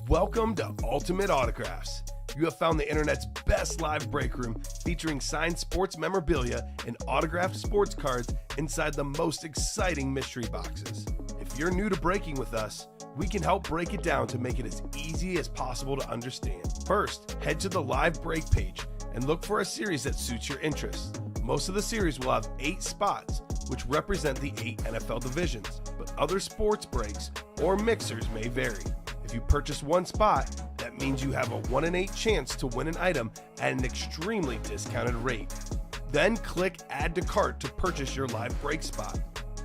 Welcome to Ultimate Autographs. You have found the internet's best live break room featuring signed sports memorabilia and autographed sports cards inside the most exciting mystery boxes. If you're new to breaking with us, we can help break it down to make it as easy as possible to understand. First, head to the live break page and look for a series that suits your interests. Most of the series will have 8 spots, which represent the 8 NFL divisions, but other sports breaks or mixers may vary. If you purchase one spot, that means you have a 1 in 8 chance to win an item at an extremely discounted rate. Then click Add to Cart to purchase your live break spot.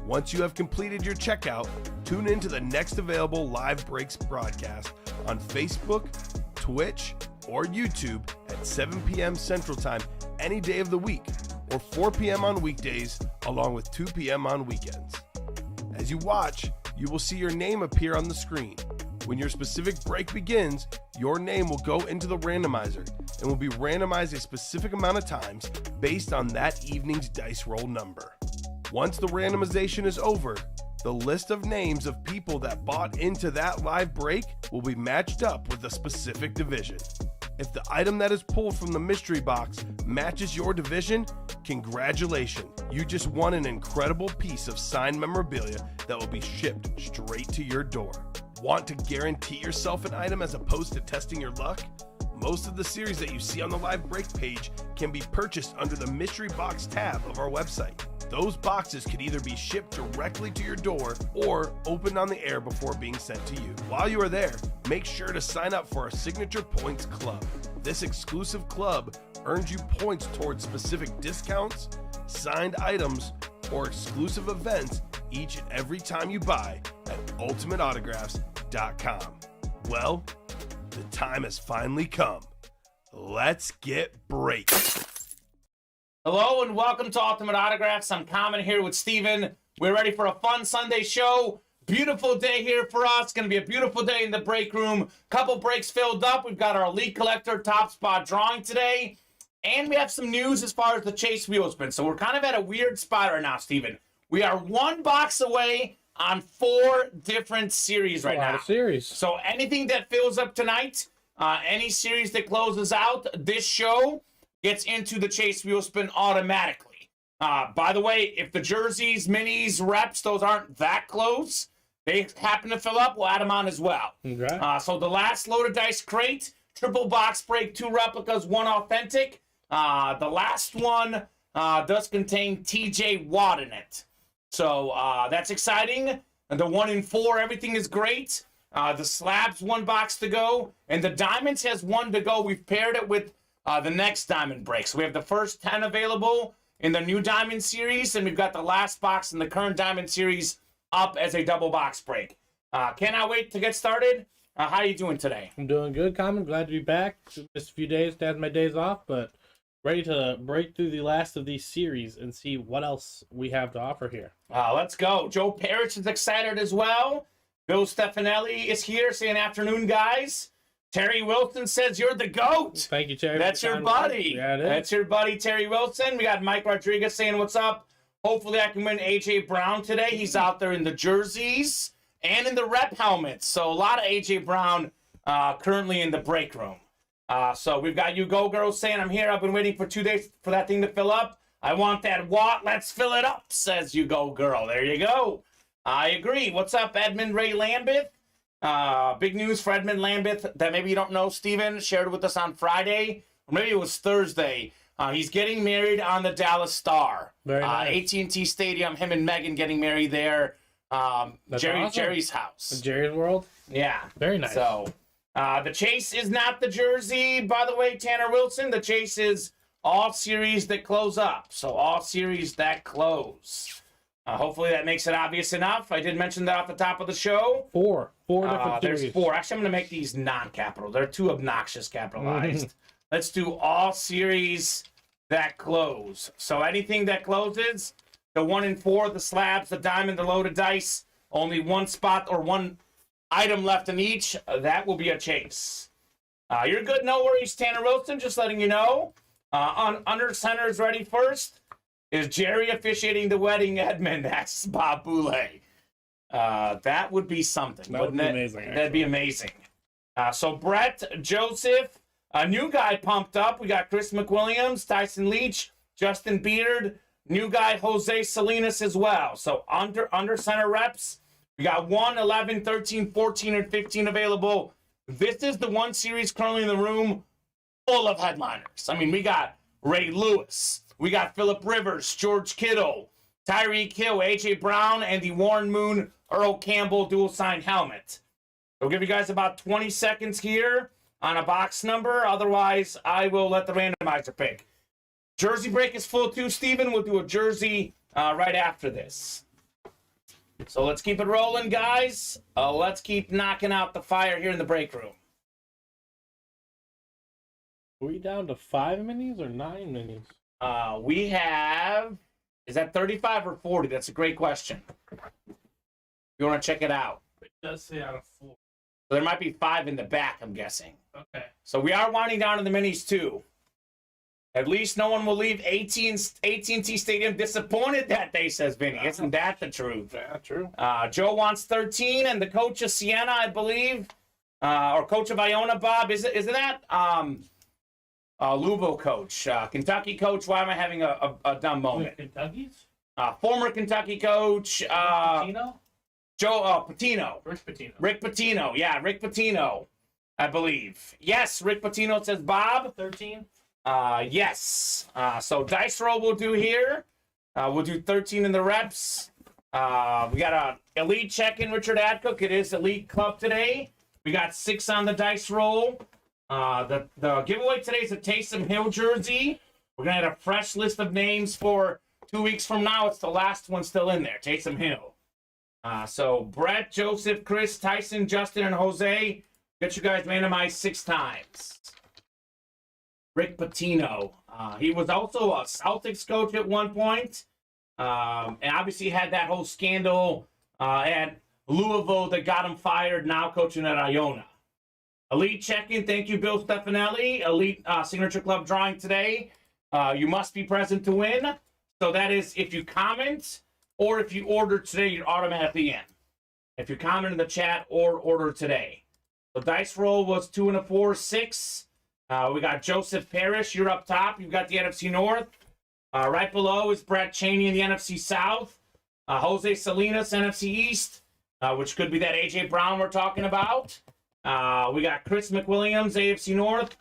Once you have completed your checkout, tune in to the next available live breaks broadcast on Facebook, Twitch, or YouTube at 7 p.m. Central Time any day of the week, or 4 p.m. on weekdays, along with 2 p.m. on weekends. As you watch, you will see your name appear on the screen. When your specific break begins, your name will go into the randomizer and will be randomized a specific amount of times based on that evening's dice roll number. Once the randomization is over, the list of names of people that bought into that live break will be matched up with a specific division. If the item that is pulled from the mystery box matches your division, congratulations, you just won an incredible piece of signed memorabilia that will be shipped straight to your door. Want to guarantee yourself an item as opposed to testing your luck? Most of the series that you see on the live break page can be purchased under the mystery box tab of our website. Those boxes could either be shipped directly to your door or opened on the air before being sent to you. While you are there, make sure to sign up for our Signature Points Club. This exclusive club earns you points towards specific discounts, signed items, or exclusive events each and every time you buy at ultimateautographs.com. Well, the time has finally come. Let's get breaking. Hello and welcome to Ultimate Autographs. I'm Kamen here with Steven. We're ready for a fun Sunday show. Beautiful day here for us. Going to be a beautiful day in the break room. Couple breaks filled up. We've got our Elite Collector top spot drawing today. And we have some news as far as the Chase wheel spin. So we're kind of at a weird spot right now, Steven. We are one box away on 4 different series right now. Series. So anything that fills up tonight, any series that closes out this show, gets into the Chase wheel spin automatically. By the way, if the jerseys, minis, reps, those aren't that close, they happen to fill up, we'll add them on as well. Okay. So the last loaded dice crate, triple box break, 2 replicas, 1 authentic. The last one does contain TJ Watt in it. So that's exciting. And the 1 in 4, everything is great. The slabs, 1 box to go. And the diamonds has 1 to go. We've paired it with the next diamond break. So we have the first 10 available in the new diamond series, and we've got the last box in the current diamond series up as a double box break. Cannot wait to get started. How are you doing today? I'm doing good, Kamen. Glad to be back. Missed a few days to have my days off, but ready to break through the last of these series and see what else we have to offer here. Let's go. Joe Parrish is excited as well. Bill Stefanelli is here saying afternoon, guys. Terry Wilson says you're the GOAT. Thank you, Terry. That's your buddy. Yeah, it is. That's your buddy, Terry Wilson. We got Mike Rodriguez saying what's up. Hopefully I can win A.J. Brown today. He's out there in the jerseys and in the rep helmets. So a lot of A.J. Brown currently in the break room. So we've got you Go Girls saying I'm here. I've been waiting for 2 days for that thing to fill up. I want that Watt. Let's fill it up, says you Go Girl. There you go. I agree. What's up, Edmund Ray Lambeth? Big news for Edmund Lambeth that maybe you don't know, Steven, shared with us on Friday, or maybe it was Thursday. He's getting married on the Dallas Star. Very nice. AT&T Stadium, him and Megan getting married there. Jerry's house. Jerry's World? Yeah. Very nice. So, the Chase is not the jersey, by the way, Tanner Wilson. The Chase is all series that close up. So, all series that close. Hopefully that makes it obvious enough. I did mention that off the top of the show. 4 different series. There's 4. Actually, I'm going to make these non-capital. They're too obnoxious capitalized. Let's do all series that close. So anything that closes, the 1 in 4, the slabs, the diamond, the loaded dice, only 1 spot or 1 item left in each, that will be a Chase. You're good. No worries, Tanner Wilson. Just letting you know. Under center is ready first. Is Jerry officiating the wedding, Edmund? That's Bob Boulay. That would be something, wouldn't it? Amazing, That'd be amazing. So Brett, Joseph, a new guy pumped up. We got Chris McWilliams, Tyson Leach, Justin Beard, new guy Jose Salinas as well. So under center reps, we got 1, 11, 13, 14, and 15 available. This is the one series currently in the room full of headliners. I mean, we got Ray Lewis, we got Phillip Rivers, George Kittle, Tyreek Hill, A.J. Brown, and the Warren Moon, Earl Campbell dual-sign helmet. We'll give you guys about 20 seconds here on a box number. Otherwise, I will let the randomizer pick. Jersey break is full too, Steven. We'll do a jersey right after this. So let's keep it rolling, guys. Let's keep knocking out the fire here in the break room. Are we down to 5 minis or 9 minis? We have... Is that 35 or 40? That's a great question. You want to check it out? It does say out of 4. So there might be 5 in the back, I'm guessing. Okay. So we are winding down to the minis, too. At least no one will leave AT&T Stadium disappointed that day, says Vinny. Isn't that the truth? Yeah, true. Joe wants 13, and the coach of Siena, I believe, or coach of Iona, Bob, isn't that? Louisville coach, Kentucky coach. Why am I having a dumb moment? Kentucky's? Former Kentucky coach, Patino? Joe Patino. Rick Patino. Rick Pitino. Yeah, Rick Pitino, I believe. Yes, Rick Pitino, says Bob. 13? Yes. So dice roll we'll do here. We'll do 13 in the reps. We got a elite check-in, Richard Adcook. It is Elite Club today. We got 6 on the dice roll. The giveaway today is a Taysom Hill jersey. We're going to have a fresh list of names for 2 weeks from now. It's the last one still in there, Taysom Hill. So Brett, Joseph, Chris, Tyson, Justin, and Jose, get you guys randomized 6 times. Rick Pitino. He was also a Celtics coach at one point. And obviously had that whole scandal at Louisville that got him fired, now coaching at Iona. Elite check-in, thank you, Bill Stefanelli. Elite Signature Club drawing today. You must be present to win. So that is if you comment or if you order today, you're automatically in. If you comment in the chat or order today. The dice roll was 2 and a 4, 6. We got Joseph Parrish, you're up top. You've got the NFC North. Right below is Brett Cheney in the NFC South. Jose Salinas, NFC East, which could be that A.J. Brown we're talking about. We got Chris McWilliams, AFC North.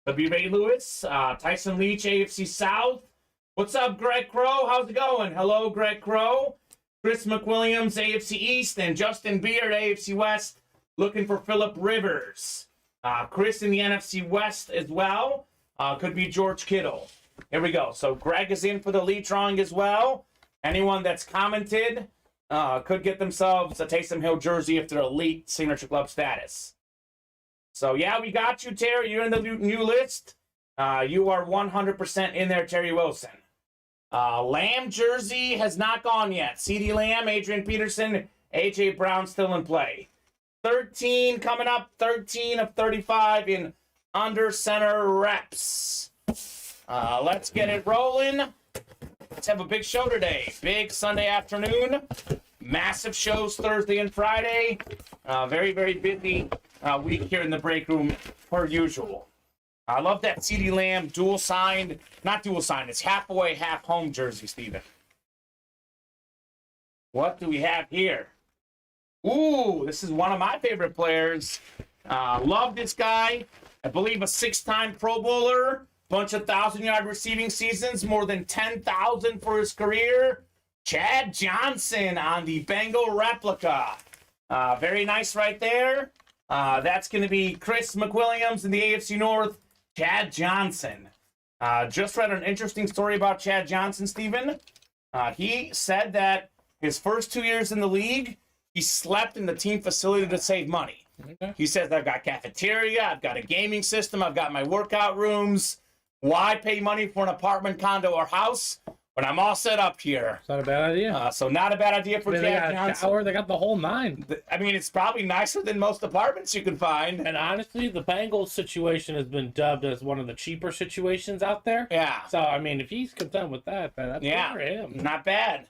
W. Ray Lewis, Tyson Leach, AFC South. What's up, Greg Crow? How's it going? Hello, Greg Crow. Chris McWilliams, AFC East, and Justin Beard, AFC West, looking for Phillip Rivers. Chris in the NFC West as well. Could be George Kittle. Here we go. So Greg is in for the lead drawing as well. Anyone that's commented could get themselves a Taysom Hill jersey if they're elite Signature Club status. So, yeah, we got you, Terry. You're in the new list. You are 100% in there, Terry Wilson. Lamb jersey has not gone yet. CeeDee Lamb, Adrian Peterson, A.J. Brown still in play. 13 coming up, 13 of 35 in under center reps. Let's get it rolling. Let's have a big show today. Big Sunday afternoon. Massive shows Thursday and Friday. Very, very busy week here in the break room per usual. I love that CeeDee Lamb dual signed, not dual signed, it's half away, half home jersey, Steven. What do we have here? Ooh, this is one of my favorite players. Love this guy. I believe a 6-time Pro Bowler, bunch of 1,000-yard receiving seasons, more than 10,000 for his career. Chad Johnson on the Bengal replica. Very nice right there. That's going to be Chris McWilliams in the AFC North. Chad Johnson. Just read an interesting story about Chad Johnson, Steven. He said that his first 2 years in the league, he slept in the team facility to save money. Okay. He says, I've got cafeteria, I've got a gaming system, I've got my workout rooms. Why pay money for an apartment, condo, or house when I'm all set up here? It's not a bad idea. So not a bad idea for They Chad got a Johnson. shower, they got the whole 9. I mean, it's probably nicer than most apartments you can find. And honestly, the Bengals situation has been dubbed as one of the cheaper situations out there. Yeah. So, I mean, if he's content with that, then that's Yeah. good for him. Not bad.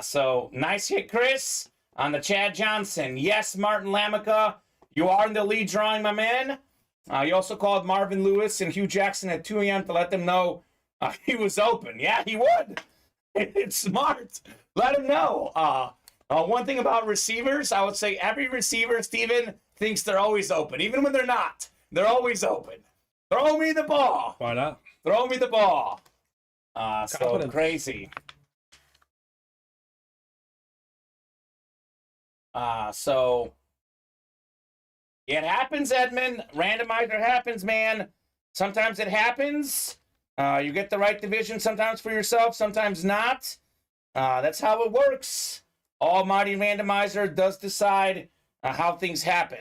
So nice hit, Chris, on the Chad Johnson. Yes, Martin Lamica You are in the lead drawing, my man. You also called Marvin Lewis and Hugh Jackson at 2 a.m. to let them know he was open. Yeah, he would. It's smart. Let him know. One thing about receivers, I would say every receiver, Steven, thinks they're always open. Even when they're not, they're always open. Throw me the ball. Why not? Throw me the ball. So Confidence. crazy. So it happens, Edmund. Randomizer happens, man. Sometimes it happens. You get the right division sometimes for yourself, sometimes not. That's how it works. Almighty Randomizer does decide how things happen.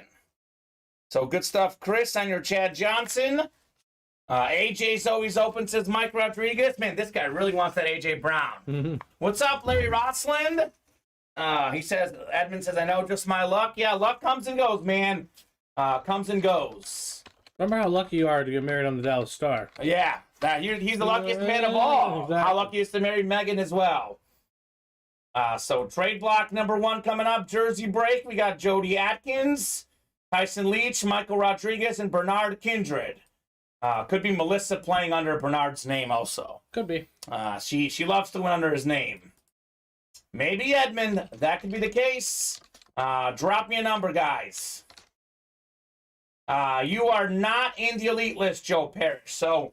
So good stuff, Chris, on your Chad Johnson. AJ's always open, says Mike Rodriguez. Man, this guy really wants that AJ Brown. Mm-hmm. What's up, Larry Rossland? He says, Edmund says, I know, just my luck. Yeah, luck comes and goes, man. Comes and goes. Remember how lucky you are to get married on the Dallas Star? Yeah, he's the luckiest man of all. Exactly. How lucky is to marry Megan as well. So trade block number 1 coming up. Jersey break. We got Jody Atkins, Tyson Leach, Michael Rodriguez, and Bernard Kindred. Could be Melissa playing under Bernard's name also. Could be. She loves to win under his name. Maybe Edmund. That could be the case. Drop me a number, guys. You are not in the elite list, Joe Parrish. So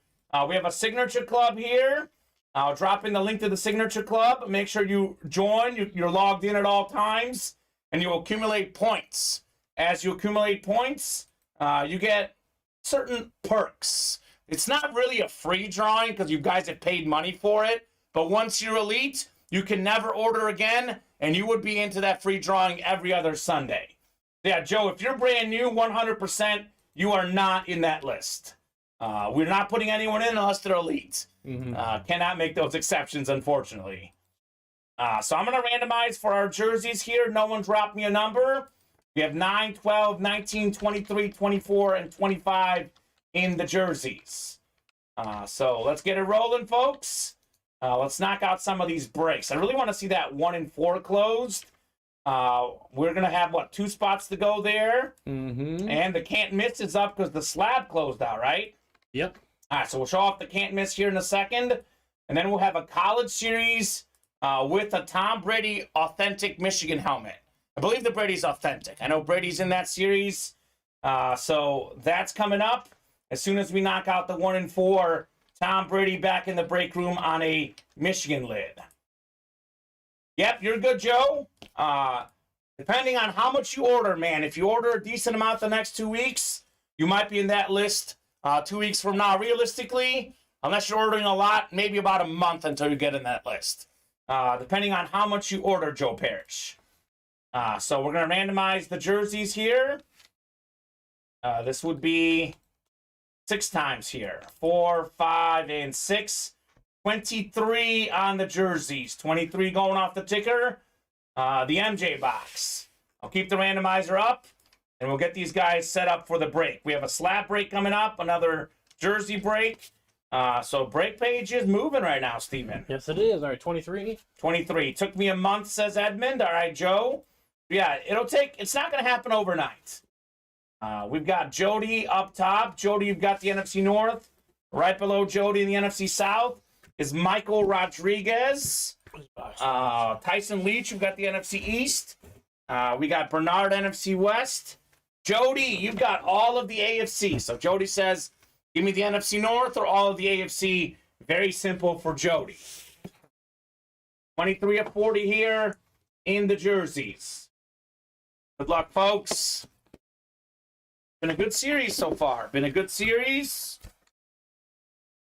we have a signature club here. I'll drop in the link to the signature club. Make sure you join. You're logged in at all times, and you accumulate points. As you accumulate points, you get certain perks. It's not really a free drawing because you guys have paid money for it, but once you're elite, you can never order again, and you would be into that free drawing every other Sunday. Yeah, Joe, if you're brand new, 100%, you are not in that list. We're not putting anyone in unless they're elite. Mm-hmm. Cannot make those exceptions, unfortunately. So I'm going to randomize for our jerseys here. No one dropped me a number. We have 9, 12, 19, 23, 24, and 25 in the jerseys. So let's get it rolling, folks. Let's knock out some of these breaks. I really want to see that 1 and 4 closed. We're going to have, 2 spots to go there. Mm-hmm. And the can't miss is up because the slab closed out, right? Yep. All right, so we'll show off the can't miss here in a second. And then we'll have a college series with a Tom Brady authentic Michigan helmet. I believe the Brady's authentic. I know Brady's in that series. So that's coming up. As soon as we knock out the 1 and 4, Tom Brady back in the break room on a Michigan lid. Yep, you're good, Joe. Depending on how much you order, man. If you order a decent amount the next 2 weeks, you might be in that list 2 weeks from now. Realistically, unless you're ordering a lot, maybe about a month until you get in that list. Depending on how much you order, Joe Parrish. So we're going to randomize the jerseys here. This would be 6 times here. 4, 5, and 6. 23 on the jerseys. 23 going off the ticker. The MJ box. I'll keep the randomizer up, and we'll get these guys set up for the break. We have a slab break coming up, another jersey break. So break page is moving right now, Steven. Yes, it is. All right, 23. 23. Took me a month, says Edmund. All right, Joe. Yeah, it's not going to happen overnight. We've got Jody up top. Jody, you've got the NFC North. Right below Jody in the NFC South is Michael Rodriguez. Tyson Leach, you've got the NFC East. We got Bernard, NFC West. Jody, you've got all of the AFC. So Jody says, give me the NFC North or all of the AFC. Very simple for Jody. 23 of 40 here in the jerseys. Good luck, folks. Been a good series so far. Been a good series.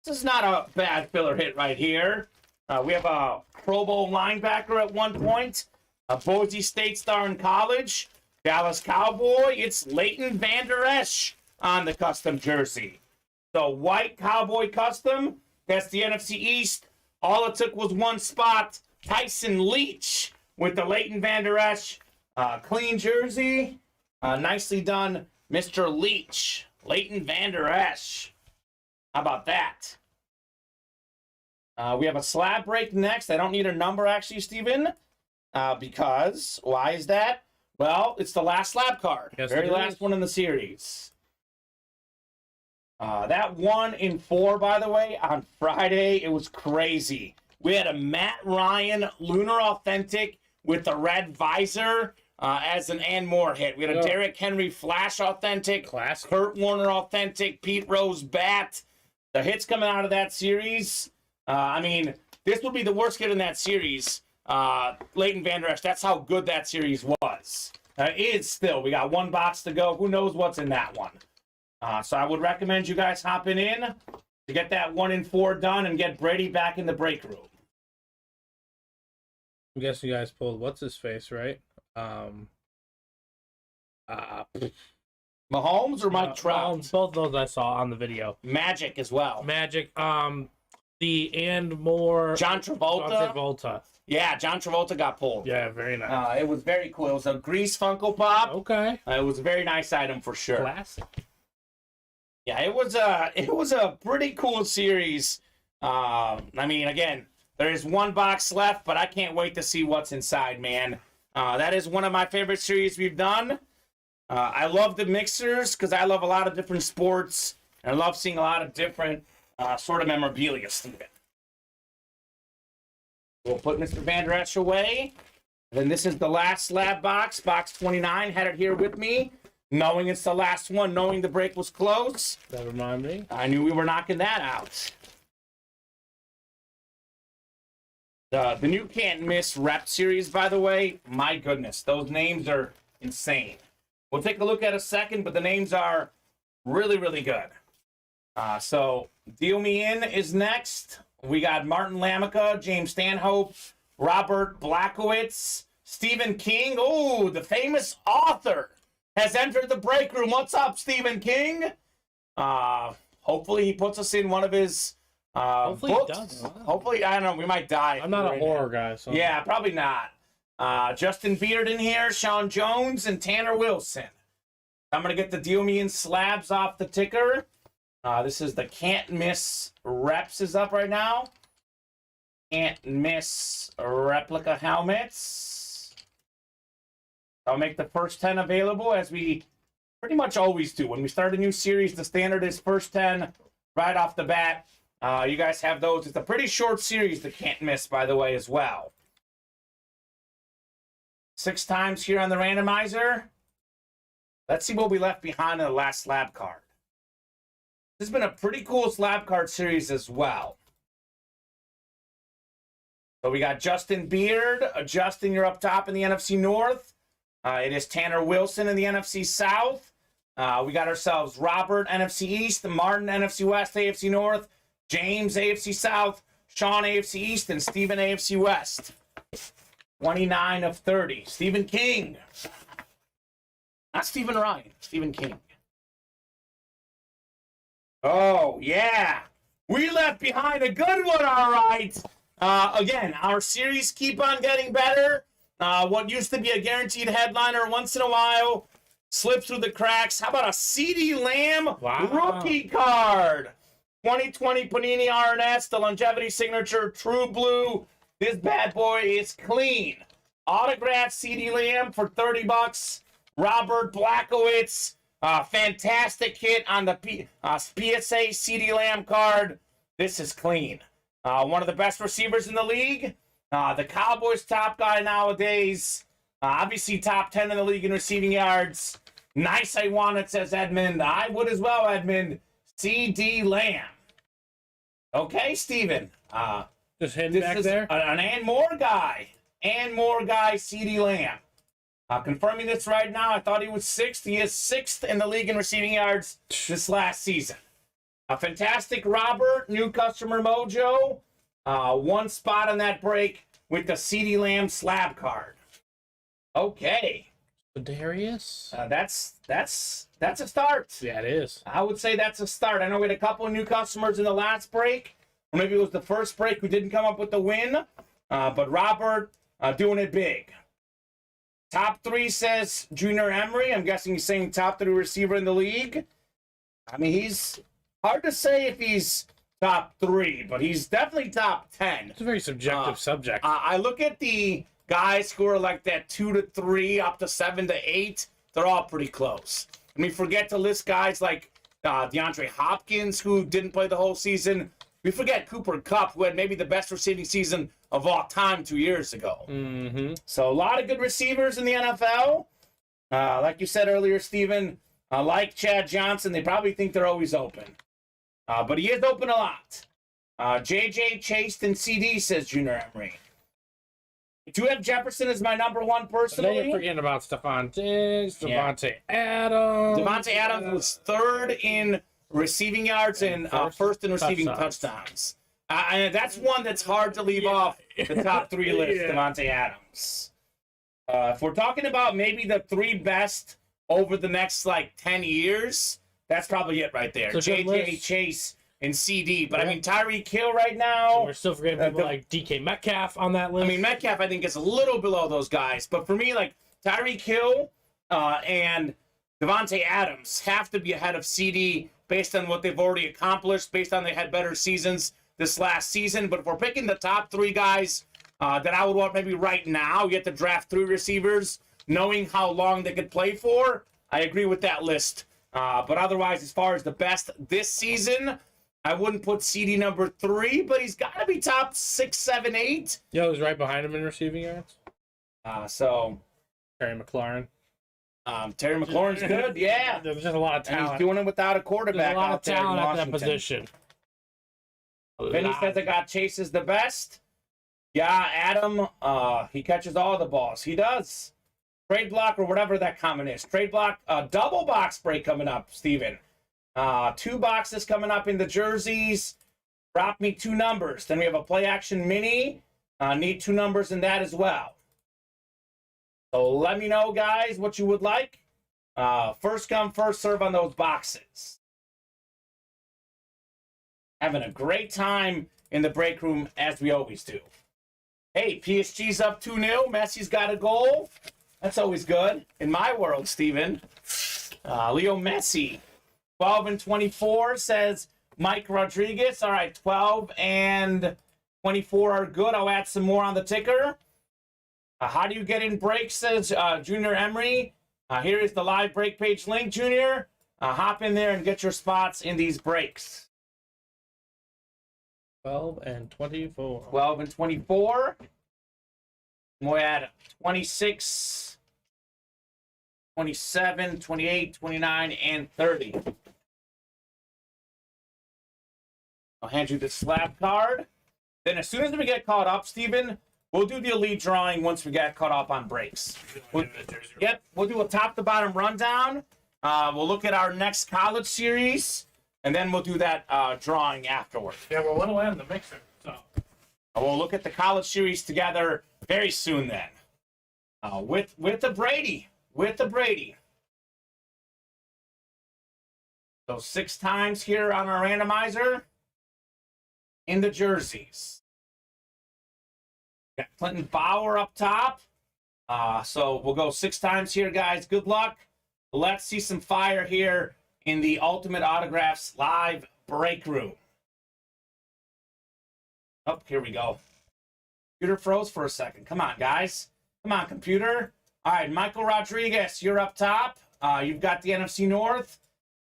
This is not a bad filler hit right here. We have a Pro Bowl linebacker at one point. A Boise State star in college. Dallas Cowboy. It's Leighton Vander Esch on the custom jersey. So white Cowboy custom. That's the NFC East. All it took was 1 spot. Tyson Leach with the Leighton Vander Esch clean jersey. Nicely done, Mr. Leach. Leighton Vander Esch. How about that? We have a slab break next. I don't need a number, actually, Steven. Because, why is that? Well, it's the last slab card. Yes, Very it last is. one in the series. That 1 in 4, by the way, on Friday, it was crazy. We had a Matt Ryan Lunar Authentic with the red visor as an and more hit. We had a Derrick Henry Flash Authentic, Classic. Kurt Warner Authentic, Pete Rose Bat. The hits coming out of that series, I mean, this would be the worst hit in that series. Leighton Vander Esch, that's how good that series was. It is still. We got 1 box to go. Who knows what's in that one? So I would recommend you guys hopping in to get that 1 in 4 done and get Brady back in the break room. I'm guessing you guys pulled what's his face, right? Mahomes or Mike Trout? Both of those I saw on the video. Magic as well. Magic. The and more. John Travolta. John Travolta. Yeah, John Travolta got pulled. Yeah, very nice. It was very cool. It was a Grease Funko Pop. Okay. It was a very nice item for sure. Classic. Yeah, it was a pretty cool series. I mean, again, there is 1 box left, but I can't wait to see what's inside, man. That is one of my favorite series we've done. I love the mixers because I love a lot of different sports. And I love seeing a lot of different sort of memorabilia, Steven. We'll put Mr. Vander Esch away. Then this is the last slab box, box 29. Had it here with me, knowing it's the last one, knowing the break was close. That remind me. I knew we were knocking that out. The new Can't Miss Rep series, by the way, my goodness, those names are insane. We'll take a look at a second, but the names are really, really good. So, Deal Me In is next. We got Martin Lamica, James Stanhope, Robert Blackowitz, Stephen King. Oh, the famous author has entered the break room. What's up, Stephen King? Hopefully he puts us in one of his Hopefully books. he does. Hopefully, I don't know, we might die. I'm not a right horror now. guy, so. Yeah, probably not. Justin Beard in here, Sean Jones, and Tanner Wilson. I'm going to get the Deal Me In slabs off the ticker. This is the Can't Miss Reps is up right now. Can't Miss replica helmets. I'll make the first 10 available as we pretty much always do. When we start a new series, the standard is first 10 right off the bat. You guys have those. It's a pretty short series, the Can't Miss, by the way, as well. 6 times here on the randomizer. Let's see what we left behind in the last slab card. This has been a pretty cool slab card series as well. So we got Justin Beard. Justin, you're up top in the NFC North. It is Tanner Wilson in the NFC South. We got ourselves Robert, NFC East, Martin, NFC West, AFC North, James, AFC South, Sean, AFC East, and Stephen, AFC West. 29 of 30. Stephen King. Not Stephen Ryan, Stephen King. Oh, yeah. We left behind a good one, all right. Again, our series keep on getting better. What used to be a guaranteed headliner once in a while slips through the cracks. How about a CeeDee Lamb rookie card? 2020 Panini RNS, the longevity signature, True Blue. This bad boy is clean. Autographed CeeDee Lamb for $30. Robert Blackowitz, fantastic hit on the PSA CeeDee Lamb card. This is clean. One of the best receivers in the league. The Cowboys' top guy nowadays. Obviously top 10 in the league in receiving yards. Nice, I want it, says Edmund. I would as well, Edmund. CeeDee Lamb. Okay, Steven. Just heading back there. An and more guy. And more guy, CeeDee Lamb. Confirming this right now, I thought he was 6th. He is 6th in the league in receiving yards this last season. A fantastic Robert, new customer mojo. 1 spot on that break with the CeeDee Lamb slab card. Okay. Darius. That's a start. Yeah, it is. I would say that's a start. I know we had a couple of new customers in the last break. Or maybe it was the first break we didn't come up with the win. But Robert doing it big. Top 3 says Junior Emery. I'm guessing he's saying top 3 receiver in the league. I mean, he's hard to say if he's top 3, but he's definitely top 10. It's a very subjective subject. I look at the guys who are like that 2 to 3 up to 7 to 8, they're all pretty close. I mean, forget to list guys like DeAndre Hopkins, who didn't play the whole season. We forget Cooper Kupp, who had maybe the best receiving season of all time 2 years ago. Mm-hmm. So a lot of good receivers in the NFL. Like you said earlier, Steven, like Chad Johnson, they probably think they're always open. But he is open a lot. JJ Chase and CD, says Junior Emery. Do you have Jefferson as my number one personally? Then you're forgetting about Stephon Diggs, Devontae Adams. Devontae Adams was third in receiving yards and first in receiving touchdowns. And that's one that's hard to leave off the top 3 list, Devontae Adams. If we're talking about maybe the 3 best over the next, 10 years, that's probably it right there. JJ Chase and CD. But, I mean, Tyreek Hill right now. And we're still forgetting people like DK Metcalf on that list. I mean, Metcalf, I think, is a little below those guys. But for me, Tyreek Hill and Devontae Adams have to be ahead of CD based on what they've already accomplished, based on they had better seasons this last season. But if we're picking the top 3 guys that I would want maybe right now, you have to draft 3 receivers, knowing how long they could play for, I agree with that list. But otherwise, as far as the best this season, I wouldn't put CD number 3, but he's got to be top 6, 7, 8. Yeah, who's right behind him in receiving yards? Terry McLaurin. Terry McLaurin's good, yeah. There's just a lot of talent. And he's doing it without a quarterback. There's a lot of out there in talent at that Washington. position. Vinny says I got Chase is the best. Yeah, Adam, he catches all the balls. He does. Trade block or whatever that comment is. Trade block, double box break coming up, Steven. 2 boxes coming up in the jerseys. Drop me 2 numbers. Then we have a play action mini. Need 2 numbers in that as well. So let me know, guys, what you would like. First come, first serve on those boxes. Having a great time in the break room, as we always do. Hey, PSG's up 2-0. Messi's got a goal. That's always good in my world, Steven. Leo Messi, 12 and 24, says Mike Rodriguez. All right, 12 and 24 are good. I'll add some more on the ticker. How do you get in breaks, says Junior Emery. Here is the live break page link, Junior. Hop in there and get your spots in these breaks. 12 and 24. 12 and 24. We're at 26, 27, 28, 29, and 30. I'll hand you the slab card. Then as soon as we get caught up, Steven, we'll do the elite drawing once we get caught up on breaks. We'll do a top-to-bottom rundown. We'll look at our next college series, and then we'll do that drawing afterward. Yeah, we're a little in the mixer, so. We'll look at the college series together very soon then. With the Brady. With the Brady. So 6 times here on our randomizer in the jerseys. Got Clinton Bauer up top. So we'll go 6 times here, guys. Good luck. Let's see some fire here in the Ultimate Autographs live break room. Oh, here we go. Computer froze for a second. Come on, guys. Come on, computer. All right, Michael Rodriguez, you're up top. You've got the NFC North.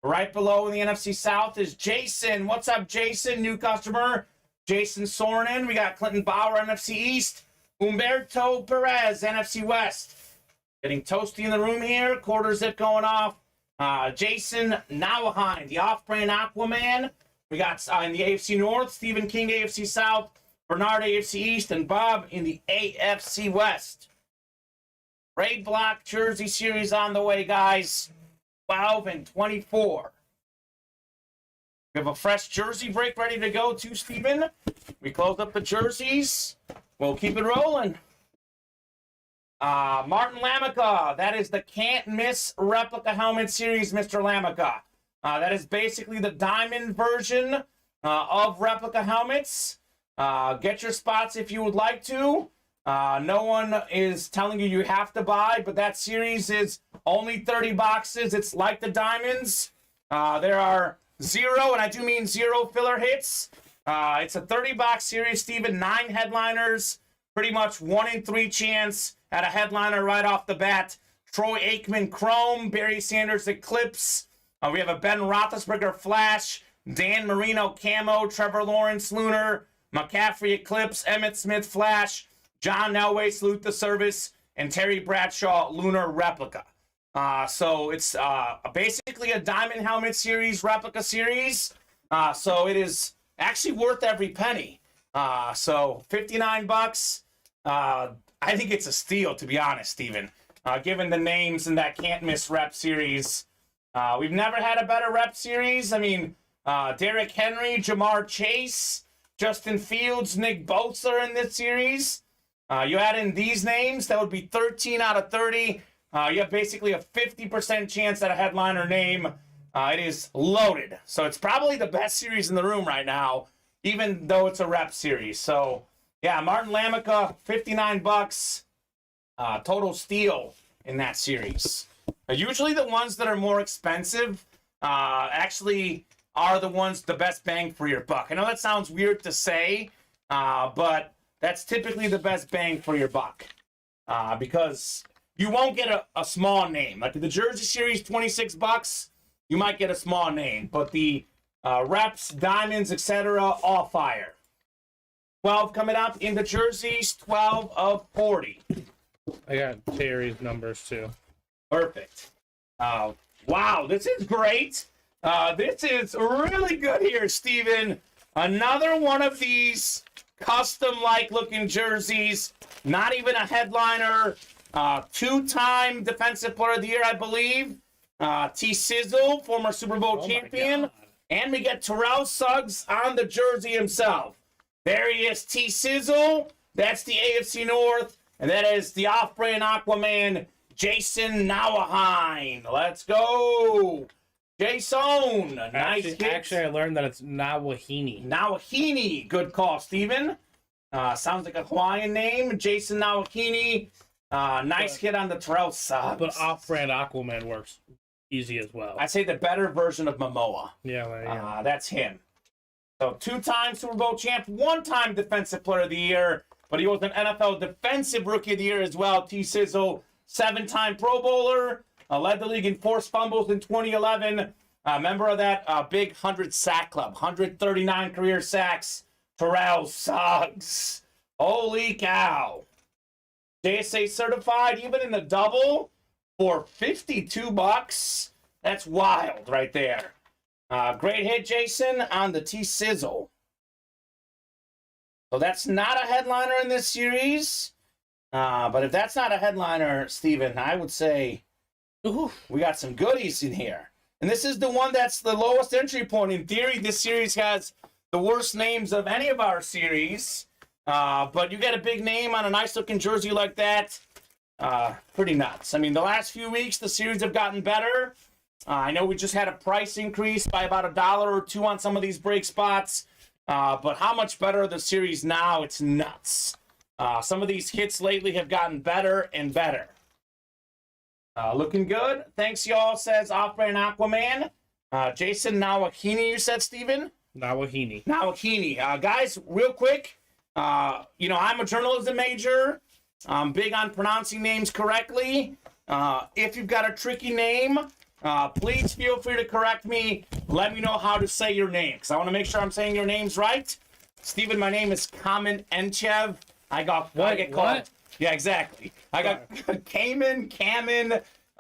Right below in the NFC South is Jason. What's up, Jason? New customer. Jason Sornin. We got Clinton Bauer, NFC East. Humberto Perez, NFC West. Getting toasty in the room here. Quarter zip going off. Jason Nauheim, the off-brand Aquaman. We got in the AFC North, Stephen King, AFC South. Bernard, AFC East. And Bob in the AFC West. Raid Block Jersey Series on the way, guys. 12 and 24. We have a fresh jersey break ready to go too, Steven. We closed up the jerseys. We'll keep it rolling. Martin Lamica. That is the can't miss replica helmet series, Mr. Lamica. That is basically the diamond version of replica helmets. Get your spots if you would like to. No one is telling you have to buy, but that series is only 30 boxes. It's like the diamonds. There are 0, and I do mean 0 filler hits. It's a 30-box series, Steven. 9 headliners pretty much 1 in 3 chance at a headliner right off the bat. Troy Aikman Chrome, Barry Sanders Eclipse. We have a Ben Roethlisberger Flash, Dan Marino Camo, Trevor Lawrence Lunar, McCaffrey Eclipse, Emmitt Smith Flash, John Elway Salute the Service, and Terry Bradshaw Lunar Replica. So it's basically a Diamond Helmet Series replica series. So it is actually worth every penny. So $59. I think it's a steal, to be honest, Steven. Given the names in that can't miss rep series. We've never had a better rep series. I mean, Derrick Henry, Jamar Chase, Justin Fields, Nick Bosa are in this series. You add in these names, that would be 13 out of 30. You have basically a 50% chance at a headliner name. It is loaded. So it's probably the best series in the room right now, even though it's a rep series. So, yeah, Martin Lamica, $59. Total steal in that series. Usually the ones that are more expensive actually are the ones the best bang for your buck. I know that sounds weird to say, but that's typically the best bang for your buck because you won't get a small name. Like the Jersey Series, $26, you might get a small name, but the reps, diamonds, etc., all fire. 12 coming up in the jerseys, 12 of 40. I got Terry's numbers too. Perfect. Wow, this is great. This is really good here, Steven. Another one of these custom-like looking jerseys. Not even a headliner. 2-time Defensive Player of the Year, I believe. T. Sizzle, former Super Bowl champion. And we get Terrell Suggs on the jersey himself. There he is, T. Sizzle. That's the AFC North. And that is the off-brand Aquaman, Jason Nauheim. Let's go. Jason. Nice hit. Actually, I learned that it's Nawahini. Nawahini. Good call, Steven. Sounds like a Hawaiian name. Jason Nawahini. Nice hit on the Terrell Suggs. But off-brand Aquaman works easy as well. I'd say the better version of Momoa. Yeah. That's him. So 2-time Super Bowl champ, 1-time Defensive Player of the Year, but he was an NFL Defensive Rookie of the Year as well. T. Sizzle, 7-time Pro Bowler, led the league in forced fumbles in 2011. Member of that big 100 sack club, 139 career sacks. Terrell Suggs. Holy cow. JSA certified, even in the double, for $52. That's wild right there. Great hit, Jason, on the T-Sizzle. So that's not a headliner in this series. But if that's not a headliner, Steven, I would say we got some goodies in here. And this is the one that's the lowest entry point. In theory, this series has the worst names of any of our series. But you get a big name on a nice-looking jersey like that. Pretty nuts. I mean, the last few weeks, the series have gotten better. I know we just had a price increase by about $1 or $2 on some of these break spots. But how much better are the series now? It's nuts. Some of these hits lately have gotten better and better. Looking good. Thanks, y'all, says Off-Brand Aquaman. Jason Nawahini, you said, Steven? Nawahini. Guys, real quick, I'm a journalism major. I'm big on pronouncing names correctly. If you've got a tricky name, please feel free to correct me. Let me know how to say your name, because I want to make sure I'm saying your names right. Steven, my name is Kamen Entchev. I get called. What? Yeah, exactly. I got Kamen,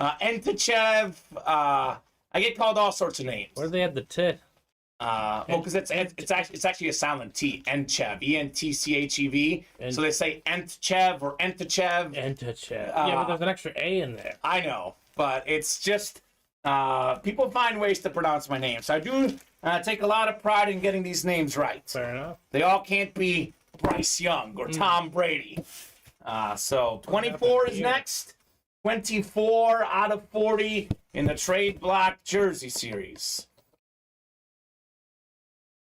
Entchev. I get called all sorts of names. Where do they have the T? Because it's actually a silent T. Entchev, Entchev. So they say Entchev or Entchev. Entchev. Yeah, but there's an extra A in there. I know, but it's just people find ways to pronounce my name. So I do take a lot of pride in getting these names right. Fair enough. They all can't be Bryce Young or Tom Brady. So 24 is next. 24 out of 40 in the trade block jersey series.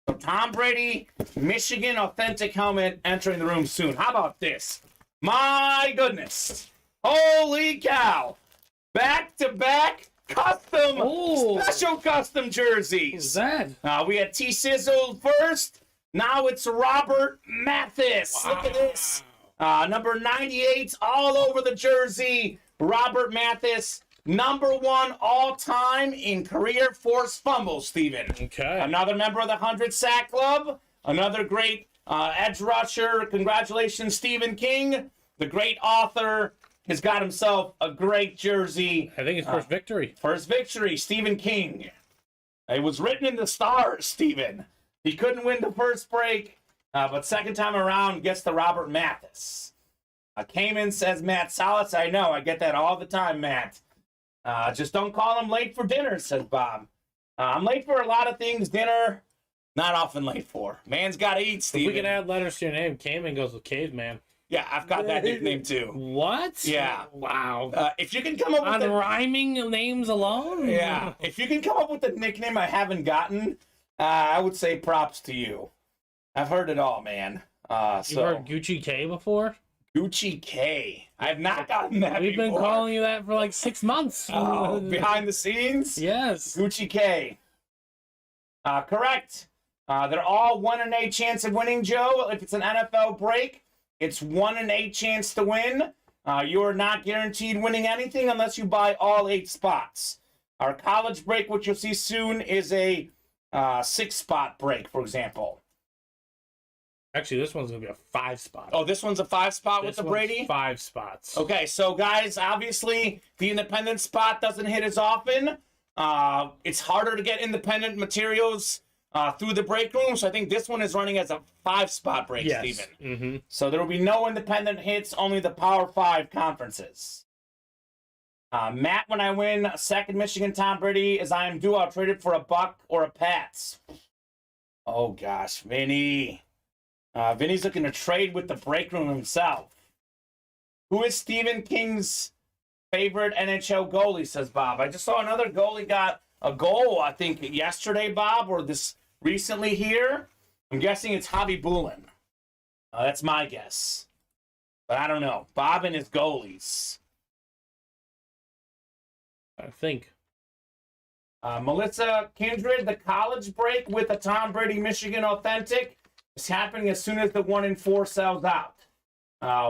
So Tom Brady, Michigan authentic helmet entering the room soon. How about this? My goodness. Holy cow. Back-to-back custom, special custom jerseys. What's that? We had T. Sizzle first. Now it's Robert Mathis. Wow. Look at this. Number 98, all over the jersey, Robert Mathis, number 1 all-time in career forced fumbles, Steven. Okay. Another member of the 100 Sack Club, another great edge rusher. Congratulations, Stephen King, the great author, has got himself a great jersey. I think his first victory. First victory, Stephen King. It was written in the stars, Stephen. He couldn't win the first break, but second time around gets the Robert Mathis. Kamen says Matt Salas. I know, I get that all the time, Matt. Just don't call him late for dinner, says Bob. I'm late for a lot of things. Dinner, not often late for. Man's got to eat, Steven. If we can add letters to your name, Kamen goes with Caveman. Yeah, I've got that nickname too. What? Yeah. Wow. If you can come up with On rhyming names alone? Yeah. If you can come up with a nickname I haven't gotten, I would say props to you. I've heard it all, man. You've heard Gucci K before? Gucci K. I have not gotten that We've been calling you that for like 6 months. Oh, behind the scenes? Yes. Gucci K. Correct. They're all 1 in 8 chance of winning, Joe. If it's an NFL break, it's 1 in 8 chance to win. You are not guaranteed winning anything unless you buy all 8 spots. Our college break, which you'll see soon, is a 6-spot break, for example. Actually, this one's going to be a 5-spot. Oh, this one's a 5-spot with the Brady? 5 spots. Okay, so guys, obviously, the independent spot doesn't hit as often. It's harder to get independent materials through the break room, so I think this one is running as a 5-spot break, yes. Steven. Mm-hmm. So there will be no independent hits, only the Power 5 conferences. Matt, when I win a second Michigan Tom Brady, as I am due, I'll trade it for a Buck or a Pats. Oh, gosh, Vinny. Vinny's looking to trade with the break room himself. Who is Stephen King's favorite NHL goalie, says Bob. I just saw another goalie got a goal, I think, yesterday, Bob, or this recently here. I'm guessing it's Javi Bulin. That's my guess. But I don't know. Bob and his goalies. I think. Melissa Kindred, the college break with a Tom Brady Michigan Authentic is happening as soon as the 1 in 4 sells out.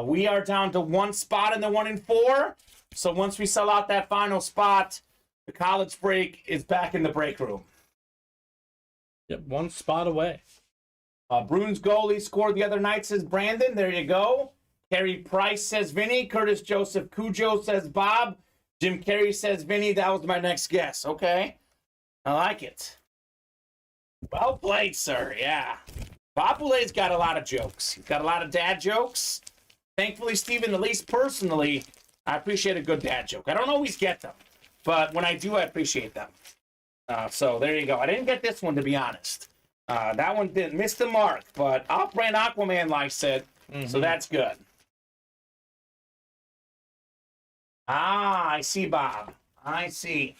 We are down to 1 spot in the 1 in 4. So once we sell out that final spot, the college break is back in the break room. Yep, 1 spot away. Bruins goalie scored the other night, says Brandon. There you go. Carey Price says Vinny. Curtis Joseph Cujo says Bob. Jim Carey says Vinny. That was my next guess. Okay. I like it. Well played, sir. Yeah. Bob Boulet's got a lot of jokes. He's got a lot of dad jokes. Thankfully, Steven, at least personally, I appreciate a good dad joke. I don't always get them, but when I do, I appreciate them. So there you go. I didn't get this one, to be honest. That one didn't miss the mark, but Off-Brand Aquaman likes it, so that's good. I see, Bob. I see.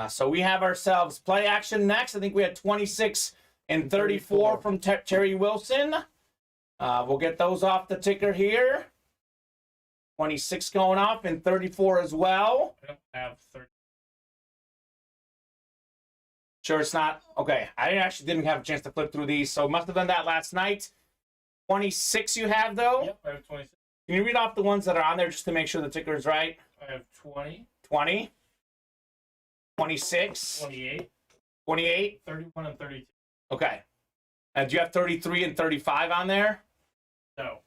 So we have ourselves play action next. I think we had 26 and 34 from Terry Wilson. We'll get those off the ticker here. 26 going off and 34 as well. I don't have 30. Sure, it's not. Okay, I actually didn't have a chance to flip through these, so must have done that last night. 26 you have, though? Yep, I have 26. Can you read off the ones that are on there just to make sure the ticker is right? I have 20. 20. 26. 28. 28. 31 and 32. Okay. Do you have 33 and 35 on there? No.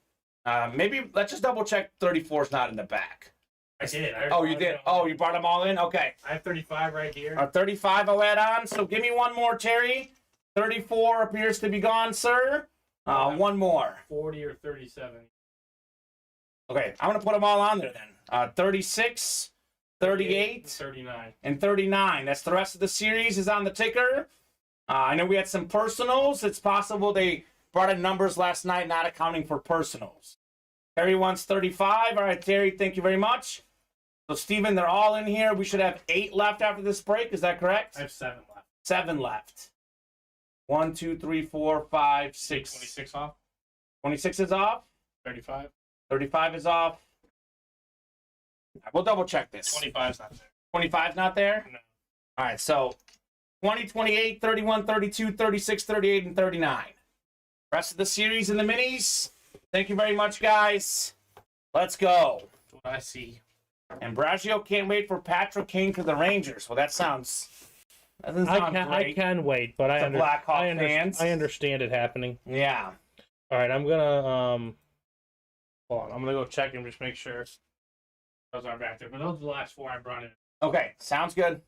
Maybe let's just double check 34 is not in the back. I did. Oh, you did? Oh, you brought them all in? Okay. I have 35 right here. 35 I'll add on. So give me one more, Terry. 34 appears to be gone, sir. One more. 40 or 37. Okay, I'm going to put them all on there then. 36, 38, 39. and 39. That's the rest of the series is on the ticker. I know we had some personals. It's possible they brought in numbers last night, not accounting for personals. Terry wants 35. All right, Terry, thank you very much. So, Steven, they're all in here. We should have 8 left after this break. Is that correct? I have 7 left. 7 left. 1, 2, 3, 4, 5, 6. 26 off. 26 is off. 35. 35 is off. We'll double check this. 25 is not there. 25 is not there? No. All right, so 20, 28, 31, 32, 36, 38, and 39. Rest of the series in the minis. Thank you very much, guys. Let's go. That's what I see. And Bragio can't wait for Patrick Kane for the Rangers. Well, that doesn't sound I great. can wait, but I understand it happening. Yeah. All right, I'm gonna hold on. I'm gonna go check and just make sure those aren't back there. But those are the last 4 I brought in. Okay, sounds good.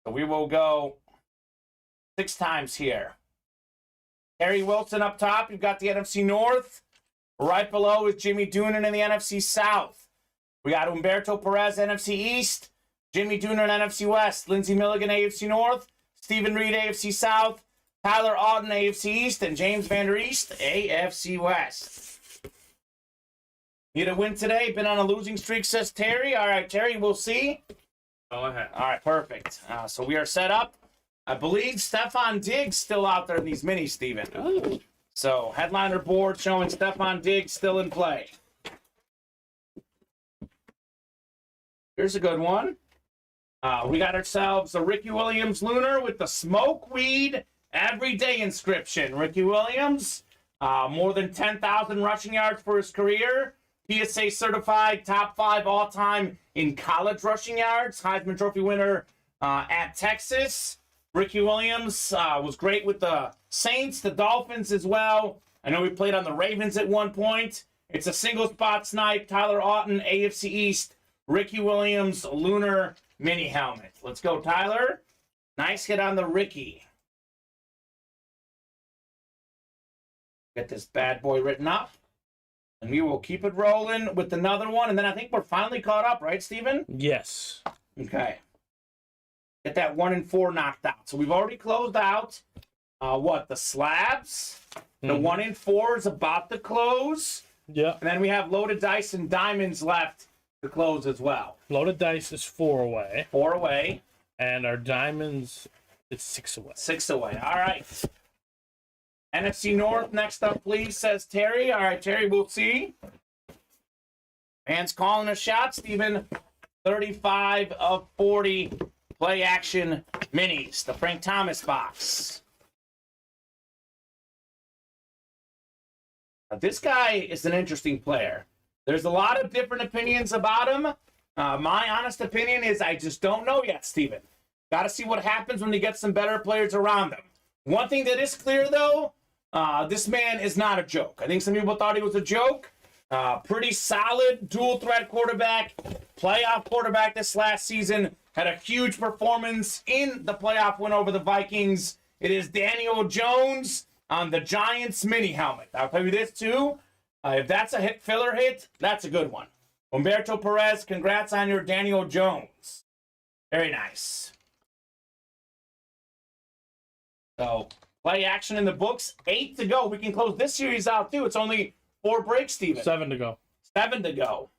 So we will go 6 times here. Terry Wilson up top. You've got the NFC North. Right below is Jimmy Doonan in the NFC South. We got Humberto Perez, NFC East. Jimmy Doonan, NFC West. Lindsey Milligan, AFC North. Stephen Reed, AFC South. Tyler Auden, AFC East. And James Van Der East, AFC West. Need a win today. Been on a losing streak, says Terry. All right, Terry, we'll see. Go ahead. All right, perfect. So we are set up. I believe Stefan Diggs still out there in these minis, Steven. Oh. So headliner board showing Stefan Diggs still in play. Here's a good one. We got ourselves a Ricky Williams Lunar with the Smoke Weed Everyday inscription. Ricky Williams, more than 10,000 rushing yards for his career. PSA certified, top 5 all-time in college rushing yards. Heisman Trophy winner at Texas. Ricky Williams was great with the Saints, the Dolphins as well. I know he played on the Ravens at one point. It's a single spot snipe. Tyler Auten, AFC East. Ricky Williams, Lunar mini helmet. Let's go, Tyler. Nice hit on the Ricky. Get this bad boy written up. And we will keep it rolling with another one. And then I think we're finally caught up, right, Steven? Yes. Okay. Get that 1 and 4 knocked out. So we've already closed out. The slabs? The 1 and 4 is about to close. Yeah. And then we have loaded dice and diamonds left to close as well. Loaded dice is 4 away. 4 away. And our diamonds is 6 away. 6 away. All right. NFC North next up, please, says Terry. All right, Terry, we'll see. Fans calling a shot. Steven, 35 of 40 play action minis. The Frank Thomas box. Now, this guy is an interesting player. There's a lot of different opinions about him. My honest opinion is I just don't know yet, Steven. Got to see what happens when he gets some better players around him. One thing that is clear, though, this man is not a joke. I think some people thought he was a joke. Pretty solid dual threat quarterback, playoff quarterback this last season. Had a huge performance in the playoff win over the Vikings. It is Daniel Jones on the Giants mini helmet. I'll tell you this, too. If that's a filler hit, that's a good one. Humberto Perez, congrats on your Daniel Jones. Very nice. So, play action in the books. 8 to go. We can close this series out, too. It's only 4 breaks, Steven. 7 to go. 7 to go.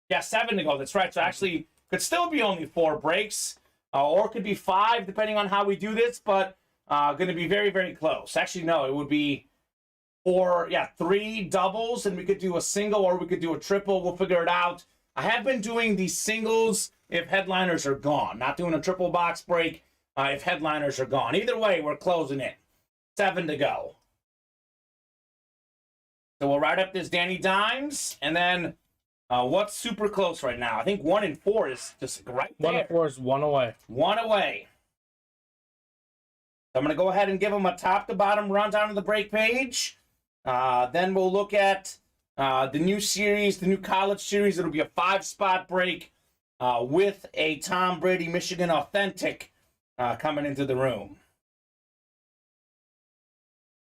Yeah, 7 to go. That's right. So, actually, could still be only 4 breaks. Or it could be 5, depending on how we do this. But going to be very, very close. Actually, no. It would be 3 doubles. And we could do a single or we could do a triple. We'll figure it out. I have been doing these singles if headliners are gone. Not doing a triple box break if headliners are gone. Either way, we're closing it. 7 to go. So we'll write up this Danny Dimes, and then what's super close right now? I think 1 and 4 is just right there. 1 and 4 is 1 away. 1 away. So I'm going to go ahead and give them a top-to-bottom rundown of the break page. Then we'll look at the new series, the new college series. It'll be a 5-spot break with a Tom Brady Michigan Authentic coming into the room.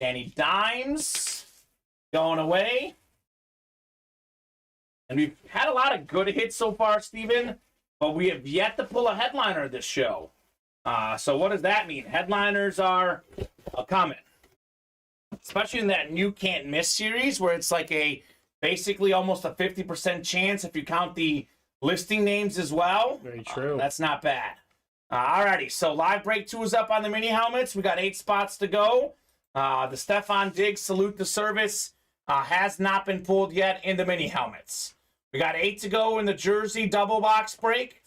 Danny Dimes going away. And we've had a lot of good hits so far, Steven, but we have yet to pull a headliner this show. So what does that mean? Headliners are coming. Especially in that new Can't Miss series where it's like basically almost a 50% chance if you count the listing names as well. Very true. That's not bad. Alrighty, so live break 2 is up on the mini helmets. We got 8 spots to go. The Stefan Diggs salute to service has not been pulled yet in the mini helmets. We got 8 to go in the jersey double box break.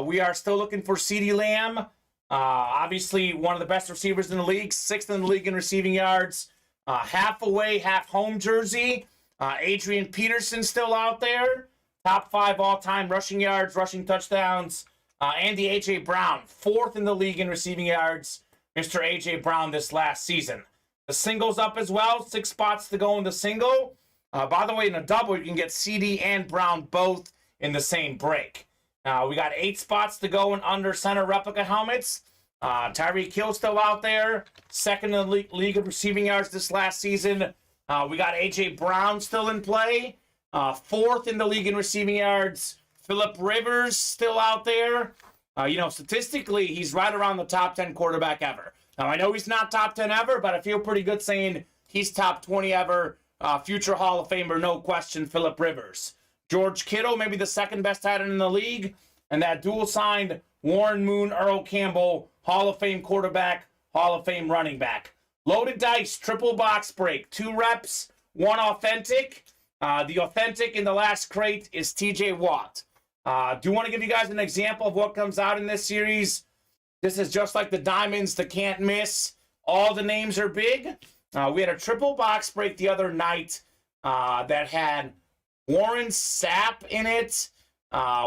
We are still looking for CeeDee Lamb, Obviously, one of the best receivers in the league, 6th in the league in receiving yards. Half away, half home jersey. Adrian Peterson still out there. Top 5 all-time rushing yards, rushing touchdowns. Andy A.J. Brown, 4th in the league in receiving yards. Mr. A.J. Brown this last season. The single's up as well. 6 spots to go in the single. By the way, in a double, you can get CD and Brown both in the same break. We got 8 spots to go in under center replica helmets. Tyreek Hill still out there. 2nd in the league of receiving yards this last season. We got A.J. Brown still in play. 4th in the league in receiving yards. Phillip Rivers still out there. Statistically, he's right around the top 10 quarterback ever. Now, I know he's not top 10 ever, but I feel pretty good saying he's top 20 ever. Future Hall of Famer, no question, Phillip Rivers. George Kittle, maybe the 2nd best tight end in the league. And that dual-signed Warren Moon, Earl Campbell, Hall of Fame quarterback, Hall of Fame running back. Loaded dice, triple box break, 2 reps, 1 authentic. The authentic in the last crate is TJ Watt. Do want to give you guys an example of what comes out in this series. This is just like the Diamonds, the can't miss. All the names are big. We had a triple box break the other night that had Warren Sapp in it.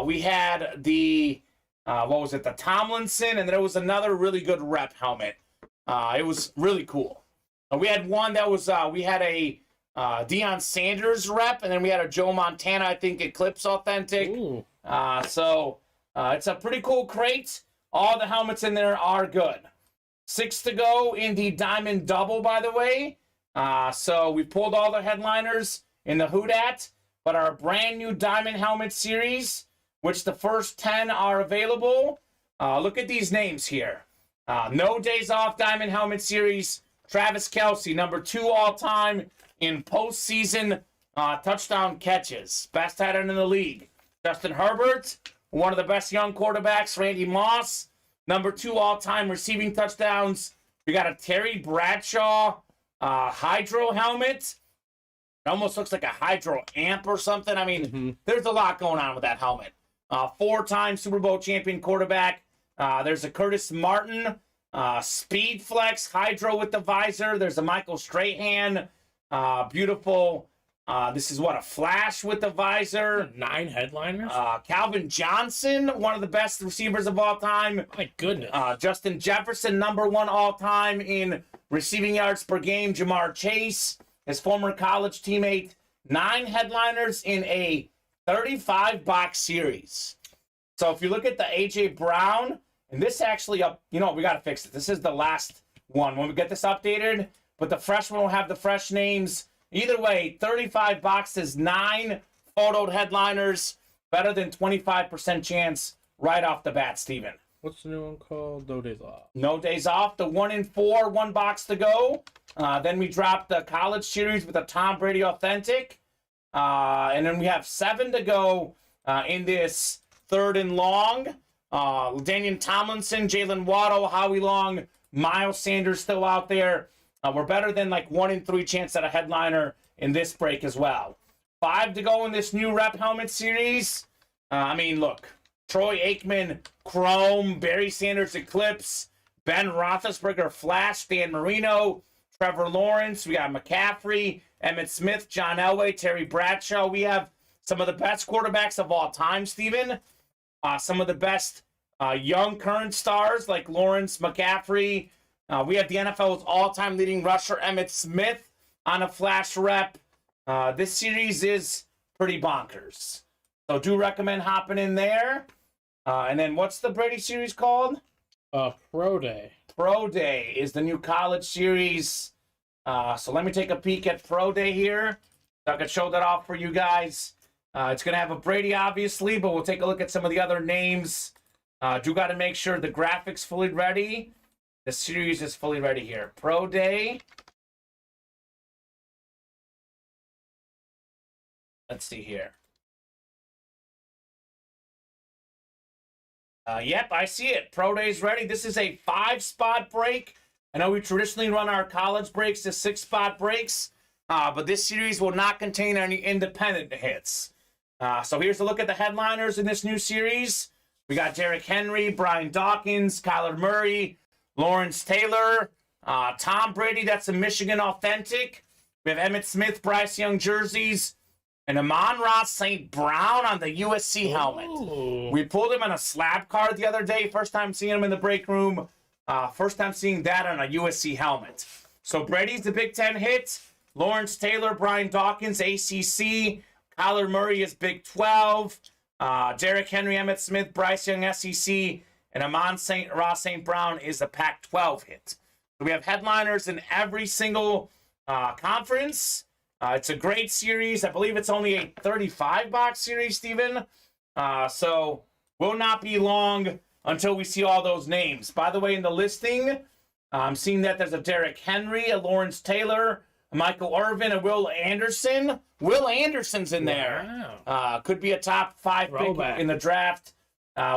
We had the, the Tomlinson, and there was another really good rep helmet. It was really cool. We had one that was, we had a Deion Sanders rep, and then we had a Joe Montana, I think, Eclipse authentic. It's a pretty cool crate. All the helmets in there are good. 6 to go in the Diamond Double, by the way. So we pulled all the headliners in the Who Dat, but our brand new Diamond Helmet series, which the first 10 are available. Look at these names here. No Days Off Diamond Helmet series. Travis Kelce, number 2 all-time in postseason touchdown catches. Best tight end in the league. Justin Herbert, one of the best young quarterbacks. Randy Moss, number 2 all-time receiving touchdowns. We got a Terry Bradshaw Hydro helmet. It almost looks like a Hydro amp or something. I mean, there's a lot going on with that helmet. 4-time Super Bowl champion quarterback. There's a Curtis Martin Speed Flex Hydro with the visor. There's a Michael Strahan. Beautiful. This is a Flash with the visor. 9 headliners. Calvin Johnson, one of the best receivers of all time. My goodness. Justin Jefferson, number 1 all time in receiving yards per game. Jamar Chase, his former college teammate. 9 headliners in a 35-box series. So if you look at the A.J. Brown, and this actually we got to fix it. This is the last one when we get this updated, but the fresh one will have the fresh names. Either way, 35 boxes, 9 photoed headliners, better than 25% chance right off the bat, Steven. What's the new one called? No Days Off. No Days Off. The 1 in 4, 1 box to go. Then we dropped the college series with a Tom Brady authentic. And then we have 7 to go in this 3rd and long. Daniel Tomlinson, Jalen Waddle, Howie Long, Miles Sanders still out there. We're better than 1 in 3 chance at a headliner in this break as well. 5 to go in this new rep helmet series. Look. Troy Aikman, Chrome, Barry Sanders Eclipse, Ben Roethlisberger Flash, Dan Marino, Trevor Lawrence. We got McCaffrey, Emmitt Smith, John Elway, Terry Bradshaw. We have some of the best quarterbacks of all time, Steven. Some of the best young current stars like Lawrence, McCaffrey. We have the NFL's all-time leading rusher, Emmitt Smith, on a Flash rep. This series is pretty bonkers. So do recommend hopping in there. And then what's the Brady series called? Pro Day. Pro Day is the new college series. So let me take a peek at Pro Day here. So I can show that off for you guys. It's going to have a Brady, obviously, but we'll take a look at some of the other names. Do got to make sure the graphics fully ready. The series is fully ready here. Pro Day. Let's see here. Yep, I see it. Pro Day's ready. This is a 5-spot break. I know we traditionally run our college breaks to 6-spot breaks, but this series will not contain any independent hits. So here's a look at the headliners in this new series. We got Derrick Henry, Brian Dawkins, Kyler Murray, Lawrence Taylor, Tom Brady. That's a Michigan authentic. We have Emmitt Smith, Bryce Young jerseys, and Amon-Ra St. Brown on the USC helmet. Ooh. We pulled him on a slab card the other day. First time seeing him in the break room. First time seeing that on a USC helmet. So Brady's the Big Ten hit. Lawrence Taylor, Brian Dawkins, ACC. Kyler Murray is Big 12. Derrick Henry, Emmitt Smith, Bryce Young, SEC. And Amon-Ra St. Brown is a Pac-12 hit. So we have headliners in every single conference. It's a great series. I believe it's only a 35-box series, Steven. So will not be long until we see all those names. By the way, in the listing, I'm seeing that there's a Derrick Henry, a Lawrence Taylor, a Michael Irvin, a Will Anderson. Will Anderson's in there. Wow. Could be a top 5 pick in the draft.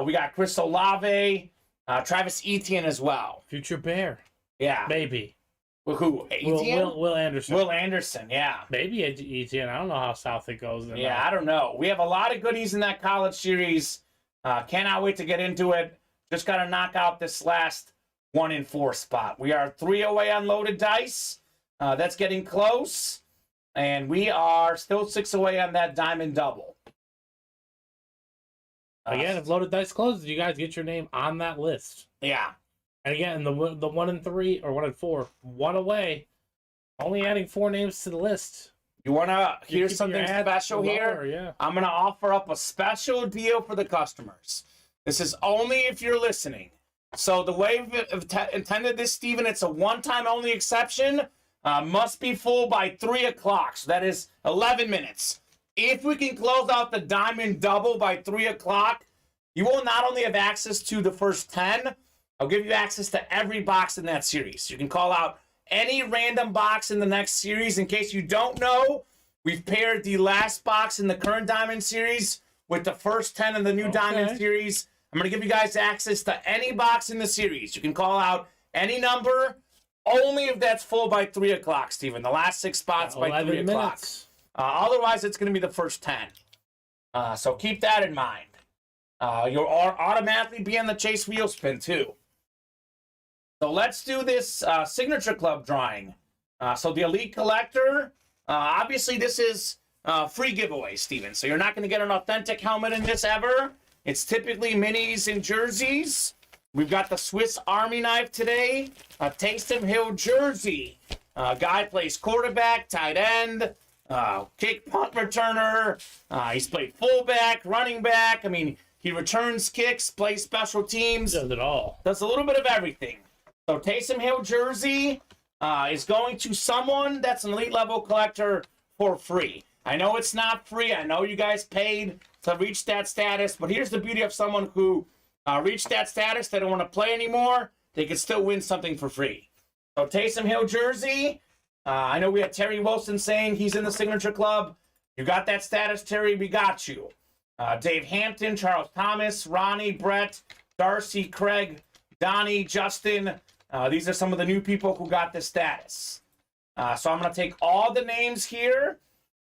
We got Chris Olave, Travis Etienne as well. Future Bear. Yeah. Maybe. Who? Etienne? Will Anderson. Will Anderson, yeah. Maybe Etienne. I don't know how south it goes. Yeah, I don't know. We have a lot of goodies in that college series. Cannot wait to get into it. Just got to knock out this last 1 in 4 spot. We are 3 away on loaded dice. That's getting close. And we are still 6 away on that diamond double. Again, if loaded dice closes, you guys get your name on that list. Yeah. And again, the 1 in 3 or 1 in 4, 1 away. Only adding 4 names to the list. You want to hear something special lower, here? Yeah. I'm going to offer up a special deal for the customers. This is only if you're listening. So the way we've intended this, Steven, it's a one-time only exception. Must be full by 3 o'clock. So that is 11 minutes. If we can close out the diamond double by 3 o'clock, you will not only have access to the first 10, I'll give you access to every box in that series. You can call out any random box in the next series. In case you don't know, we've paired the last box in the current Diamond series with the first 10 in the new Diamond series. I'm going to give you guys access to any box in the series. You can call out any number, only if that's full by 3 o'clock, Steven. The last 6 spots by 3 o'clock. Otherwise, it's going to be the first 10. So keep that in mind. You'll automatically be on the Chase Wheel Spin, too. So let's do this Signature Club drawing. So the Elite Collector, obviously this is free giveaway, Steven. So you're not going to get an authentic helmet in this ever. It's typically minis and jerseys. We've got the Swiss Army knife today, a Taysom Hill jersey. Guy plays quarterback, tight end, kick punt returner. He's played fullback, running back. I mean, he returns kicks, plays special teams. Does it all. Does a little bit of everything. So Taysom Hill jersey is going to someone that's an elite level collector for free. I know it's not free. I know you guys paid to reach that status, but here's the beauty of someone who reached that status. They don't want to play anymore. They can still win something for free. So Taysom Hill jersey. I know we had Terry Wilson saying he's in the Signature Club. You got that status, Terry. We got you. Dave Hampton, Charles Thomas, Ronnie, Brett, Darcy, Craig, Donnie, Justin. These are some of the new people who got this status. So I'm going to take all the names here.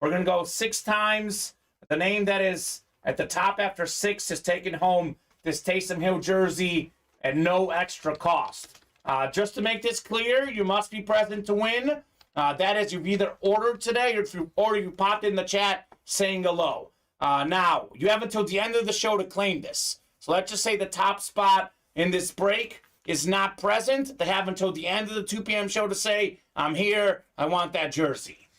We're going to go 6 times. The name that is at the top after 6 is taking home this Taysom Hill jersey at no extra cost. Just to make this clear, you must be present to win. That is, you've either ordered today or you popped in the chat saying hello. Now, you have until the end of the show to claim this. So let's just say the top spot in this break is not present. They have until the end of the 2 p.m. show to say, I'm here, I want that jersey.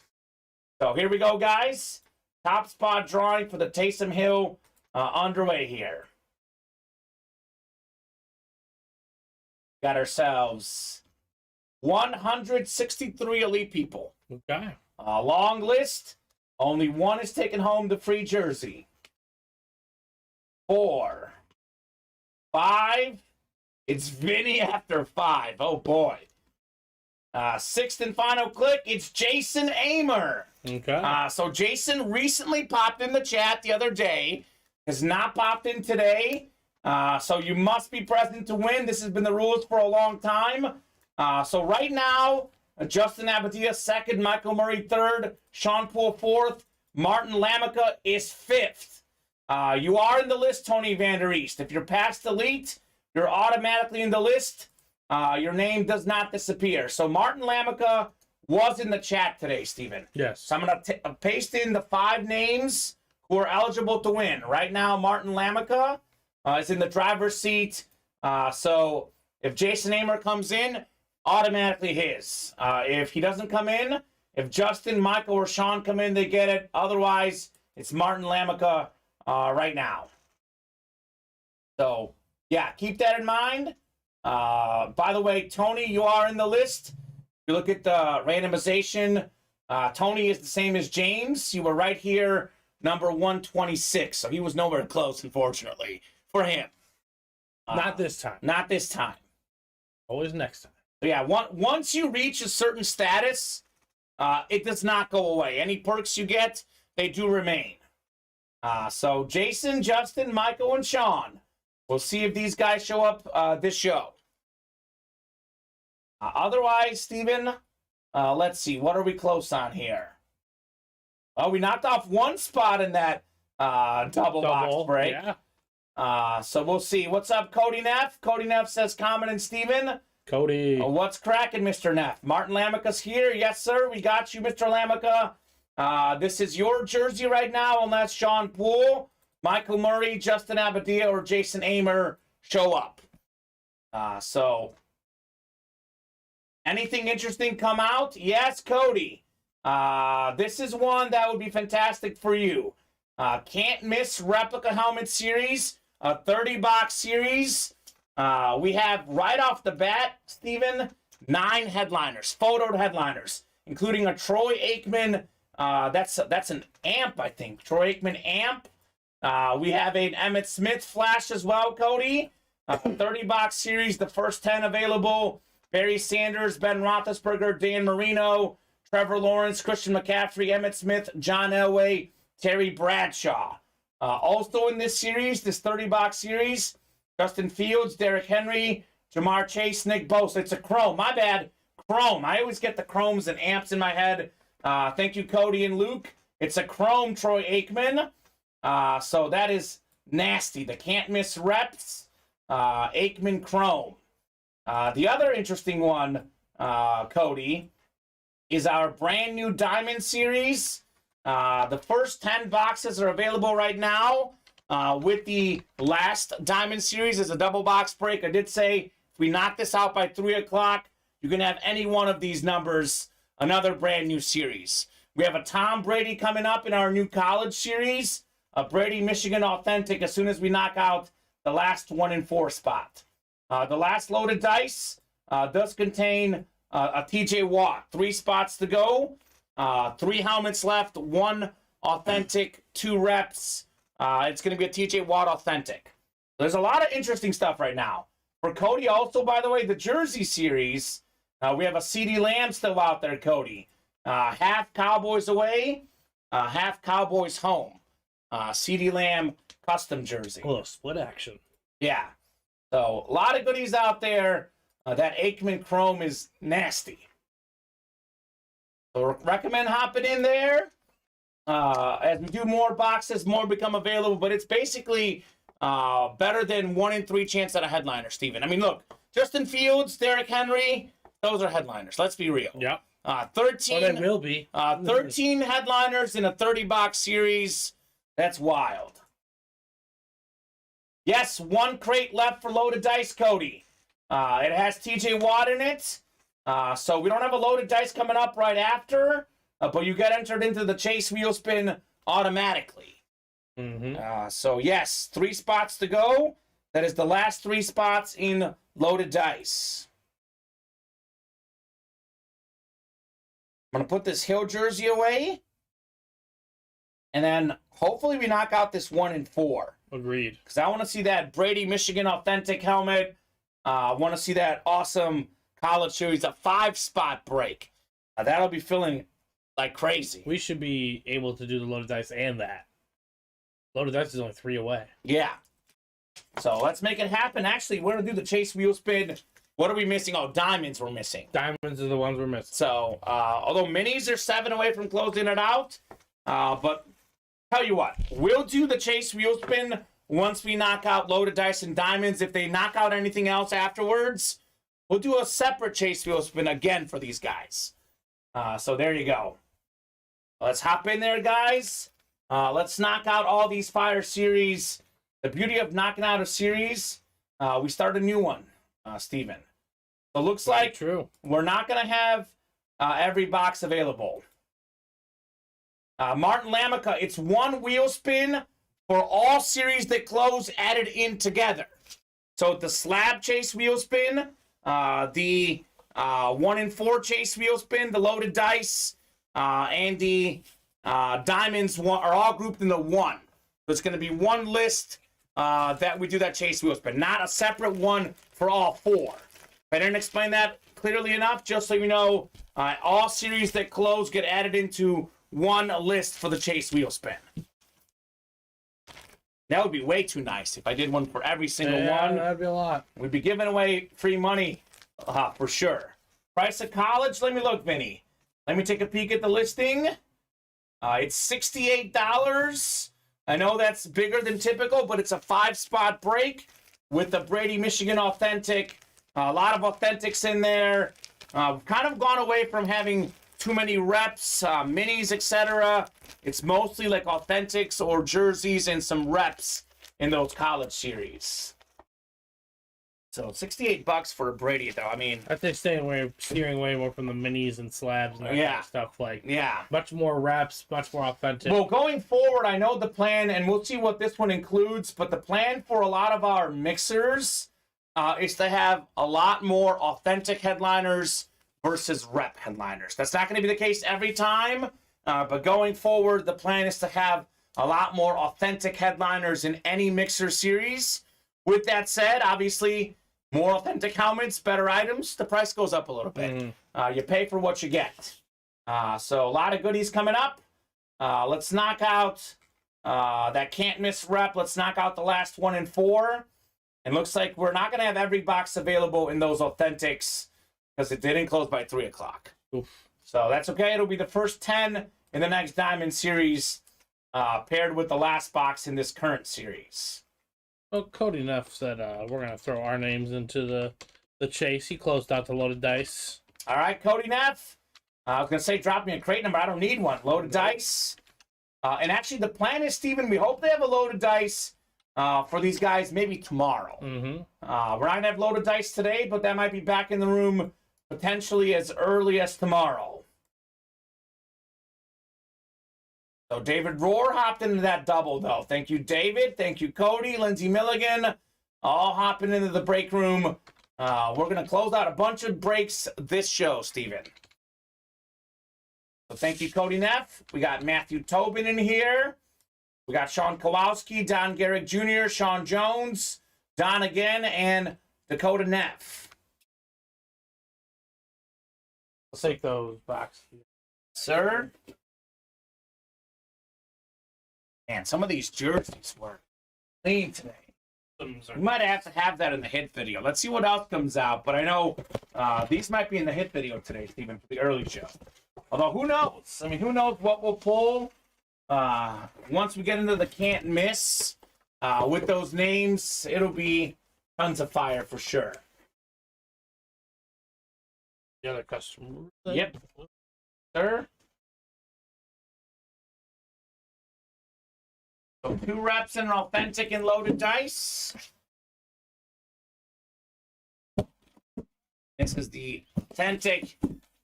So here we go, guys. Top spot drawing for the Taysom Hill underway here. Got ourselves 163 elite people. Okay. A long list. Only one is taking home the free jersey. 4, 5. It's Vinny after 5. Oh, boy. 6th and final click. It's Jason Amer. Okay. So Jason recently popped in the chat the other day. Has not popped in today. So you must be present to win. This has been the rules for a long time. So right now, Justin Abadia 2nd, Michael Murray 3rd, Sean Poole 4th, Martin Lamica is 5th. You are in the list, Tony Vander East. If you're past elite, you're automatically in the list. Your name does not disappear. So Martin Lamica was in the chat today, Steven. Yes. So I'm going to paste in the 5 names who are eligible to win. Right now, Martin Lamica is in the driver's seat. So if Jason Amer comes in, automatically his. If he doesn't come in, if Justin, Michael, or Sean come in, they get it. Otherwise, it's Martin Lamica right now. So, yeah, keep that in mind. By the way, Tony, you are in the list. If you look at the randomization, Tony is the same as James. You were right here, number 126. So he was nowhere close, unfortunately, for him. Not this time. Not this time. Always next time. So yeah, once you reach a certain status, it does not go away. Any perks you get, they do remain. So Jason, Justin, Michael, and Sean. We'll see if these guys show up this show. Otherwise, Steven, let's see. What are we close on here? Oh, we knocked off 1 spot in that double box break. Yeah. So we'll see. What's up, Cody Neff? Cody Neff says, Kamen and Steven. Cody. What's cracking, Mr. Neff? Martin Lamica's here. Yes, sir. We got you, Mr. Lamica. This is your jersey right now, unless Sean Poole, Michael Murray, Justin Abadia, or Jason Amer show up. So, anything interesting come out? Yes, Cody. This is one that would be fantastic for you. Can't miss replica helmet series, a 30-box series. We have right off the bat, Steven, 9 headliners, photoed headliners, including a Troy Aikman. That's an amp, I think. Troy Aikman amp. We have an Emmitt Smith flash as well, Cody. 30-box series, the first 10 available. Barry Sanders, Ben Roethlisberger, Dan Marino, Trevor Lawrence, Christian McCaffrey, Emmitt Smith, John Elway, Terry Bradshaw. Also in this series, this 30-box series, Justin Fields, Derrick Henry, Jamar Chase, Nick Bosa. It's a chrome. My bad. Chrome. I always get the chromes and amps in my head. Thank you, Cody and Luke. It's a chrome Troy Aikman. So that is nasty. The can't miss reps. Aikman chrome. The other interesting one, Cody, is our brand new Diamond series. The first 10 boxes are available right now. With the last Diamond series as a double box break. I did say if we knock this out by 3 o'clock, you can have any one of these numbers, another brand new series. We have a Tom Brady coming up in our new college series, a Brady Michigan Authentic as soon as we knock out the last 1 in 4 spot. The last loaded dice does contain a TJ Watt. 3 spots to go, 3 helmets left, 1 authentic, 2 reps. It's going to be a TJ Watt Authentic. There's a lot of interesting stuff right now. For Cody also, by the way, the Jersey series, we have a CeeDee Lamb still out there, Cody. Half Cowboys away, half Cowboys home. CeeDee Lamb custom jersey. A little split action. Yeah. So, a lot of goodies out there. That Aikman Chrome is nasty. So, recommend hopping in there. As we do more boxes, more become available, but it's basically better than 1 in 3 chance at a headliner, Steven. I mean, look, Justin Fields, Derrick Henry, those are headliners. Let's be real. Yep. 13. Well, they will be. 13 headliners in a 30-box series. That's wild. Yes, 1 crate left for loaded dice, Cody. It has TJ Watt in it. So we don't have a loaded dice coming up right after. But you get entered into the Chase Wheel Spin automatically. Mm-hmm. So, yes, 3 spots to go. That is the last 3 spots in loaded dice. I'm going to put this Hill jersey away. And then hopefully we knock out this 1 in 4. Agreed. Because I want to see that Brady Michigan Authentic helmet. I want to see that awesome college series, a 5-spot break. That'll be filling like crazy. We should be able to do the loaded dice and that. Loaded dice is only 3 away. Yeah. So let's make it happen. Actually, we're going to do the Chase Wheel Spin. What are we missing? Oh, diamonds we're missing. Diamonds are the ones we're missing. So, although minis are 7 away from closing it out, but tell you what, we'll do the chase wheel spin once we knock out loaded dice and diamonds. If they knock out anything else afterwards, we'll do a separate chase wheel spin again for these guys. So there you go. Let's hop in there, guys. Let's knock out all these fire series. The beauty of knocking out a series, we start a new one, Steven. So it looks like true. We're not going to have every box available. Martin Lamica, it's one wheel spin for all series that close added in together. So the slab chase wheel spin, the 1 in 4 chase wheel spin, the loaded dice, and the diamonds are all grouped into one. So it's going to be one list that we do that chase wheel spin, not a separate one for all 4. If I didn't explain that clearly enough, just so you know, all series that close get added into one list for the chase wheel spin. That would be way too nice if I did one for every single one. That'd be a lot. We'd be giving away free money for sure. Price of college? Let me look, Vinny. Let me take a peek at the listing. It's $68. I know that's bigger than typical, but it's a 5-spot break with the Brady Michigan Authentic. A lot of authentics in there. We've kind of gone away from having too many reps, minis, etc. It's mostly like authentics or jerseys and some reps in those college series. So $68 for a Brady, though. I mean, I think steering away more from the minis and slabs and that kind of stuff. Like, much more reps, much more authentic. Well, going forward, I know the plan, and we'll see what this one includes. But the plan for a lot of our mixers is to have a lot more authentic headliners versus rep headliners. That's not going to be the case every time, but going forward, the plan is to have a lot more authentic headliners in any mixer series. With that said, obviously, more authentic helmets, better items, the price goes up a little bit. You pay for what you get. So a lot of goodies coming up. Let's knock out that can't miss rep. Let's knock out the last 1 in 4. It looks like we're not going to have every box available in those authentics because it didn't close by 3 o'clock. So that's okay. It'll be the first 10 in the next Diamond Series paired with the last box in this current series. Well, Cody Neff said we're going to throw our names into the chase. He closed out the loaded dice. All right, Cody Neff. I was going to say drop me a crate number. I don't need one. Loaded dice. And actually, the plan is, Steven, we hope they have a loaded dice for these guys maybe tomorrow. We're not going to have loaded dice today, but that might be back in the room potentially as early as tomorrow. So David Rohr hopped into that double, though. Thank you, David. Thank you, Cody. Lindsey Milligan, all hopping into the break room. We're going to close out a bunch of breaks this show, Steven. So thank you, Cody Neff. We got Matthew Tobin in here. We got Sean Kowalski, Don Garrick Jr., Sean Jones, Don again, and Dakota Neff. I'll take those boxes. Sir? Man, some of these jerseys were clean today. We might have to have that in the hit video. Let's see what else comes out. But I know these might be in the hit video today, Steven, for the early show. Although, who knows? I mean, who knows what we'll pull once we get into the can't miss. With those names, it'll be tons of fire for sure. The other customer. Yep. Sir? So 2 reps and an authentic and loaded dice. This is the authentic.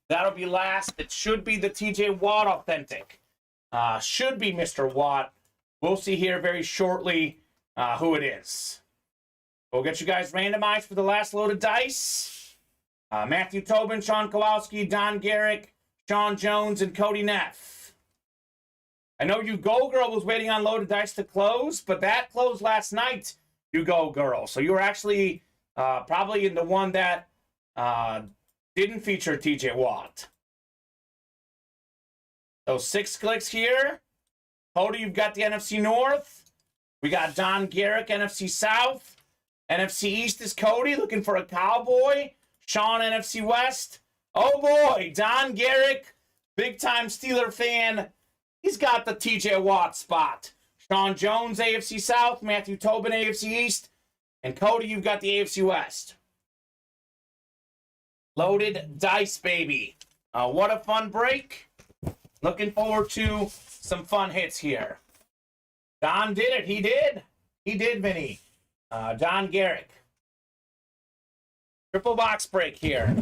That'll be last. It should be the TJ Watt authentic. Should be Mr. Watt. We'll see here very shortly who it is. We'll get you guys randomized for the last loaded dice. Matthew Tobin, Sean Kowalski, Don Garrick, Sean Jones, and Cody Neff. I know you Go Girl was waiting on loaded dice to close, but that closed last night, you Go Girl. So you were actually probably in the one that didn't feature TJ Watt. So 6 clicks here. Cody, you've got the NFC North. We got Don Garrick, NFC South. NFC East is Cody looking for a cowboy. Sean, NFC West. Oh boy, Don Garrick, big time Steeler fan. he's got the TJ Watt spot. Sean Jones, AFC South. Matthew Tobin, AFC East. And Cody, you've got the AFC West. Loaded dice, baby. What a fun break. Looking forward to some fun hits here. Don did it. He did. He did, Vinny. Don Garrick. Triple box break here.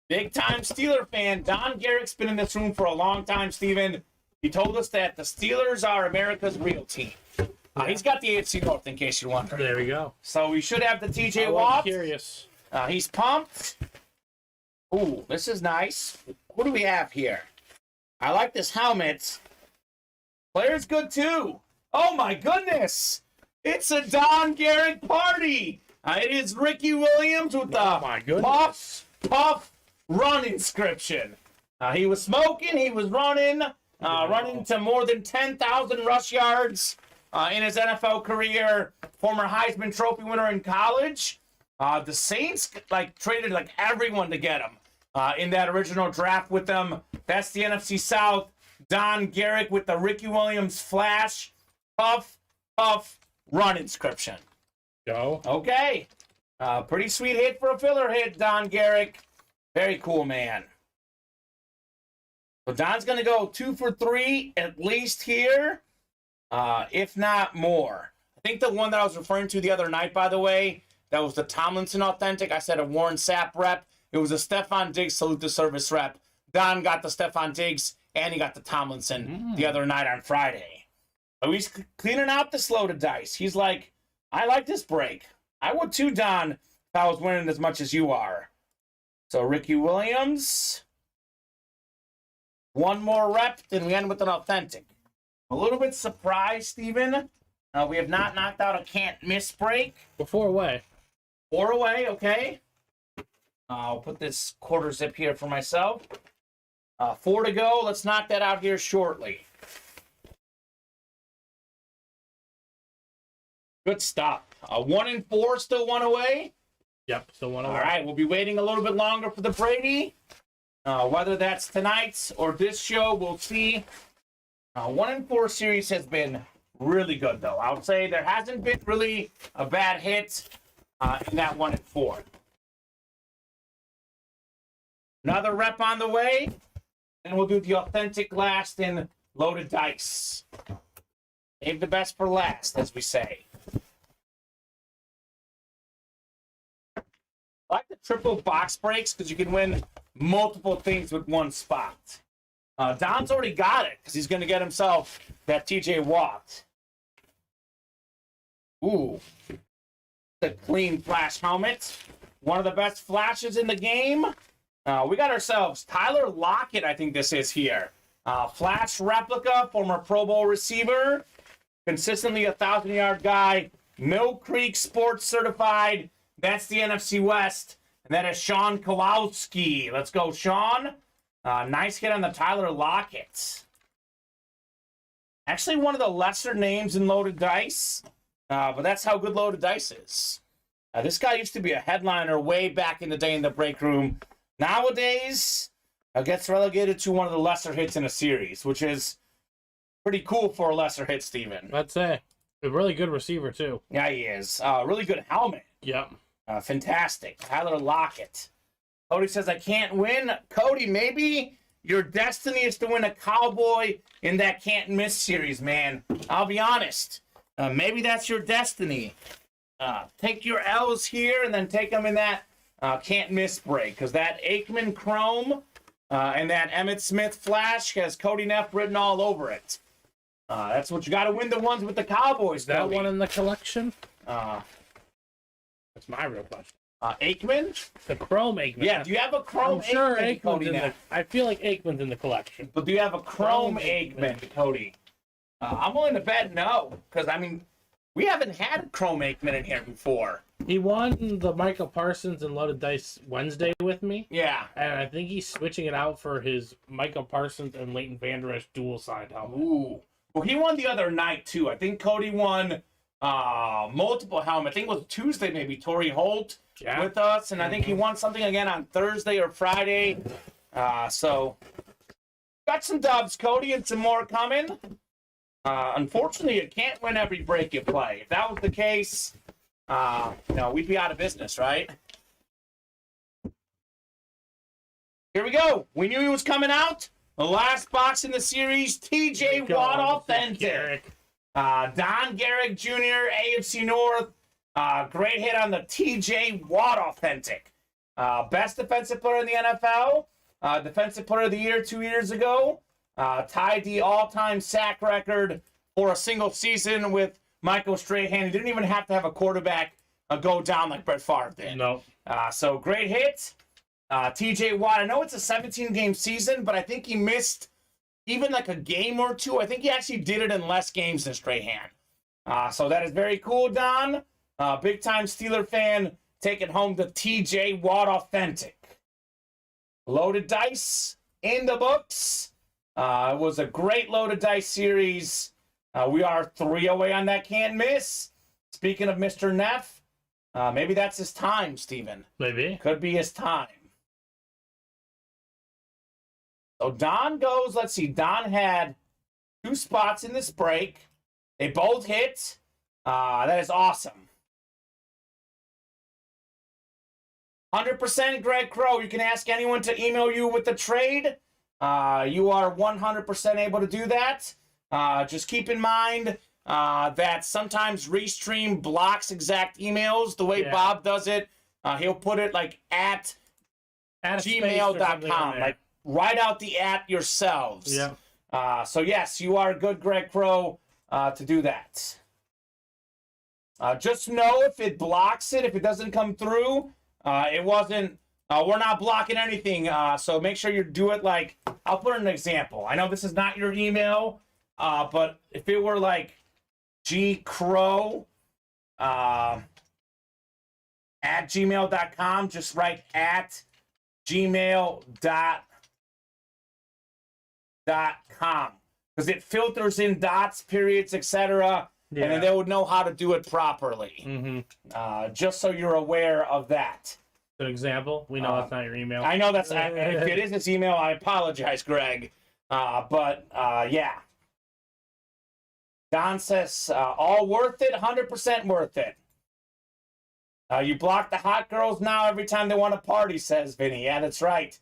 Big time Steeler fan. Don Garrick's been in this room for a long time, Steven. He told us that the Steelers are America's real team. He's got the AFC North, in case you're wondering. There we go. So we should have the TJ I'm Watt. curious. He's pumped. Ooh, this is nice. What do we have here? I like this helmet. Player's good, too. Oh, my goodness. It's a Don Garrick party. It is Ricky Williams with the puff, run inscription. He was smoking. He was running. Running to more than 10,000 rush yards in his NFL career. Former Heisman Trophy winner in college. The Saints traded everyone to get him in that original draft with them. That's the NFC South. Don Garrick with the Ricky Williams flash, puff, run inscription. Go. Okay. Pretty sweet hit for a filler hit, Don Garrick. Very cool, man. So Don's going to go 2 for 3 at least here, if not more. I think the one that I was referring to the other night, by the way, that was the Tomlinson Authentic. I said a Warren Sapp rep. It was a Stephon Diggs Salute the Service rep. Don got the Stephon Diggs, and he got the Tomlinson the other night on Friday. So he's cleaning out this loaded dice. He's like, I like this break. I would too, Don, if I was winning as much as you are. So Ricky Williams. One more rep, then we end with an authentic. A little bit surprised, Steven. We have not knocked out a can't miss break. We're 4 away. 4 away, okay. I'll put this quarter zip here for myself. 4 to go. Let's knock that out here shortly. Good stuff. 1 and 4, still 1 away. Yep, still 1 away. All right, we'll be waiting a little bit longer for the Brady. Whether that's tonight's or this show, we'll see. 1 and 4 series has been really good, though. I would say there hasn't been really a bad hit in that 1 and 4. Another rep on the way, and we'll do the authentic last in loaded dice. Save the best for last, as we say. I like the triple box breaks because you can win multiple things with one spot. Don's already got it because he's going to get himself that TJ Watt. Ooh. The clean flash helmet. One of the best flashes in the game. We got ourselves Tyler Lockett, I think this is here. Flash replica, former Pro Bowl receiver. Consistently a 1,000-yard guy. Mill Creek Sports certified. That's the NFC West. And that is Sean Kowalski. Let's go, Sean. Nice hit on the Tyler Lockett. Actually, one of the lesser names in Loaded Dice. But that's how good Loaded Dice is. This guy used to be a headliner way back in the day in the break room. Nowadays, gets relegated to one of the lesser hits in a series, which is pretty cool for a lesser hit, Steven. I'd say. A really good receiver, too. Yeah, he is. Really good helmet. Yep. Fantastic. Tyler Lockett. Cody says, I can't win. Cody, maybe your destiny is to win a Cowboy in that can't miss series, man. I'll be honest. Maybe that's your destiny. Take your L's here and then take them in that can't miss break. Because that Aikman Chrome and that Emmitt Smith Flash has Cody Neff written all over it. That's what you got to win the ones with the Cowboys. That Cody. one in the collection? That's my real question. Aikman? The Chrome Aikman. Yeah, do you have a Chrome I'm sure Aikman, Cody Aikman's in Neff? I feel like Aikman's in the collection. But do you have a Chrome Aikman, Cody? I'm willing to bet no. Because, I mean, we haven't had a Chrome Aikman in here before. He won the Michael Parsons and Loaded Dice Wednesday with me. Yeah. And I think he's switching it out for his Michael Parsons and Leighton Vander Esch dual-side helmet. Ooh. Well, he won the other night, too. I think Cody won multiple helmets. I think it was Tuesday, maybe, Torrey Holt with us. And I think he won something again on Thursday or Friday. So got some dubs, Cody, and some more coming. Unfortunately, you can't win every break you play. If that was the case, we'd be out of business, right? Here we go. We knew he was coming out. The last box in the series, TJ Watt Authentic. Don Garrick Jr., AFC North. Great hit on the TJ Watt Authentic. Best defensive player in the NFL. Defensive player of the year 2 years ago. Tied the all-time sack record for a single season with Michael Strahan. He didn't even have to have a quarterback go down like Brett Favre did. No. So great hit. TJ Watt, I know it's a 17-game season, but I think he missed even like a game or two. I think he actually did it in less games than Strahan. So that is very cool, Don. Big-time Steeler fan taking home the TJ Watt Authentic. Loaded dice in the books. It was a great loaded dice series. We are 3 away on that can't miss. Speaking of Mr. Neff, maybe that's his time, Steven. Maybe. Could be his time. So Don goes, let's see, Don had 2 spots in this break. They both hit. That is awesome. 100% Greg Crow. You can ask anyone to email you with the trade. You are 100% able to do that. Just keep in mind that sometimes Restream blocks exact emails the way Bob does it. He'll put it like at gmail.com. Like write out the at yourselves. Yeah. So yes, you are good, Greg Crow, to do that. Just know if it blocks it, if it doesn't come through, it wasn't. We're not blocking anything, so make sure you do it like, I'll put an example. I know this is not your email, but if it were like gcrow at gmail.com, just write at gmail.com because it filters in dots, periods, etc., and then they would know how to do it properly. Just so you're aware of that. An example, we know that's not your email. I know that's if it is his email, I apologize, Greg. But yeah. Don says all worth it, 100% worth it. You block the hot girls now every time they want to party, says Vinny. Yeah, that's right.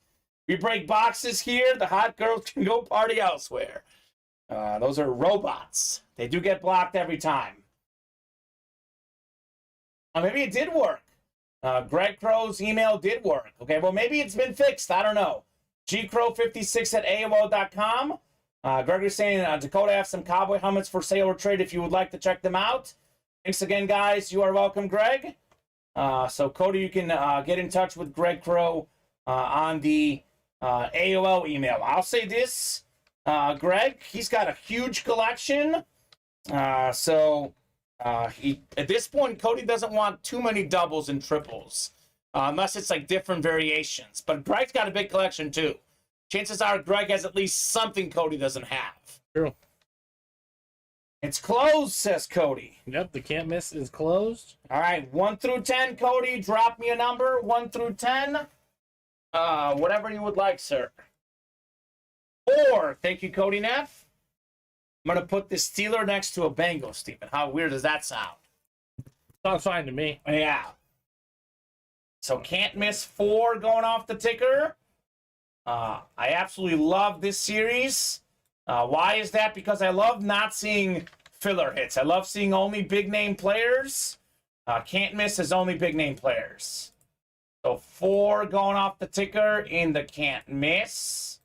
We break boxes here, the hot girls can go party elsewhere. Those are robots. They do get blocked every time. Maybe it did work. Greg Crow's email did work. Okay, well, maybe it's been fixed. I don't know. gcrow56 at AOL.com. Gregory's saying, Dakota have some cowboy helmets for sale or trade if you would like to check them out. Thanks again, guys. You are welcome, Greg. So, Cody, you can get in touch with Greg Crow on the AOL email. I'll say this, Greg, he's got a huge collection. At this point, Cody doesn't want too many doubles and triples, unless it's like different variations. But Greg's got a big collection too. Chances are Greg has at least something Cody doesn't have. True. It's closed, says Cody. Yep, the can't miss is closed. All right, 1 through 10, Cody. Drop me a number, 1 through 10. Whatever you would like, sir. 4. Thank you, Cody Neff. I'm going to put this Steeler next to a Bengal, Stephen. How weird does that sound? Sounds fine to me. Yeah. So can't miss 4 going off the ticker. I absolutely love this series. Why is that? Because I love not seeing filler hits. I love seeing only big-name players. Can't miss is only big-name players. So 4 going off the ticker in the can't miss.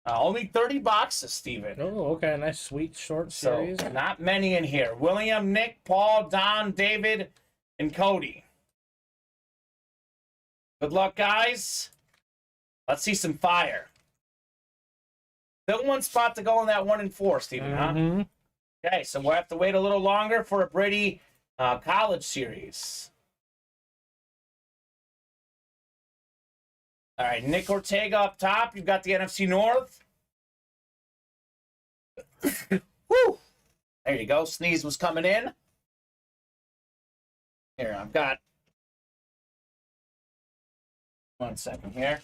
Only 30 boxes, Steven. Oh, okay. Nice, sweet, short series. So, not many in here. William, Nick, Paul, Don, David, and Cody. Good luck, guys. Let's see some fire. Still 1 spot to go in that 1 and 4, Steven, huh? Okay, so we'll have to wait a little longer for a Brady College series. All right, Nick Ortega up top. You've got the NFC North. Woo! There you go. Sneeze was coming in. Here, I've got 1 second here.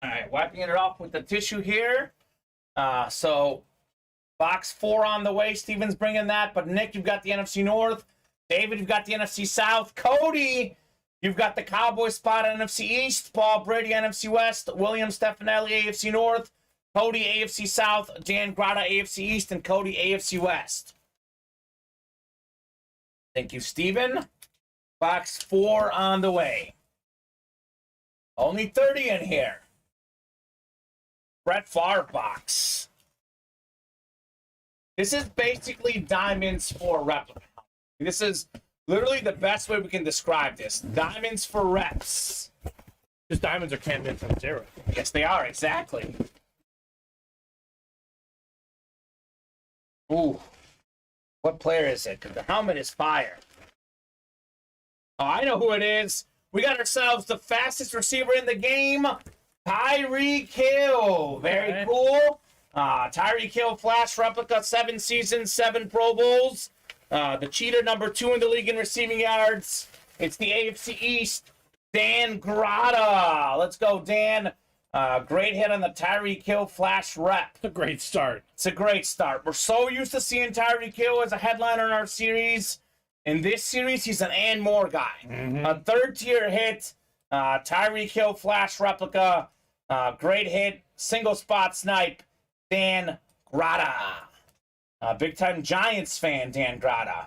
All right, wiping it off with the tissue here. So box 4 on the way. Steven's bringing that. But Nick, you've got the NFC North. David, you've got the NFC South. Cody, you've got the Cowboys spot at NFC East. Paul Brady, NFC West. William Stefanelli, AFC North. Cody, AFC South. Dan Grata, AFC East. And Cody, AFC West. Thank you, Steven. Box 4 on the way. Only 30 in here. Brett Favre box. This is basically diamonds for replica. This is literally the best way we can describe this. Diamonds for reps. Because diamonds are can't mint on zero. Yes, they are, exactly. Ooh. What player is it? Because the helmet is fire. Oh, I know who it is. We got ourselves the fastest receiver in the game, Tyreek Hill. Very cool. Tyreek Hill flash replica, 7 seasons, 7 Pro Bowls. The cheater number 2 in the league in receiving yards. It's the AFC East, Dan Grata. Let's go, Dan. Great hit on the Tyreek Hill flash rep. It's a great start. It's a great start. We're so used to seeing Tyreek Hill as a headliner in our series. In this series, he's an and more guy. A 3rd-tier hit. Tyreek Hill flash replica. Great hit. Single spot snipe. Dan Grata. Big-time Giants fan, Dan Grata.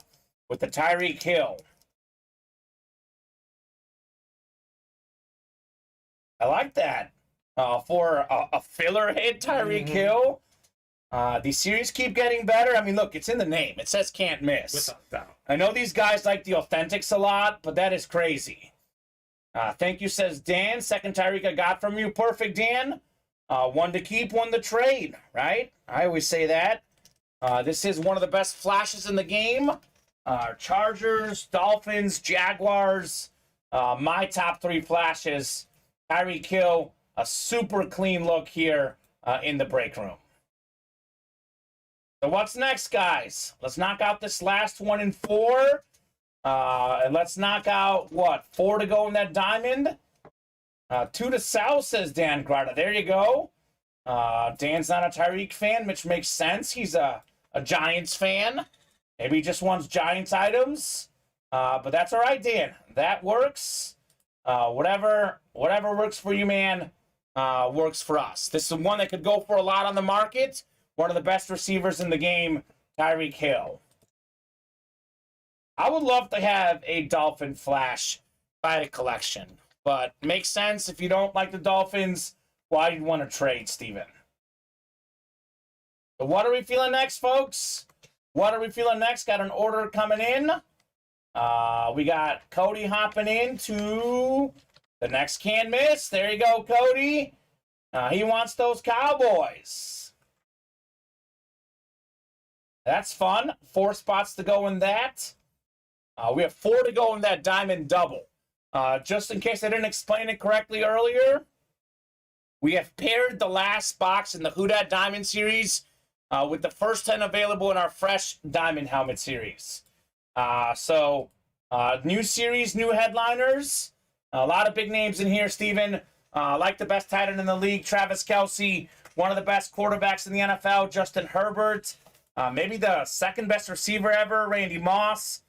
With the Tyreek Hill. I like that. For a filler hit, Tyreek Hill. These series keep getting better. I mean, look, it's in the name. It says can't miss. Without doubt. I know these guys like the authentics a lot, but that is crazy. Thank you, says Dan. Second Tyreek I got from you. Perfect, Dan. 1 to keep, 1 to trade, right? I always say that. This is one of the best flashes in the game. Chargers, Dolphins, Jaguars. My top 3 flashes. Tyreek Hill, a super clean look here in the break room. So what's next, guys? Let's knock out this last one in 4. And let's knock out, what, 4 to go in that diamond? 2 to South, says Dan Grata. There you go. Dan's not a Tyreek fan, which makes sense. He's a Giants fan. Maybe he just wants Giants items. But that's all right, Dan. That works. Whatever works for you, man, works for us. This is one that could go for a lot on the market. One of the best receivers in the game, Tyreek Hill. I would love to have a Dolphin Flash by the collection, but makes sense if you don't like the Dolphins. Why you'd want to trade, Steven? So what are we feeling next, folks? What are we feeling next? Got an order coming in. We got Cody hopping into the next can't miss. There you go, Cody. He wants those Cowboys. That's fun. 4 spots to go in that. We have 4 to go in that diamond double. Just in case I didn't explain it correctly earlier, we have paired the last box in the Who Dat Diamond series with the first 10 available in our fresh Diamond Helmet series. So, new series, new headliners. A lot of big names in here, Steven. Like the best tight end in the league, Travis Kelce. One of the best quarterbacks in the NFL, Justin Herbert. Maybe the second best receiver ever, Randy Moss.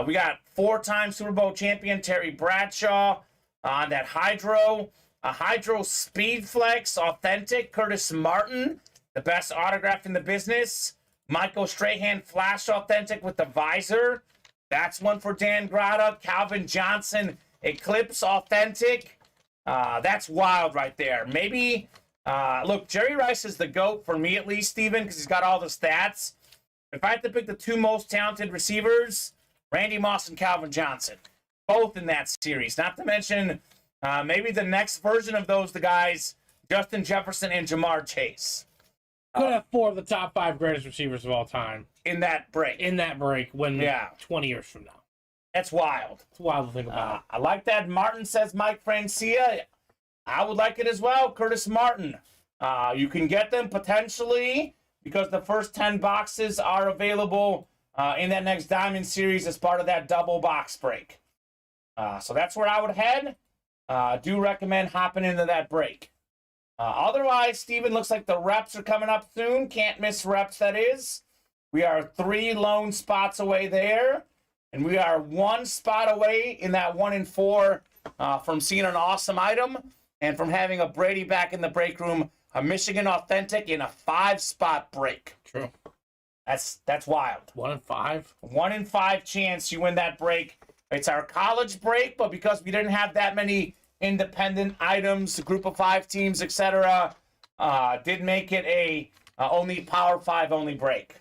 We got 4-time Super Bowl champion Terry Bradshaw on that Hydro. A Hydro Speed Flex Authentic, Curtis Martin, the best autograph in the business. Michael Strahan Flash Authentic with the visor. That's one for Dan Grata. Calvin Johnson Eclipse Authentic. That's wild right there. Maybe, look, Jerry Rice is the GOAT for me at least, Steven, because he's got all the stats. If I had to pick the 2 most talented receivers, Randy Moss and Calvin Johnson, both in that series. Not to mention maybe the next version of those, the guys, Justin Jefferson and Jamar Chase. Could have 4 of the top 5 greatest receivers of all time. In that break. In that break, when 20 years from now. That's wild. It's wild to think about. I like that. Martin says Mike Francia. I would like it as well, Curtis Martin. You can get them potentially because the first 10 boxes are available in that next Diamond series as part of that double box break. So that's where I would head. Do recommend hopping into that break. Otherwise, Steven, looks like the reps are coming up soon. Can't miss reps, that is. We are 3 lone spots away there. And we are 1 spot away in that 1 in 4 from seeing an awesome item and from having a Brady back in the break room, a Michigan Authentic in a 5-spot break. True. That's wild. 1 in 5? 1 in 5 chance you win that break. It's our college break, but because we didn't have that many independent items, a group of 5 teams, etc., did make it a only Power 5 only break.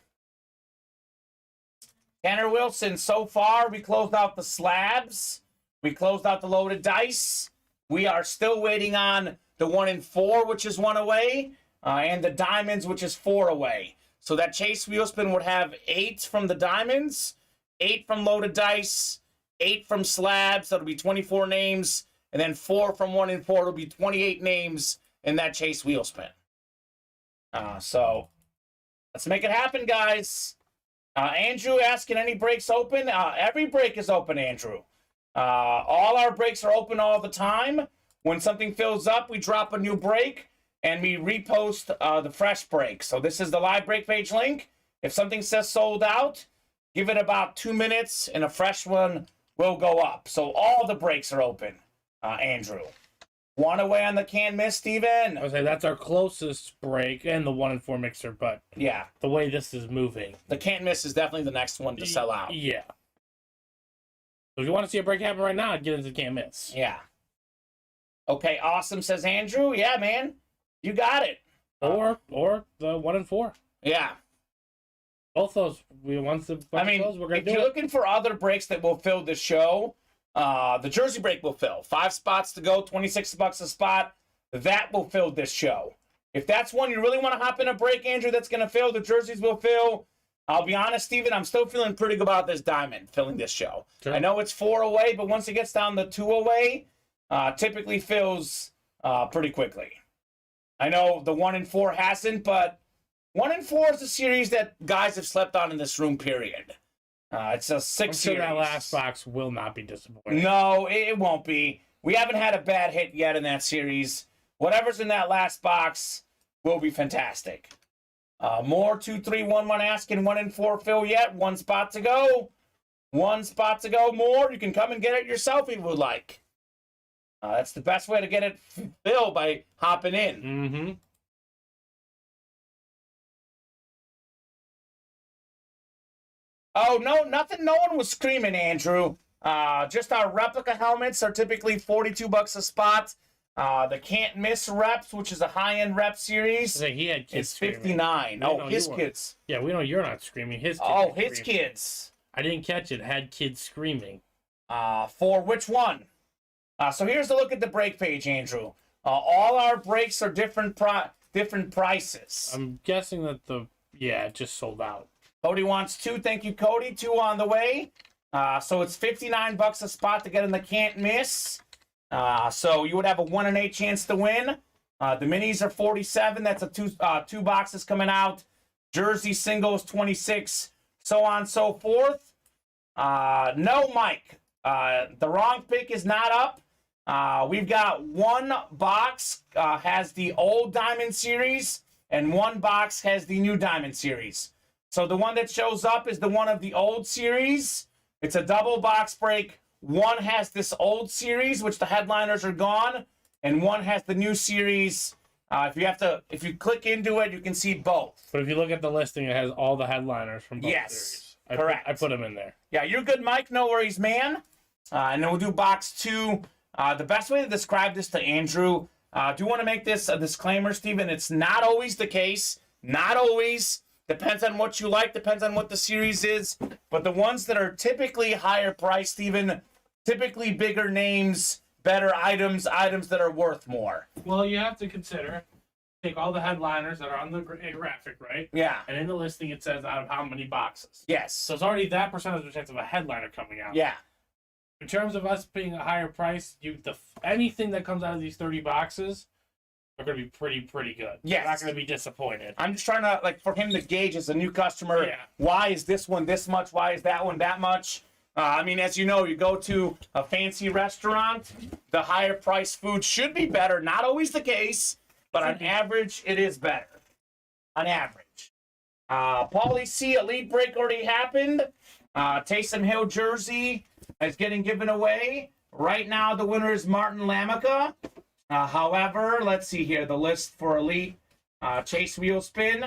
Tanner Wilson, so far we closed out the slabs. We closed out the loaded dice. We are still waiting on the 1 in 4, which is 1 away, and the diamonds, which is 4 away. So that chase wheel spin would have 8 from the diamonds, 8 from loaded dice, 8 from slabs. That'll be 24 names, and then 4 from 1 in 4. It'll be 28 names in that chase wheel spin. So let's make it happen, guys. Andrew asking, any breaks open? Every break is open, Andrew. All our breaks are open all the time. When something fills up, we drop a new break, and we repost the fresh break. So this is the live break page link. If something says sold out, give it about 2 minutes, and a fresh one will go up. So all the breaks are open, Andrew. 1 away on the can't miss, Steven. I would say that's our closest break and the 1 in 4 mixer, but Yeah, the way this is moving. the can't miss is definitely the next one to sell out. Yeah. So if you want to see a break happen right now, get into the can't miss. Yeah. Okay, awesome, says Andrew. Yeah, man. You got it. Or the 1 in 4. Yeah. Both those, once the I mean, those, we're gonna if do you're it. looking for other breaks that will fill the show, the Jersey break will fill. 5 spots to go, $26 a spot. That will fill this show. If that's one you really want to hop in a break, Andrew, that's going to fill, the jerseys will fill. I'll be honest, Steven, I'm still feeling pretty good about this diamond filling this show. Sure. I know it's 4 away, but once it gets down to 2 away, typically fills pretty quickly. I know the 1 in 4 hasn't, but 1 in 4 is a series that guys have slept on in this room, period. It's a 6 I'm sure series. that last box will not be disappointing. No, it won't be. We haven't had a bad hit yet in that series. Whatever's in that last box will be fantastic. More 2311 asking 1 in 4 fill yet. 1 spot to go. 1 spot to go. More. You can come and get it yourself if you would like. That's the best way to get it filled, by hopping in. Mm-hmm. Oh, no, nothing. No one was screaming, Andrew. Just our replica helmets are typically $42 a spot. The can't miss reps, which is a high-end rep series, So he had kids it's screaming. 59. No, Oh, you his weren't. kids. Yeah, we know you're not screaming. His kids Oh, are his screaming. kids. I didn't catch it. Had kids screaming. For which one? So here's a look at the break page, Andrew. All our breaks are different prices. I'm guessing that it just sold out. Cody wants 2. Thank you, Cody. 2 on the way. So it's $59 a spot to get in the can't miss. So you would have a 1 in 8 chance to win. The minis are 47. That's a 2 boxes coming out. Jersey singles 26. So on and so forth. No, Mike. The wrong pick is not up. We've got 1 box has the old Diamond Series, and 1 box has the new Diamond Series. So the one that shows up is the one of the old series. It's a double box break. 1 has this old series, which the headliners are gone, and 1 has the new series. If you click into it, you can see both. But if you look at the listing, it has all the headliners from both Yes, series. correct. I put them in there. Yeah, you're good, Mike. No worries, man. And then we'll do box 2. The best way to describe this to Andrew, I do want to make this a disclaimer, Steven. It's not always the case. Not always. Depends on what you like. Depends on what the series is. But the ones that are typically higher priced, Steven, typically bigger names, better items that are worth more. Well, you have to consider, take all the headliners that are on the graphic, right? Yeah. And in the listing, it says out of how many boxes. Yes. So it's already that percentage of chance of a headliner coming out. Yeah. In terms of us paying a higher price, anything that comes out of these 30 boxes are going to be pretty good. Yes. You're not going to be disappointed. I'm just trying to, for him to gauge as a new customer, Yeah. Why is this one this much? Why is that one that much? As you know, you go to a fancy restaurant, the higher priced food should be better. Not always the case. but on average, it is better. On average. Paulie C, Elite Break already happened. Taysom Hill jersey is getting given away. Right now, the winner is Martin Lamica. However, let's see here. The list for Elite. Chase Wheel Spin.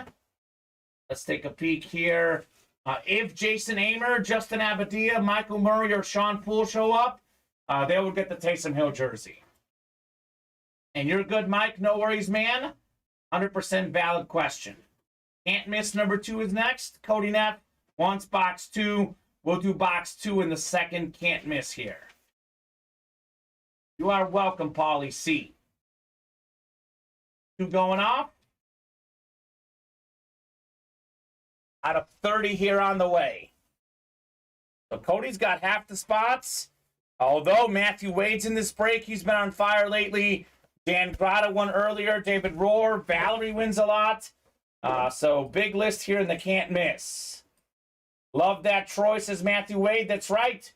Let's take a peek here. If Jason Amer, Justin Abadia, Michael Murray, or Sean Poole show up, they will get the Taysom Hill jersey. And you're good, Mike. No worries, man. 100% valid question. Can't miss number 2 is next. Cody Neff wants box 2. We'll do box 2 in the second can't miss here. You are welcome, Paulie C. 2 going off. Out of 30 here on the way. So Cody's got half the spots. Although Matthew Wade's in this break, he's been on fire lately. Dan Grata won earlier. David Rohr. Valerie wins a lot. So big list here in the can't miss. Love that. Troy says Matthew Wade. That's right.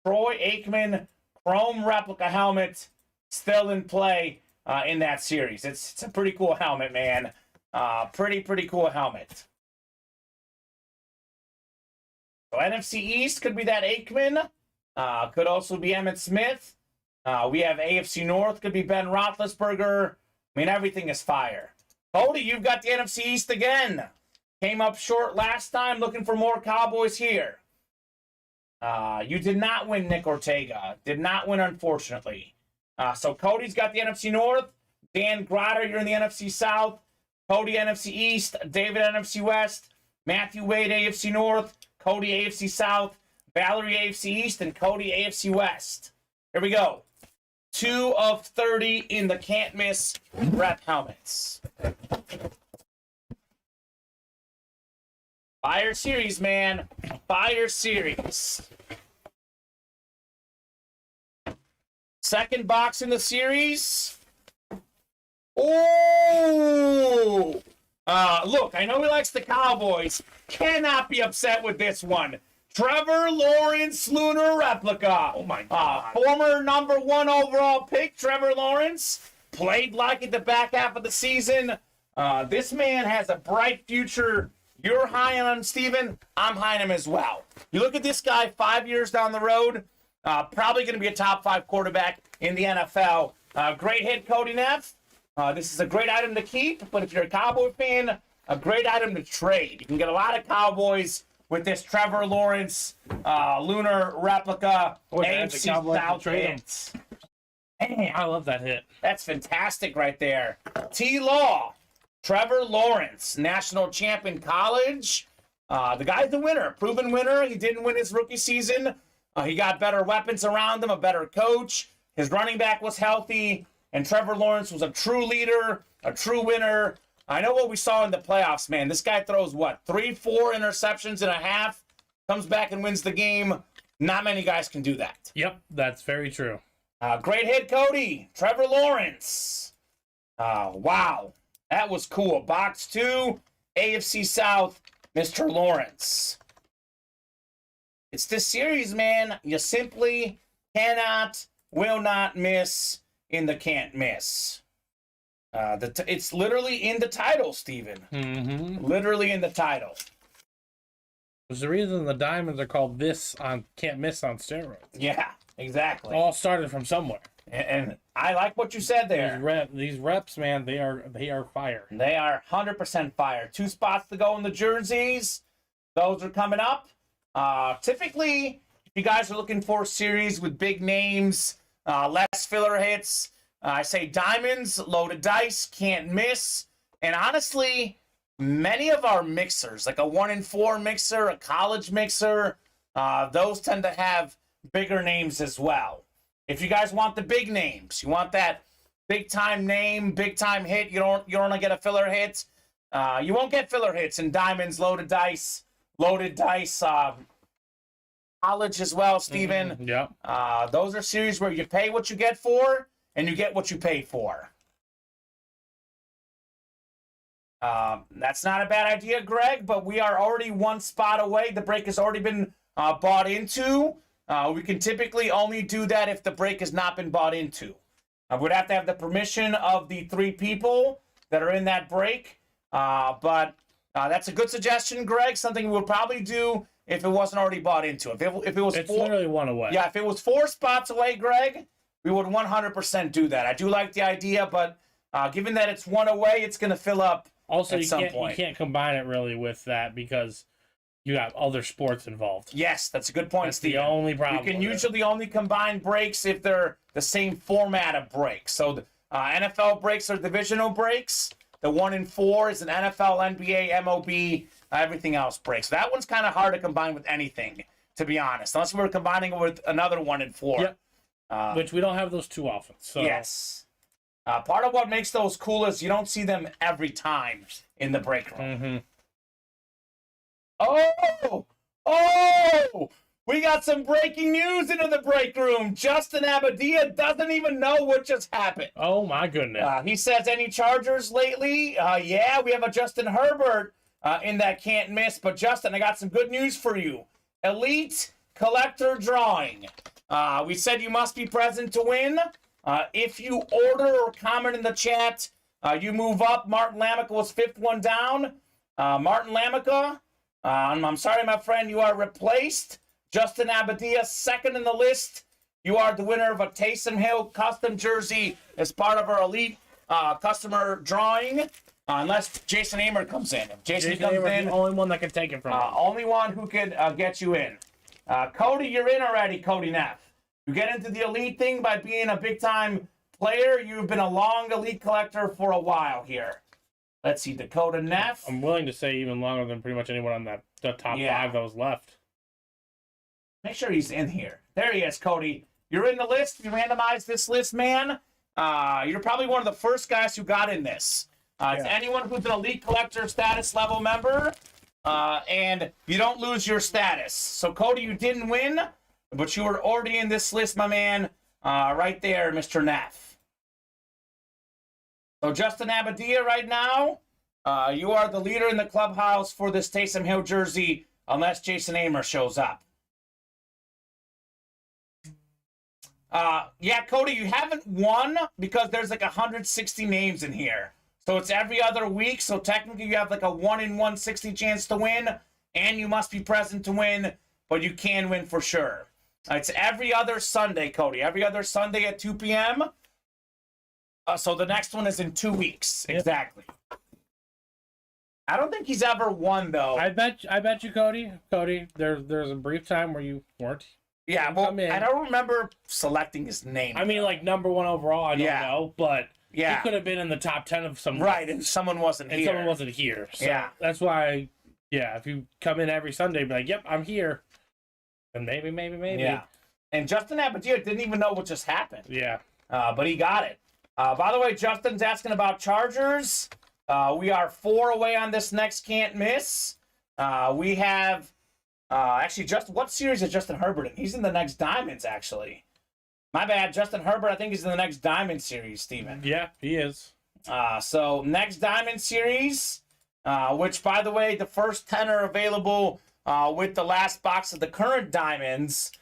Troy Aikman chrome replica helmet still in play in that series. It's a pretty cool helmet, man. Pretty cool helmet. So NFC East could be that Aikman. Could also be Emmitt Smith. We have AFC North. Could be Ben Roethlisberger. I mean, everything is fire. Cody, you've got the NFC East again. Came up short last time. Looking for more Cowboys here. You did not win, Nick Ortega. Did not win, unfortunately. So Cody's got the NFC North. Dan Grotter, you're in the NFC South. Cody, NFC East. David, NFC West. Matthew Wade, AFC North. Cody, AFC South. Valerie, AFC East. And Cody, AFC West. Here we go. 2 of 30 in the can't miss rep helmets. Fire series, man. Fire series. Second box in the series. Oh! Look, I know he likes the Cowboys. Cannot be upset with this one. Trevor Lawrence Lunar replica. Oh my God. Former number 1 overall pick, Trevor Lawrence. Played like it the back half of the season. This man has a bright future. You're high on him, Steven. I'm high on him as well. You look at this guy 5 years down the road, probably going to be a top 5 quarterback in the NFL. Great hit, Cody Neff. This is a great item to keep, but if you're a Cowboy fan, a great item to trade. You can get a lot of Cowboys with this Trevor Lawrence Lunar replica AFC South hit. Man, I love that hit. That's fantastic right there. T-Law, Trevor Lawrence, national champ in college. The guy's the winner, proven winner. He didn't win his rookie season. He got better weapons around him, a better coach. His running back was healthy, and Trevor Lawrence was a true leader, a true winner. I know what we saw in the playoffs, man. This guy throws, 3-4 interceptions in a half, comes back and wins the game. Not many guys can do that. Yep, that's very true. Great hit, Cody. Trevor Lawrence. Wow. That was cool. Box 2, AFC South, Mr. Lawrence. It's this series, man. You simply cannot, will not miss in the can't miss. It's literally in the title, Steven. Mm-hmm. Literally in the title. There's the reason the diamonds are called this on can't miss on steroids. Yeah, exactly. It all started from somewhere. And I like what you said there. These reps, man, they are fire. They are 100% fire. 2 spots to go in the jerseys. Those are coming up. Typically, if you guys are looking for a series with big names, less filler hits, I say diamonds, loaded dice, can't miss. And honestly, many of our mixers, like a 1-in-4 mixer, a college mixer, those tend to have bigger names as well. If you guys want the big names, you want that big time name, big time hit, you don't want to get a filler hit. You won't get filler hits in diamonds, loaded dice, college as well, Steven. Yeah. Those are series where you pay what you get for, and you get what you pay for. That's not a bad idea, Greg, but we are already 1 spot away. The break has already been bought into. We can typically only do that if the break has not been bought into. We'd have to have the permission of the 3 people. that are in that break. But that's a good suggestion, Greg. Something we would probably do if it wasn't already bought into. If it was It's literally one away. Yeah, if it was 4 spots away, Greg, we would 100% do that. I do like the idea, but given that it's 1 away, it's going to fill up Also, at some point. You can't combine it really with that because you got other sports involved. Yes, that's a good point, That's Steve. the only problem. You can usually only combine breaks if they're the same format of breaks. So the NFL breaks are divisional breaks. The 1 and 4 is an NFL, NBA, MLB, everything else breaks. So that one's kind of hard to combine with anything, to be honest, unless we're combining it with another 1 and 4. Yep. Which we don't have those too often. So. Yes. Part of what makes those cool is you don't see them every time in the break room. Mm-hmm. Oh! We got some breaking news into the break room. Justin Abadia doesn't even know what just happened. Oh, my goodness. He says, any Chargers lately? Yeah, we have a Justin Herbert in that can't miss. But, Justin, I got some good news for you. Elite collector drawing. We said you must be present to win. If you order or comment in the chat, you move up. Martin Lamica was 5th one down. Martin Lamica, I'm sorry, my friend, you are replaced. Justin Abadia, 2nd in the list. You are the winner of a Taysom Hill custom jersey as part of our elite customer drawing. Unless Jason Amer comes in. If Jason comes in, the only one that can take it from him. only one who can get you in. Cody, you're in already, Cody Neff. You get into the elite thing by being a big-time player. You've been a long elite collector for a while here. Let's see, Dakota Neff. I'm willing to say even longer than pretty much anyone on the top 5 that was left. Make sure he's in here. There he is, Cody. You're in the list. You randomized this list, man. You're probably one of the first guys who got in this. It's anyone who's an elite collector status level member, and you don't lose your status. So, Cody, you didn't win, but you were already in this list, my man. Right there, Mr. Neff. So, Justin Abadia right now, you are the leader in the clubhouse for this Taysom Hill jersey, unless Jason Amer shows up. Yeah, Cody, you haven't won because there's like 160 names in here. So it's every other week. So technically you have like a 1 in 160 chance to win, and you must be present to win, but you can win for sure. It's every other Sunday, Cody. Every other Sunday at 2 p.m. So the next one is in 2 weeks. Yep. Exactly. I don't think he's ever won, though. I bet you, Cody. Cody, there's a brief time where you weren't. Yeah, well, I don't remember selecting his name. I mean, like, number 1 overall, I don't know, but he could have been in the top 10 of some. Right, and someone wasn't here. And someone wasn't here. So that's why, if you come in every Sunday, be like, yep, I'm here. And maybe. Yeah. And Justin Abadia didn't even know what just happened. Yeah. But he got it. By the way, Justin's asking about Chargers. We are 4 away on this next can't miss. We have... actually, what series is Justin Herbert in? He's in the next Diamonds, actually. My bad. Justin Herbert, I think he's in the next Diamond series, Steven. Yeah, he is. So, next Diamond series, which, by the way, the first 10 are available with the last box of the current Diamonds.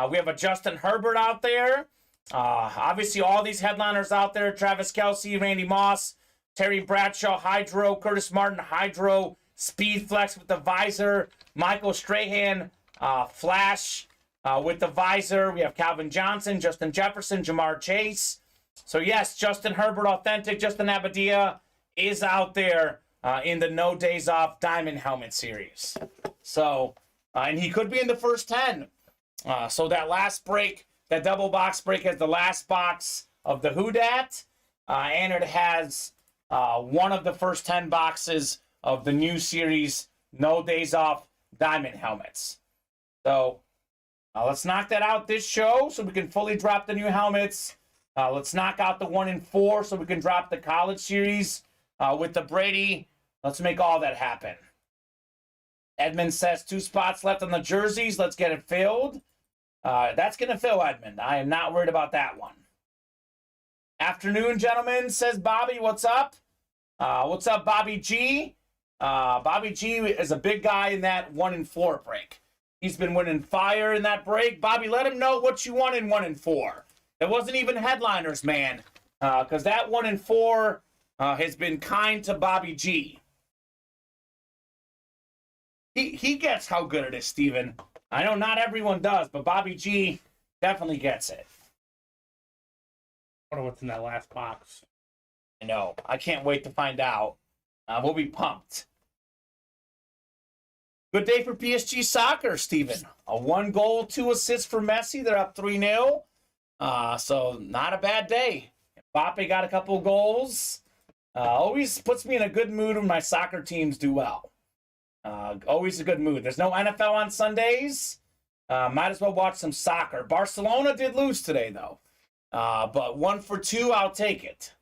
We have a Justin Herbert out there. Obviously, all these headliners out there, Travis Kelce, Randy Moss, Terry Bradshaw, Hydro, Curtis Martin, Hydro, Speed Flex with the visor, Michael Strahan, Flash with the visor. We have Calvin Johnson, Justin Jefferson, Jamar Chase. So, yes, Justin Herbert Authentic, Justin Abadia is out there in the No Days Off Diamond Helmet Series. So, and he could be in the first 10. So that last break, that double box break has the last box of the Who Dat, and it has one of the first 10 boxes of the new series, No Days Off Diamond Helmets. So let's knock that out this show so we can fully drop the new helmets. Let's knock out the 1 in 4 so we can drop the college series with the Brady. Let's make all that happen. Edmund says 2 spots left on the jerseys. Let's get it filled. That's going to fill, Edmund. I am not worried about that one. Afternoon, gentlemen, says Bobby. What's up? What's up, Bobby G? Bobby G is a big guy in that 1 in 4 break. He's been winning fire in that break. Bobby, let him know what you won in 1 in 4. It wasn't even headliners, man. Because that 1 in 4 has been kind to Bobby G. He gets how good it is, Steven. I know not everyone does, but Bobby G definitely gets it. I wonder what's in that last box. I know. I can't wait to find out. We'll be pumped. Good day for PSG soccer, Steven. A 1 goal, 2 assists for Messi. They're up 3-0. So not a bad day. Mbappe got a couple goals. Always puts me in a good mood when my soccer teams do well. Always a good mood. There's no NFL on Sundays. Might as well watch some soccer. Barcelona did lose today, though. But 1 for 2, I'll take it.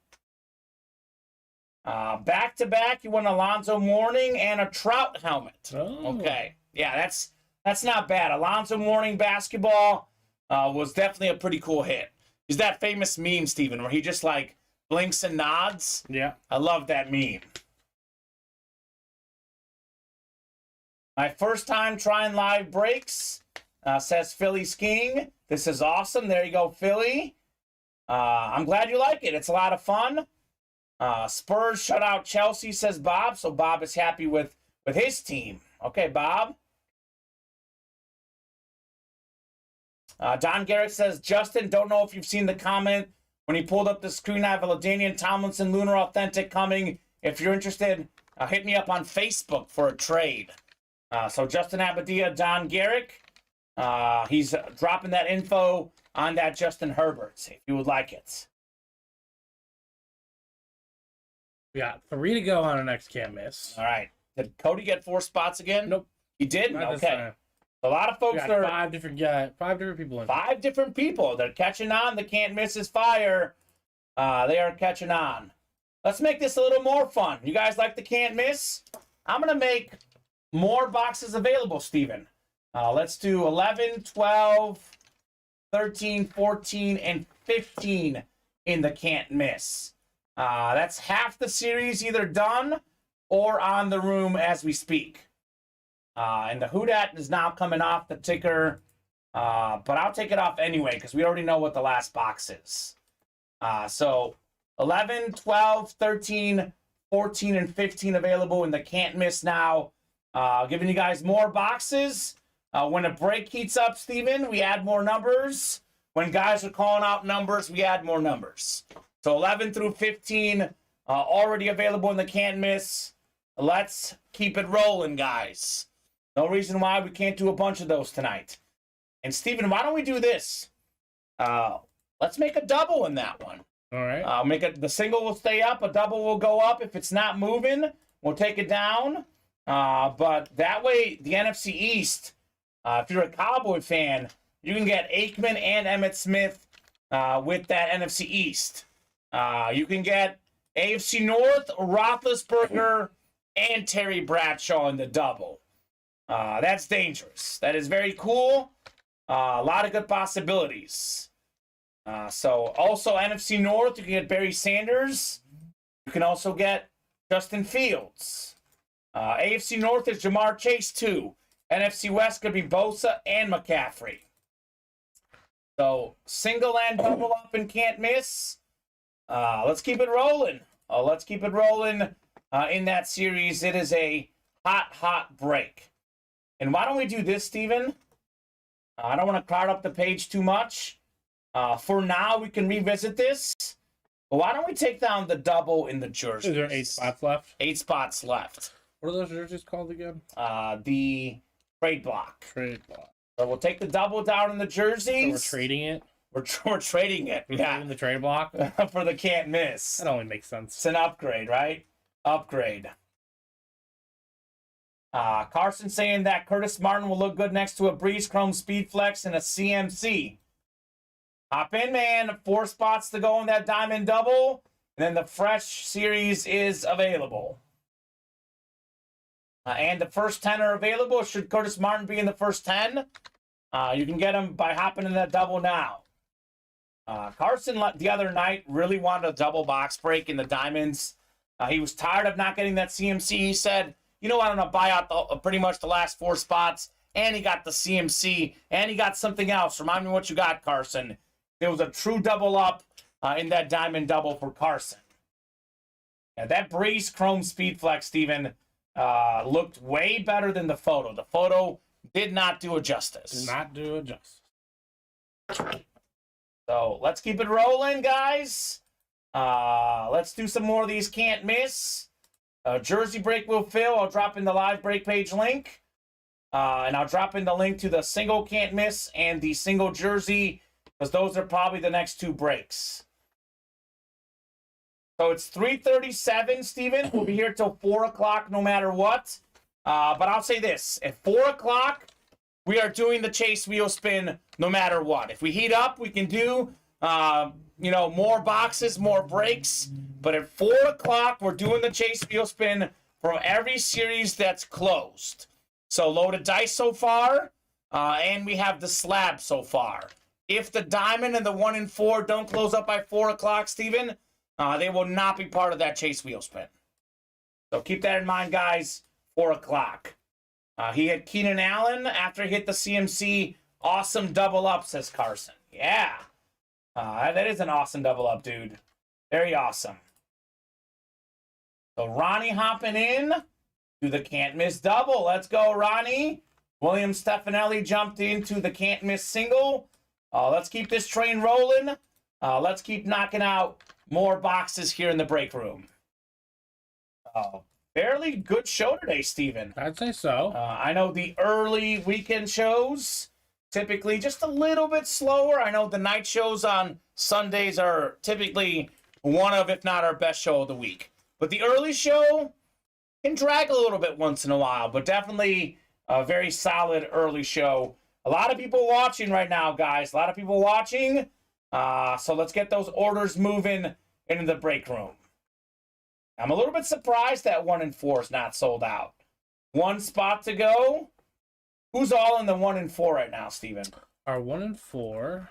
Back-to-back, you won Alonzo Mourning and a Trout helmet. Oh. Okay. Yeah, that's not bad. Alonzo Mourning basketball was definitely a pretty cool hit. Is that famous meme, Steven, where he just, like, blinks and nods? Yeah. I love that meme. My first time trying live breaks, says Philly Skiing. This is awesome. There you go, Philly. I'm glad you like it. It's a lot of fun. Spurs shut out Chelsea, says Bob. So Bob is happy with his team. Okay, Bob. Don Garrett says, Justin, don't know if you've seen the comment when he pulled up the screen. I have a LaDainian Tomlinson Lunar Authentic coming. If you're interested, hit me up on Facebook for a trade. So Justin Abadia, Don Garrick, he's dropping that info on that Justin Herbert, if you would like it. We got 3 to go on our next can't miss. All right. Did Cody get 4 spots again? Nope. He didn't? Not this Okay. time. A lot of folks We got are... 5 different people in. 5 different people. They're catching on. The can't miss is fire. They are catching on. Let's make this a little more fun. You guys like the can't miss? I'm going to make more boxes available, Steven. Let's do 11, 12, 13, 14, and 15 in the can't miss. That's half the series either done or on the room as we speak. And the Whodat is now coming off the ticker, but I'll take it off anyway because we already know what the last box is. So 11, 12, 13, 14, and 15 available in the can't miss now. Giving you guys more boxes. When a break heats up, Steven, we add more numbers. When guys are calling out numbers, we add more numbers. So 11 through 15 already available in the can't miss. Let's keep it rolling, guys. No reason why we can't do a bunch of those tonight. And Steven, why don't we do this? Let's make a double in that one. All right. Make it. The single will stay up. A double will go up. If it's not moving, we'll take it down. But that way, the NFC East, if you're a Cowboy fan, you can get Aikman and Emmitt Smith with that NFC East. You can get AFC North, Roethlisberger, and Terry Bradshaw in the double. That's dangerous. That is very cool. A lot of good possibilities. So also NFC North, you can get Barry Sanders. You can also get Justin Fields. AFC North is Jamar Chase too. NFC West could be Bosa and McCaffrey. So single and double up and can't miss. Let's keep it rolling. Let's keep it rolling in that series. It is a hot break. And why don't we do this, Steven? I don't want to crowd up the page too much. For now, we can revisit this. But why don't we take down the double in the jerseys? Is there 8 spots left? 8 spots left. What are those jerseys called again? The trade block. Trade block. So we'll take the double down in the jerseys. So we're trading it? We're trading it. We're Yeah. trading the trade block? For the can't miss. That only makes sense. It's an upgrade, right? Upgrade. Carson saying that Curtis Martin will look good next to a Breeze Chrome Speed Flex and a CMC. Hop in, man. 4 spots to go in that diamond double. And then the fresh series is available. And the first 10 are available. Should Curtis Martin be in the first 10? You can get him by hopping in that double now. Carson the other night really wanted a double box break in the diamonds. He was tired of not getting that CMC. He said, you know, I'm going to buy out pretty much the last 4 spots. And he got the CMC. And he got something else. Remind me what you got, Carson. There was a true double up in that diamond double for Carson. Yeah, that Breeze Chrome Speed Flex, Steven, looked way better than the photo. The photo did not do it justice. Did not do it justice. So let's keep it rolling, guys. Let's do some more of these can't miss. Jersey break will fill. I'll drop in the live break page link. And I'll drop in the link to the single can't miss and the single jersey, because those are probably the next two breaks. So it's 3:37, Steven. We'll be here till 4 o'clock no matter what. But I'll say this. At 4 o'clock, we are doing the chase wheel spin no matter what. If we heat up, we can do, more boxes, more breaks. But at 4 o'clock, we're doing the chase wheel spin for every series that's closed. So loaded dice so far, and we have the slab so far. If the diamond and the 1 in 4 don't close up by 4 o'clock, Steven, they will not be part of that chase wheel spin. So keep that in mind, guys. 4 o'clock. He had Keenan Allen after he hit the CMC. Awesome double up, says Carson. Yeah. That is an awesome double up, dude. Very awesome. So Ronnie hopping in to the can't miss double. Let's go, Ronnie. William Stefanelli jumped into the can't miss single. Let's keep this train rolling. Let's keep knocking out more boxes here in the break room. Fairly good show today, Steven. I'd say so. I know the early weekend shows typically just a little bit slower. I know the night shows on Sundays are typically one of, if not our best show of the week. But the early show can drag a little bit once in a while, but definitely a very solid early show. A lot of people watching right now, guys. A lot of people watching. So let's get those orders moving into the break room. I'm a little bit surprised that 1 in 4 is not sold out. One spot to go. Who's all in the 1 in 4 right now, Steven? Our 1 in 4.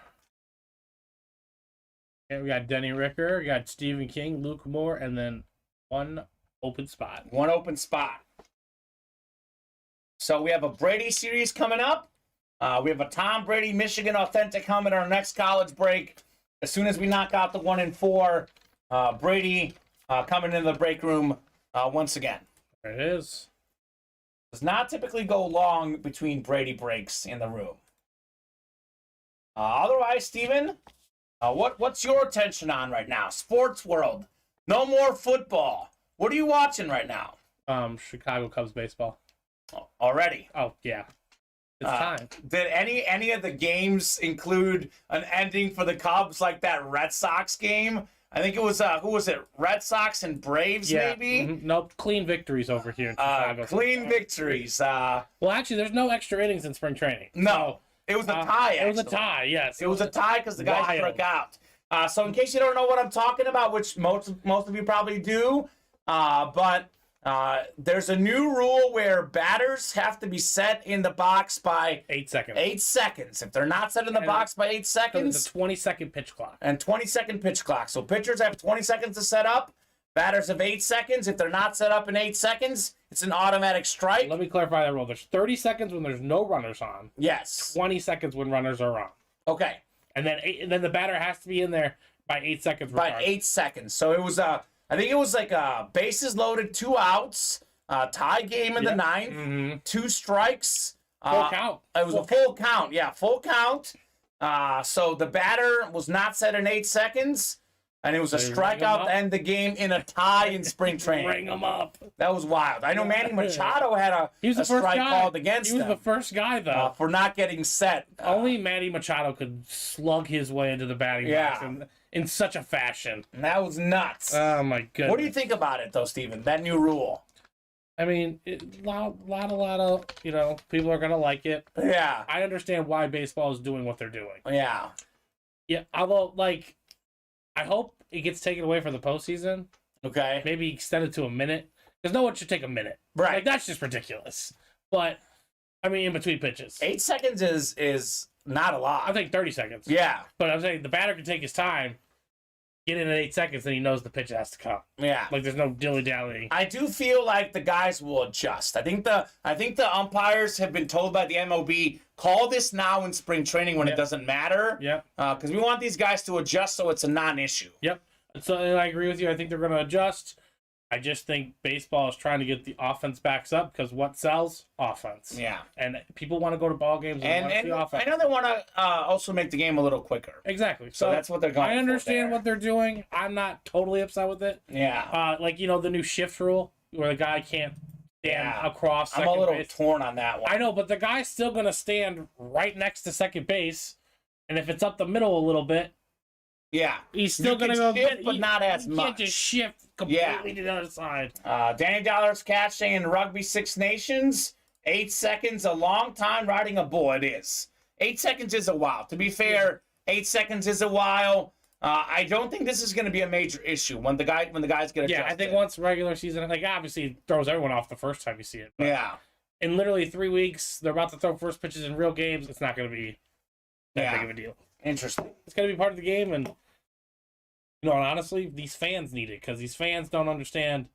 Okay, we got Denny Ricker, we got Stephen King, Luke Moore, and then one open spot. One open spot. So we have a Brady series coming up. We have a Tom Brady Michigan Authentic helmet on our next college break. As soon as we knock out the 1 in 4, Brady coming into the break room once again. There it is. Does not typically go long between Brady breaks in the room. Otherwise, Steven, what's your attention on right now? Sports world. No more football. What are you watching right now? Chicago Cubs baseball. Already. Oh, yeah. It's time. Did any of the games include an ending for the Cubs like that Red Sox game? I think it was, who was it? Red Sox and Braves, maybe? Mm-hmm. Nope, clean victories over here in Chicago. Clean victories. Well, actually, there's no extra innings in spring training. No, it was a tie, actually. It was a tie, yes. It was a tie because the guy struck out. So in case you don't know what I'm talking about, which most of you probably do, but there's a new rule where batters have to be set in the box by 8 seconds. 8 seconds. If they're not set in the box by 8 seconds, it's a 20-second pitch clock. And 20-second pitch clock. So pitchers have 20 seconds to set up. Batters have 8 seconds. If they're not set up in 8 seconds, it's an automatic strike. Let me clarify that rule. There's 30 seconds when there's no runners on. Yes. 20 seconds when runners are on. Okay. And then the batter has to be in there by 8 seconds. By 8 seconds. So it was I think it was like bases loaded, 2 outs, tie game in the 9th, 2 strikes. Full count. It was a full count. Yeah, full count. So the batter was not set in 8 seconds, and it was a strikeout to end the game in a tie in spring training. Bring them up. That was wild. I know Manny Machado had a strike called against him. He was the first guy, though. For not getting set. Only Manny Machado could slug his way into the batting box in such a fashion. And that was nuts. Oh, my goodness. What do you think about it, though, Steven? That new rule? I mean, a lot of, people are going to like it. Yeah. I understand why baseball is doing what they're doing. Yeah. Yeah, although, I hope it gets taken away for the postseason. Okay. Maybe extend it to a minute. Because no one should take a minute. Right. That's just ridiculous. But, I mean, in between pitches. 8 seconds is not a lot. I think 30 seconds. Yeah. But I'm saying the batter can take his time, get in at 8 seconds, and he knows the pitch has to come. Yeah. There's no dilly-dally. I do feel like the guys will adjust. I think the umpires have been told by the MLB, call this now in spring training when it doesn't matter. Yep. Because we want these guys to adjust so it's a non-issue. Yep. So I agree with you. I think they're going to adjust. I just think baseball is trying to get the offense backs up because what sells? Offense. Yeah. And people want to go to ball games and want to see offense. I know they want to also make the game a little quicker. Exactly. So that's what they're going for. I understand there. what they're doing. I'm not totally upset with it. Yeah. Like, the new shift rule where the guy can't stand across second I'm a little base. torn on that one. I know, but the guy's still going to stand right next to second base. And if it's up the middle a little bit, he's still going to go shift, but not as much. You can't just shift completely to the other side. Danny Dollar's catch saying Rugby Six Nations, 8 seconds, a long time riding a bull. It is. 8 seconds is a while. To be fair, 8 seconds is a while. I don't think this is going to be a major issue when the guys get adjusted. Yeah, I think once regular season, obviously it throws everyone off the first time you see it. But in literally 3 weeks, they're about to throw first pitches in real games. It's not going to be that big of a deal. Interesting. It's going to be part of the game, and and honestly, these fans need it because these fans don't understand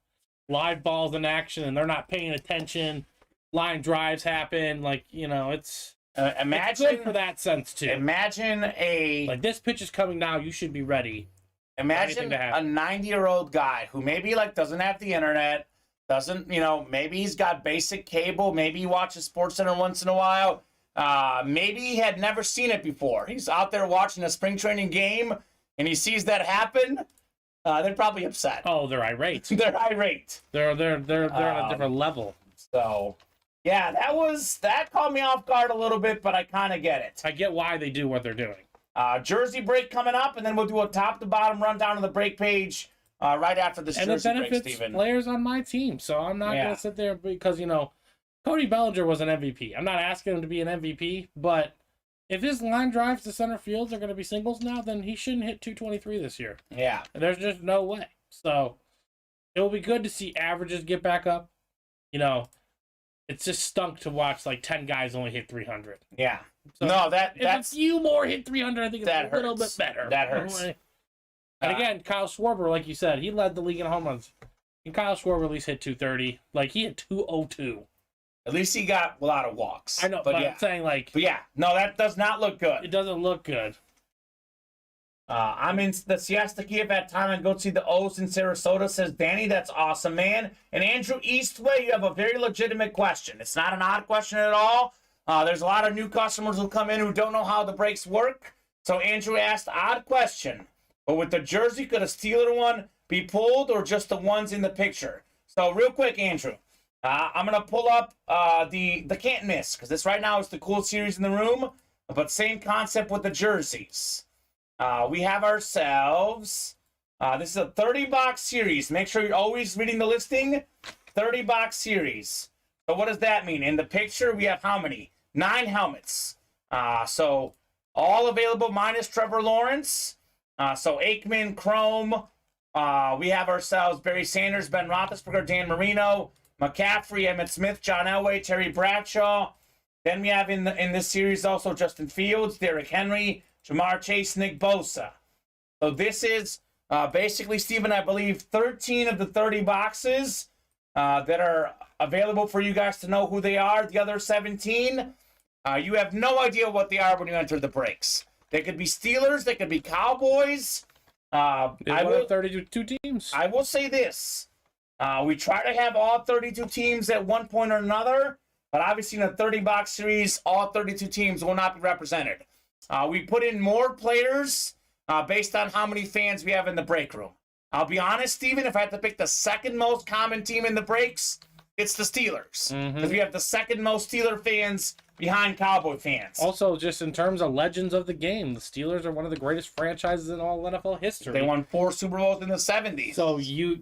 live balls in action, and they're not paying attention. Line drives happen, it's imagine good for that sense too. Imagine this pitch is coming now. You should be ready. Imagine a 90-year-old guy who maybe doesn't have the internet, doesn't maybe he's got basic cable, maybe he watches SportsCenter once in a while. Maybe he had never seen it before. He's out there watching a spring training game, and he sees that happen. They're probably upset. Oh, they're irate. They're irate. They're on a different level. So, yeah, that caught me off guard a little bit, but I kind of get it. I get why they do what they're doing. Jersey break coming up, and then we'll do a top-to-bottom rundown of the break page right after this and Jersey it break, benefits Steven. players on my team, so I'm not going to sit there because, Cody Bellinger was an MVP. I'm not asking him to be an MVP, but if his line drives to center field are going to be singles now, then he shouldn't hit 223 this year. Yeah. And there's just no way. So it will be good to see averages get back up. It's just stunk to watch 10 guys only hit 300. Yeah. So no, if a few more hit 300, I think it's a little bit better. That hurts. And again, Kyle Schwarber, like you said, he led the league in home runs. And Kyle Schwarber at least hit 230. He hit 202. At least he got a lot of walks. I know, but I'm saying But yeah, no, that does not look good. It doesn't look good. I'm in the Siesta Kiev at time and go see the O's in Sarasota, says Danny. That's awesome, man. And Andrew Eastway, you have a very legitimate question. It's not an odd question at all. There's a lot of new customers who come in who don't know how the breaks work. So Andrew asked, odd question. But with the jersey, could a Steeler one be pulled or just the ones in the picture? So real quick, Andrew. I'm going to pull up the Can't Miss, because this right now is the cool series in the room, but same concept with the jerseys. We have ourselves, this is a 30-box series. Make sure you're always reading the listing. 30-box series. So what does that mean? In the picture, we have how many? 9 helmets. So all available minus Trevor Lawrence. So Aikman, Chrome. We have ourselves Barry Sanders, Ben Roethlisberger, Dan Marino, McCaffrey, Emmitt Smith, John Elway, Terry Bradshaw. Then we have in this series also Justin Fields, Derrick Henry, Jamar Chase, Nick Bosa. So this is basically, Steven, I believe 13 of the 30 boxes that are available for you guys to know who they are. The other 17, you have no idea what they are when you enter the breaks. They could be Steelers, they could be Cowboys. I will 32 teams. I will say this. We try to have all 32 teams at one point or another, but obviously in a 30-box series, all 32 teams will not be represented. We put in more players based on how many fans we have in the break room. I'll be honest, Steven, if I had to pick the second most common team in the breaks, it's the Steelers. Because we have the second most Steeler fans behind Cowboy fans. Also, just in terms of legends of the game, the Steelers are one of the greatest franchises in all NFL history. They won 4 Super Bowls in the 70s. So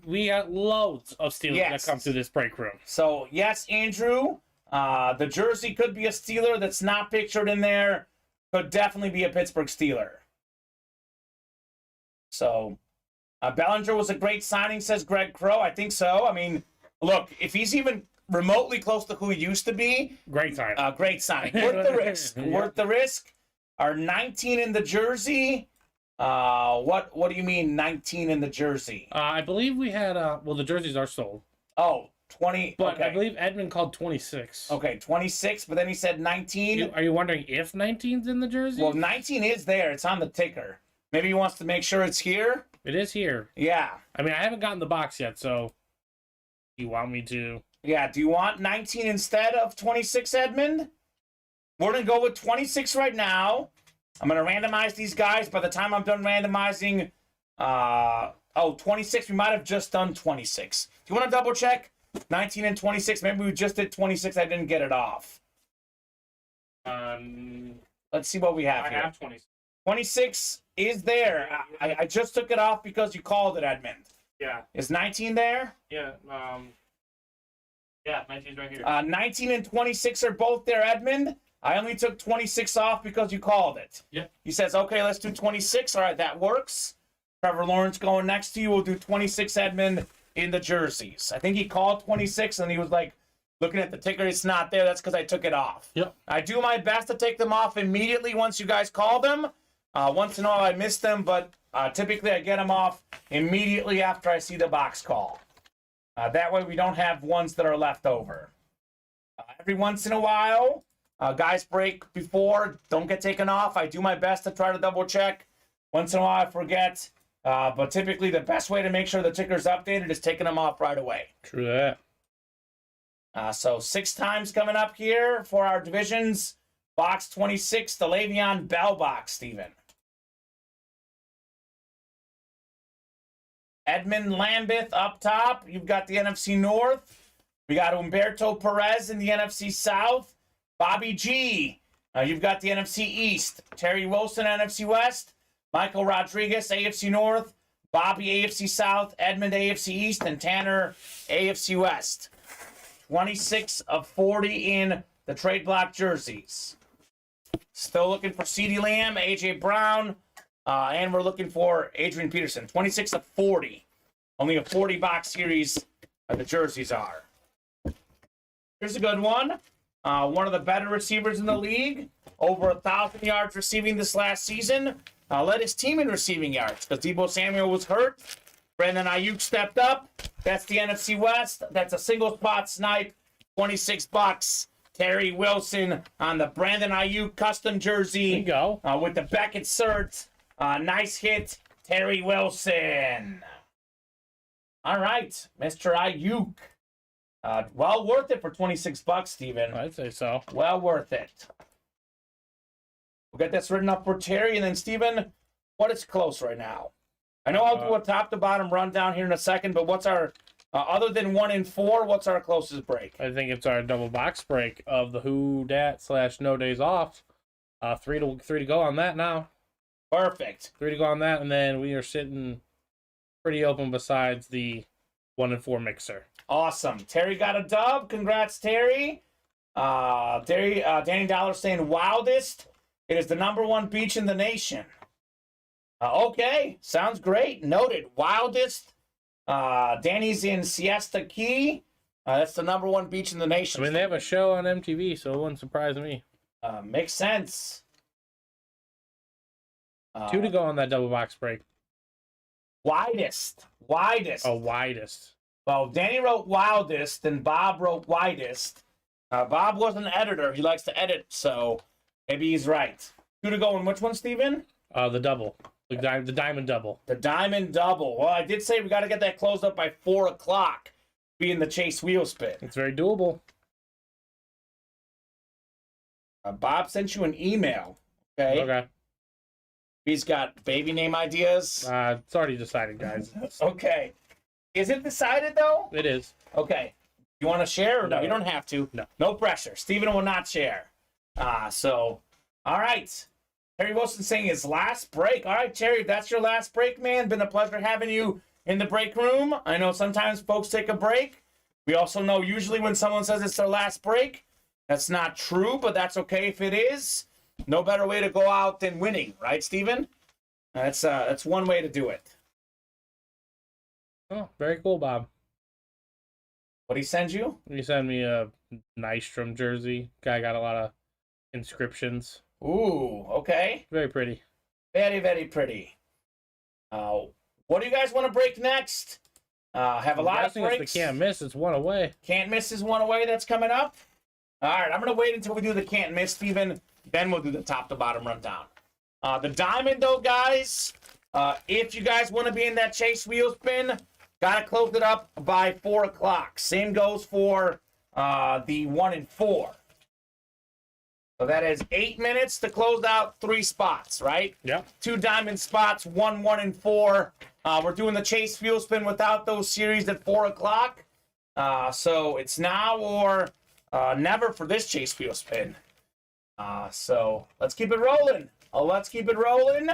we got loads of Steelers that come through this break room. So, yes, Andrew, the jersey could be a Steeler that's not pictured in there. Could definitely be a Pittsburgh Steeler. So, Bellinger was a great signing, says Greg Crow. I think so. I mean, look, if he's even remotely close to who he used to be, great signing. Great signing. Worth the risk. Worth the risk. Our 19 in the jersey. What do you mean 19 in the jersey? I believe we had the jerseys are sold. Oh, 20. But okay. I believe Edmund called 26. Okay, 26, but then he said 19. Are you wondering if 19's in the jersey? Well, 19 is there. It's on the ticker. Maybe he wants to make sure it's here. It is here. Yeah. I mean, I haven't gotten the box yet, so You want me to? Yeah, do you want 19 instead of 26, Edmund? We're going to go with 26 right now. I'm going to randomize these guys. By the time I'm done randomizing, 26, we might have just done 26. Do you want to double check? 19 and 26. Maybe we just did 26. I didn't get it off. Let's see what we have here. I have 26. 26 is there. I just took it off because you called it, Edmund. Yeah. Is 19 there? Yeah. Yeah, 19's right here. 19 and 26 are both there, Edmund. I only took 26 off because you called it. Yep. He says, okay, let's do 26. All right, that works. Trevor Lawrence going next to you. We'll do 26, Edmund, in the jerseys. I think he called 26, and he was like, looking at the ticker, it's not there. That's because I took it off. Yep. I do my best to take them off immediately once you guys call them. Once in a while, I miss them, but typically I get them off immediately after I see the box call. That way we don't have ones that are left over. Every once in a while, guys break before, don't get taken off. I do my best to try to double check. Once in a while I forget. But typically the best way to make sure the ticker's updated is taking them off right away. True that. So 6 times coming up here for our divisions. Box 26, the Le'Veon Bell box, Steven. Edmund Lambeth up top. You've got the NFC North. We got Humberto Perez in the NFC South. Bobby G. You've got the NFC East. Terry Wilson, NFC West. Michael Rodriguez, AFC North. Bobby, AFC South. Edmund, AFC East. And Tanner, AFC West. 26 of 40 in the trade block jerseys. Still looking for CeeDee Lamb, A.J. Brown, and we're looking for Adrian Peterson. 26 of 40. Only a 40-box series the jerseys are. Here's a good one. One of the better receivers in the league. Over 1,000 yards receiving this last season. Led his team in receiving yards because Deebo Samuel was hurt. Brandon Ayuk stepped up. That's the NFC West. That's a single spot snipe. 26 bucks. Terry Wilson on the Brandon Ayuk custom jersey. There you go. With the Beckett cert. Nice hit, Terry Wilson. All right, Mr. Ayuk. Well worth it for 26 bucks, Steven. I'd say so. Well worth it. We'll get this written up for Terry, and then Steven, what is close right now? I know I'll do a top-to-bottom rundown here in a second, but what's our, other than 1 and 4, what's our closest break? I think it's our double box break of the Who Dat / No Days Off. 3 to go on that now. Perfect. 3 to go on that, and then we are sitting pretty open besides the 1 and 4 mixer. Awesome. Terry got a dub. Congrats, Terry. Danny Dollar saying wildest. It is the #1 beach in the nation. Okay, sounds great. Noted. Wildest. Danny's in Siesta Key. That's the #1 beach in the nation. I mean, they have a show on MTV, so it wouldn't surprise me. Makes sense. 2 to go on that double box break. Widest. Oh, widest. Well, Danny wrote wildest, and Bob wrote widest. Bob was an editor. He likes to edit, so maybe he's right. 2 to go on which one, Steven? The double. The diamond double. The diamond double. Well, I did say we got to get that closed up by 4 o'clock, being the Chase wheel spin. It's very doable. Bob sent you an email. Okay. He's got baby name ideas. It's already decided, guys. Okay. Is it decided, though? It is. Okay. You want to share? Or no, you don't have to. No. No pressure. Steven will not share. All right. Terry Wilson saying his last break. All right, Terry, if that's your last break, man, been a pleasure having you in the break room. I know sometimes folks take a break. We also know usually when someone says it's their last break, that's not true, but that's okay if it is. No better way to go out than winning, right, Steven? That's one way to do it. Oh, very cool, Bob. What'd he send you? He sent me a Nystrom jersey. Guy got a lot of inscriptions. Ooh, okay. Very pretty. Very, very pretty. What do you guys want to break next? Have a lot of breaks. It's the can't miss. It's 1 away. Can't miss is 1 away. That's coming up. All right, I'm going to wait until we do the can't miss, Steven. Then we'll do the top to bottom rundown. The diamond, though, guys, if you guys want to be in that Chase wheel spin, Got to close it up by 4 o'clock. Same goes for the 1 and 4. So that is 8 minutes to close out 3 spots, right? Yeah. 2 diamond spots, 1, 1, and 4. We're doing the Chase Fuel Spin without those series at 4 o'clock. So it's now or never for this Chase Fuel Spin. So let's keep it rolling. Let's keep it rolling.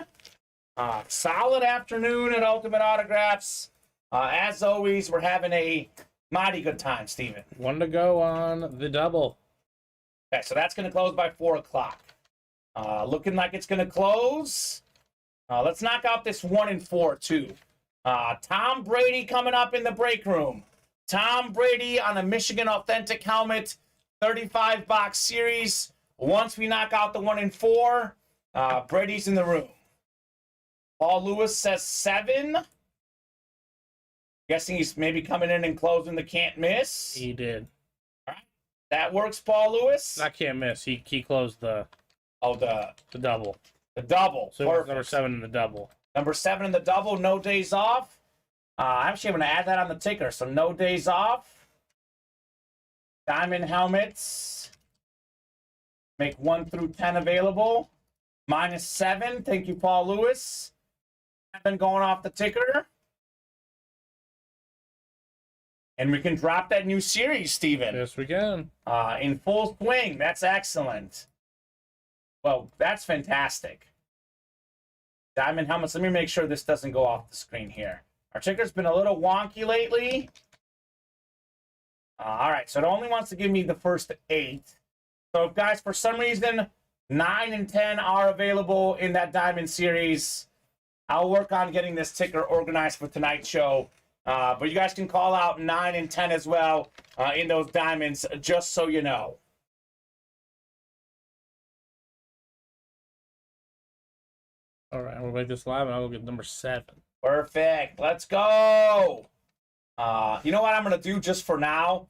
Solid afternoon at Ultimate Autographs. As always, we're having a mighty good time, Steven. 1 to go on the double. Okay, so that's going to close by 4 o'clock. Looking like it's going to close. Let's knock out this 1 and 4, too. Tom Brady coming up in the break room. Tom Brady on a Michigan Authentic helmet, 35-box series. Once we knock out the 1 and 4, Brady's in the room. Paul Lewis says 7. Guessing he's maybe coming in and closing the can't miss. He did. All right. That works, Paul Lewis. I can't miss. He closed the double. The double. So perfect. number 7 in the double. Number 7 in the double, no days off. Actually, I'm going to add that on the ticker. So no days off. Diamond helmets. Make 1 through 10 available. -7. Thank you, Paul Lewis. 7 going off the ticker. And we can drop that new series, Steven. Yes, we can. In full swing. That's excellent. Well, that's fantastic. Diamond helmets. Let me make sure this doesn't go off the screen here. Our ticker's been a little wonky lately. All right, so it only wants to give me the first 8. So, if guys, for some reason, 9 and 10 are available in that Diamond series, I'll work on getting this ticker organized for tonight's show. But you guys can call out 9 and 10 as well in those Diamonds, just so you know. All right, we'll make this live, and I'll go get number 7. Perfect. Let's go. You know what I'm going to do just for now?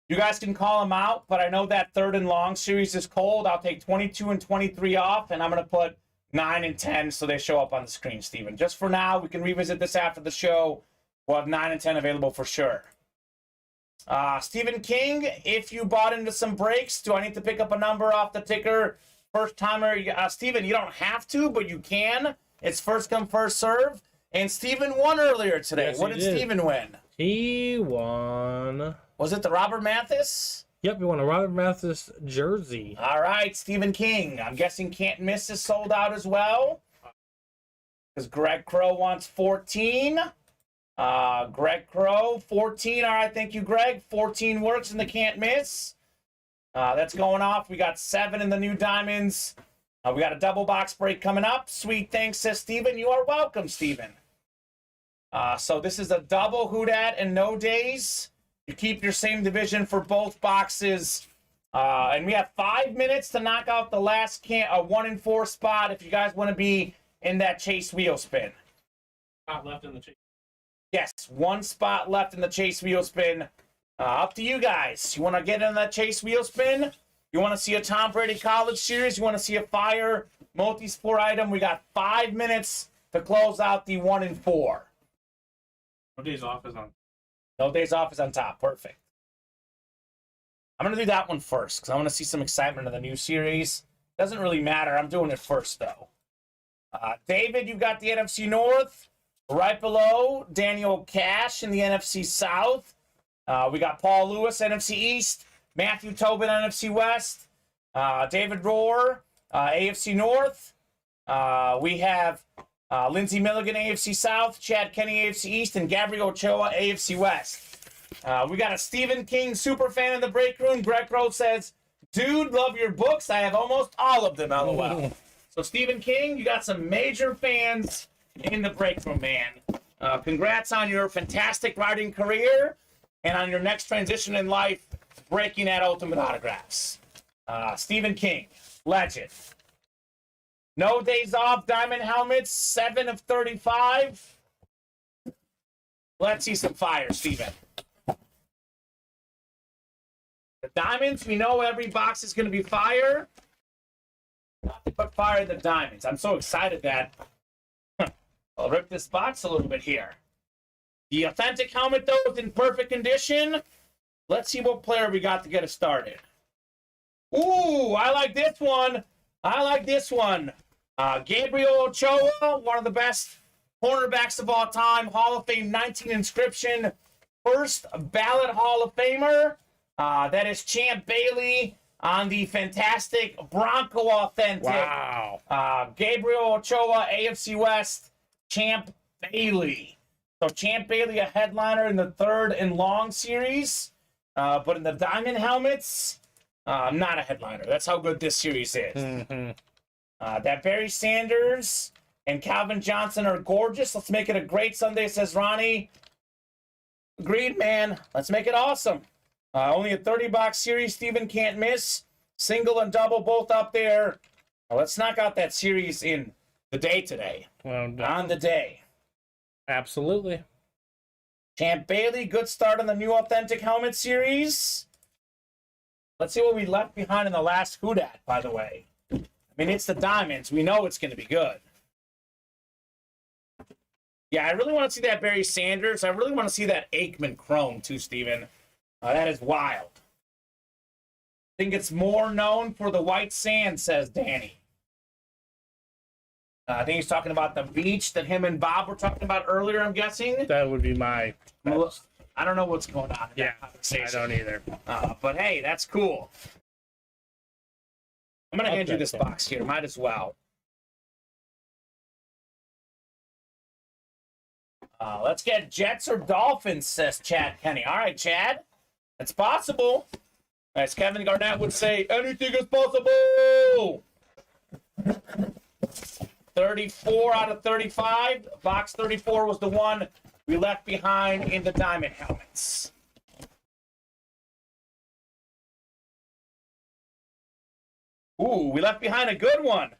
You guys can call them out, but I know that 3rd and long series is cold. I'll take 22 and 23 off, and I'm going to put 9 and 10 so they show up on the screen, Steven. Just for now, we can revisit this after the show. We'll have 9 and 10 available for sure. Stephen King, if you bought into some breaks, do I need to pick up a number off the ticker? First timer, Steven, you don't have to, but you can. It's first come, first serve. And Steven won earlier today. Yes, what did Steven win? He won. Was it the Robert Mathis? Yep, he won a Robert Mathis jersey. All right, Stephen King. I'm guessing Can't Miss is sold out as well. Because Greg Crow wants 14. Greg Crow, 14. All right, thank you, Greg. 14 works in the Can't Miss. That's going off. We got 7 in the new Diamonds. We got a double box break coming up. Sweet thanks, says Steven. You are welcome, Steven. So this is a double Who Dat and no days. You keep your same division for both boxes. And we have 5 minutes to knock out the last 1 and 4 spot if you guys want to be in that Chase Wheel Spin. Spot left in the Chase. Yes, 1 spot left in the Chase Wheel Spin. Up to you guys. You want to get in that Chase Wheel Spin? You want to see a Tom Brady College Series? You want to see a fire multi-sport item? We got 5 minutes to close out the 1 and 4. No days off is on. No days off is on top. Perfect. I'm going to do that one first because I want to see some excitement of the new series. Doesn't really matter. I'm doing it first, though. David, you've got the NFC North. Right below, Daniel Cash in the NFC South. We got Paul Lewis, NFC East. Matthew Tobin, NFC West. David Rohr, AFC North. We have Lindsey Milligan, AFC South. Chad Kenny, AFC East. And Gabriel Ochoa, AFC West. We got a Stephen King super fan in the break room. Greg Rowe says, dude, love your books. I have almost all of them, LOL. So, Stephen King, you got some major fans in the break room, man. Congrats on your fantastic writing career and on your next transition in life, breaking at Ultimate Autographs. Stephen King, legend. No days off, diamond helmets, 7 of 35. Let's see some fire, Stephen. The diamonds, we know every box is going to be fire. Nothing but fire in the diamonds. I'm so excited that I'll rip this box a little bit here. The authentic helmet, though, is in perfect condition. Let's see what player we got to get us started. Ooh, I like this one. I like this one. Gabriel Ochoa, one of the best cornerbacks of all time. Hall of Fame 19 inscription. First ballot Hall of Famer. That is Champ Bailey on the fantastic Bronco Authentic. Wow. Gabriel Ochoa, AFC West, Champ Bailey. So Champ Bailey, a headliner in the 3rd and long series. But in the diamond helmets, not a headliner. That's how good this series is. Mm-hmm. That Barry Sanders and Calvin Johnson are gorgeous. Let's make it a great Sunday, says Ronnie. Agreed, man. Let's make it awesome. Only a 30-box series. Steven can't miss. Single and double both up there. Let's knock out that series in the day today. Well, on the day. Absolutely. Champ Bailey, good start on the new Authentic Helmet series. Let's see what we left behind in the last Whodat, by the way. I mean, it's the diamonds. We know it's going to be good. Yeah, I really want to see that Barry Sanders. I really want to see that Aikman Chrome, too, Steven. That is wild. I think it's more known for the white sand, says Danny. I think he's talking about the beach that him and Bob were talking about earlier, I'm guessing. That would be my... I don't know what's going on in that conversation. I don't either. But hey, that's cool. I'm going to hand you this box here. Might as well. Let's get Jets or Dolphins, says Chad Kenny. All right, Chad. It's possible. As Kevin Garnett would say, anything is possible. 34 out of 35. Box 34 was the one we left behind in the diamond helmets. Ooh, we left behind a good one.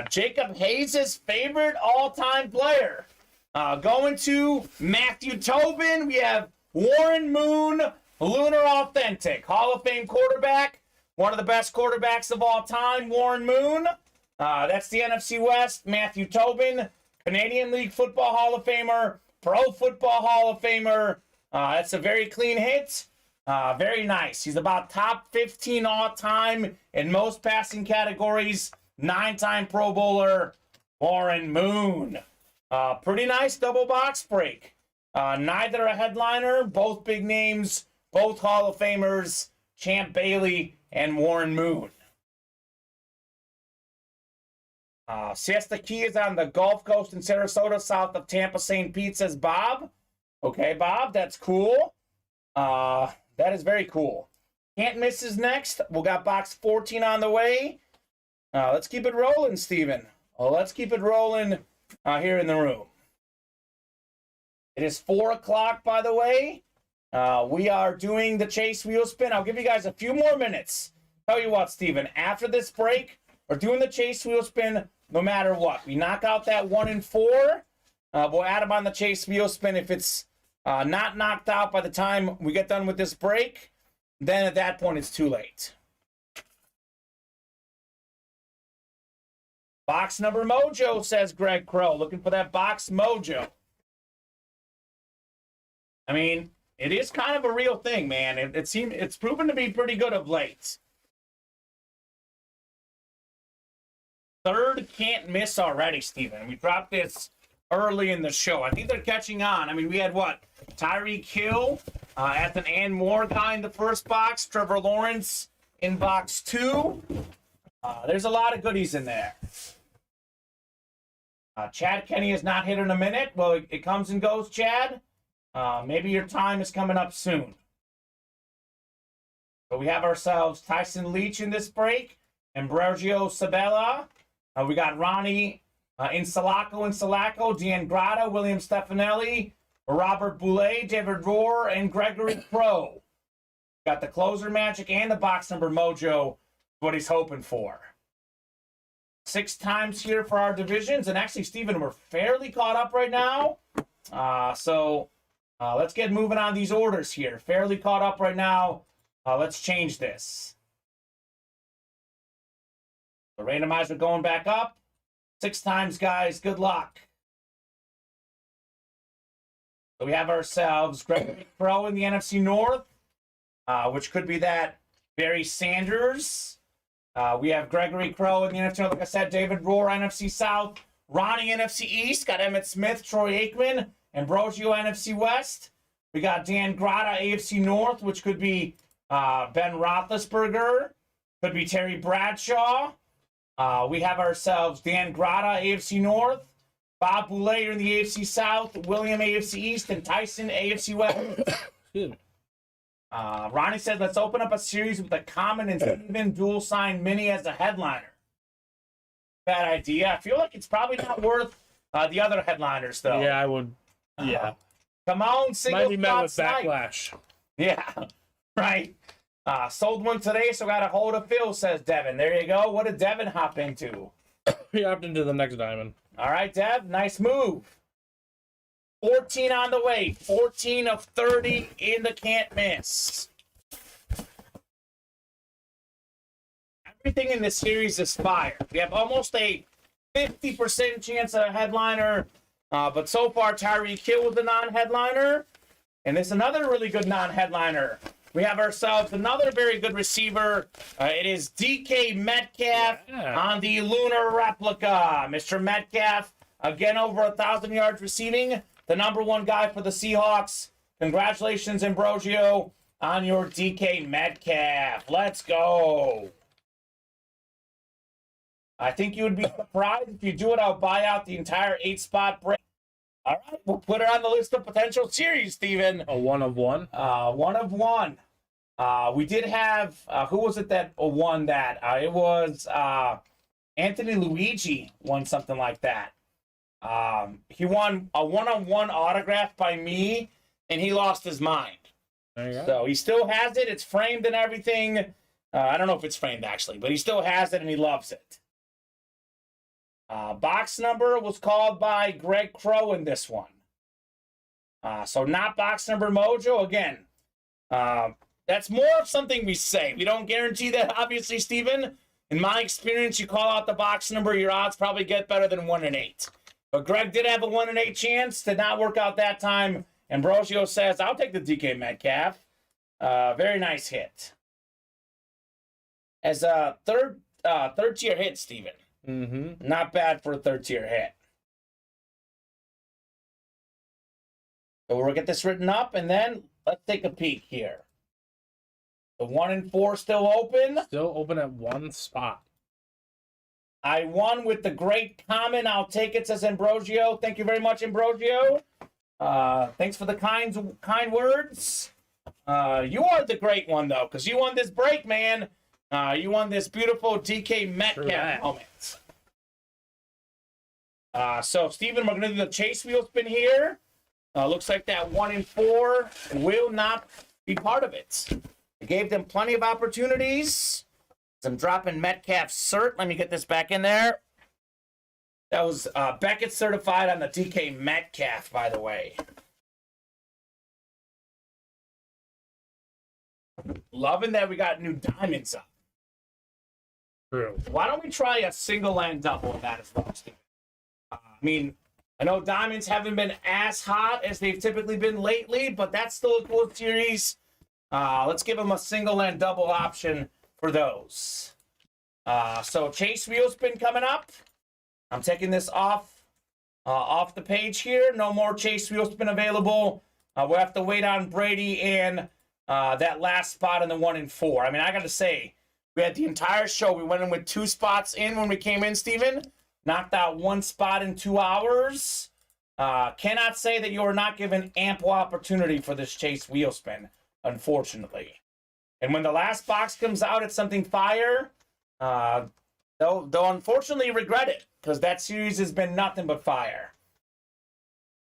Jacob Hayes' favorite all-time player. Going to Matthew Tobin, we have Warren Moon, Lunar Authentic. Hall of Fame quarterback. One of the best quarterbacks of all time, Warren Moon. That's the NFC West. Matthew Tobin, Canadian League Football Hall of Famer, Pro Football Hall of Famer. That's a very clean hit. Very nice. He's about top 15 all-time in most passing categories. 9-time Pro Bowler, Warren Moon. Pretty nice double box break. Neither a headliner, both big names, both Hall of Famers, Champ Bailey and Warren Moon. Siesta Key is on the Gulf Coast in Sarasota, south of Tampa, St. Pete, says Bob. Okay, Bob, that's cool. That is very cool. Can't Miss is next. We got box 14 on the way. Let's keep it rolling, Steven. Well, let's keep it rolling here in the room. It is 4 o'clock, by the way. We are doing the Chase Wheel Spin. I'll give you guys a few more minutes. Tell you what, Steven, after this break, we're doing the Chase Wheel Spin no matter what. We knock out that 1 and 4. We'll add them on the Chase Wheel Spin. If it's not knocked out by the time we get done with this break, then at that point it's too late. Box number mojo, says Greg Crow. Looking for that box mojo. I mean, it is kind of a real thing, man. It's proven to be pretty good of late. Third can't miss already, Steven. We dropped this early in the show. I think they're catching on. I mean, we had what? Tyreek Hill as an and more guy in the first box. Trevor Lawrence in box 2. There's a lot of goodies in there. Chad Kenny has not hit in a minute. Well, it comes and goes, Chad. Maybe your time is coming up soon. But we have ourselves Tyson Leach in this break. And Brogio Sabella. We got Ronnie Insalaco, Dean Grata, William Stefanelli, Robert Boulay, David Rohr, and Gregory Crow. Got the closer magic and the box number mojo, what he's hoping for. 6 times here for our divisions. And actually, Steven, we're fairly caught up right now. So let's get moving on these orders here. Fairly caught up right now. Let's change this. The randomizer going back up. 6 times, guys. Good luck. So we have ourselves Gregory Crow in the NFC North, which could be that Barry Sanders. We have Gregory Crow in the NFC North, like I said, David Rohr, NFC South, Ronnie, NFC East, got Emmett Smith, Troy Aikman, Ambrosio, NFC West. We got Dan Grotta, AFC North, which could be Ben Roethlisberger, could be Terry Bradshaw. We have ourselves Dan Grotta, AFC North, Bob Boulay in the AFC South, William, AFC East, and Tyson, AFC West. Ronnie said, let's open up a series with a Kamen Entchev dual sign mini as a headliner. Bad idea. I feel like it's probably not worth the other headliners, though. Yeah, I would. Yeah. Come on, single might be met with snipe. backlash. Yeah, right. Sold one today, so got a hold of Phil, says Devin. There you go. What did Devin hop into? He hopped into the next diamond. All right, Dev, nice move. 14 on the way. 14 of 30 in the can't miss. Everything in this series is fire. We have almost a 50% chance of a headliner, but so far Tyreek Hill was the non-headliner, and there's another really good non-headliner. We have ourselves another very good receiver. It is DK Metcalf on the Lunar replica. Mr. Metcalf, again, over 1,000 yards receiving. The number one guy for the Seahawks. Congratulations, Ambrosio, on your DK Metcalf. Let's go. I think you would be surprised if you do it. I'll buy out the entire 8-spot break. All right, we'll put it on the list of potential series, Steven. A 1 of 1? 1 of 1. We did have, who was it that won that? It was Anthony Luigi won something like that. He won a 1-on-1 autograph by me, and he lost his mind. There you go. So he still has it. It's framed and everything. I don't know if it's framed, actually, but he still has it, and he loves it. Box number was called by Greg Crow in this one. So not box number mojo. Again, that's more of something we say. We don't guarantee that, obviously, Steven. In my experience, you call out the box number, your odds probably get better than 1 in 8. But Greg did have a 1 in 8 chance. Did not work out that time. Ambrosio says, I'll take the DK Metcalf. Very nice hit. As a third tier hit, Steven. Mm-hmm. Not bad for a third tier hit. So we'll get this written up, and then let's take a peek here. The 1 and 4 still open. Still open at 1 spot. I won with the great comment. I'll take it, says Ambrosio. Thank you very much, Ambrosio. Thanks for the kind words. You are the great one, though, because you won this break, man. You won this beautiful DK Metcalf helmet. So, Steven, we're going to do the chase wheel spin here. Looks like that 1 and 4 will not be part of it. I gave them plenty of opportunities. I'm dropping Metcalf's cert. Let me get this back in there. That was Beckett certified on the DK Metcalf, by the way. Loving that we got new diamonds up. True. Why don't we try a single and double of that as well, Steven? I mean, I know diamonds haven't been as hot as they've typically been lately, but that's still a cool series. Let's give them a single and double option for those. So chase wheel spin coming up. I'm taking this off the page here. No more chase wheel spin available. We'll have to wait on Brady and that last spot in the 1 and 4. I mean, I got to say, we had the entire show. We went in with 2 spots in when we came in, Steven. Knocked out 1 spot in 2 hours. Cannot say that you are not given ample opportunity for this chase wheel spin, unfortunately. And when the last box comes out, it's something fire. They'll unfortunately regret it, because that series has been nothing but fire.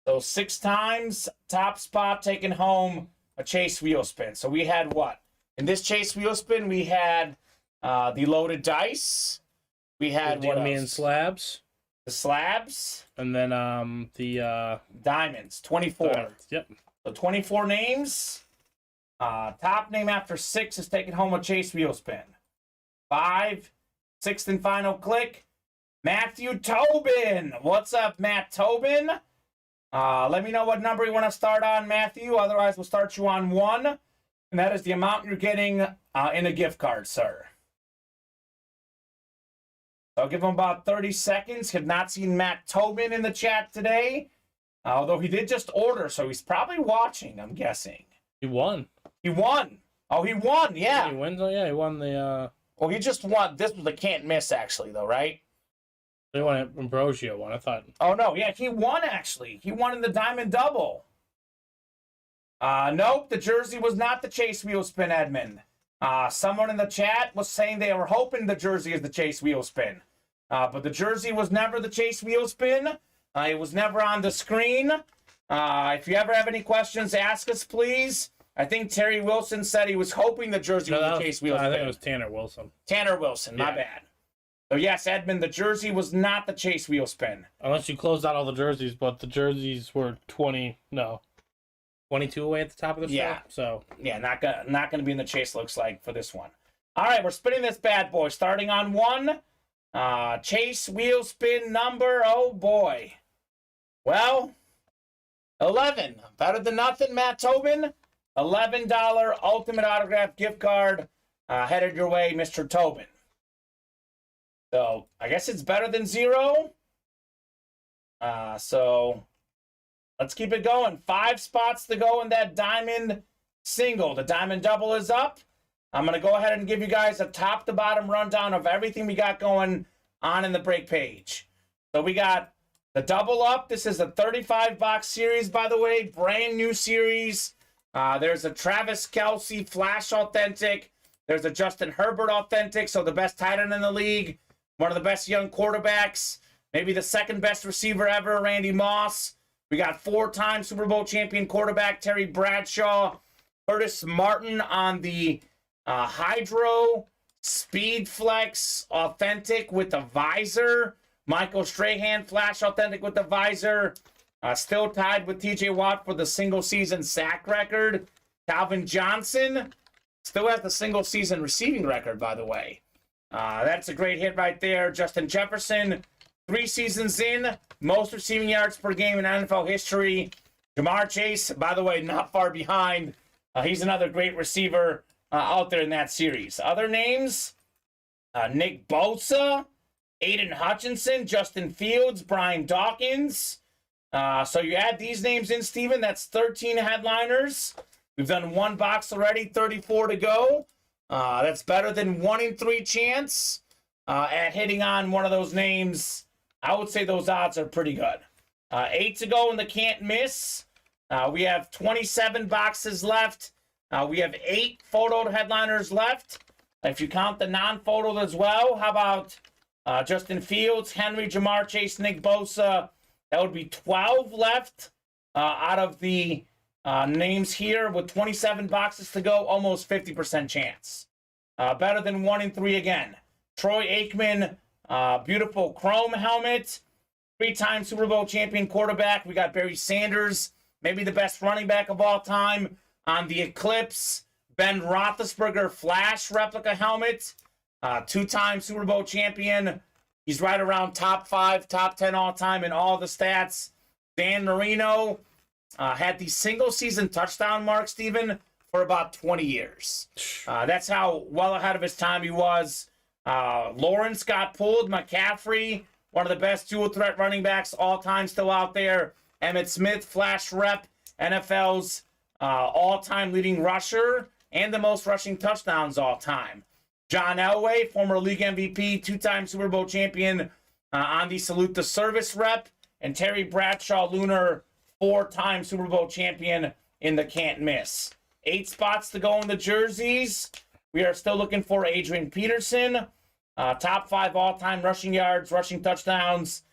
So 6 times, top spot taking home a chase wheel spin. So we had what? In this chase wheel spin, we had the loaded dice. We had what else? And slabs. The slabs. And then the diamonds. 24. Diamonds. Yep. So 24 names. Top name after 6 is taking home a chase wheel spin. 5, 6th and final click. Matthew Tobin. What's up, Matt Tobin? Let me know what number you want to start on, Matthew. Otherwise, we'll start you on 1. And that is the amount you're getting in a gift card, sir. I'll give him about 30 seconds. Have not seen Matt Tobin in the chat today. Although he did just order, so he's probably watching, I'm guessing. He won. He won. Oh, he won, yeah. He wins. Oh, yeah, he won the. Well, he just won. This was a can't miss, actually, though, right? They won it. Ambrosio won. I thought. Oh no, yeah, he won actually. He won in the Diamond Double. Nope, the jersey was not the Chase Wheel Spin, Edmund. Someone in the chat was saying they were hoping the jersey is the Chase Wheel Spin. But the jersey was never the Chase Wheel Spin. It was never on the screen. If you ever have any questions, ask us, please. I think Terry Wilson said he was hoping the jersey was the Chase Wheel Spin. I think it was Tanner Wilson. Tanner Wilson, my bad. So yes, Edmund, the jersey was not the Chase Wheel Spin. Unless you closed out all the jerseys, but the jerseys were 22 away at the top of the show. So yeah, not gonna be in the chase, looks like, for this one. All right, we're spinning this bad boy, starting on 1. Chase Wheel Spin number, oh boy. Well, 11. Better than nothing, Matt Tobin. $11 Ultimate Autograph gift card headed your way, Mr. Tobin. So, I guess it's better than 0. So, let's keep it going. 5 spots to go in that Diamond Single. The Diamond Double is up. I'm going to go ahead and give you guys a top-to-bottom rundown of everything we got going on in the break page. So, we got the Double up. This is a 35-box series, by the way. Brand new series. There's a Travis Kelce Flash Authentic. There's a Justin Herbert Authentic, so the best tight end in the league. One of the best young quarterbacks. Maybe the second best receiver ever, Randy Moss. We got 4-time Super Bowl champion quarterback Terry Bradshaw. Curtis Martin on the Hydro Speed Flex Authentic with the visor. Michael Strahan Flash Authentic with the visor. Still tied with TJ Watt for the single season sack record. Calvin Johnson still has the single season receiving record, by the way. That's a great hit right there. Justin Jefferson, 3 seasons in, most receiving yards per game in NFL history. Jamar Chase, by the way, not far behind. He's another great receiver out there in that series. Other names, Nick Bosa, Aiden Hutchinson, Justin Fields, Brian Dawkins. So you add these names in, Steven, that's 13 headliners. We've done 1 box already, 34 to go. That's better than 1 in 3 chance at hitting on one of those names. I would say those odds are pretty good. 8 to go in the can't miss. We have 27 boxes left. We have 8 photoed headliners left. If you count the non-photoed as well, how about Justin Fields, Henry, Jamar Chase, Nick Bosa? That would be 12 left out of the names here with 27 boxes to go, almost 50% chance. Better than 1 in 3 again. Troy Aikman, beautiful chrome helmet. 3-time Super Bowl champion quarterback. We got Barry Sanders, maybe the best running back of all time, on the Eclipse. Ben Roethlisberger Flash replica helmet. 2-time Super Bowl champion. He's right around top 5, top 10 all time in all the stats. Dan Marino had the single season touchdown mark, Steven, for about 20 years. That's how well ahead of his time he was. Lawrence got pulled. McCaffrey, one of the best dual threat running backs all time, still out there. Emmitt Smith, Flash rep, NFL's all-time leading rusher and the most rushing touchdowns all time. John Elway, former league MVP, 2-time Super Bowl champion on the Salute the Service rep. And Terry Bradshaw Lunar, 4-time Super Bowl champion in the can't miss. 8 spots to go in the jerseys. We are still looking for Adrian Peterson. Top 5 all-time rushing yards, rushing touchdowns.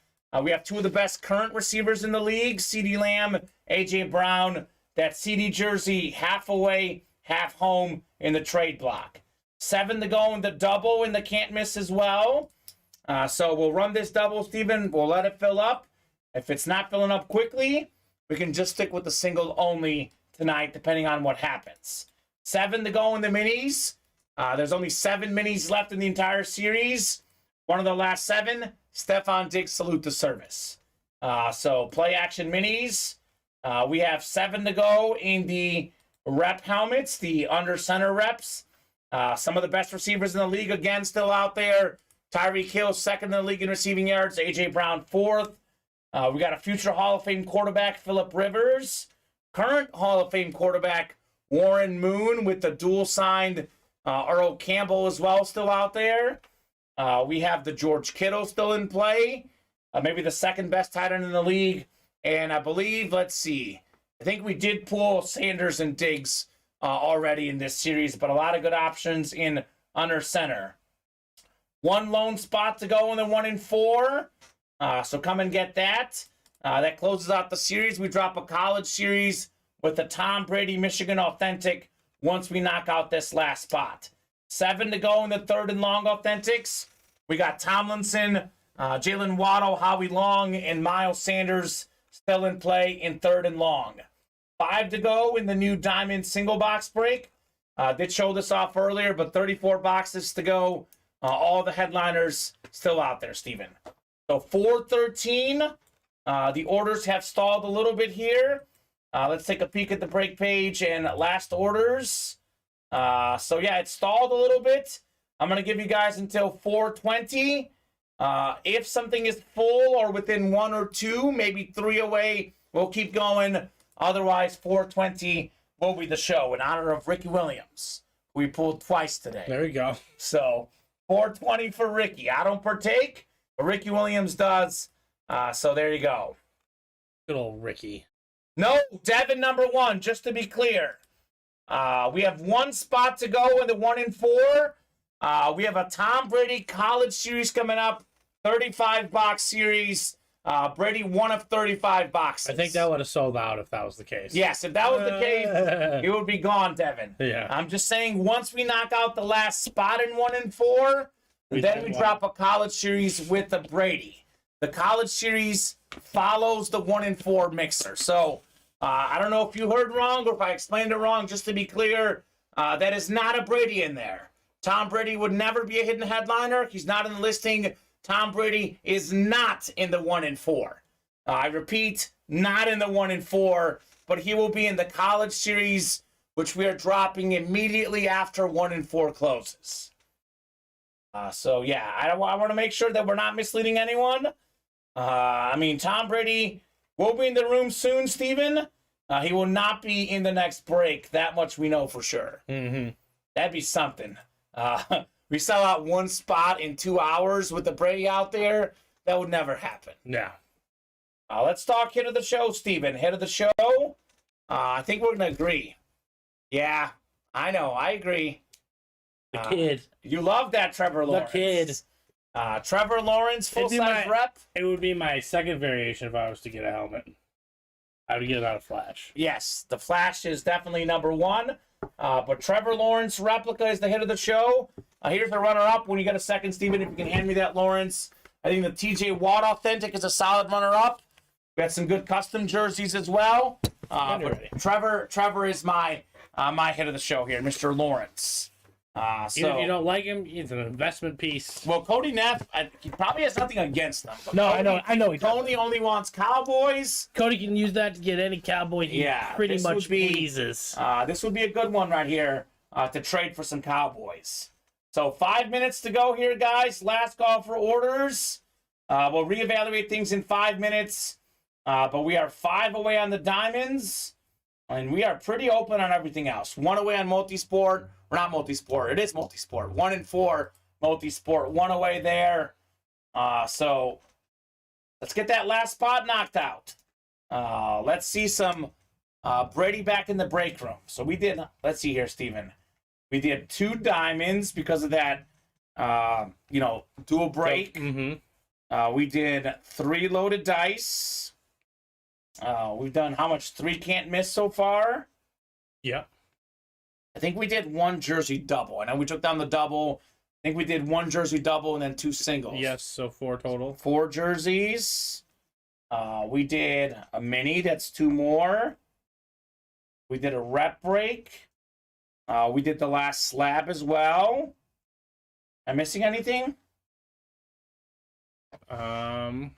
We have 2 of the best current receivers in the league, CeeDee Lamb, A.J. Brown. That CD jersey, half away, half home in the trade block. 7 to go in the double in the can't miss as well. So we'll run this double, Steven. We'll let it fill up. If it's not filling up quickly, we can just stick with the single only tonight, depending on what happens. 7 to go in the minis. There's only 7 minis left in the entire series. One of the last 7, Stephon Diggs Salute the Service. So play action minis. We have 7 to go in the rep helmets, the under center reps. Some of the best receivers in the league, again, still out there. Tyreek Hill, second in the league in receiving yards. A.J. Brown, fourth. We got a future Hall of Fame quarterback, Phillip Rivers. Current Hall of Fame quarterback, Warren Moon, with the dual-signed Earl Campbell as well still out there. We have the George Kittle still in play. Maybe the second best tight end in the league. And I believe, let's see, I think we did pull Sanders and Diggs already in this series, but a lot of good options in under center. 1 lone spot to go in the 1 and 4. So come and get that. That closes out the series. We drop a college series with the Tom Brady Michigan Authentic once we knock out this last spot. 7 to go in the 3rd and long Authentics. We got Tomlinson, Jalen Waddle, Howie Long, and Miles Sanders still in play in 3rd and long. 5 to go in the new Diamond single box break. Did show this off earlier, but 34 boxes to go. All the headliners still out there, Steven. So 413. The orders have stalled a little bit here. Let's take a peek at the break page and last orders. So yeah, it stalled a little bit. I'm going to give you guys until 420. If something is full or within 1 or 2, maybe 3 away, we'll keep going. Otherwise, 420 will be the show in honor of Ricky Williams. We pulled twice today. There you go. So 420 for Ricky. I don't partake, but Ricky Williams does. So there you go. Good old Ricky. No, Devin number 1, just to be clear. We have 1 spot to go in the 1 and 4. We have a Tom Brady College Series coming up, 35-box series. Brady, 1 of 35 boxes. I think that would have sold out if that was the case. Yes, if that was the case, it would be gone, Devin. Yeah. I'm just saying, once we knock out the last spot in 1 and 4, then we drop a College Series with the Brady. The College Series follows the 1 and 4 mixer. So I don't know if you heard wrong or if I explained it wrong. Just to be clear, that is not a Brady in there. Tom Brady would never be a hidden headliner. He's not in the listing. Tom Brady is not in the 1 and 4. I repeat, not in the 1 and 4, but he will be in the College Series, which we are dropping immediately after 1 and 4 closes. So yeah, I want to make sure that we're not misleading anyone. I mean, Tom Brady will be in the room soon, Steven. He will not be in the next break. That much we know for sure. Mm-hmm. That'd be something. We sell out 1 spot in 2 hours with the Brady out there. That would never happen. Yeah. Let's talk hit of the show, Steven. Hit of the show. I think we're going to agree. Yeah, I know. I agree. The kid. You love that Trevor Lawrence. The kid. Trevor Lawrence, full-size rep. It would be my second variation if I was to get a helmet. I would get it out of Flash. Yes, the Flash is definitely number 1. But Trevor Lawrence replica is the hit of the show. Here's the runner-up. When you get a second, Steven, if you can hand me that Lawrence. I think the T.J. Watt Authentic is a solid runner-up. We got some good custom jerseys as well. But Trevor is my hit of the show here, Mr. Lawrence. Even if you don't like him, he's an investment piece. Well, Cody Neff, he probably has nothing against them. No, Cody, I know. Tony only wants Cowboys. Cody can use that to get any Cowboy he pretty much pleases. This would be a good one right here to trade for some Cowboys. So 5 minutes to go here, guys. Last call for orders. We'll reevaluate things in 5 minutes. But we are 5 away on the Diamonds. And we are pretty open on everything else. 1 away on Multisport. Or not Multisport. It is Multisport. 1 and 4 Multisport. 1 away there. So let's get that last spot knocked out. Let's see some Brady back in the break room. So we did, let's see here, Steven. We did 2 Diamonds because of that, dual break. Mm-hmm. We did 3 loaded dice. We've done how much? 3 can't miss so far? Yep. I think we did 1 jersey double. I know we took down the double. I think we did 1 jersey double and then 2 singles. Yes, so 4 total. 4 jerseys. We did a mini. That's 2 more. We did a rep break. We did the last slab as well. Am I missing anything? I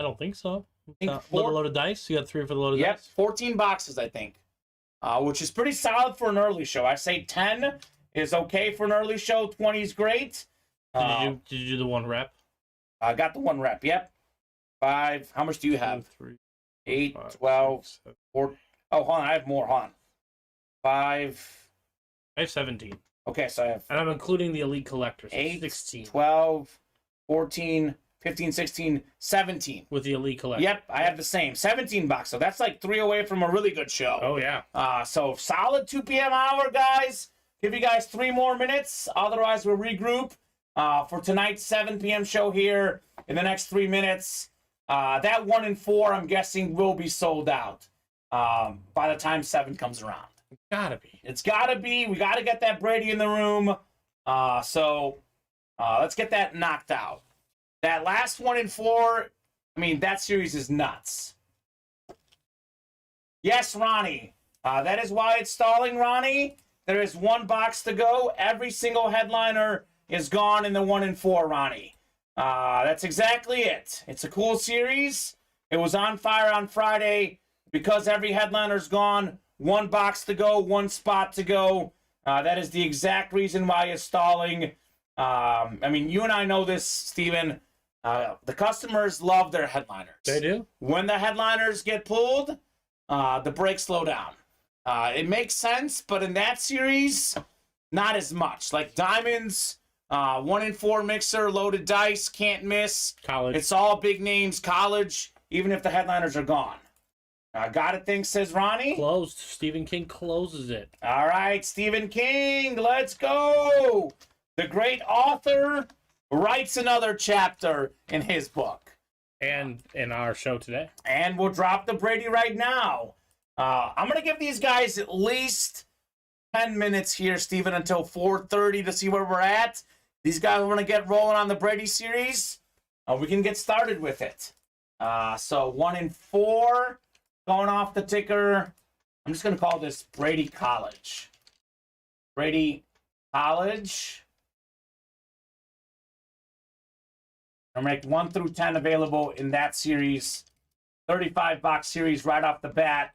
I don't think so. think Loaded dice. You got 3 for the loaded dice. 14 boxes, I think, which is pretty solid for an early show. I say 10 is okay for an early show. 20 is great. Did you do the 1 rep? I got the 1 rep. Yep. 5. How much do you have? 3, 8, 5, 12, 6, 7. 4. Oh, hold on. I have more. Hold on. 5. I have 17. Okay, so I have And I'm including the elite collectors. 8, 16. 12, 14, 15, 16, 17. With the elite collectors. Yep, I have the same. 17 bucks. So that's like 3 away from a really good show. Oh, yeah. So solid 2 p.m. hour, guys. Give you guys 3 more minutes. Otherwise, we'll regroup for tonight's 7 p.m. show here in the next 3 minutes. That 1 and 4, I'm guessing, will be sold out by the time 7 comes around. Gotta be. It's gotta be. We gotta get that Brady in the room. So let's get that knocked out. That last 1 and 4, I mean, that series is nuts. Yes, Ronnie. That is why it's stalling, Ronnie. There is 1 box to go. Every single headliner is gone in the 1 and 4, Ronnie. That's exactly it. It's a cool series. It was on fire on Friday. Because every headliner's gone, 1 box to go, 1 spot to go. That is the exact reason why it's stalling. I mean, you and I know this, Steven. The customers love their headliners. They do. When the headliners get pulled, the brakes slow down. It makes sense, but in that series, not as much. Like Diamonds, 1 and 4 mixer, loaded dice, can't miss. College. It's all big names, college, even if the headliners are gone. Got it, think, says Ronnie. Closed. Stephen King closes it. All right, Stephen King, let's go. The great author writes another chapter in his book. And in our show today. And we'll drop the Brady right now. I'm going to give these guys at least 10 minutes here, Stephen, until 4:30 to see where we're at. These guys want to get rolling on the Brady series. We can get started with it. So 1 and 4 going off the ticker. I'm just going to call this Brady College. Brady College. I'll make 1 through 10 available in that series. 35 box series right off the bat.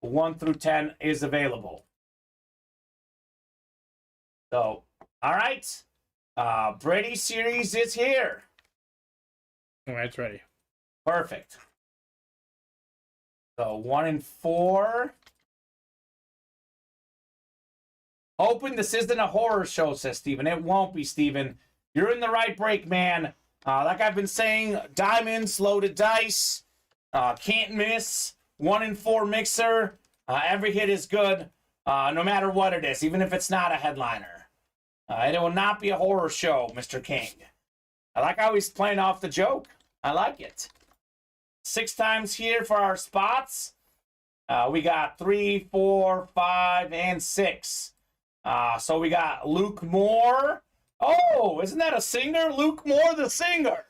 1 through 10 is available. So, all right. Brady series is here. All right, it's ready. Perfect. So 1 and 4. Hoping this isn't a horror show, says Steven. It won't be, Steven. You're in the right break, man. Like I've been saying, Diamonds, loaded dice, can't miss, 1 and 4 mixer. Every hit is good, no matter what it is, even if it's not a headliner. It will not be a horror show, Mr. King. I like how he's playing off the joke. I like it. 6 times here for our spots. We got 3, 4, 5, and 6. So we got Luke Moore. Oh, isn't that a singer? Luke Moore, the singer.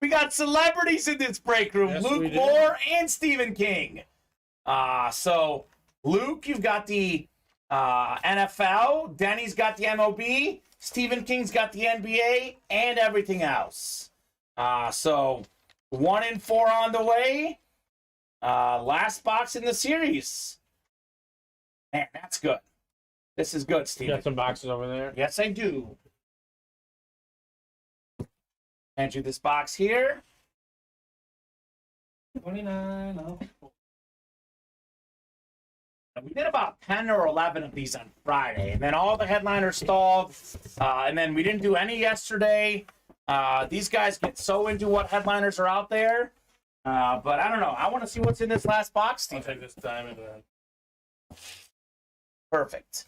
We got celebrities in this break room. Yes, Luke Moore and Stephen King. So, Luke, you've got the NFL. Denny's got the MLB. Stephen King's got the NBA and everything else. So, 1 and 4 on the way. Last box in the series. Man, that's good. This is good, You Stephen. got some boxes over there? Yes, I do. Hand you this box here. 29. We did about 10 or 11 of these on Friday, and then all the headliners stalled, and then we didn't do any yesterday. These guys get so into what headliners are out there, but I don't know. I want to see what's in this last box, Steve. I'll take this diamond then. Perfect.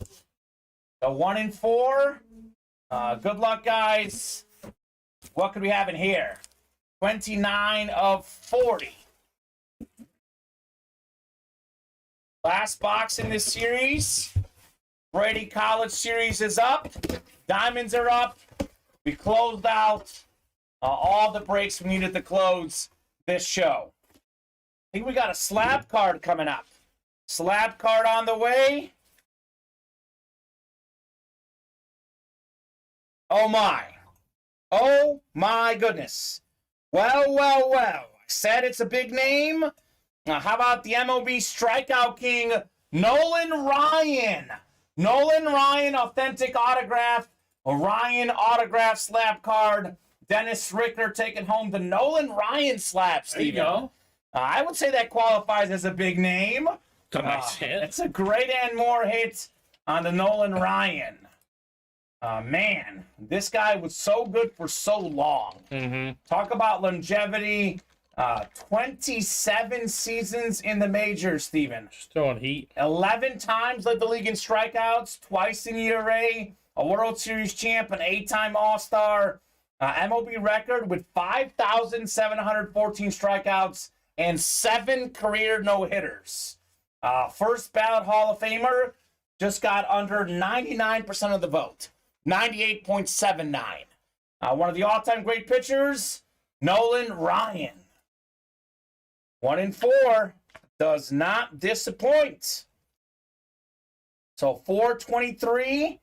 So 1 and 4. Good luck, guys. What could we have in here? 29 of 40. Last box in this series. Brady College series is up. Diamonds are up. We closed out all the breaks we needed to close this show. I think we got a slab card coming up. Slab card on the way. Oh my. Oh my goodness. Well, well, well. said it's a big name. How about the MLB strikeout king, Nolan Ryan? Nolan Ryan, authentic autograph. Ryan autograph slab card. Dennis Ricker taking home the Nolan Ryan slab, Steven. There you go. I would say that qualifies as a big name. It's a nice hit. It's a great and more hit on the Nolan Ryan. Man, this guy was so good for so long. Talk about longevity. 27 seasons in the majors, Steven. Just throwing heat. 11 times led the league in strikeouts, twice in ERA, a World Series champ, an 8-time All-Star, MLB record with 5,714 strikeouts and 7 career no-hitters. First ballot Hall of Famer, just got under 99% of the vote, 98.79. One of the all-time great pitchers, Nolan Ryan. 1 in 4 does not disappoint. So 423.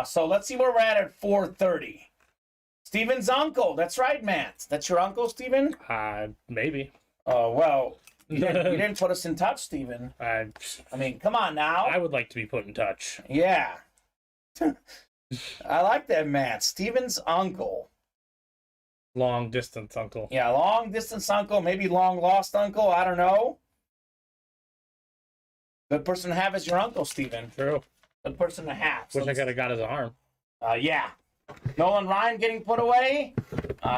So let's see where we're at 430. Steven's uncle. That's right, Matt. That's your uncle, Steven? Maybe. Oh, well, you didn't put us in touch, Steven. I mean, come on now. I would like to be put in touch. Yeah. I like that, Matt. Steven's uncle. Long distance uncle. Yeah, long distance uncle, maybe long lost uncle. I don't know. Good person to have as your uncle, Steven. True. Good person to have. Wish I could have got his arm. Yeah. Nolan Ryan getting put away.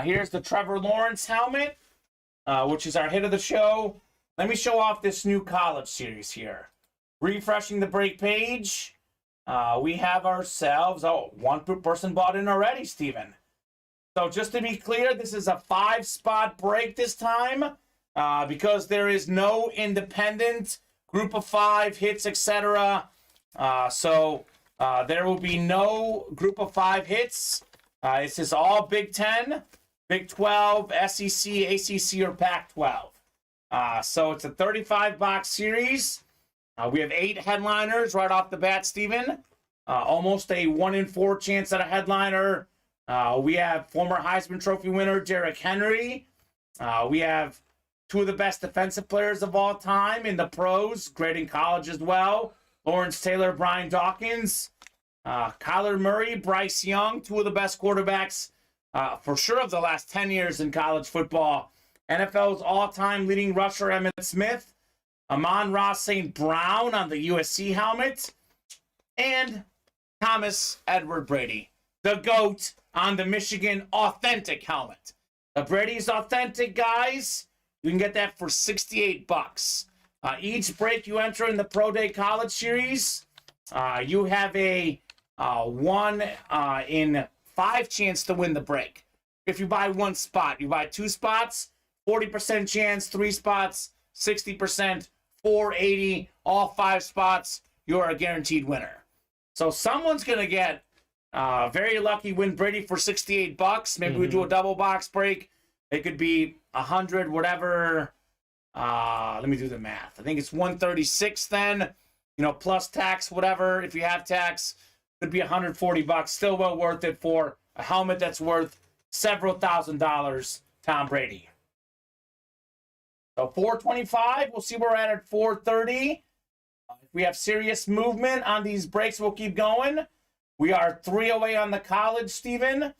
Here's the Trevor Lawrence helmet, which is our hit of the show. Let me show off this new college series here. Refreshing the break page. We have ourselves, one person bought in already, Steven. So just to be clear, this is a 5-spot break this time because there is no independent group of 5 hits, etc. So there will be no group of 5 hits. This is all Big 10, Big 12, SEC, ACC, or Pac-12. So it's a 35-box series. We have 8 headliners right off the bat, Steven. Almost a 1 in 4 chance at a headliner. We have former Heisman Trophy winner Derrick Henry. We have 2 of the best defensive players of all time in the pros, great in college as well. Lawrence Taylor, Brian Dawkins, Kyler Murray, Bryce Young, 2 of the best quarterbacks for sure of the last 10 years in college football. NFL's all-time leading rusher Emmitt Smith, Amon-Ra St. Brown on the USC helmet, and Thomas Edward Brady, the GOAT, on the Michigan authentic helmet. The Brady's authentic, guys. You can get that for $68. Each break you enter in the Pro Day College Series, you have a 1 in 5 chance to win the break. If you buy 1 spot, you buy 2 spots, 40% chance, 3 spots, 60%, 480, all 5 spots, you're a guaranteed winner. So someone's going to get very lucky, win Brady for $68. Maybe we do a double box break. It could be 100, whatever. Let me do the math. I think it's 136 then, plus tax, whatever. If you have tax, could be $140. Still well worth it for a helmet that's worth several $1,000s, Tom Brady. So 425, we'll see where we're at 430. If we have serious movement on these breaks, we'll keep going. We are 3 away on the college, Steven.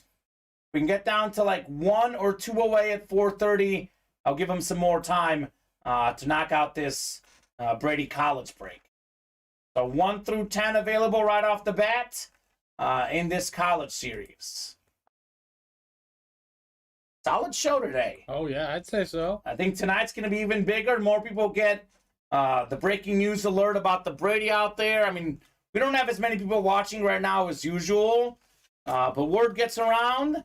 We can get down to like 1 or 2 away at 430. I'll give him some more time to knock out this Brady college break. So 1 through 10 available right off the bat in this college series. Solid show today. Oh, yeah, I'd say so. I think tonight's going to be even bigger. More people get the breaking news alert about the Brady out there. I mean, we don't have as many people watching right now as usual, but word gets around.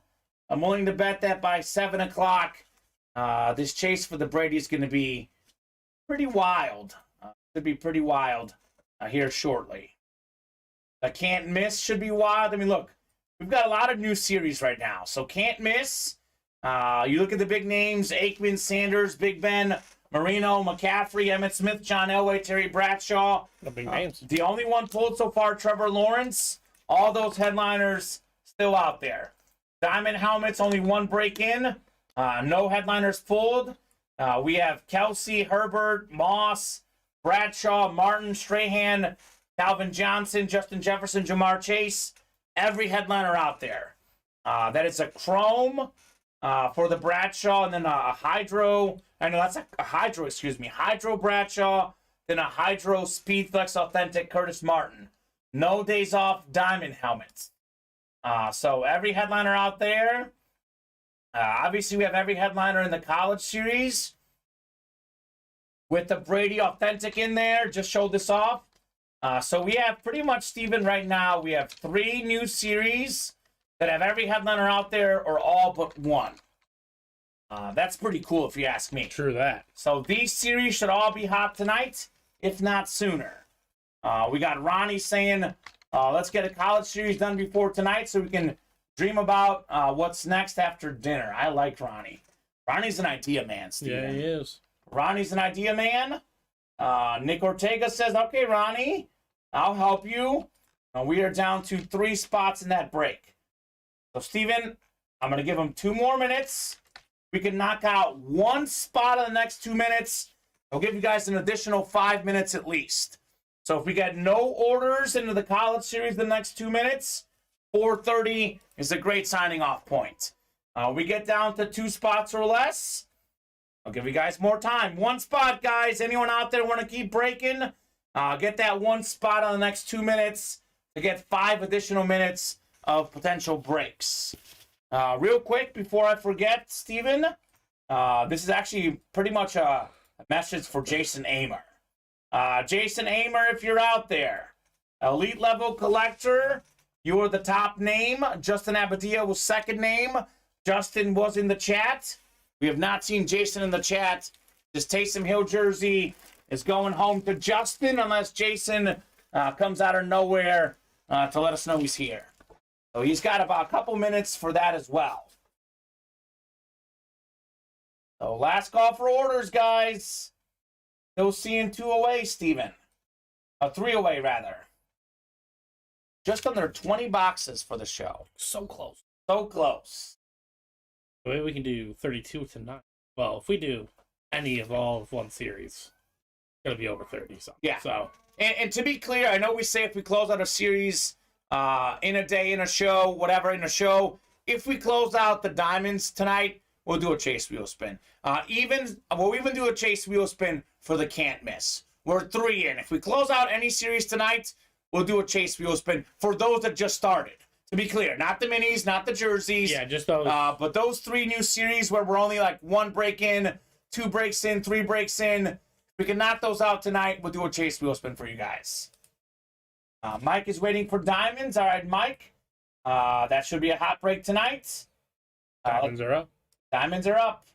I'm willing to bet that by 7 o'clock, this chase for the Brady is going to be pretty wild. Should be pretty wild here shortly. The Can't Miss should be wild. I mean, look, we've got a lot of new series right now, so Can't Miss. You look at the big names, Aikman, Sanders, Big Ben, Marino, McCaffrey, Emmitt Smith, John Elway, Terry Bradshaw. The big names. The only one pulled so far, Trevor Lawrence. All those headliners still out there. Diamond helmets, only 1 break in. No headliners pulled. We have Kelsey, Herbert, Moss, Bradshaw, Martin, Strahan, Calvin Johnson, Justin Jefferson, Jamar Chase. Every headliner out there. That is a Chrome for the Bradshaw, and then a Hydro. I know that's a Hydro, excuse me. Hydro Bradshaw, then a Hydro Speedflex Authentic Curtis Martin. No days off diamond helmets. So every headliner out there. Obviously, we have every headliner in the College Series. With the Brady Authentic in there. Just showed this off. So we have pretty much, Steven, right now, we have 3 new series that have every headliner out there or all but one. That's pretty cool if you ask me. True that. So these series should all be hot tonight, if not sooner. We got Ronnie saying, let's get a College Series done before tonight so we can dream about what's next after dinner. I like Ronnie. Ronnie's an idea man, Steven. Yeah, he is. Ronnie's an idea man. Nick Ortega says, okay, Ronnie, I'll help you. We are down to 3 spots in that break. So, Steven, I'm going to give him 2 more minutes. We can knock out 1 spot in the next 2 minutes. I'll give you guys an additional 5 minutes at least. So if we get no orders into the College Series in the next 2 minutes, 4:30 is a great signing off point. We get down to 2 spots or less. I'll give you guys more time. 1 spot, guys. Anyone out there want to keep breaking? Get that 1 spot on the next 2 minutes to get 5 additional minutes of potential breaks. Real quick, before I forget, Steven, this is actually pretty much a message for Jason Amer. Jason Amer, if you're out there, elite level collector, you are the top name. Justin Abadia was second name. Justin was in the chat. We have not seen Jason in the chat. This Taysom Hill jersey is going home to Justin unless Jason comes out of nowhere to let us know he's here. So he's got about a couple minutes for that as well. So last call for orders, guys. Still seeing 2 away, Steven. 3 away, rather. Just under 20 boxes for the show. So close. So close. Maybe we can do 32 tonight. Well, if we do any of all of one series, it's going to be over 30 something. Yeah. So. And to be clear, I know we say if we close out a series in a day, in a show, whatever, in a show, if we close out the diamonds tonight, we'll do a chase wheel spin. We'll even do a chase wheel spin for the can't miss. We're 3 in. If we close out any series tonight, we'll do a chase wheel spin for those that just started. To be clear, not the minis, not the jerseys. Yeah, just those. But those 3 new series where we're only like 1 break in, 2 breaks in, 3 breaks in. If we can knock those out tonight, we'll do a chase wheel spin for you guys. Mike is waiting for diamonds. All right, Mike. That should be a hot break tonight. Diamonds are up. Diamonds are up.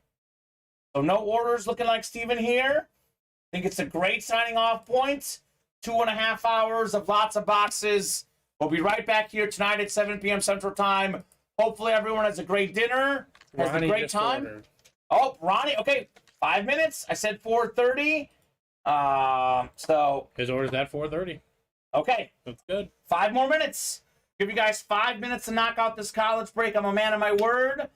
So no orders looking like Steven here. I think it's a great signing off point. 2.5 hours of lots of boxes. We'll be right back here tonight at 7 p.m. Central Time. Hopefully everyone has a great dinner, has a great time. Ordered. Oh, Ronnie. Okay, 5 minutes. I said 4:30. So his order's at 4:30. Okay. That's good. 5 more minutes. Give you guys 5 minutes to knock out this college break. I'm a man of my word.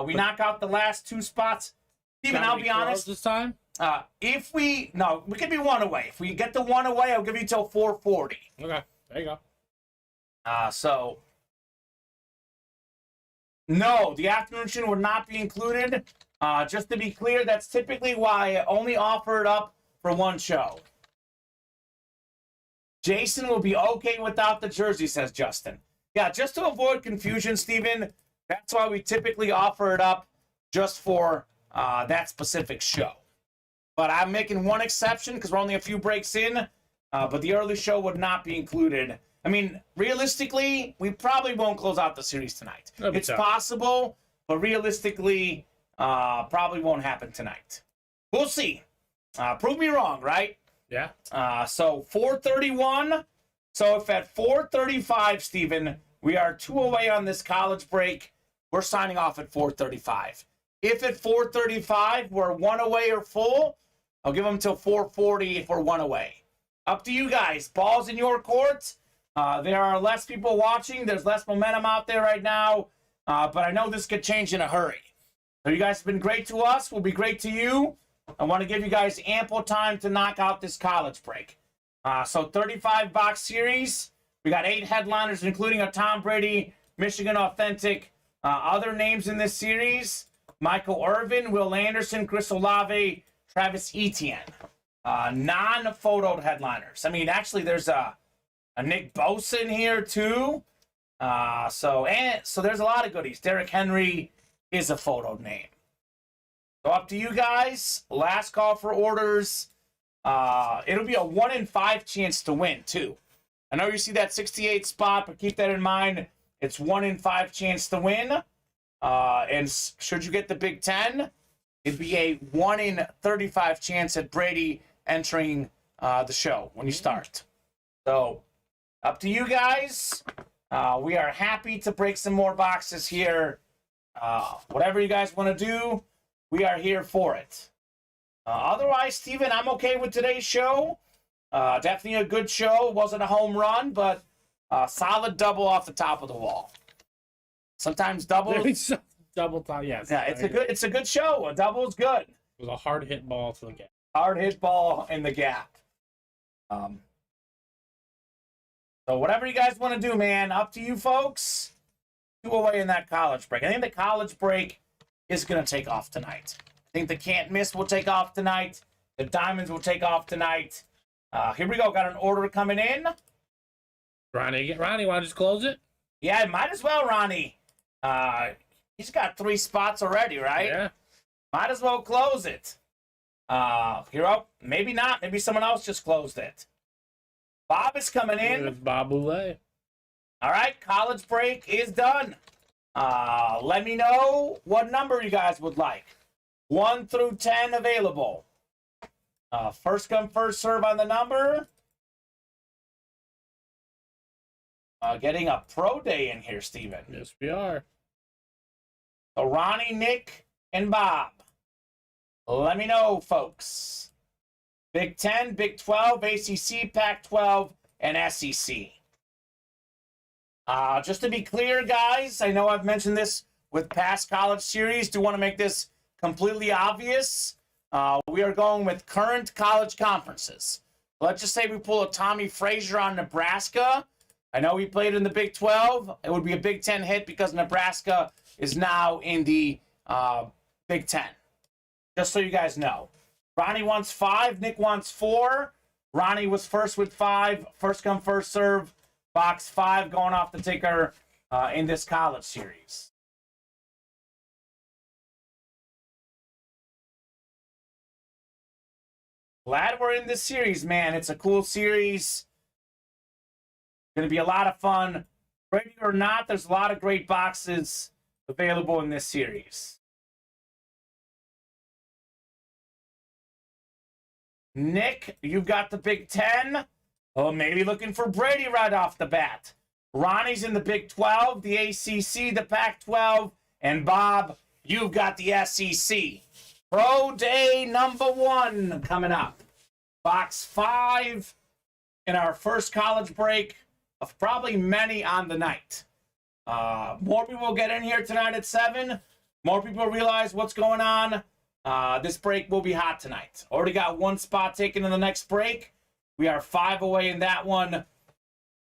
We knock out the last 2 spots. Steven, I'll be honest. This time? We could be 1 away. If we get the 1 away, I'll give you till 4:40. Okay, there you go. No, the afternoon show would not be included. Just to be clear, that's typically why I only offer it up for 1 show. Jason will be okay without the jersey, says Justin. Yeah, just to avoid confusion, Steven, that's why we typically offer it up just for that specific show. But I'm making 1 exception because we're only a few breaks in, but the early show would not be included. I mean, realistically, we probably won't close out the series tonight. It's possible, but realistically, probably won't happen tonight. We'll see. Prove me wrong, right? Yeah. So 4:31. So if at 4:35, Steven, we are 2 away on this college break, we're signing off at 4:35. If at 4:35 we're 1 away or full, I'll give them till 4:40 if we're 1 away. Up to you guys. Ball's in your court. There are less people watching. There's less momentum out there right now. But I know this could change in a hurry. So you guys have been great to us. We'll be great to you. I want to give you guys ample time to knock out this college break. So 35 box series. We got 8 headliners, including a Tom Brady, Michigan Authentic. Other names in this series: Michael Irvin, Will Anderson, Chris Olave, Travis Etienne. Non-photoed headliners. I mean, actually, there's a Nick Bosa in here too. So there's a lot of goodies. Derrick Henry is a photoed name. So up to you guys. Last call for orders. It'll be a 1 in 5 chance to win too. I know you see that 68 spot, but keep that in mind. It's 1 in 5 chance to win. And should you get the Big Ten, it'd be a 1 in 35 chance at Brady entering the show when you start. So up to you guys. We are happy to break some more boxes here. Whatever you guys want to do, we are here for it. Otherwise, Steven, I'm okay with today's show. Definitely a good show. Wasn't a home run, but solid double off the top of the wall. Sometimes doubles. Double time, yes. Yeah, it's a good show. A double is good. It was a hard hit ball to the gap. Hard hit ball in the gap. So whatever you guys want to do, man, up to you folks. 2 away in that college break. I think the college break is going to take off tonight. I think the can't miss will take off tonight. The diamonds will take off tonight. Here we go. Got an order coming in. Ronnie, want to just close it? Yeah, might as well, Ronnie. He's got 3 spots already, right? Yeah. Might as well close it. Maybe not. Maybe someone else just closed it. Bob is coming in. It's Bob Boulay. All right, college break is done. Let me know what number you guys would like. 1 through 10 available. First come, first serve on the number. Getting a pro day in here, Steven. Yes, we are. So Ronnie, Nick, and Bob. Let me know, folks. Big 10, Big 12, ACC, Pac-12, and SEC. Just to be clear, guys, I know I've mentioned this with past college series. Do want to make this completely obvious. We are going with current college conferences. Let's just say we pull a Tommy Frazier on Nebraska. I know he played in the Big 12. It would be a Big 10 hit because Nebraska is now in the Big 10. Just so you guys know. Ronnie wants 5. Nick wants 4. Ronnie was first with 5. First come, first serve. Box 5 going off the ticker in this college series. Glad we're in this series, man. It's a cool series. Going to be a lot of fun. Ready or not, there's a lot of great boxes available in this series. Nick, you've got the Big 10. Oh, maybe looking for Brady right off the bat. Ronnie's in the Big 12, the ACC, the Pac-12, and Bob, you've got the SEC. Pro Day number 1 coming up. Box 5 in our first college break of probably many on the night. More people will get in here tonight at 7. More people realize what's going on. This break will be hot tonight. Already got 1 spot taken in the next break. We are 5 away in that one.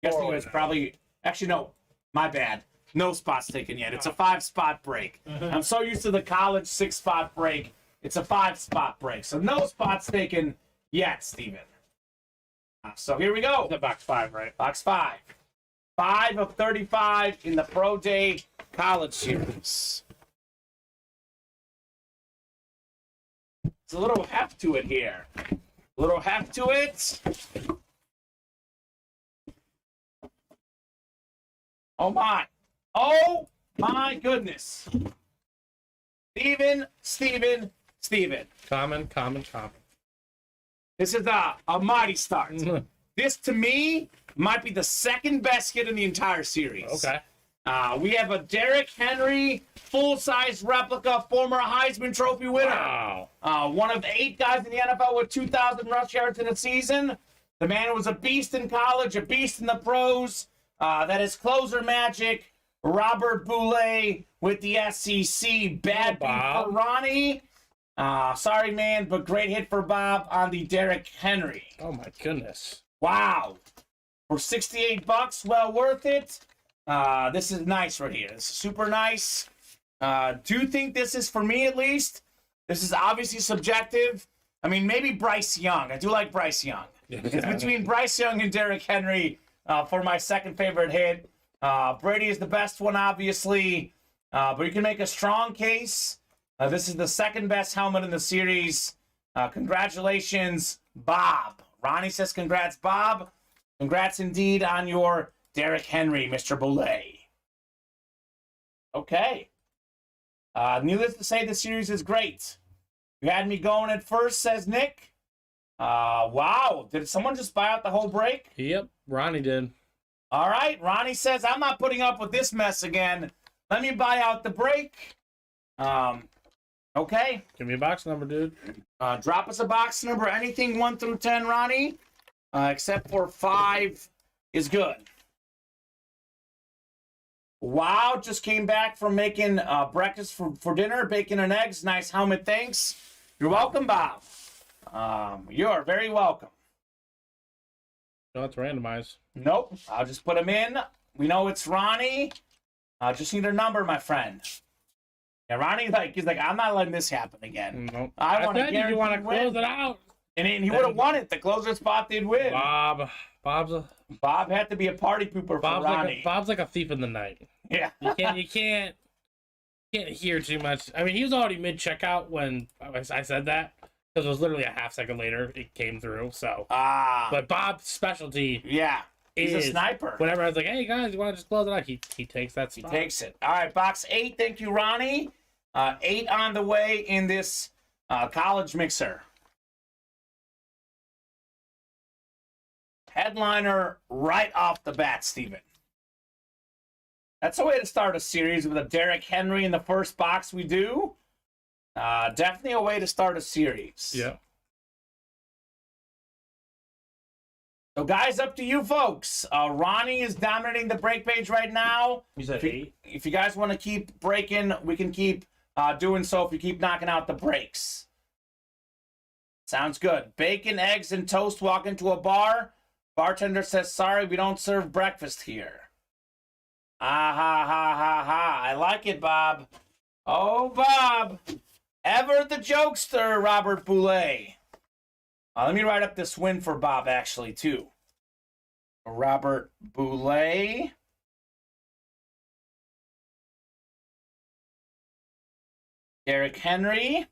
Guessing it was probably... Actually, no. My bad. No spots taken yet. It's a 5-spot break. I'm so used to the college 6-spot break. It's a 5-spot break. So no spots taken yet, Steven. So here we go. The box 5, right? Box 5. 5 of 35 in the Pro Day College Series. There's a little heft to it here. A little heft to it. Oh my. Oh my goodness. Steven. Common. This is a mighty start. This, to me, might be the second best hit in the entire series. Okay. We have a Derrick Henry full-size replica, former Heisman Trophy winner. Wow. One of 8 guys in the NFL with 2,000 rush yards in a season. The man was a beast in college, a beast in the pros. That is closer magic. Robert Boulay with the SEC. Bad beat for Ronnie. Sorry, man, but great hit for Bob on the Derrick Henry. Oh, my goodness. Wow. For $68, well worth it. This is nice right here. This is super nice. Do think this is, for me at least, this is obviously subjective. I mean, maybe Bryce Young. I do like Bryce Young. It's between Bryce Young and Derrick Henry for my second favorite hit. Brady is the best one, obviously, but you can make a strong case. This is the second best helmet in the series. Congratulations, Bob. Ronnie says congrats, Bob. Congrats indeed on your Derrick Henry, Mr. Boulay. Okay. Needless to say, the series is great. You had me going at first, says Nick. Wow. Did someone just buy out the whole break? Yep, Ronnie did. All right. Ronnie says, I'm not putting up with this mess again. Let me buy out the break. Okay. Give me a box number, dude. Drop us a box number. Anything 1 through 10, Ronnie, except for 5 is good. Wow, just came back from making breakfast for dinner, bacon and eggs. Nice helmet, thanks. You're welcome, Bob. You are very welcome. No, it's randomized. Nope, I'll just put them in. We know it's Ronnie. I just need a number, my friend. Yeah, Ronnie, he's like, I'm not letting this happen again. Nope. I want to you want to close it out. And he would have won it. The closer spot, they'd win. Bob had to be a party pooper for Ronnie. Bob's like a thief in the night. Yeah. You can't hear too much. I mean, he was already mid checkout when I said that, because it was literally a half second later it came through. So, but Bob's specialty, he's a sniper. Whenever I was like, "Hey guys, you want to just close it out?" He takes that spot. He takes it. All right, box 8. Thank you, Ronnie. 8 on the way in this college mixer. Headliner right off the bat, Steven. That's a way to start a series with a Derrick Henry in the first box we do. Definitely a way to start a series. Yeah. So, guys, up to you folks. Ronnie is dominating the break page right now. He's at 8. If you guys want to keep breaking, we can keep doing so if you keep knocking out the breaks. Sounds good. Bacon, eggs, and toast walk into a bar. Bartender says, sorry, we don't serve breakfast here. Ah, ha, ha, ha, ha. I like it, Bob. Oh, Bob. Ever the jokester, Robert Boulay. Let me write up this win for Bob, actually, too. Robert Boulay. Derrick Henry.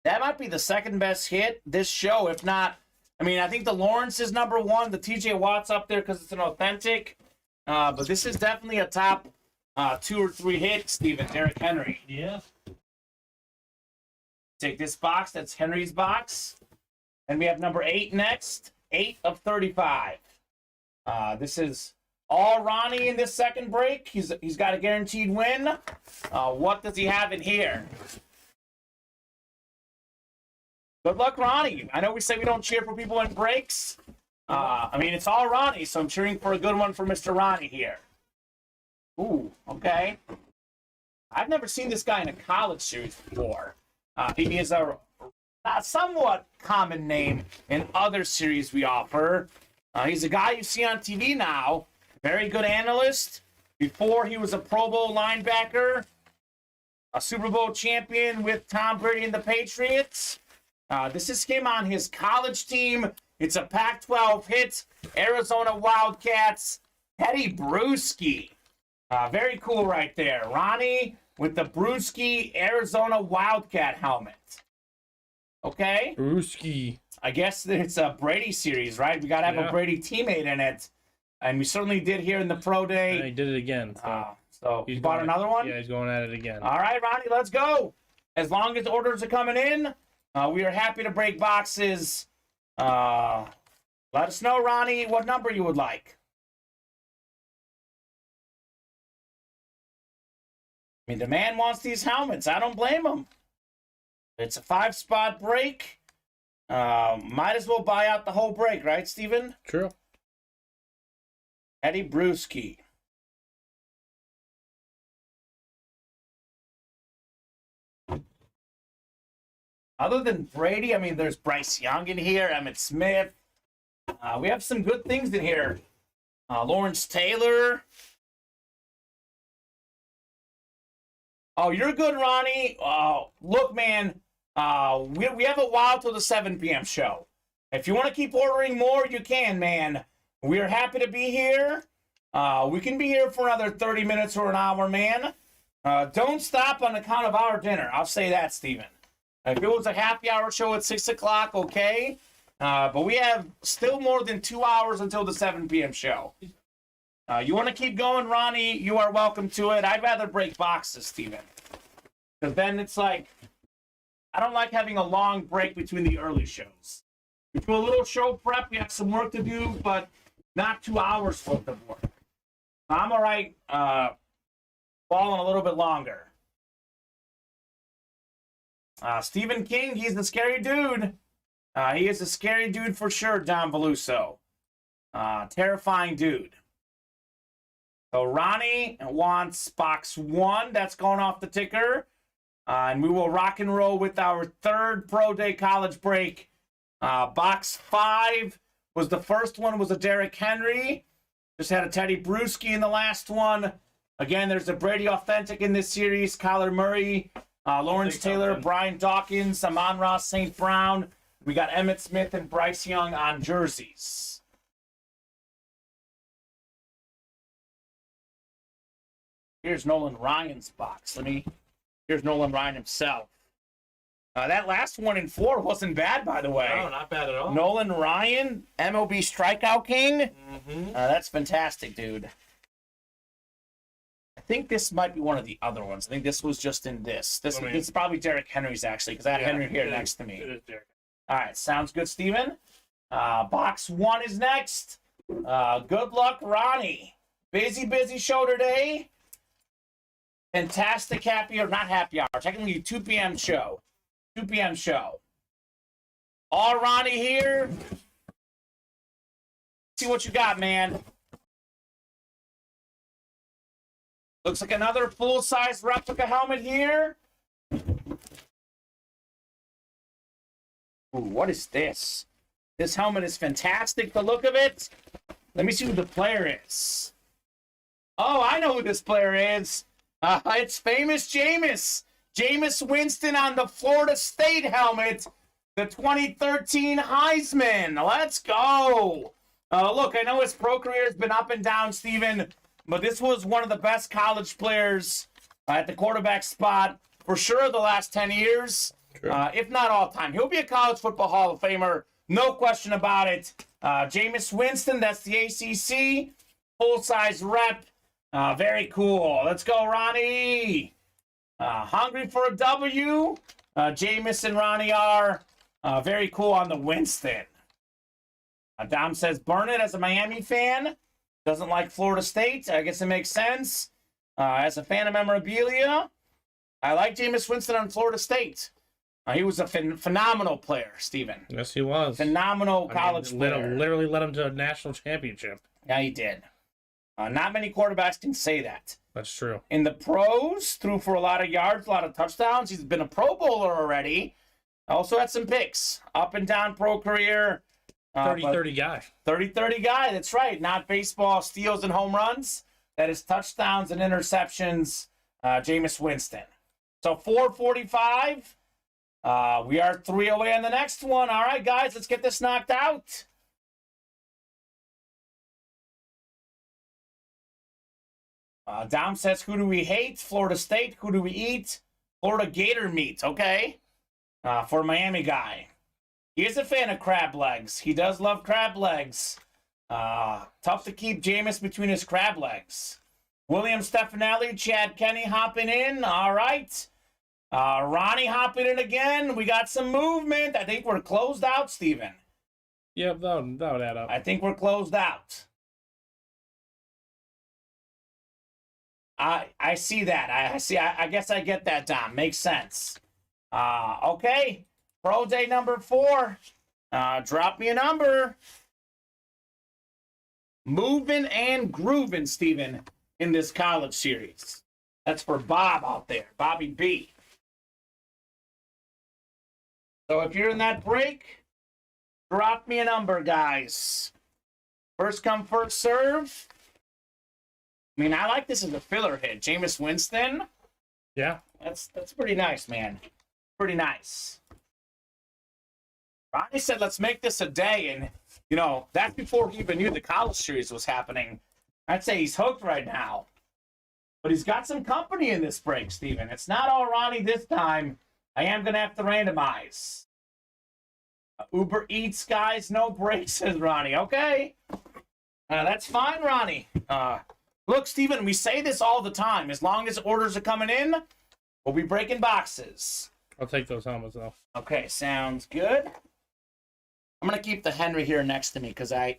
That might be the second best hit this show, if not. I mean, I think the Lawrence is number 1. The TJ Watt's up there because it's an authentic. But this is definitely a top 2 or 3 hit, Steven. Derrick Henry. Yeah. Take this box. That's Henry's box. And we have number 8 next. 8 of 35. This is all Ronnie in this second break. He's got a guaranteed win. What does he have in here? Good luck, Ronnie. I know we say we don't cheer for people in breaks. I mean, it's all Ronnie, so I'm cheering for a good one for Mr. Ronnie here. Ooh, okay. I've never seen this guy in a college series before. He is a somewhat common name in other series we offer. He's a guy you see on TV now. Very good analyst. Before, he was a Pro Bowl linebacker. A Super Bowl champion with Tom Brady and the Patriots. This is him on his college team. It's a Pac-12 hit. Arizona Wildcats. Teddy Bruschi. Very cool right there. Ronnie with the Bruschi Arizona Wildcat helmet. Okay? Bruschi. I guess it's a Brady series, right? We got to have a Brady teammate in it. And we certainly did here in the Pro Day. And he did it again. So you bought another one? Yeah, he's going at it again. All right, Ronnie, let's go. As long as orders are coming in, we are happy to break boxes. Let us know, Ronnie, what number you would like. I mean, the man wants these helmets. I don't blame him. It's a 5-spot break. Might as well buy out the whole break, right, Steven? True. Eddie Bruschi. Other than Brady, I mean, there's Bryce Young in here, Emmitt Smith. We have some good things in here. Lawrence Taylor. Oh, you're good, Ronnie. Look, man, we have a while till the 7 p.m. show. If you want to keep ordering more, you can, man. We are happy to be here. We can be here for another 30 minutes or an hour, man. Don't stop on account of our dinner. I'll say that, Steven. If it was a happy hour show at 6 o'clock, okay. But we have still more than 2 hours until the 7 p.m. show. You want to keep going, Ronnie? You are welcome to it. I'd rather break boxes, Steven. Because then it's like, I don't like having a long break between the early shows. We do a little show prep. We have some work to do, but not 2 hours worth of work. I'm all right falling a little bit longer. Stephen King, he's the scary dude. He is a scary dude for sure, Don Veluso. Terrifying dude. So Ronnie wants box 1. That's going off the ticker. And we will rock and roll with our third Pro Day college break. Box 5 was the first one, was a Derrick Henry. Just had a Teddy Bruschi in the last one. Again, there's a Brady Authentic in this series. Kyler Murray, Lawrence Taylor, Brian Dawkins, Amon-Ra St. Brown. We got Emmitt Smith and Bryce Young on jerseys. Here's Nolan Ryan's box. Here's Nolan Ryan himself. That last one in 4 wasn't bad, by the way. No, not bad at all. Nolan Ryan, MLB Strikeout King. That's fantastic, dude. I think this might be one of the other ones. I think this was just in this. This is probably Derrick Henry's, actually, because I have Henry here next to me. It is Derrick. All right, sounds good, Steven. Box 1 is next. Good luck, Ronnie. Busy show today. Fantastic happy hour, not happy hour, technically 2 p.m. show. 2 p.m. show. All Ronnie here. See what you got, man. Looks like another full-size replica helmet here. Ooh, what is this? This helmet is fantastic, the look of it. Let me see who the player is. Oh, I know who this player is. It's famous Jameis. Jameis Winston on the Florida State helmet. The 2013 Heisman. Let's go. Look, I know his pro career has been up and down, Steven, but this was one of the best college players at the quarterback spot for sure the last 10 years, if not all time. He'll be a college football Hall of Famer, no question about it. Jameis Winston, that's the ACC, full-size rep. Very cool. Let's go, Ronnie. Hungry for a W. Jameis and Ronnie are very cool on the Winston. Dom says, burn it as a Miami fan. Doesn't like Florida State. I guess it makes sense. As a fan of memorabilia, I like Jameis Winston on Florida State. He was a phenomenal player, Steven. Yes, he was. Phenomenal college player. Literally led him to a national championship. Yeah, he did. Not many quarterbacks can say that. That's true. In the pros, threw for a lot of yards, a lot of touchdowns. He's been a Pro Bowler already. Also had some picks. Up and down pro career. 30-30 guy. 30-30 guy, that's right. Not baseball, steals and home runs. That is touchdowns and interceptions. Jameis Winston. So 445. We are 3 away on the next one. All right, guys, let's get this knocked out. Dom says, who do we hate? Florida State. Who do we eat? Florida Gator meat. Okay. For a Miami guy. He is a fan of crab legs. He does love crab legs. Tough to keep Jameis between his crab legs. William Stefanelli, Chad Kenny hopping in. All right. Ronnie hopping in again. We got some movement. I think we're closed out, Steven. Yep, that would add up. I think we're closed out. I see that. I guess I get that, Dom. Makes sense. Okay. Pro Day number 4. Drop me a number. moving and grooving, Steven, in this college series. That's for Bob out there, Bobby B. So if you're in that break, drop me a number, guys. First come, first serve. I mean, I like this as a filler hit. Jameis Winston. Yeah. That's pretty nice, man. Pretty nice. Ronnie said, let's make this a day. And, you know, that's before he even knew the college series was happening. I'd say he's hooked right now. But he's got some company in this break, Steven. It's not all Ronnie this time. I am going to have to randomize. Uber Eats, guys, no breaks, says Ronnie. Okay. That's fine, Ronnie. Look, Steven, we say this all the time. As long as orders are coming in, we'll be breaking boxes. I'll take those helmets, though. Okay, sounds good. I'm going to keep the Henry here next to me because I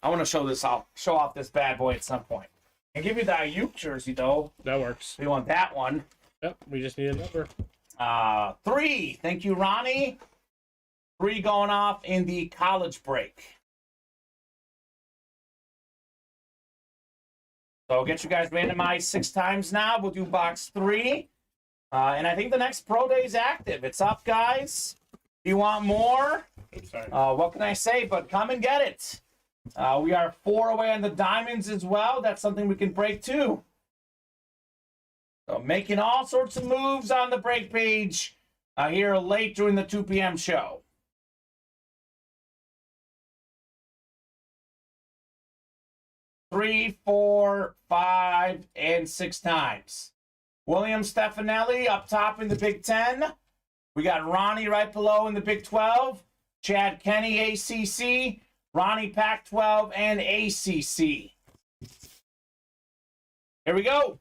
want to show off this bad boy at some point. And give you the Ayuk jersey, though. That works. We want that one. Yep, we just need a number. 3. Thank you, Ronnie. 3 going off in the college break. So I'll get you guys randomized 6 times now. We'll do box 3. And I think the next pro day is active. It's up, guys. If you want more, what can I say? But come and get it. We are 4 away on the diamonds as well. That's something we can break too. So making all sorts of moves on the break page here late during the 2 p.m. show. Three, 4, 5, and 6 times. William Stefanelli up top in the Big Ten. We got Ronnie right below in the Big 12. Chad Kenny, ACC. Ronnie, Pac-12 and ACC. Here we go.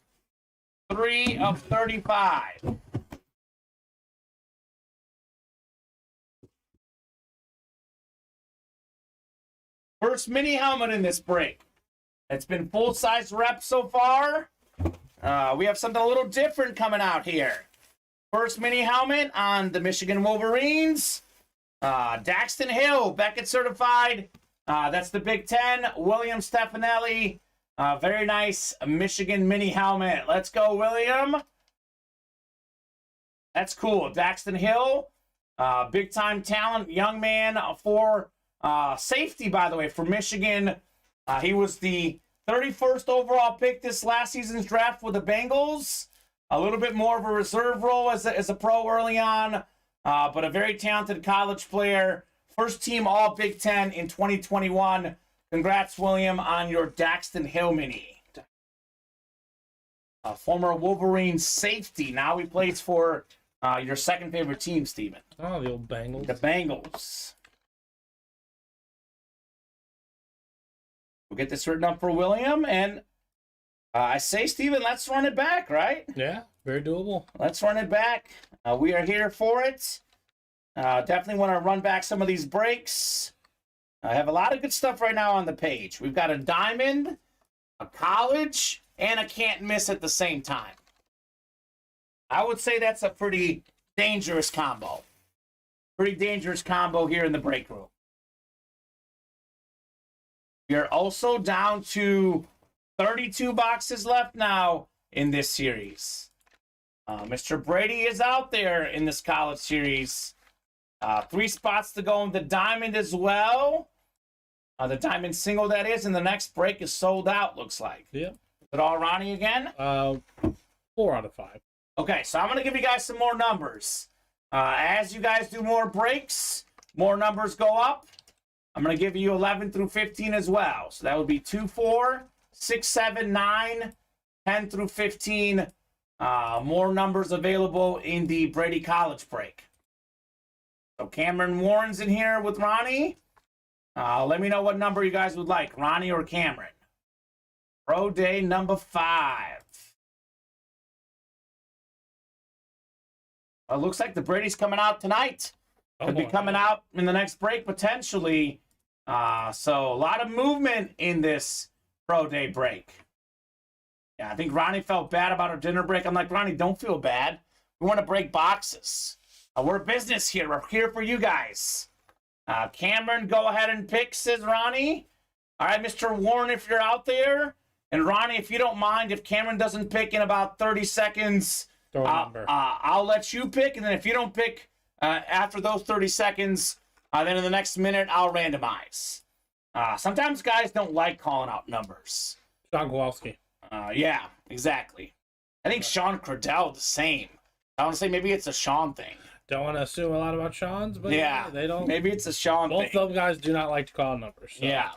3 of 35. First mini helmet in this break. It's been full-size reps so far. We have something a little different coming out here. First mini helmet on the Michigan Wolverines. Daxton Hill, Beckett certified. That's the Big Ten. William Stefanelli. Very nice Michigan mini helmet. Let's go, William. That's cool. Daxton Hill, big-time talent, young man for safety, by the way, for Michigan. He was the 31st overall pick this last season's draft with the Bengals. A little bit more of a reserve role as a pro early on, but a very talented college player. First team All Big Ten in 2021. Congrats, William, on your Daxton Hill mini. Former Wolverine safety. Now he plays for your second favorite team, Steven. Oh, the old Bengals. The Bengals. We'll get this written up for William, and I say, Steven, let's run it back, right? Yeah, very doable. Let's run it back. We are here for it. Definitely want to run back some of these breaks. I have a lot of good stuff right now on the page. We've got a diamond, a college, and a can't miss at the same time. I would say that's a pretty dangerous combo. Pretty dangerous combo here in the break room. We are also down to 32 boxes left now in this series. Mr. Brady is out there in this college series. 3 spots to go in the diamond as well. The diamond single, that is, and the next break is sold out, looks like. Yep. Is it all Ronnie again? 4 out of 5. Okay, so I'm going to give you guys some more numbers. As you guys do more breaks, more numbers go up. I'm going to give you 11 through 15 as well. So that would be 2, 4, 6, 7, 9, 10 through 15. More numbers available in the Brady College break. So Cameron Warren's in here with Ronnie. Let me know what number you guys would like, Ronnie or Cameron. Pro Day number 5. It looks like the Brady's coming out tonight. Could be coming out in the next break, potentially. So a lot of movement in this Pro Day break. Yeah, I think Ronnie felt bad about our dinner break. I'm like, Ronnie, don't feel bad. We want to break boxes. We're a business here. We're here for you guys. Cameron, go ahead and pick, says Ronnie. All right, Mr. Warren, if you're out there, and Ronnie, if you don't mind, if Cameron doesn't pick in about 30 seconds, I'll let you pick, and then if you don't pick after those 30 seconds, then in the next minute, I'll randomize. Sometimes guys don't like calling out numbers. Sean Kowalski. Yeah, exactly. I think Sean Cradell the same. I want to say maybe it's a Sean thing. Don't want to assume a lot about Sean's, but yeah, they don't. Maybe it's a Sean thing. Both of them guys do not like to call numbers. So. Yeah.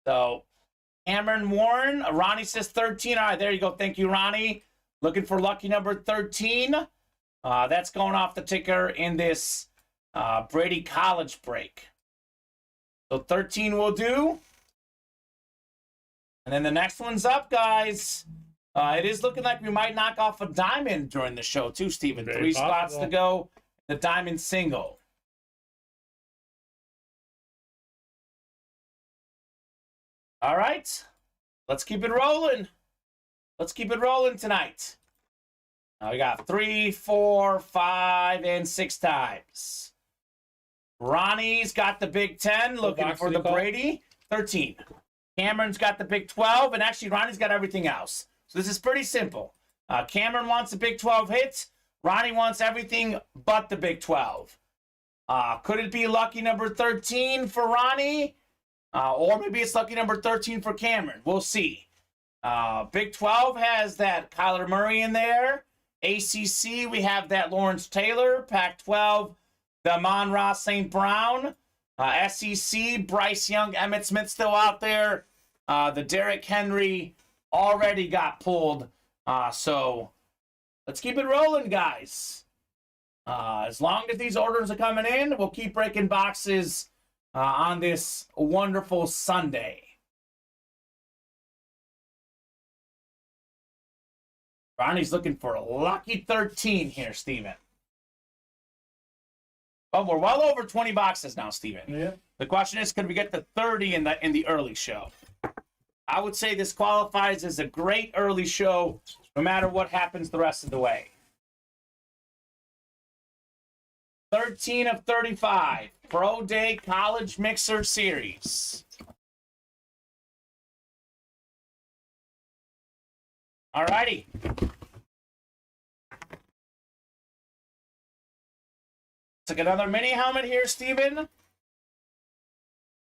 So, Cameron Warren, Ronnie says 13. All right, there you go. Thank you, Ronnie. Looking for lucky number 13. That's going off the ticker in this Brady College break. So 13 will do. And then the next one's up, guys. It is looking like we might knock off a diamond during the show, too, Steven. Very 3 possible. spots to go. The diamond single. All right. Let's keep it rolling. Let's keep it rolling tonight. We got 3, 4, 5, and 6 times. Ronnie's got the Big 10, looking for the Brady. 13. Cameron's got the Big 12, and actually Ronnie's got everything else. So this is pretty simple. Cameron wants the Big 12 hits. Ronnie wants everything but the Big 12. Could it be lucky number 13 for Ronnie? Or maybe it's lucky number 13 for Cameron. We'll see. Big 12 has that Kyler Murray in there. ACC, we have that Lawrence Taylor. Pac-12, the Amon-Ra St. Brown. SEC, Bryce Young, Emmitt Smith still out there. The Derrick Henry already got pulled. So let's keep it rolling, guys. As long as these orders are coming in, we'll keep breaking boxes on this wonderful Sunday. Ronnie's looking for a lucky 13 here, Steven. Oh, we're well over 20 boxes now, Steven. Yeah. The question is, can we get to 30 in the early show? I would say this qualifies as a great early show, no matter what happens the rest of the way. 13 of 35, Pro Day College Mixer Series. All righty. Took another mini helmet here, Steven.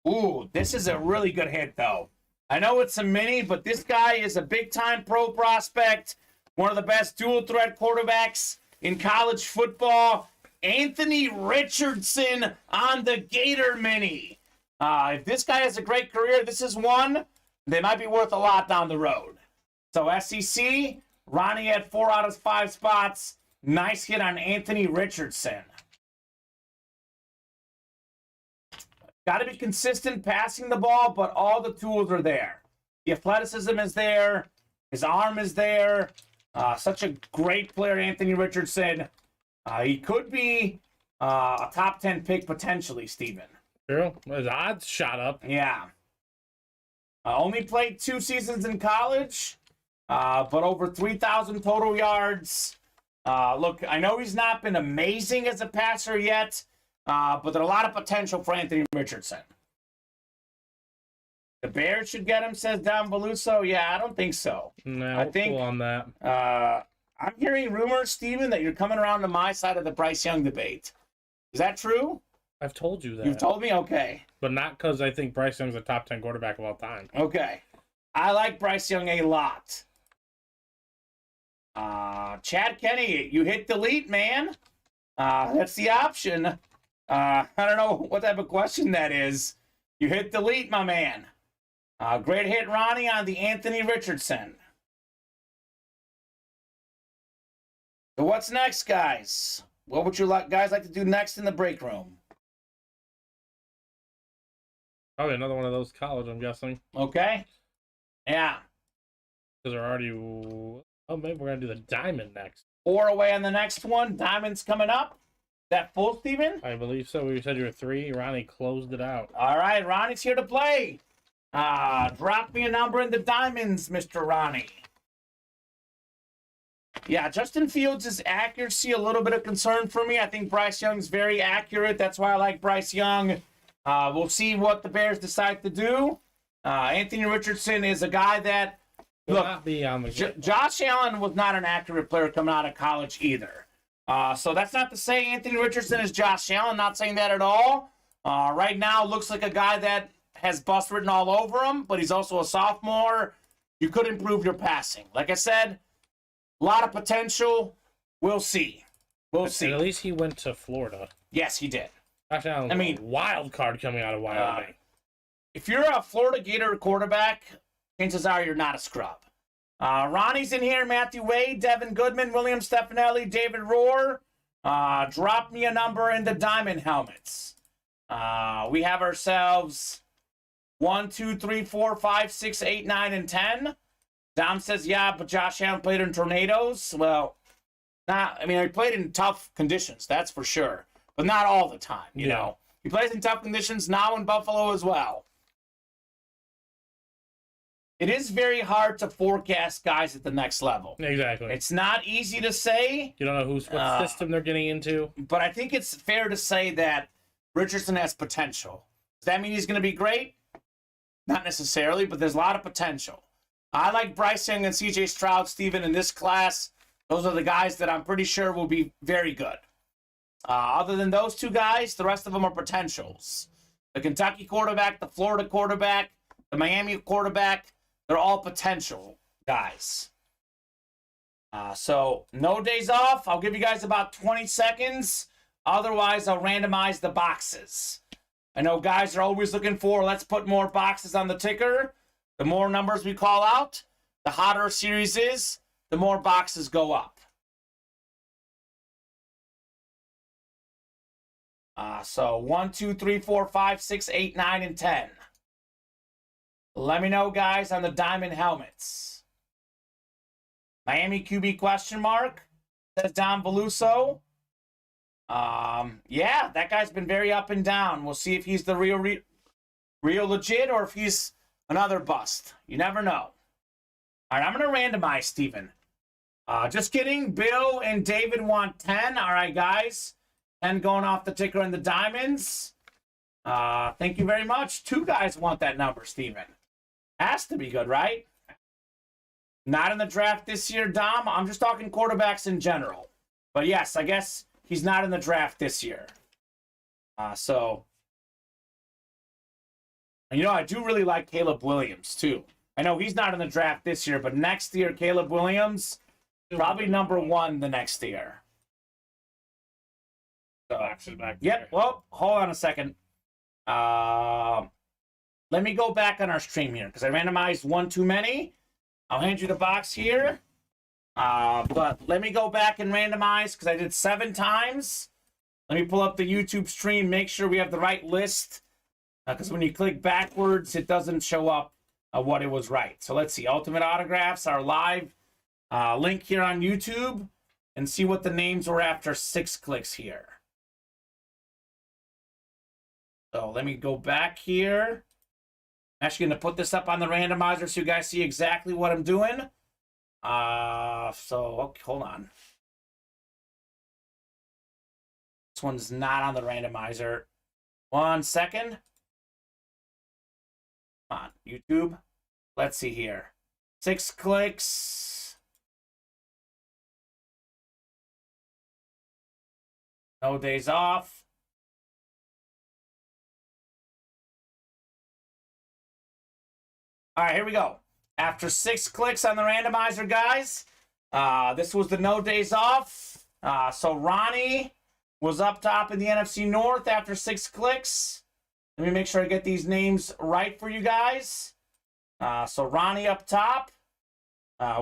Ooh, this is a really good hit, though. I know it's a mini, but this guy is a big-time pro prospect, one of the best dual-threat quarterbacks in college football. Anthony Richardson on the Gator Mini. If this guy has a great career, this is one. They might be worth a lot down the road. So SEC, Ronnie had 4 out of 5 spots. Nice hit on Anthony Richardson. Got to be consistent passing the ball, but all the tools are there. The athleticism is there. His arm is there. Such a great player, Anthony Richardson. He could be a top 10 pick potentially, Steven. True. His odds shot up. Yeah. Only played 2 seasons in college, but over 3,000 total yards. Look, I know he's not been amazing as a passer yet, but there's a lot of potential for Anthony Richardson. The Bears should get him, says Don Beluso. Yeah, I don't think so. No, I think on that. I'm hearing rumors, Steven, that you're coming around to my side of the Bryce Young debate. Is that true? I've told you that. You've told me? Okay. But not because I think Bryce Young's a top 10 quarterback of all time. Okay. I like Bryce Young a lot. Chad Kenny, you hit delete, man. That's the option. I don't know what type of question that is. You hit delete, my man. Great hit, Ronnie, on the Anthony Richardson. So what's next, guys? What would you guys like to do next in the break room? Probably another one of those college, I'm guessing. Okay. Yeah. Because they're already... Oh, maybe we're going to do the diamond next. 4 away on the next one. Diamond's coming up. Is that full, Steven? I believe so. We said you were 3. Ronnie closed it out. All right, Ronnie's here to play. Drop me a number in the diamonds, Mr. Ronnie. Yeah, Justin Fields' accuracy, a little bit of concern for me. I think Bryce Young's very accurate. That's why I like Bryce Young. We'll see what the Bears decide to do. Anthony Richardson is a guy that, look, not be on the Josh Allen was not an accurate player coming out of college either. So that's not to say Anthony Richardson is Josh Allen. Not saying that at all. Right now, looks like a guy that has bust written all over him, but he's also a sophomore. You could improve your passing. Like I said, a lot of potential. We'll see. We'll see. At least he went to Florida. Yes, he did. I mean, wild card coming out of Wyoming. If you're a Florida Gator quarterback, chances are you're not a scrub. Ronnie's in here, Matthew Wade, Devin Goodman, William Stefanelli, David Rohr. Drop me a number in the diamond helmets. We have ourselves 1, 2, 3, 4, 5, 6, 8, 9, and 10. Dom says, yeah, but Josh Allen played in tornadoes. Well, he played in tough conditions, that's for sure. But not all the time, you know. He plays in tough conditions now in Buffalo as well. It is very hard to forecast guys at the next level. Exactly. It's not easy to say. You don't know what system they're getting into. But I think it's fair to say that Richardson has potential. Does that mean he's going to be great? Not necessarily, but there's a lot of potential. I like Bryce Young and C.J. Stroud, Steven, in this class. Those are the guys that I'm pretty sure will be very good. Other than those two guys, the rest of them are potentials. The Kentucky quarterback, the Florida quarterback, the Miami quarterback, they're all potential guys. So no days off. I'll give you guys about 20 seconds. Otherwise, I'll randomize the boxes. I know guys are always looking for, let's put more boxes on the ticker. The more numbers we call out, the hotter a series is, the more boxes go up. So 1, 2, 3, 4, 5, 6, 8, 9, and 10. Let me know, guys, on the diamond helmets. Miami QB question mark, says Don Veluso. Yeah, that guy's been very up and down. We'll see if he's the real legit or if he's another bust. You never know. All right, I'm going to randomize, Steven. Just kidding. Bill and David want 10. All right, guys. 10 going off the ticker and the diamonds. Thank you very much. 2 guys want that number, Steven. Has to be good, right? Not in the draft this year, Dom. I'm just talking quarterbacks in general. But yes, I guess he's not in the draft this year. So, you know, I do really like Caleb Williams, too. I know he's not in the draft this year, but next year, Caleb Williams, probably number 1 the next year. So, yep, well, hold on a second. Let me go back on our stream here, because I randomized 1 too many. I'll hand you the box here. But let me go back and randomize, because I did 7 times. Let me pull up the YouTube stream, make sure we have the right list. Because when you click backwards, it doesn't show up what it was right. So let's see. Ultimate Autographs, our live link here on YouTube. And see what the names were after 6 clicks here. So let me go back here. I'm actually going to put this up on the randomizer so you guys see exactly what I'm doing. Okay, hold on. This one's not on the randomizer. 1 second. Come on, YouTube. Let's see here. 6 clicks. No days off. All right, here we go. After 6 clicks on the randomizer, guys, this was the no days off. So Ronnie was up top in the NFC North after 6 clicks. Let me make sure I get these names right for you guys. So Ronnie up top.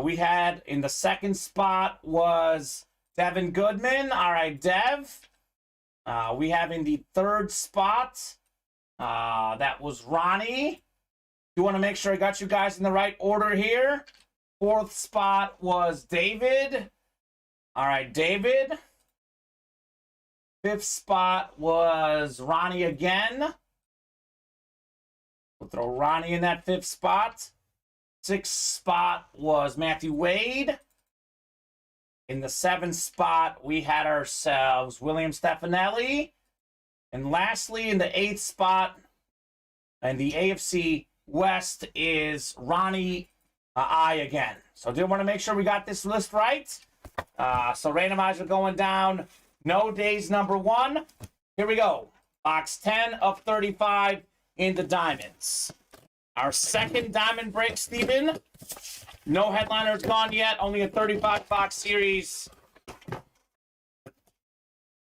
We had in the 2nd spot was Devin Goodman. All right, Dev. We have in the 3rd spot, that was Ronnie. You want to make sure I got you guys in the right order here. 4th spot was David. All right, David. 5th spot was Ronnie again. We'll throw Ronnie in that 5th spot. 6th spot was Matthew Wade. In the 7th spot, we had ourselves William Stefanelli. And lastly, in the 8th spot, and the AFC West is Ronnie I again. So did want to make sure we got this list right. So randomizer going down. No days number 1. Here we go. Box 10 of 35 in the diamonds. Our second diamond break, Steven. No headliners gone yet. Only a 35-box series.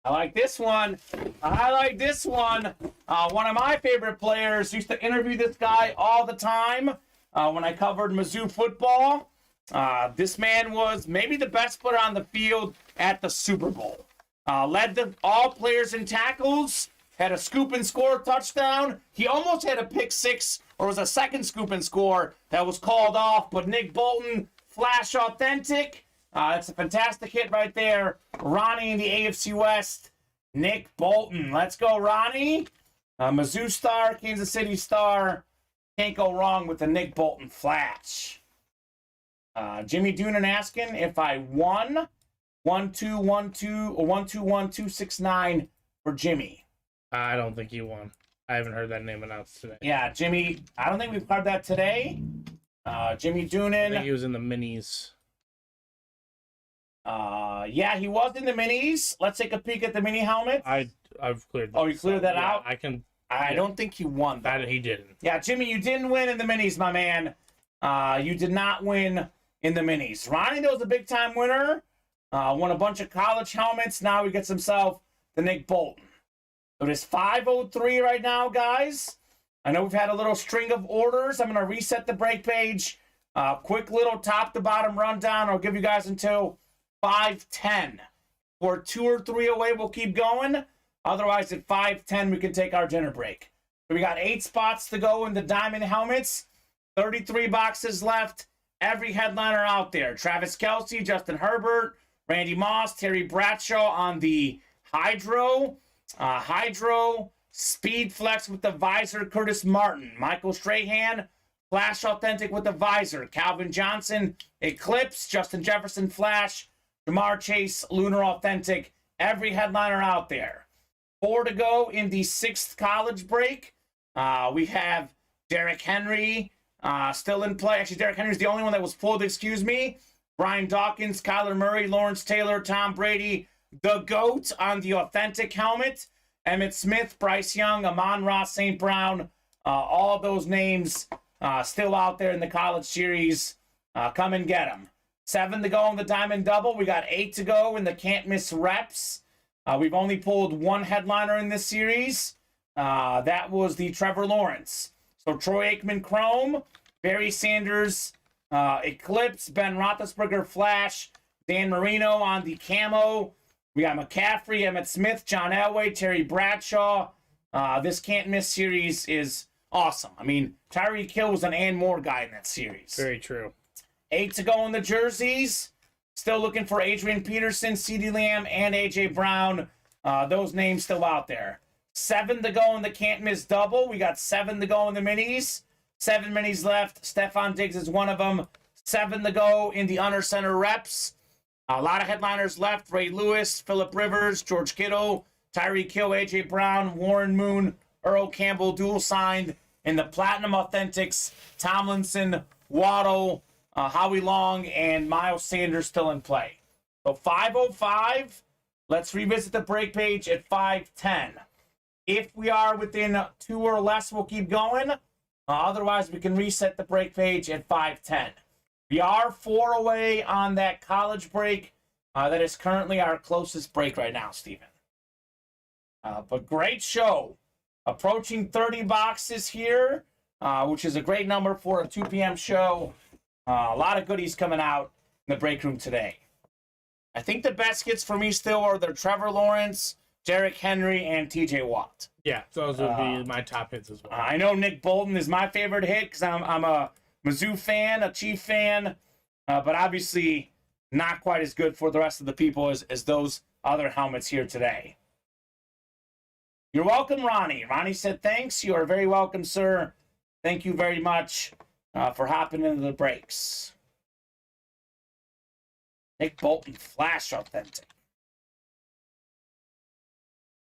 I like this one. I like this one. One of my favorite players. Used to interview this guy all the time when I covered Mizzou football. This man was maybe the best player on the field at the Super Bowl. Led all players in tackles. Had a scoop and score touchdown. He almost had a pick 6, or was a second scoop and score that was called off. But Nick Bolton, flash authentic. It's a fantastic hit right there. Ronnie in the AFC West. Nick Bolton. Let's go, Ronnie. Mizzou star, Kansas City star. Can't go wrong with the Nick Bolton flash. Jimmy Doonan asking if I won 1212 or 121269 for Jimmy. I don't think you won. I haven't heard that name announced today. Yeah, Jimmy. I don't think we've heard that today. Jimmy Doonan. I think he was in the minis. Yeah, he was in the minis. Let's take a peek at the mini helmet. I've cleared that. Oh, you cleared that out? I don't think he won that. He didn't. Yeah, Jimmy, you didn't win in the minis, my man. You did not win in the minis. Ronnie, though, was a big-time winner. Won a bunch of college helmets. Now he gets himself the Nick Bolton. So it is 5:03 right now, guys. I know we've had a little string of orders. I'm going to reset the break page. Quick little top-to-bottom rundown. I'll give you guys until 5:10. For 2 or 3 away, we'll keep going. Otherwise, at 5:10, we can take our dinner break. So we got 8 spots to go in the diamond helmets. 33 boxes left. Every headliner out there. Travis Kelce, Justin Herbert, Randy Moss, Terry Bradshaw on the Hydro. Speed Flex with the visor, Curtis Martin. Michael Strahan, Flash Authentic with the visor. Calvin Johnson, Eclipse. Justin Jefferson, Flash. Jamar Chase, Lunar Authentic. Every headliner out there. 4 to go in the 6th college break. We have Derrick Henry still in play. Actually, Derrick Henry's the only one that was pulled, excuse me. Brian Dawkins, Kyler Murray, Lawrence Taylor, Tom Brady, the GOAT on the authentic helmet. Emmitt Smith, Bryce Young, Amon-Ra St. Brown, all those names still out there in the college series. Come and get them. 7 to go in the Diamond Double. We got 8 to go in the Can't Miss Reps. We've only pulled 1 headliner in this series. That was the Trevor Lawrence. So Troy Aikman Chrome, Barry Sanders Eclipse, Ben Roethlisberger Flash, Dan Marino on the Camo. We got McCaffrey, Emmitt Smith, John Elway, Terry Bradshaw. This Can't Miss series is awesome. I mean, Tyreek Hill was an and more guy in that series. Very true. 8 to go in the jerseys. Still looking for Adrian Peterson, CeeDee Lamb, and A.J. Brown. Those names still out there. 7 to go in the Can't Miss Double. We got 7 to go in the minis. 7 minis left. Stephon Diggs is one of them. 7 to go in the Under Center Reps. A lot of headliners left. Ray Lewis, Phillip Rivers, George Kittle, Tyreek Hill, A.J. Brown, Warren Moon, Earl Campbell dual signed. In the Platinum Authentics, Tomlinson, Waddle, Howie Long, and Miles Sanders still in play. So 5:05. Let's revisit the break page at 5:10. If we are within 2 or less, we'll keep going. Otherwise, we can reset the break page at 5:10. We are 4 away on that college break. That is currently our closest break right now, Steven. But great show. Approaching 30 boxes here, which is a great number for a 2 p.m. show. A lot of goodies coming out in the break room today. I think the best hits for me still are the Trevor Lawrence, Derrick Henry, and T.J. Watt. Yeah, those would be my top hits as well. I know Nick Bolton is my favorite hit because I'm a Mizzou fan, a Chief fan, but obviously not quite as good for the rest of the people as those other helmets here today. You're welcome, Ronnie. Ronnie said thanks. You are very welcome, sir. Thank you very much for hopping into the breaks. Nick Bolton, Flash Authentic.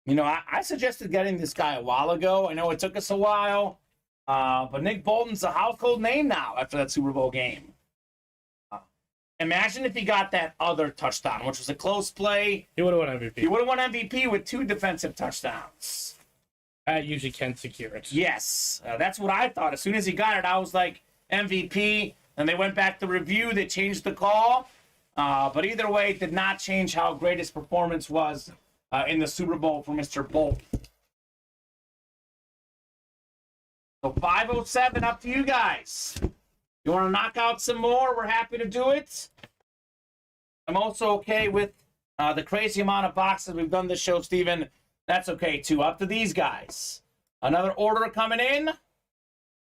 You know, I suggested getting this guy a while ago. I know it took us a while, but Nick Bolton's a household name now after that Super Bowl game. Imagine if he got that other touchdown, which was a close play. He would have won MVP. He would have won MVP with 2 defensive touchdowns. That usually can secure it. Yes, that's what I thought. As soon as he got it, I was like, MVP. And they went back to review. They changed the call. But either way, it did not change how great his performance was in the Super Bowl for Mr. Bolton. So 507, up to you guys. You want to knock out some more? We're happy to do it. I'm also okay with the crazy amount of boxes we've done this show, Steven. That's okay, too. Up to these guys. Another order coming in.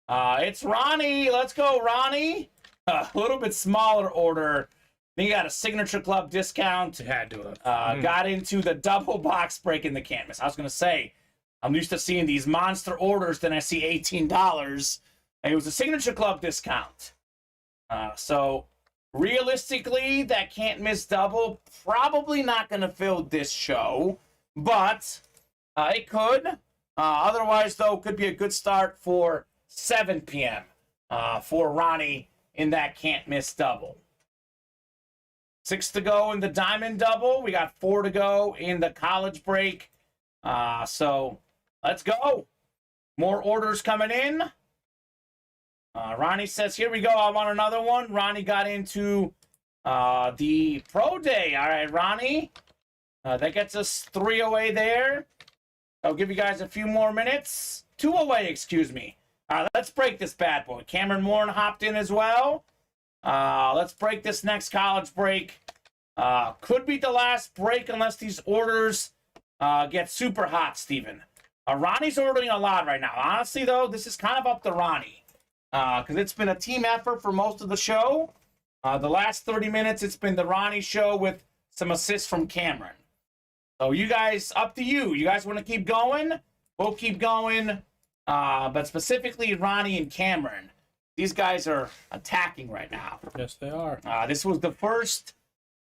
It's Ronnie. Let's go, Ronnie. A little bit smaller order. Then you got a Signature Club discount. Had to have. Got into the double box break in the canvas. I was going to say, I'm used to seeing these monster orders, then I see $18. And it was a Signature Club discount. So, realistically, that can't miss double. Probably not going to fill this show. But it could. Otherwise, though, could be a good start for 7 p.m. For Ronnie in that can't miss double. 6 to go in the diamond double. We got 4 to go in the college break. So let's go. More orders coming in. Ronnie says, here we go. I want another one. Ronnie got into the pro day. All right, Ronnie. That gets us 3 away there. I'll give you guys a few more minutes. 2 away, excuse me. Let's break this bad boy. Cameron Warren hopped in as well. Let's break this next college break. Could be the last break unless these orders get super hot, Steven. Ronnie's ordering a lot right now. Honestly, though, this is kind of up to Ronnie. Because it's been a team effort for most of the show. The last 30 minutes, it's been the Ronnie show with some assists from Cameron. So you guys, up to you. You guys want to keep going? We'll keep going. But specifically Ronnie and Cameron. These guys are attacking right now. Yes, they are. This was the first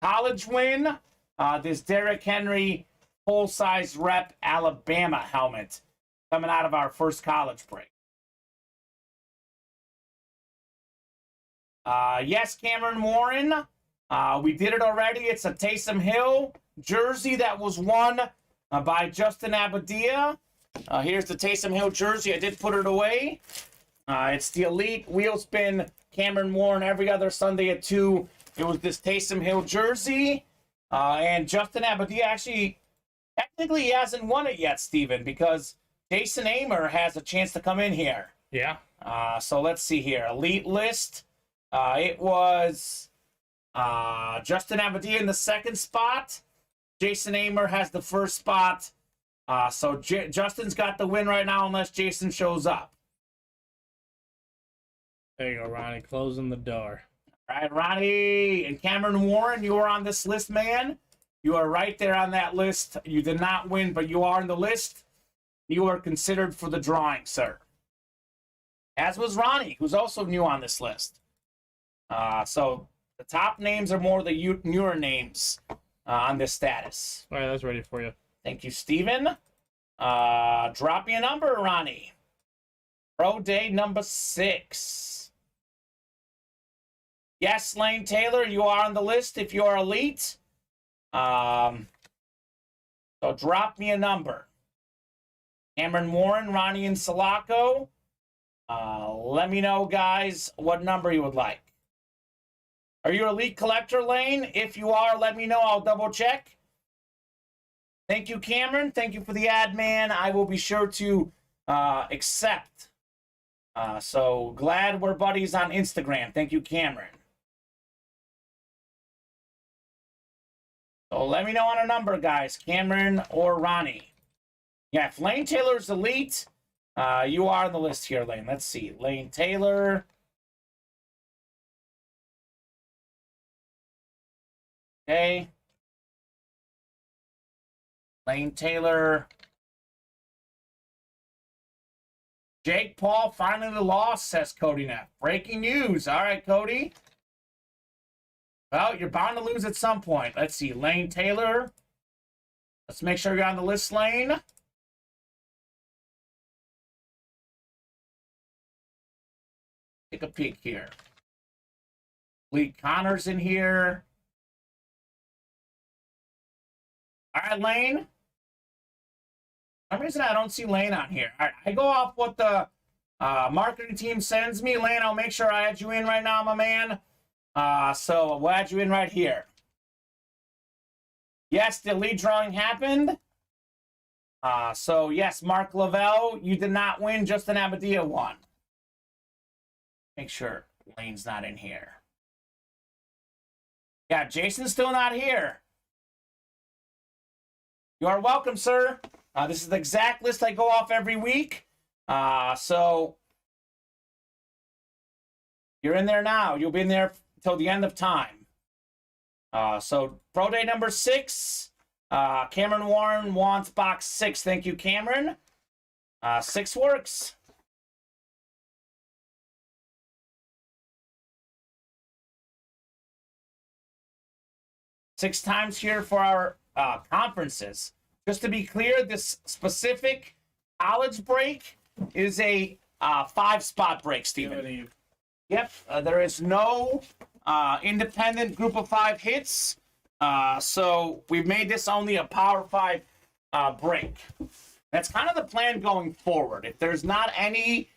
college win. This Derrick Henry full-size rep Alabama helmet coming out of our first college break. Yes, Cameron Warren. We did it already. It's a Taysom Hill jersey that was won by Justin Abadia. Here's the Taysom Hill jersey. I did put it away. It's the Elite Wheel Spin Cameron Warren every other Sunday at 2. It was this Taysom Hill jersey. And Justin Abadia actually, technically he hasn't won it yet, Steven, because Jason Amer has a chance to come in here. Yeah. So let's see here. Elite list. It was Justin Abadia in the 2nd spot. Jason Amer has the 1st spot. So Justin's got the win right now unless Jason shows up. There you go, Ronnie, closing the door. All right, Ronnie and Cameron Warren, you are on this list, man. You are right there on that list. You did not win, but you are on the list. You are considered for the drawing, sir. As was Ronnie, who's also new on this list. So the top names are more the newer names on this status. All right, that's ready for you. Thank you, Steven. Drop me a number, Ronnie. Pro day number 6. Yes, Lane Taylor, you are on the list if you are elite. So drop me a number. Cameron Warren, Ronnie, and Sulaco. Let me know, guys, what number you would like. Are you elite collector, Lane? If you are, let me know. I'll double check. Thank you, Cameron. Thank you for the ad, man. I will be sure to accept. So glad we're buddies on Instagram. Thank you, Cameron. So let me know on a number, guys. Cameron or Ronnie. Yeah, if Lane Taylor's elite, you are on the list here, Lane. Let's see. Lane Taylor. Okay. Lane Taylor. Jake Paul finally lost, says Cody Neff. Breaking news. All right, Cody. Well, you're bound to lose at some point. Let's see. Lane Taylor. Let's make sure you're on the list, Lane. Take a peek here. Lee Connor's in here. All right, Lane. For some reason I don't see Lane on here. All right, I go off what the marketing team sends me. Lane, I'll make sure I add you in right now, my man. So we'll add you in right here. Yes, the lead drawing happened. So yes, Mark Lavelle, you did not win. Justin Abadia won. Make sure Lane's not in here. Yeah, Jason's still not here. You are welcome, sir. This is the exact list I go off every week. So you're in there now. You'll be in there till the end of time. So Pro Day number 6. Cameron Warren wants box 6. Thank you, Cameron. 6 works. Six times here for our conferences. Just to be clear, this specific college break is a 5-spot break, Stephen. Yep, there is no independent group of 5 hits. So we've made this only a Power 5 break. That's kind of the plan going forward. If there's not any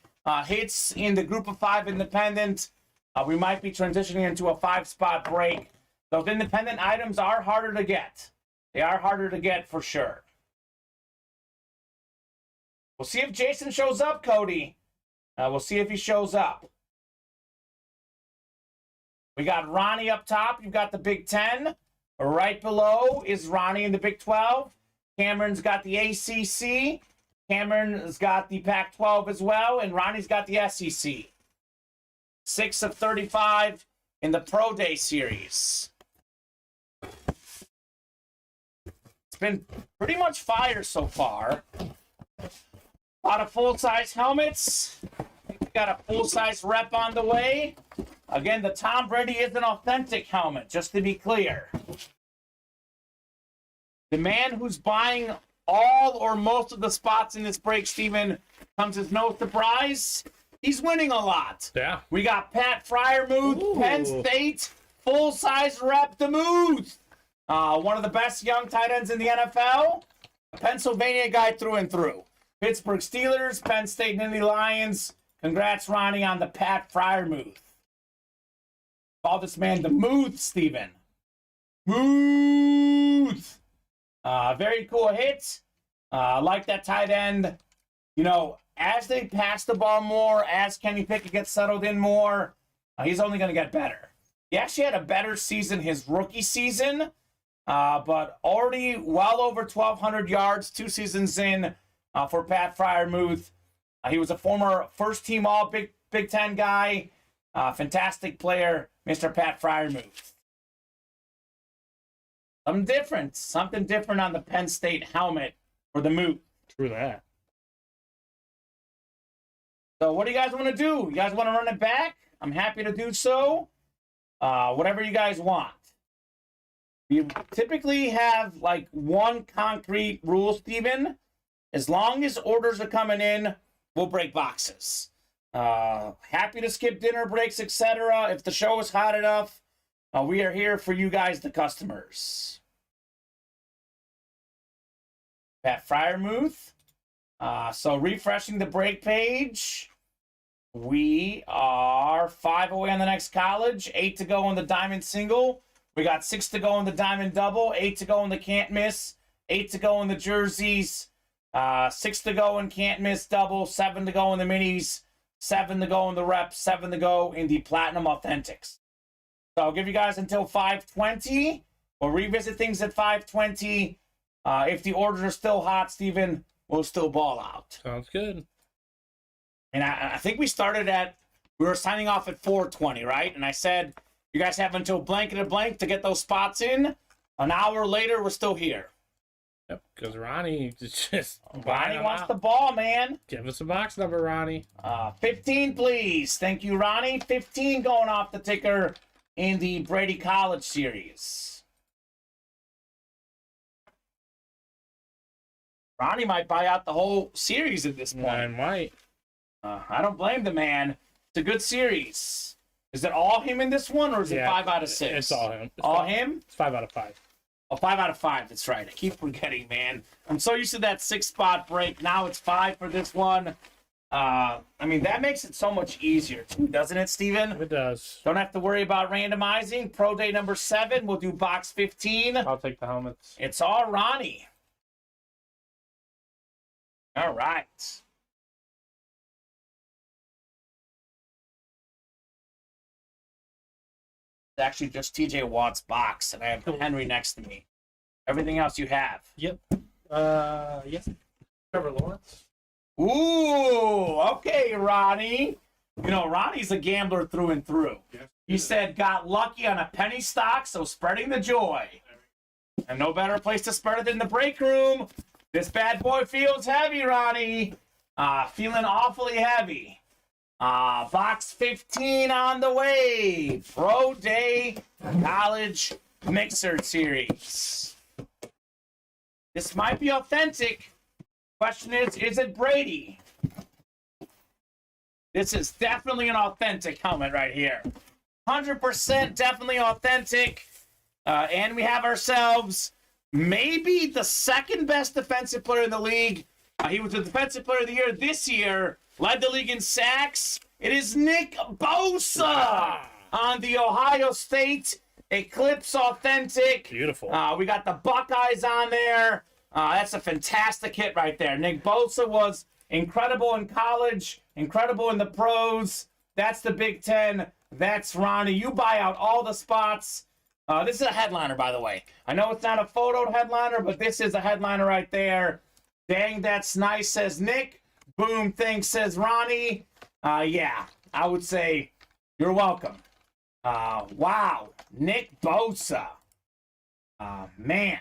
hits in the group of 5 independent, we might be transitioning into a 5-spot break. Those independent items are harder to get. They are harder to get for sure. We'll see if Jason shows up, Cody. We'll see if he shows up. We got Ronnie up top. You've got the Big 10. Right below is Ronnie in the Big 12. Cameron's got the ACC. Cameron's got the Pac-12 as well. And Ronnie's got the SEC. 6 of 35 in the Pro Day series. It's been pretty much fire so far. A lot of full-size helmets. We got a full-size rep on the way. Again, the Tom Brady is an authentic helmet, just to be clear. The man who's buying all or most of the spots in this break, Steven, comes as no surprise. He's winning a lot. Yeah. We got Pat Fryermuth, Penn State, full-size rep DeMuth. One of the best young tight ends in the NFL. A Pennsylvania guy through and through. Pittsburgh Steelers, Penn State Nittany Lions. Congrats, Ronnie, on the Pat Fryermuth. Call this man DeMuth, Steven. Muth. Very cool hit. Like that tight end. You know, as they pass the ball more, as Kenny Pickett gets settled in more, he's only going to get better. He actually had a better season his rookie season, but already well over 1,200 yards 2 seasons in for Pat Fryermuth. He was a former first-team All-Big Ten guy. Fantastic player, Mr. Pat Fryermuth. Something different on the Penn State helmet for the Moot. True that. So what do you guys want to do? You guys want to run it back? I'm happy to do so. Whatever you guys want. We typically have like one concrete rule, Steven. As long as orders are coming in, we'll break boxes. Happy to skip dinner breaks, etc. If the show is hot enough, we are here for you guys, the customers. Pat Fryermuth. So refreshing the break page. We are 5 away on the next college. 8 to go on the diamond single. We got 6 to go on the diamond double. 8 to go on the can't miss. 8 to go on the jerseys. 6 to go in can't miss double. 7 to go in the minis. 7 to go in the reps. 7 to go in the platinum authentics. So I'll give you guys until 5:20. We'll revisit things at 5:20. If the orders are still hot, Steven, we'll still ball out. Sounds good. And I think we were signing off at 4:20, right? And I said, you guys have until blank and a blank to get those spots in. An hour later, we're still here. Yep, because Ronnie just... Ronnie wants the ball, man. Give us a box number, Ronnie. 15, please. Thank you, Ronnie. 15 going off the ticker in the Brady College series. Ronnie might buy out the whole series at this point. I might. I don't blame the man. It's a good series. Is it all him in this one, or is it 5 out of 6? It's all him. Him? It's 5 out of 5. Oh, 5 out of 5. That's right. I keep forgetting, man. I'm so used to that 6-spot break. Now it's 5 for this one. I mean, that makes it so much easier, too, doesn't it, Steven? It does. Don't have to worry about randomizing. Pro Day number 7. We'll do box 15. I'll take the helmets. It's all Ronnie. All right. It's actually just TJ Watt's box, and I have Henry next to me. Everything else you have. Yep. Yes. Trevor Lawrence. Ooh, okay, Ronnie. You know, Ronnie's a gambler through and through. Yes. He said got lucky on a penny stock, so spreading the joy. And no better place to spread it than the break room. This bad boy feels heavy, Ronnie. Feeling awfully heavy. Box 15 on the way. Pro Day College Mixer Series. This might be authentic. Question is it Brady? This is definitely an authentic helmet right here. 100% definitely authentic. And we have ourselves maybe the second best defensive player in the league. He was the defensive player of the year this year. Led the league in sacks. It is Nick Bosa on the Ohio State Eclipse Authentic. Beautiful. We got the Buckeyes on there. That's a fantastic hit right there. Nick Bosa was incredible in college, incredible in the pros. That's the Big Ten. That's Ronnie. You buy out all the spots. This is a headliner, by the way. I know it's not a photoed headliner, but this is a headliner right there. Dang, that's nice, says Nick. Boom, thanks, says Ronnie. Yeah, I would say you're welcome. Wow, Nick Bosa. Man,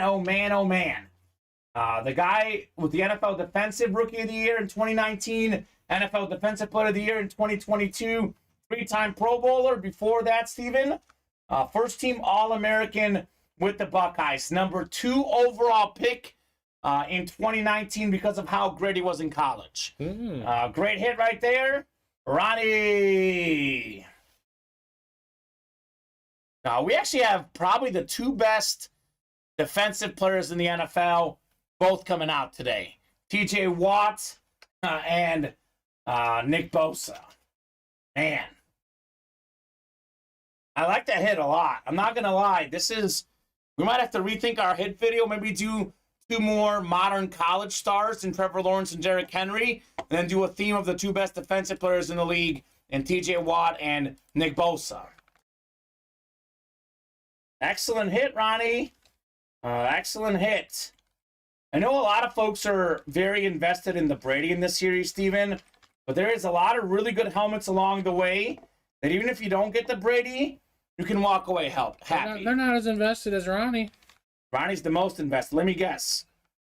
oh man. The guy with the NFL Defensive Rookie of the Year in 2019, NFL Defensive Player of the Year in 2022, 3-time Pro Bowler. Before that, Steven, first-team All-American with the Buckeyes. Number 2 overall pick in 2019 because of how great he was in college. Great hit right there. Ronnie. We actually have probably the 2 best defensive players in the NFL, both coming out today. TJ Watt and Nick Bosa. Man. I like that hit a lot. I'm not going to lie. We might have to rethink our hit video. Maybe do 2 more modern college stars in Trevor Lawrence and Derrick Henry, and then do a theme of the 2 best defensive players in the league, and TJ Watt and Nick Bosa. Excellent hit, Ronnie. Excellent hit. I know a lot of folks are very invested in the Brady in this series, Steven, but there is a lot of really good helmets along the way that even if you don't get the Brady, you can walk away happy. They're not as invested as Ronnie. Ronnie's the most invested. Let me guess.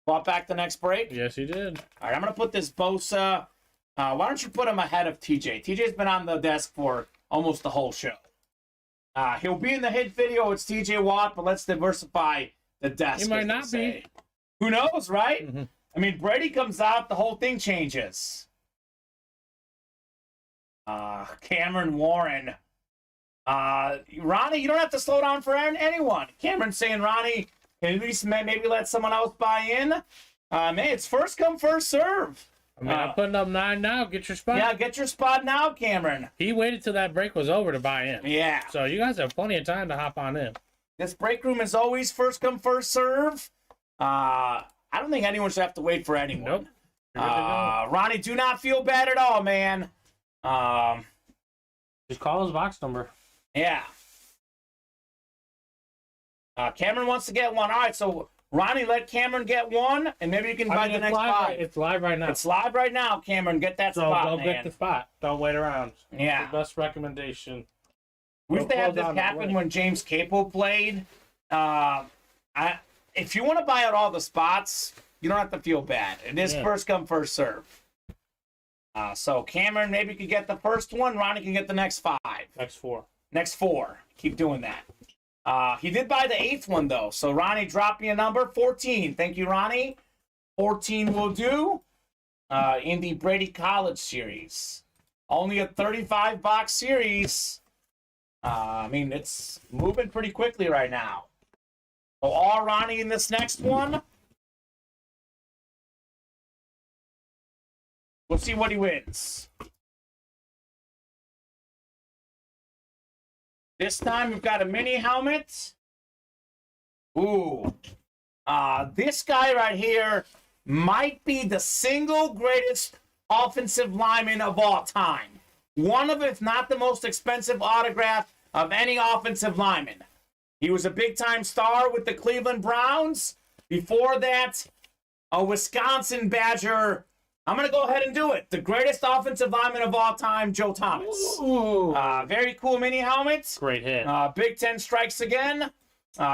Bought back the next break? Yes, he did. All right, I'm going to put this Bosa. Why don't you put him ahead of TJ? TJ's been on the desk for almost the whole show. He'll be in the hit video. It's TJ Watt, but let's diversify the desk. He might not be. Who knows, right? Mm-hmm. I mean, Brady comes out, the whole thing changes. Cameron Warren. Ronnie, you don't have to slow down for anyone. Cameron's saying, Ronnie, can at least maybe let someone else buy in? Man, it's first come, first serve. I mean, I'm putting up 9 now. Get your spot. Yeah, get your spot now, Cameron. He waited till that break was over to buy in. Yeah. So you guys have plenty of time to hop on in. This break room is always first come, first serve. I don't think anyone should have to wait for anyone. Nope. Ronnie, do not feel bad at all, man. Just call his box number. Yeah. Cameron wants to get one. All right, so Ronnie, let Cameron get one, and maybe you can buy the next spot. It's live right now. It's live right now, Cameron. Get that spot, go man. get the spot. Don't wait around. Yeah. The best recommendation. We used to have this happen when James Capo played. If you want to buy out all the spots, you don't have to feel bad. It is first come, first serve. So Cameron maybe could get the first one. Ronnie can get the next 5. Next four. Keep doing that. He did buy the 8th one, though. So Ronnie, drop me a number. 14. Thank you, Ronnie. 14 will do in the Brady College series. Only a 35-box series. I mean, it's moving pretty quickly right now. So all Ronnie in this next one. We'll see what he wins. This time we've got a mini helmet. Ooh. This guy right here might be the single greatest offensive lineman of all time. One of, if not the most expensive autograph of any offensive lineman. He was a big-time star with the Cleveland Browns. Before that, a Wisconsin Badger. I'm going to go ahead and do it. The greatest offensive lineman of all time, Joe Thomas. Ooh. Very cool mini helmet. Great hit. Big Ten strikes again.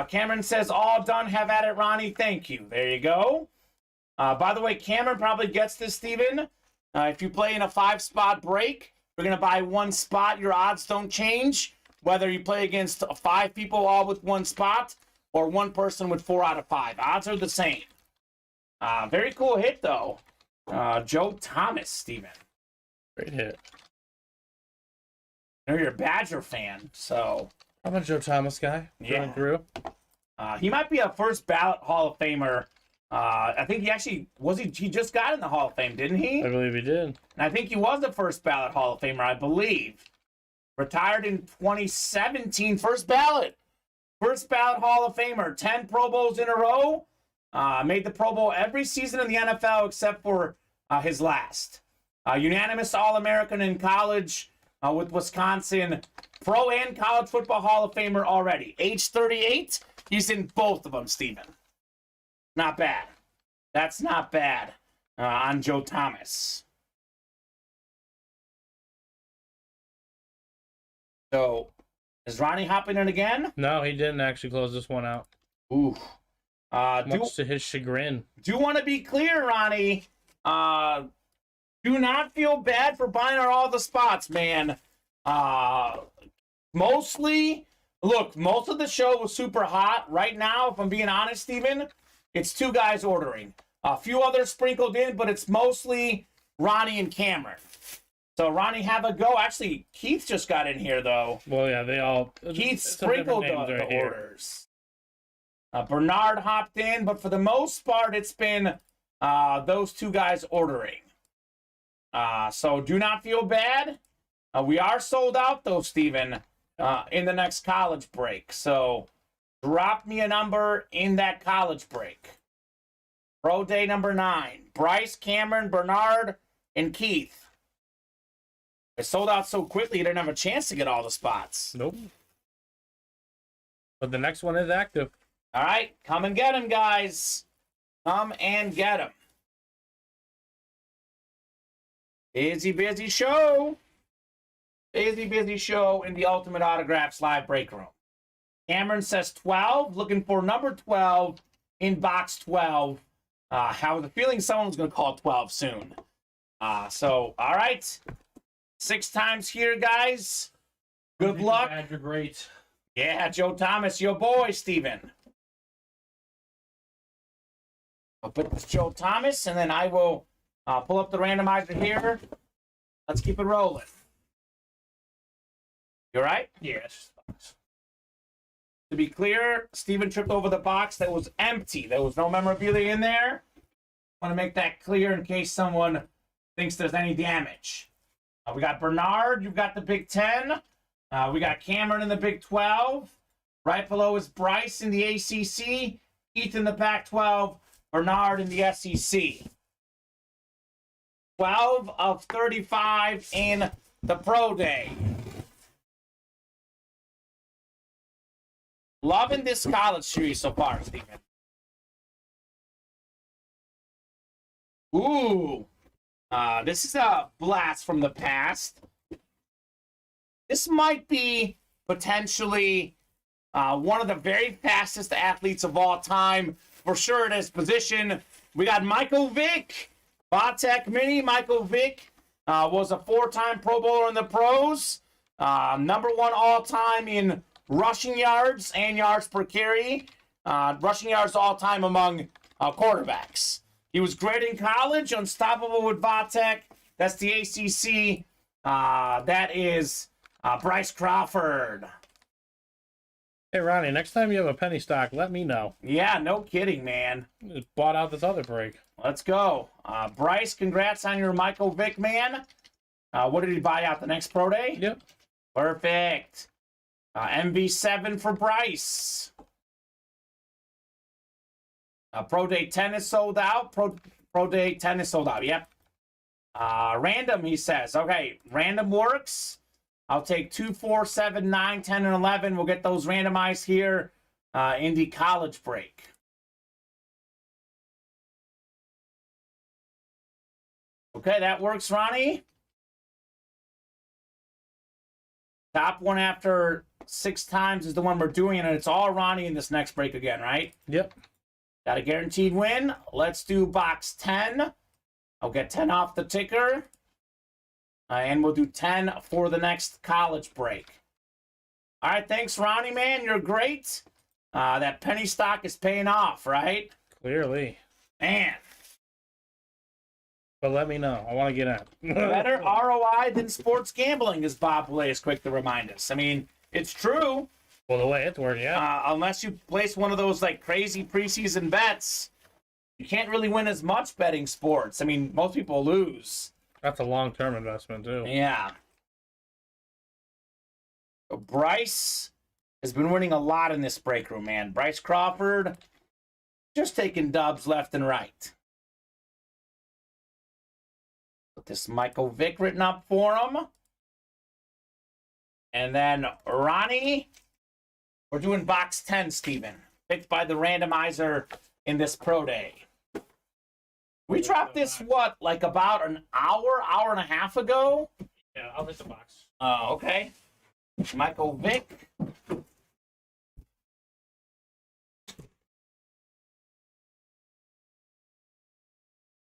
Cameron says, all done. Have at it, Ronnie. Thank you. There you go. By the way, Cameron probably gets this, Steven. If you play in a 5-spot break, you're going to buy 1 spot. Your odds don't change. Whether you play against 5 people all with 1 spot or 1 person with 4 out of 5. Odds are the same. Very cool hit, though. Joe Thomas, Steven. Great hit. I know you're a Badger fan, so... I'm a Joe Thomas guy. Yeah. Through. He might be a first ballot Hall of Famer. I think he actually... He just got in the Hall of Fame, didn't he? I believe he did. And I think he was the first ballot Hall of Famer, I believe. Retired in 2017. First ballot. First ballot Hall of Famer. 10 Pro Bowls in a row. Made the Pro Bowl every season in the NFL except for his last. Unanimous All-American in college with Wisconsin. Pro and College Football Hall of Famer already. Age 38. He's in both of them, Steven. Not bad. That's not bad on Joe Thomas. So, is Ronnie hopping in again? No, he didn't actually close this one out. Ooh. Much to his chagrin. Do want to be clear, Ronnie. Do not feel bad for buying all the spots, man. Mostly, look, most of the show was super hot. Right now, if I'm being honest, Steven, it's 2 guys ordering. A few others sprinkled in, but it's mostly Ronnie and Cameron. So, Ronnie, have a go. Actually, Keith just got in here, though. Well, yeah, they all... Keith sprinkled the orders. Bernard hopped in, but for the most part, it's been those 2 guys ordering. So, do not feel bad. We are sold out, though, Steven, in the next college break. So, drop me a number in that college break. Pro Day number 9. Bryce, Cameron, Bernard, and Keith. It sold out so quickly, you didn't have a chance to get all the spots. Nope. But the next one is active. All right, come and get him, guys. Come and get him. Busy show. Busy show in the Ultimate Autographs live break room. Cameron says 12, looking for number 12 in box 12. Have the feeling someone's going to call 12 soon. So, all right. 6 times here, guys. Good luck. You're great. Yeah, Joe Thomas, your boy, Steven. I'll put this Joe Thomas, and then I will pull up the randomizer here. Let's keep it rolling. You all right? Yeah, it's just a box. To be clear, Steven tripped over the box that was empty. There was no memorabilia in there. I want to make that clear in case someone thinks there's any damage. We got Bernard. You've got the Big Ten. We got Cameron in the Big 12. Right below is Bryce in the ACC. Keith in the Pac-12. Bernard in the SEC. 12 of 35 in the Pro Day. Loving this college series so far, Steven. Ooh. This is a blast from the past. This might be potentially one of the very fastest athletes of all time. For sure in his position. We got Michael Vick. Vatek Mini. Michael Vick was a 4-time Pro Bowler in the pros. Number 1 all-time in rushing yards and yards per carry. Rushing yards all-time among quarterbacks. He was great in college, unstoppable with Vatek. That's the ACC. That is Bryce Crawford. Hey, Ronnie, next time you have a penny stock, let me know. Yeah, no kidding, man. Just bought out this other break. Let's go. Bryce, congrats on your Michael Vick, man. What did he buy out the next Pro Day? Yep. Perfect. MV7 for Bryce. Pro Day 10 is sold out. Pro Day 10 is sold out. Yep. Random, he says. Okay, random works. I'll take 2, 4, 7, 9, 10, and 11. We'll get those randomized here in the college break. Okay, that works, Ronnie. Top one after 6 times is the one we're doing, and it's all Ronnie in this next break again, right? Yep. Got a guaranteed win. Let's do box 10. I'll get 10 off the ticker. And we'll do 10 for the next college break. All right, thanks, Ronnie, man. You're great. That penny stock is paying off, right? Clearly. Man. But let me know. I want to get in. Better ROI than sports gambling, as Bob Blay is quick to remind us. I mean, it's true. Well, the way it's working, yeah. Unless you place one of those like crazy preseason bets, you can't really win as much betting sports. I mean, most people lose. That's a long-term investment, too. Yeah. So Bryce has been winning a lot in this break room, man. Bryce Crawford just taking dubs left and right. Put this Michael Vick written up for him. And then Ronnie, we're doing box 10, Steven. Picked by the randomizer in this Pro Day. We dropped this, what, like about an hour and a half ago? Yeah, I'll miss the box. Oh, okay. Michael Vick.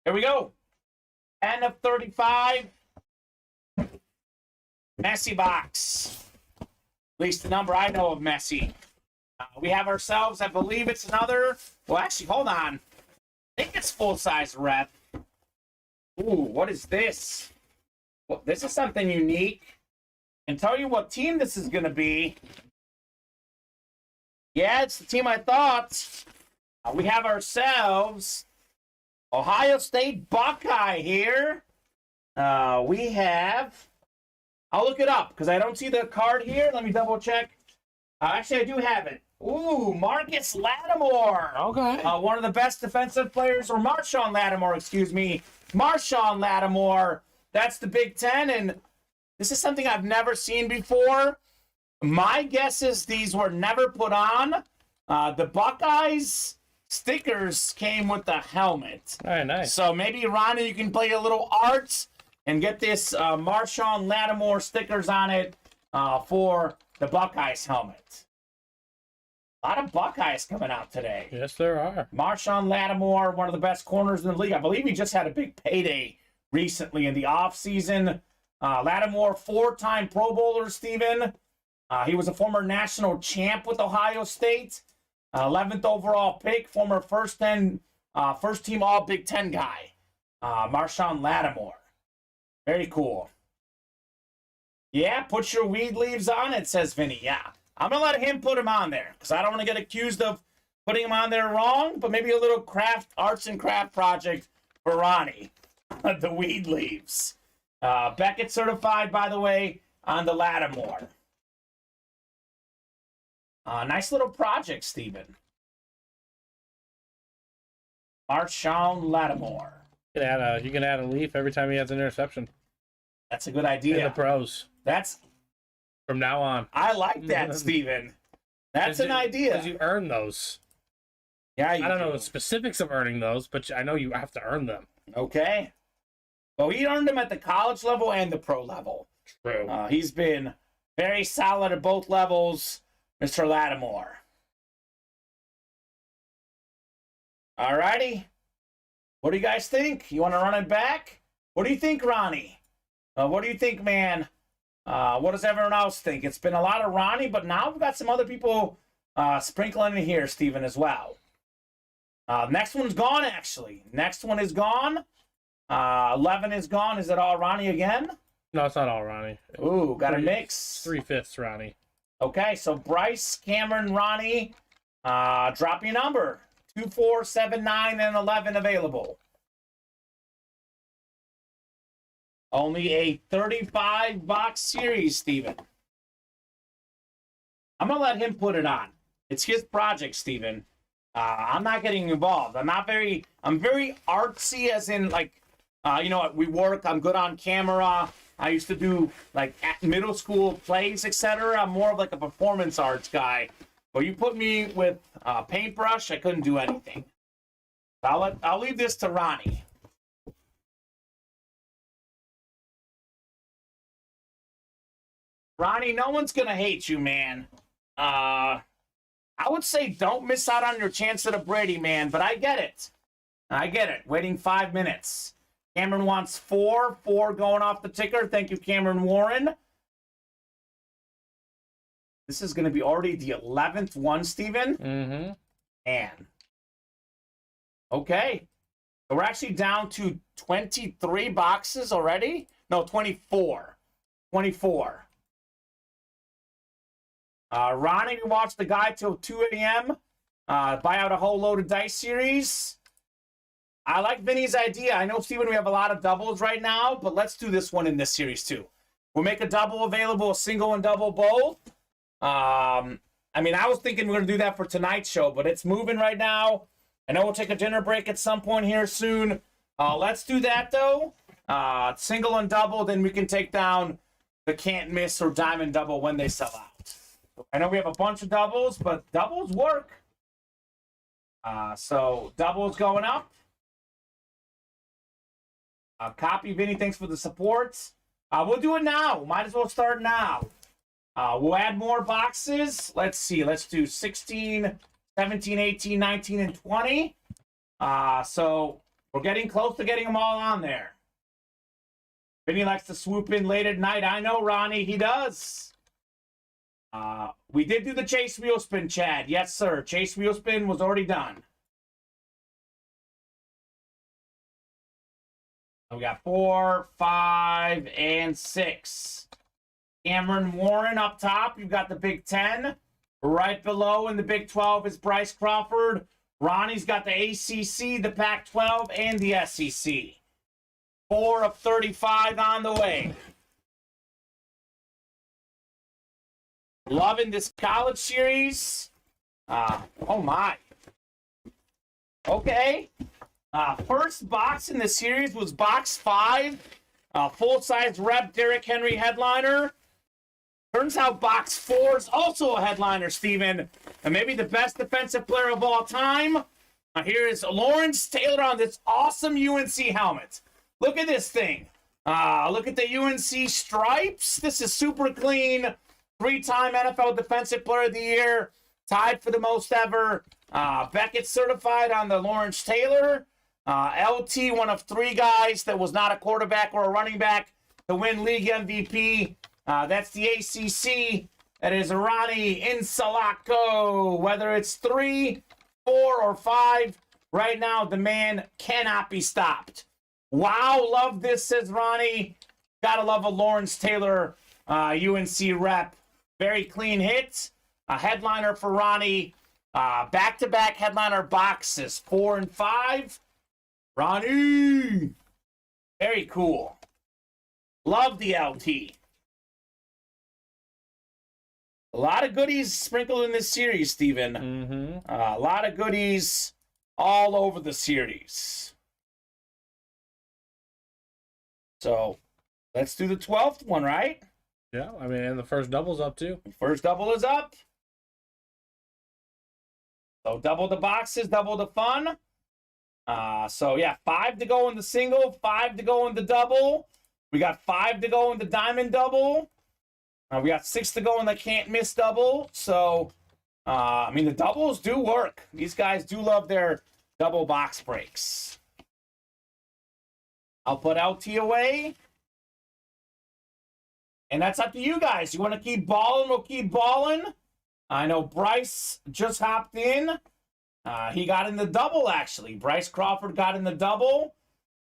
Here we go. 10 of 35. Messi box. At least the number I know of Messi. We have ourselves, I believe it's another. Well, actually, hold on. I think it's full-size rep. Ooh, what is this? Well, this is something unique. And tell you what team this is going to be. Yeah, it's the team I thought. We have ourselves Ohio State Buckeye here. We have... I'll look it up because I don't see the card here. Let me double check. Actually, I do have it. Ooh, Marcus Lattimore. Okay. One of the best defensive players, or Marshawn Lattimore, excuse me. Marshawn Lattimore. That's the Big Ten, and this is something I've never seen before. My guess is these were never put on. The Buckeyes stickers came with the helmet. All right, nice. So maybe, Ronnie, you can play a little art and get this Marshawn Lattimore stickers on it for the Buckeyes helmet. A lot of Buckeyes coming out today. Yes, there are. Marshawn Lattimore, one of the best corners in the league. I believe he just had a big payday recently in the offseason. Lattimore, 4-time Pro Bowler, Steven. He was a former national champ with Ohio State. 11th overall pick, former first-team All-Big Ten guy. Marshawn Lattimore. Very cool. Yeah, put your weed leaves on it, says Vinny. Yeah. I'm going to let him put him on there because I don't want to get accused of putting him on there wrong, but maybe a little arts and craft project for Ronnie. The weed leaves. Beckett certified, by the way, on the Lattimore. Nice little project, Steven. Marshawn Lattimore. You can add a leaf every time he has an interception. That's a good idea. In the pros. That's from now on. I like that, Steven. That's an idea. Because you earn those. Yeah, I don't know the specifics of earning those, but I know you have to earn them. Okay. Well, he earned them at the college level and the pro level. True. He's been very solid at both levels, Mr. Lattimore. All righty. What do you guys think? You want to run it back? What do you think, Ronnie? What do you think, man? What does everyone else think? It's been a lot of Ronnie, but now we've got some other people sprinkling in here, Steven, as well. Next one's gone, actually. Next one is gone. 11 is gone. Is it all Ronnie again? No, it's not all Ronnie. Ooh, got a mix. 3/5 Ronnie. Okay, so Bryce, Cameron, Ronnie, drop your number. 2, 4, 7, 9, and 11 available. Only a 35-box series, Steven. I'm going to let him put it on. It's his project, Steven. I'm not getting involved. I'm very artsy, as in, like, you know, we work, I'm good on camera. I used to do, like, middle school plays, etc. I'm more of, like, a performance arts guy. But you put me with a paintbrush, I couldn't do anything. I'll leave this to Ronnie. Ronnie, no one's going to hate you, man. I would say don't miss out on your chance at a Brady, man, but I get it. I get it. Waiting 5 minutes. Cameron wants 4. 4 going off the ticker. Thank you, Cameron Warren. This is going to be already the 11th one, Steven. Mm-hmm. And okay. So we're actually down to 23 boxes already. No, 24. 24. Ronnie, we watched the guy till 2 a.m. Buy out a whole load of dice series. I like Vinny's idea. I know, Steven, we have a lot of doubles right now, but let's do this one in this series too. We'll make a double available, a single and double both. I mean, I was thinking we're going to do that for tonight's show, but it's moving right now. I know we'll take a dinner break at some point here soon. Let's do that, though. Single and double, then we can take down the can't miss or diamond double when they sell out. I know we have a bunch of doubles, but doubles work. So doubles going up. Copy, Vinny. Thanks for the support. We'll do it now. Might as well start now. We'll add more boxes. Let's see. Let's do 16, 17, 18, 19, and 20. So we're getting close to getting them all on there. Vinny likes to swoop in late at night. I know, Ronnie. He does. We did do the Chase Wheel Spin, Chad. Yes, sir. Chase Wheel Spin was already done. We got 4, 5, and 6. Cameron Warren up top. You've got the Big 10. Right below in the Big 12 is Bryce Crawford. Ronnie's got the ACC, the Pac-12, and the SEC. 4 of 35 on the way. Loving this college series. Oh, my. Okay. First box in the series was box 5. Full-size rep Derrick Henry headliner. Turns out box 4 is also a headliner, Steven. And maybe the best defensive player of all time. Here is Lawrence Taylor on this awesome UNC helmet. Look at this thing. Look at the UNC stripes. This is super clean. 3-time NFL Defensive Player of the Year. Tied for the most ever. Beckett certified on the Lawrence Taylor. LT, one of 3 guys that was not a quarterback or a running back to win league MVP. That's the ACC. That is Ronnie Insalaco. Whether it's 3, 4, or 5, right now the man cannot be stopped. Wow, love this, says Ronnie. Gotta love a Lawrence Taylor UNC rep. Very clean hit. A headliner for Ronnie. Back-to-back headliner boxes, 4 and 5. Ronnie! Very cool. Love the LT. A lot of goodies sprinkled in this series, Steven. Mm-hmm. A lot of goodies all over the series. So, let's do the 12th one, right? Yeah, I mean, and the first double's up, too. First double is up. So, double the boxes, double the fun. So, yeah, 5 to go in the single, 5 to go in the double. We got 5 to go in the diamond double. We got 6 to go in the can't miss double. So, I mean, the doubles do work. These guys do love their double box breaks. I'll put LT away. And that's up to you guys. You want to keep balling? We'll keep balling. I know Bryce just hopped in. He got in the double, actually. Bryce Crawford got in the double.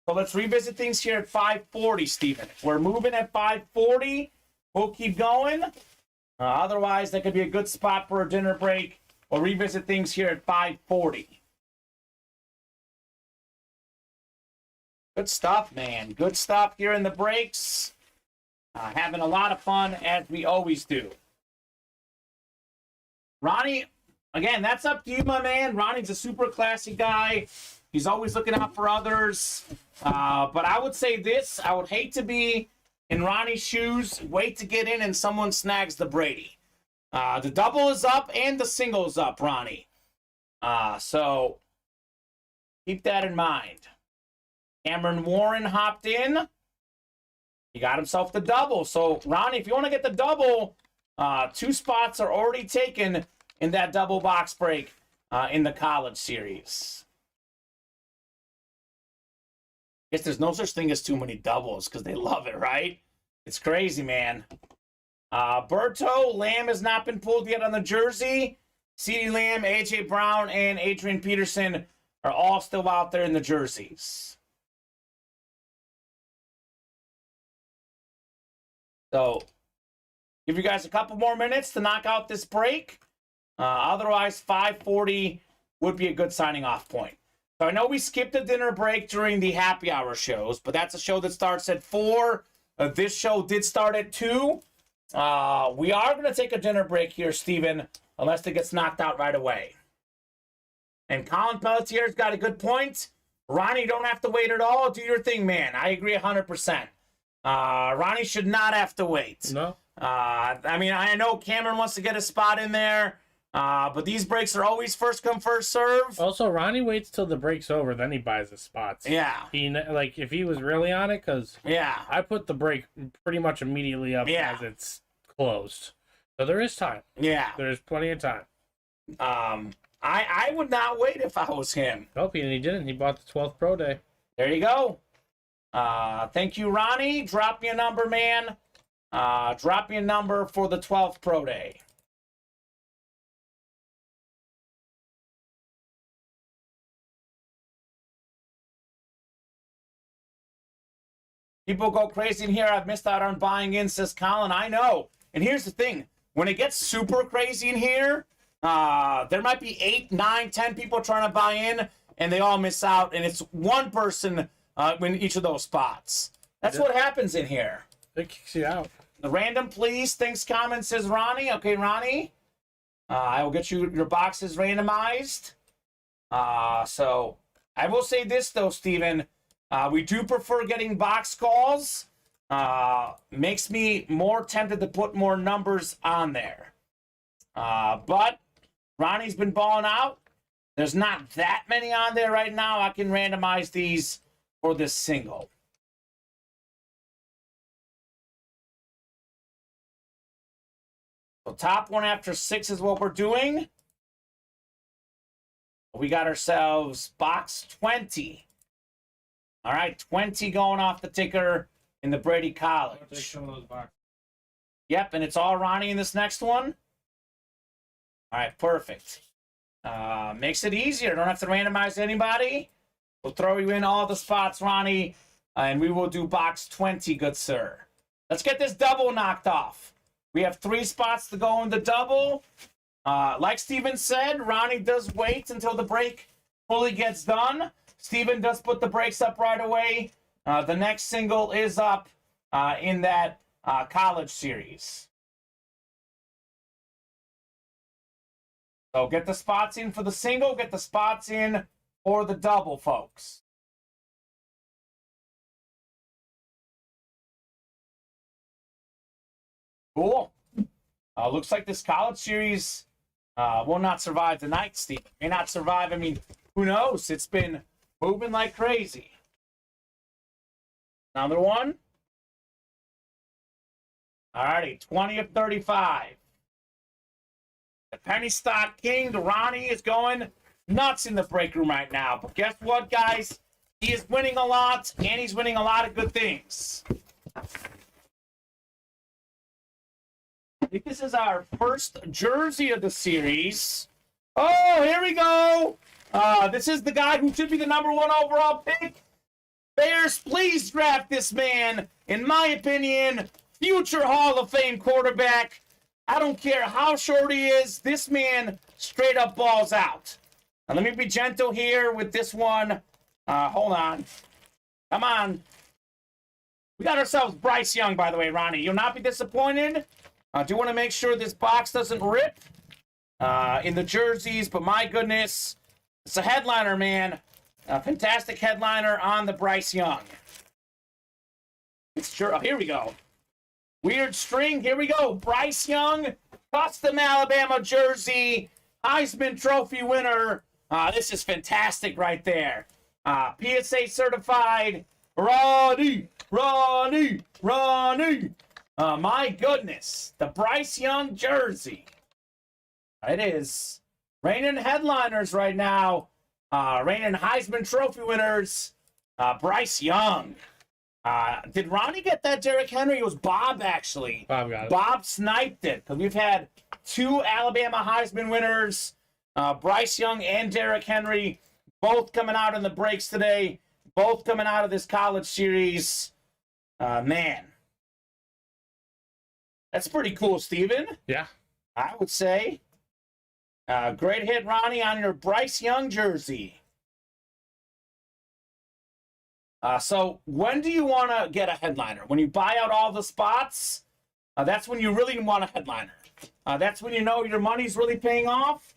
So let's revisit things here at 540, Steven. If we're moving at 540, we'll keep going. Otherwise, that could be a good spot for a dinner break. We'll revisit things here at 540. Good stuff, man. Good stuff here in the breaks. Having a lot of fun, as we always do. Ronnie, again, that's up to you, my man. Ronnie's a super classy guy. He's always looking out for others. But I would say this. I would hate to be in Ronnie's shoes, wait to get in, and someone snags the Brady. The double is up and the single is up, Ronnie. So keep that in mind. Cameron Warren hopped in. He got himself the double. So, Ronnie, if you want to get the double, 2 spots are already taken in that double box break in the college series. I guess there's no such thing as too many doubles because they love it, right? It's crazy, man. Berto, Lamb has not been pulled yet on the jersey. CeeDee Lamb, A.J. Brown, and Adrian Peterson are all still out there in the jerseys. So, give you guys a couple more minutes to knock out this break. Otherwise, 540 would be a good signing off point. So, I know we skipped a dinner break during the happy hour shows, but that's a show that starts at 4. This show did start at 2. We are going to take a dinner break here, Steven, unless it gets knocked out right away. And Colin Pelletier's got a good point. Ronnie, you don't have to wait at all. Do your thing, man. I agree 100%. Ronnie should not have to wait. No. I mean, I know Cameron wants to get a spot in there, but these breaks are always first come, first serve. Also, Ronnie waits till the break's over, then he buys the spots. Yeah. If he was really on it, because I put the break pretty much immediately up as it's closed. So there is time. Yeah. There's plenty of time. I would not wait if I was him. Nope, and he didn't. He bought the 12th Pro Day. There you go. Thank you, Ronnie. Drop me a number, man. Drop me a number for the 12th Pro Day. People go crazy in here. I've missed out on buying in, says Colin. I know. And here's the thing. When it gets super crazy in here, there might be 8, 9, 10 people trying to buy in, and they all miss out, and it's one person in each of those spots. That's what happens in here. It kicks you out. The random please. Thanks, comment, says Ronnie. Okay, Ronnie. I will get you your boxes randomized. So I will say this, though, Steven. We do prefer getting box calls. Makes me more tempted to put more numbers on there. But Ronnie's been balling out. There's not that many on there right now. I can randomize these for this single. So top one after 6 is what we're doing. We got ourselves box 20. All right, 20 going off the ticker in the Brady College. I'll take some of those boxes. Yep, and it's all Ronnie in this next one. All right, perfect. Makes it easier. Don't have to randomize anybody. We'll throw you in all the spots, Ronnie, and we will do box 20, good sir. Let's get this double knocked off. We have 3 spots to go in the double. Like Steven said, Ronnie does wait until the break fully gets done. Steven does put the breaks up right away. The next single is up in that college series. So get the spots in for the single, get the spots in for the double, folks. Cool. Looks like this college series will not survive tonight, Steve. May not survive. I mean, who knows? It's been moving like crazy. Another one. Alrighty, 20 of 35. The penny stock king, Ronnie, is going nuts in the break room right now. But guess what, guys? He is winning a lot, and he's winning a lot of good things. I think this is our first jersey of the series. Oh, here we go. This is the guy who should be the #1 overall pick. Bears, please draft this man. In my opinion, future Hall of Fame quarterback. I don't care how short he is. This man straight up balls out. Now, let me be gentle here with this one. Hold on. Come on. We got ourselves Bryce Young, by the way, Ronnie. You'll not be disappointed. I do want to make sure this box doesn't rip in the jerseys, but my goodness, it's a headliner, man. A fantastic headliner on the Bryce Young. It's sure. Oh, here we go. Weird string. Here we go. Bryce Young, custom Alabama jersey, Heisman Trophy winner. This is fantastic right there. PSA certified. Ronnie. My goodness. The Bryce Young jersey. It is reigning headliners right now. Reigning Heisman Trophy winners. Bryce Young. Did Ronnie get that Derrick Henry? It was Bob, actually. Bob got it. Bob sniped it. Because we've had 2 Alabama Heisman winners. Bryce Young and Derrick Henry. Both coming out in the breaks today. Both coming out of this college series. Man. That's pretty cool, Steven. Yeah. I would say. Great hit, Ronnie, on your Bryce Young jersey. So when do you want to get a headliner? When you buy out all the spots, that's when you really want a headliner. That's when you know your money's really paying off.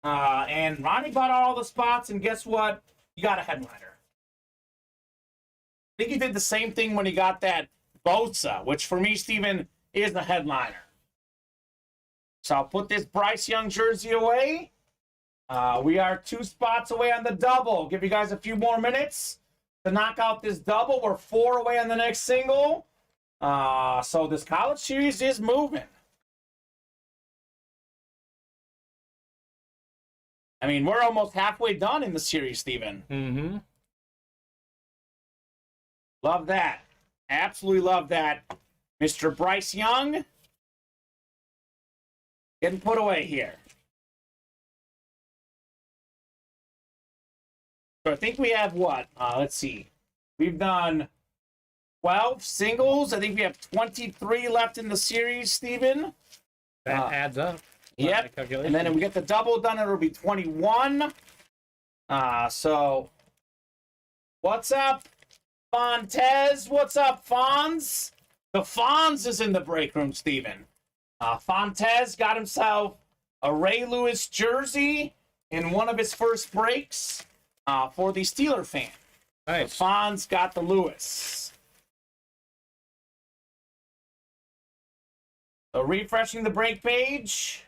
And Ronnie bought out all the spots, and guess what? You got a headliner. I think he did the same thing when he got that Bosa, which for me, Steven, is the headliner. So I'll put this Bryce Young jersey away. We are 2 spots away on the double. Give you guys a few more minutes to knock out this double. We're 4 away on the next single. So this college series is moving. I mean, we're almost halfway done in the series, Steven. Mm-hmm. Love that. Absolutely love that. Mr. Bryce Young getting put away here. So I think we have what? Let's see. We've done 12 singles. I think we have 23 left in the series, Steven. That adds up. Yep. And then if we get the double done, it'll be 21. So what's up, Fontez? What's up, Fonz? The Fonz is in the break room, Steven. Fontez got himself a Ray Lewis jersey in one of his first breaks for the Steeler fan. Nice. So Fonz got the Lewis. So refreshing the break page.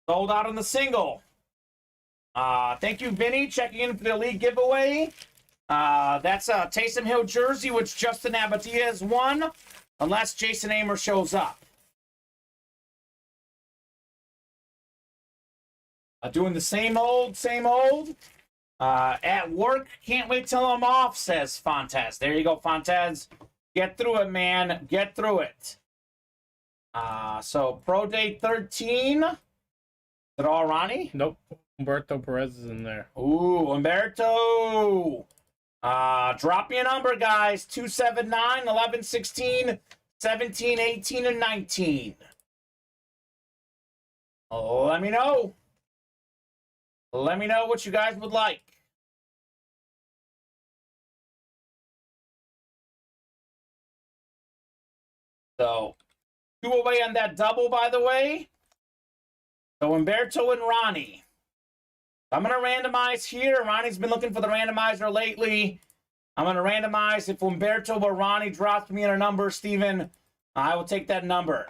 Sold out on the single. Thank you, Vinny, checking in for the league giveaway. That's a Taysom Hill jersey, which Justin Abadia has won, unless Jason Amer shows up. Doing the same old, same old. At work, can't wait till I'm off, says Fontez. There you go, Fontez. Get through it, man. Get through it. So, Pro Day 13. Is it all Ronnie? Nope. Humberto Perez is in there. Ooh, Humberto. Drop me a number, guys. 279, 11, 16, 17, 18, and 19. Let me know. Let me know what you guys would like. So, 2 away on that double, by the way. So, Humberto and Ronnie. I'm going to randomize here. Ronnie's been looking for the randomizer lately. I'm going to randomize. If Humberto or Ronnie drops me in a number, Steven, I will take that number.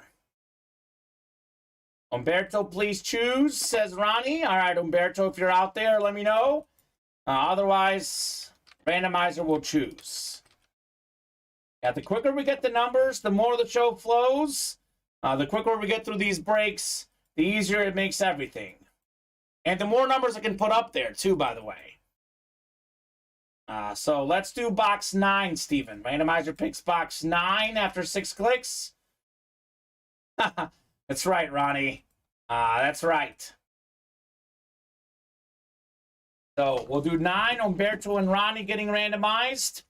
Humberto, please choose, says Ronnie. All right, Humberto, if you're out there, let me know. Otherwise, randomizer will choose. Yeah, the quicker we get the numbers, the more the show flows. The quicker we get through these breaks, the easier it makes everything. And the more numbers I can put up there, too, by the way. So let's do box 9, Steven. Randomizer picks box 9 after 6 clicks. That's right, Ronnie. That's right. So we'll do 9. Umberto and Ronnie getting randomized.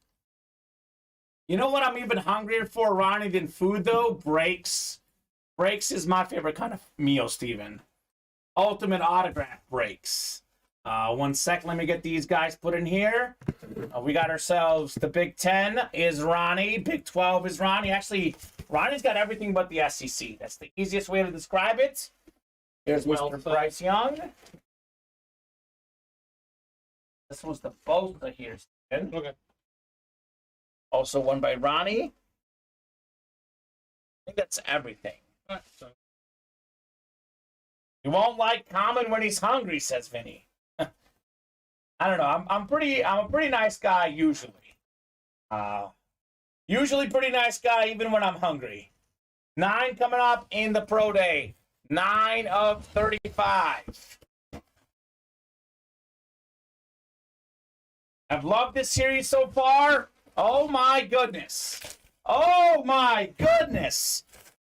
You know what I'm even hungrier for, Ronnie, than food, though? Breaks. Breaks is my favorite kind of meal, Steven. Ultimate autograph breaks. 1 second, let me get these guys put in here. We got ourselves the Big 10 is Ronnie. Big 12 is Ronnie. Actually, Ronnie's got everything but the SEC. That's the easiest way to describe it. Here's Mr. Bryce Young. This was the Bosa here, Steven. Okay. Also one by Ronnie. I think that's everything. All right, so. You won't like Kamen when he's hungry, says Vinny. I don't know. I'm a pretty nice guy usually. Usually pretty nice guy even when I'm hungry. 9 coming up in the pro day. 9 of 35. I've loved this series so far. Oh my goodness. Oh my goodness.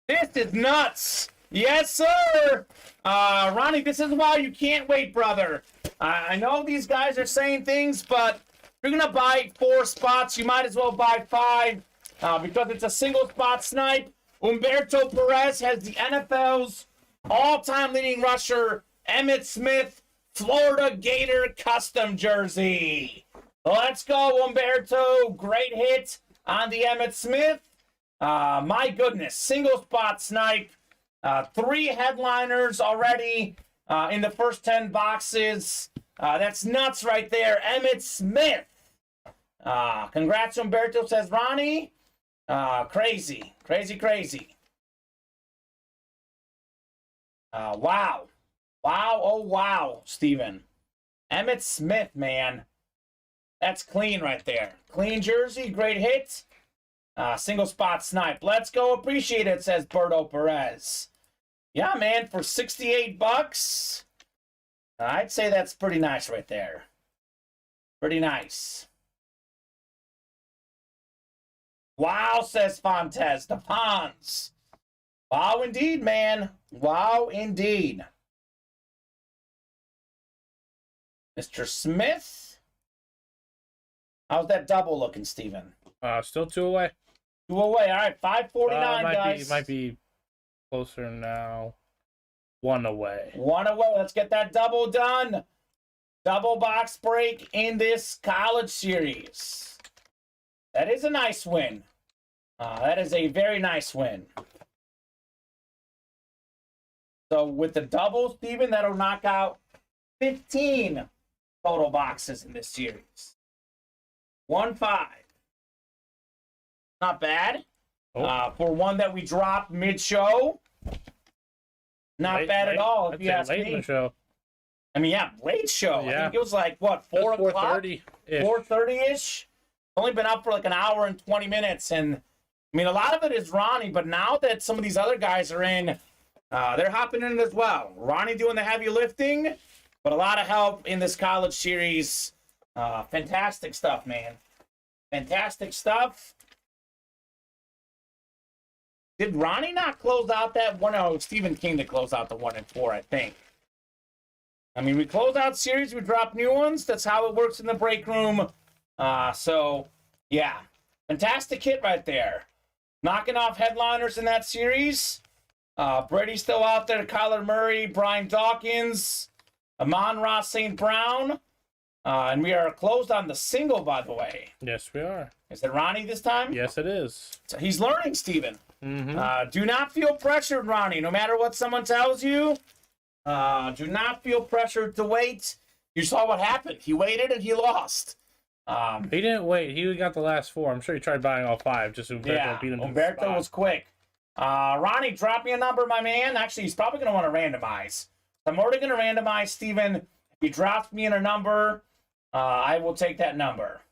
This is nuts. Yes, sir. Ronnie, this is why you can't wait, brother. I know these guys are saying things, but if you're going to buy 4 spots, you might as well buy 5 because it's a single spot snipe. Umberto Perez has the NFL's all-time leading rusher, Emmitt Smith, Florida Gator custom jersey. Let's go, Umberto. Great hit on the Emmitt Smith. My goodness, single spot snipe. 3 headliners already in the first 10 boxes. That's nuts right there. Emmitt Smith. Congrats, Umberto, says Ronnie. Crazy, crazy, crazy. Wow. Wow, oh wow, Steven. Emmitt Smith, man. That's clean right there. Clean jersey, great hit. Single spot snipe. Let's go, appreciate it, says Berto Perez. Yeah, man, for $68, I'd say that's pretty nice right there. Pretty nice. Wow, says Fontes, the Pons. Wow, indeed, man. Wow, indeed. Mr. Smith. How's that double looking, Steven? Still 2 away. 2 away. All right, 549, guys. Might be closer now. 1 away. 1 away. Let's get that double done. Double box break in this college series. That is a nice win. That is a very nice win. So with the double, Steven, that'll knock out 15 total boxes in this series. 1-5. Not bad. Oh. For one that we dropped mid-show. Not bad at all, if you ask late me. in the show. I mean, yeah, late show. Yeah. I think it was like, what, 4 o'clock? 4:30-ish. 4:30-ish? Only been up for like an hour and 20 minutes. And, I mean, a lot of it is Ronnie, but now that some of these other guys are in, they're hopping in as well. Ronnie doing the heavy lifting, but a lot of help in this college series. Fantastic stuff, man. Fantastic stuff. Did Ronnie not close out that one? Oh, Stephen King to close out the 1 and 4, I think. I mean, we close out series, we drop new ones. That's how it works in the break room. So, yeah. Fantastic hit right there. Knocking off headliners in that series. Brady's still out there. Kyler Murray, Brian Dawkins, Amon-Ra St. Brown. And we are closed on the single, by the way. Yes, we are. Is it Ronnie this time? Yes, it is. So he's learning, Steven. Mm-hmm. Do not feel pressured, Ronnie. No matter what someone tells you, do not feel pressured to wait. You saw what happened. He waited and he lost. He didn't wait. He got the last 4. I'm sure he tried buying all 5. Just Umberto beat him to the Umberto spot. was quick. Ronnie, drop me a number, my man. Actually, he's probably going to want to randomize. I'm already going to randomize, Steven. If he drops me in a number, I will take that number.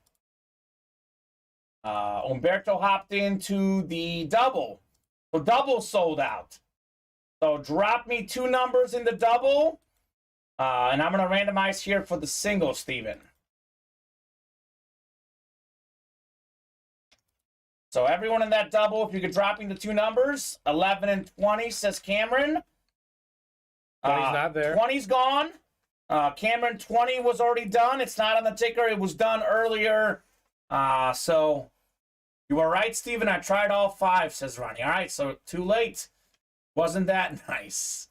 Umberto hopped into the double. The double sold out. So drop me 2 numbers in the double. And I'm going to randomize here for the single, Steven. So everyone in that double, if you could drop me the 2 numbers, 11 and 20, says Cameron. 20's not there. 20's gone. Cameron 20 was already done. It's not on the ticker. It was done earlier. So you are right, Steven. I tried all 5, says Ronnie. All right, so too late. Wasn't that nice?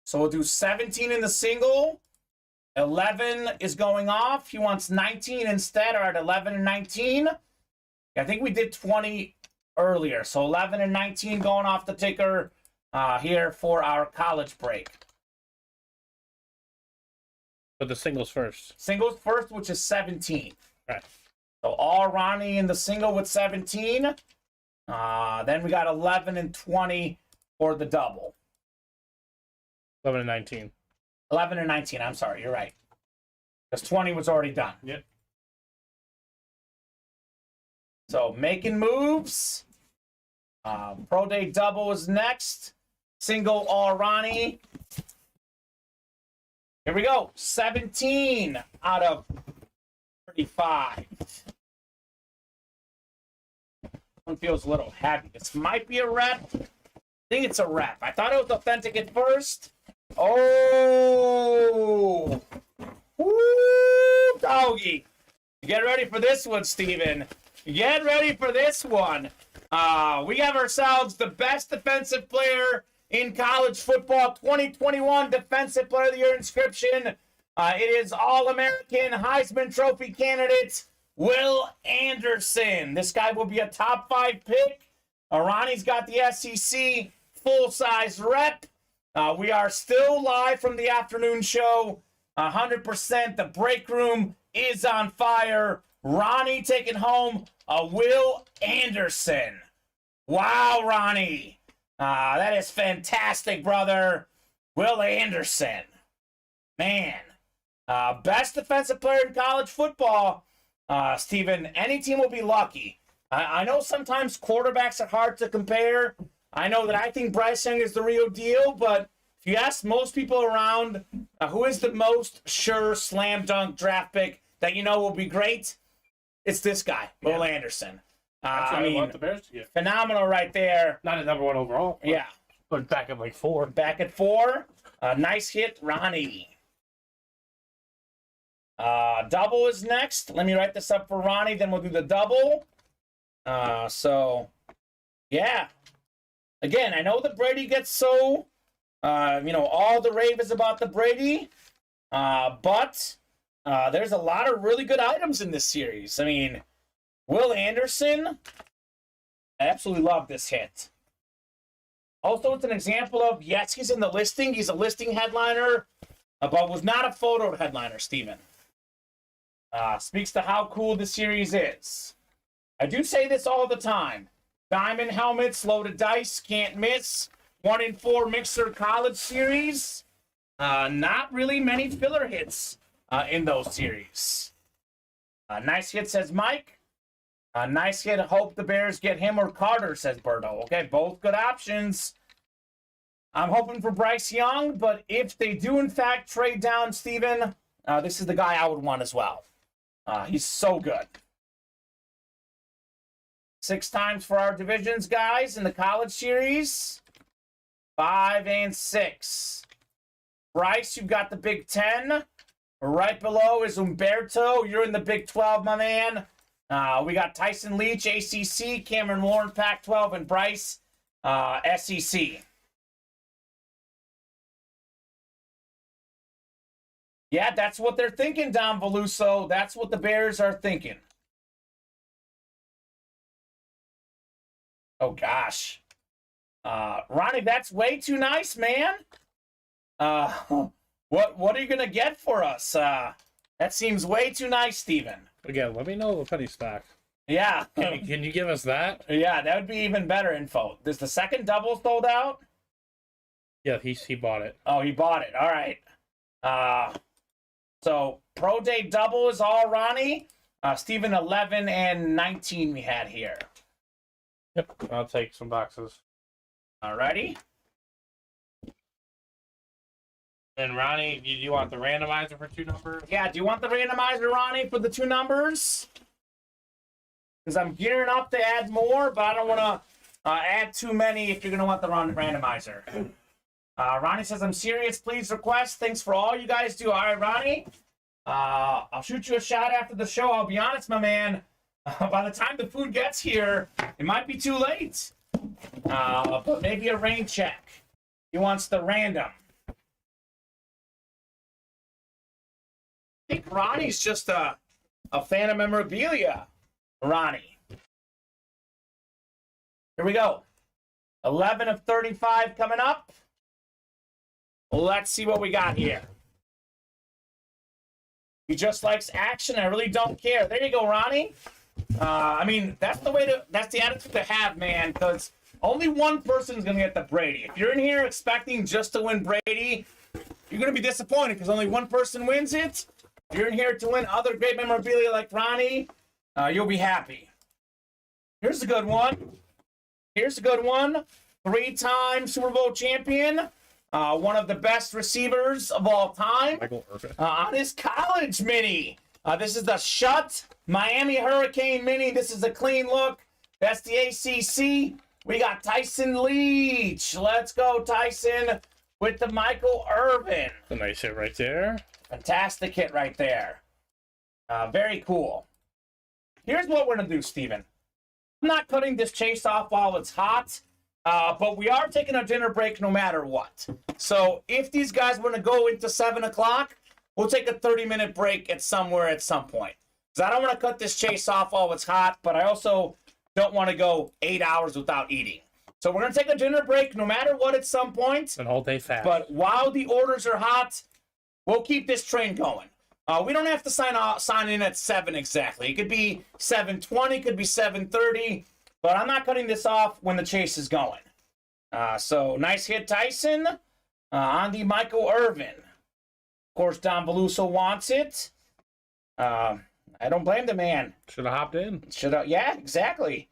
So we'll do 17 in the single. 11 is going off. He wants 19 instead. All right, 11 and 19. I think we did 20 earlier. So 11 and 19 going off the ticker here for our college break. But the singles first. Singles first, which is 17. Right. So all Ronnie in the single with 17. Then we got 11 and 20 for the double. 11 and 19. 11 and 19. I'm sorry. You're right. Because 20 was already done. Yep. So making moves. Pro Day double is next. Single all Ronnie. Here we go. 17 out of 35. One feels a little heavy. This might be a rep. I think it's a rep. I thought it was authentic at first. Oh! Woo, doggy. Get ready for this one, Steven. Get ready for this one. We have ourselves the best defensive player in college football 2021 Defensive Player of the Year inscription. It is All-American Heisman Trophy candidate Will Anderson. This guy will be a top 5 pick. Ronnie's got the SEC full-size rep. We are still live from the afternoon show. 100%. The break room is on fire. Ronnie taking home a Will Anderson. Wow, Ronnie. That is fantastic, brother. Will Anderson. Man. Best defensive player in college football. Steven, any team will be lucky. I know sometimes quarterbacks are hard to compare. I know that I think Bryce Young is the real deal, but if you ask most people around who is the most sure slam dunk draft pick that you know will be great, it's this guy, Will Anderson. I mean, want the Bears to get. Phenomenal right there. Not at number 1 overall. Yeah. But back at like 4. Back at 4. Nice hit, Ronnie. Double is next. Let me write this up for Ronnie, then we'll do the double. So, yeah. Again, I know that Brady gets so, all the rave is about the Brady, but there's a lot of really good items in this series. I mean, Will Anderson, I absolutely love this hit. Also, it's an example of, yes, he's in the listing. He's a listing headliner, but was not a photo headliner, Steven. Speaks to how cool the series is. I do say this all the time. Diamond helmets, loaded dice, can't miss. 1 in 4 Mixer College series. Not really many filler hits in those series. Nice hit, says Mike. Nice hit. Hope the Bears get him or Carter, says Berto. Okay, both good options. I'm hoping for Bryce Young, but if they do, in fact, trade down Steven, this is the guy I would want as well. He's so good. 6 times for our divisions, guys, in the college series. 5 and 6. Bryce, you've got the Big 10. Right below is Umberto. You're in the Big 12, my man. We got Tyson Leach, ACC, Cameron Warren, Pac-12, and Bryce, SEC. Yeah, that's what they're thinking, Don Veluso. That's what the Bears are thinking. Oh, gosh. Ronnie, that's way too nice, man. What are you going to get for us? That seems way too nice, Steven. Again, let me know the penny stock. Yeah. Can you give us that? Yeah, that would be even better info. Is the second double sold out? Yeah, he bought it. Oh, he bought it. All right. So, Pro Day double is all Ronnie. Steven, 11 and 19 we had here. Yep, I'll take some boxes. All righty. And Ronnie, do you want the randomizer for 2 numbers? Yeah, do you want the randomizer, Ronnie, for the 2 numbers? Because I'm gearing up to add more, but I don't want to add too many if you're going to want the randomizer. Ronnie says, I'm serious. Please request. Thanks for all you guys do. All right, Ronnie. I'll shoot you a shot after the show. I'll be honest, my man. By the time the food gets here, it might be too late. But maybe a rain check. He wants the random. I think Ronnie's just a fan of memorabilia. Ronnie. Here we go. 11 of 35 coming up. Let's see what we got here. He just likes action. I really don't care. There you go, Ronnie. I mean, that's the attitude to have, man, because only one person's going to get the Brady. If you're in here expecting just to win Brady, you're going to be disappointed because only one person wins it. If you're in here to win other great memorabilia like Ronnie, you'll be happy. Here's a good one. Here's a good one. 3-time Super Bowl champion. One of the best receivers of all time. Michael Irvin. On his college mini. This is the Shut Miami Hurricane mini. This is a clean look. That's the ACC. We got Tyson Leach. Let's go, Tyson, with the Michael Irvin. A nice hit right there. Fantastic hit right there. Very cool. Here's what we're going to do, Steven. I'm not cutting this chase off while it's hot, but we are taking a dinner break no matter what. So if these guys want to go into 7 o'clock, we'll take a 30-minute break at some point. Because I don't want to cut this chase off while it's hot, but I also don't want to go 8 hours without eating. So we're going to take a dinner break no matter what at some point. An whole day fast. But while the orders are hot, we'll keep this train going. We don't have to sign in at 7 exactly. It could be 7:20, could be 7:30, but I'm not cutting this off when the chase is going. So nice hit, Tyson, on the Michael Irvin. Of course, Don Beluso wants it. I don't blame the man. Should have hopped in. Yeah, exactly.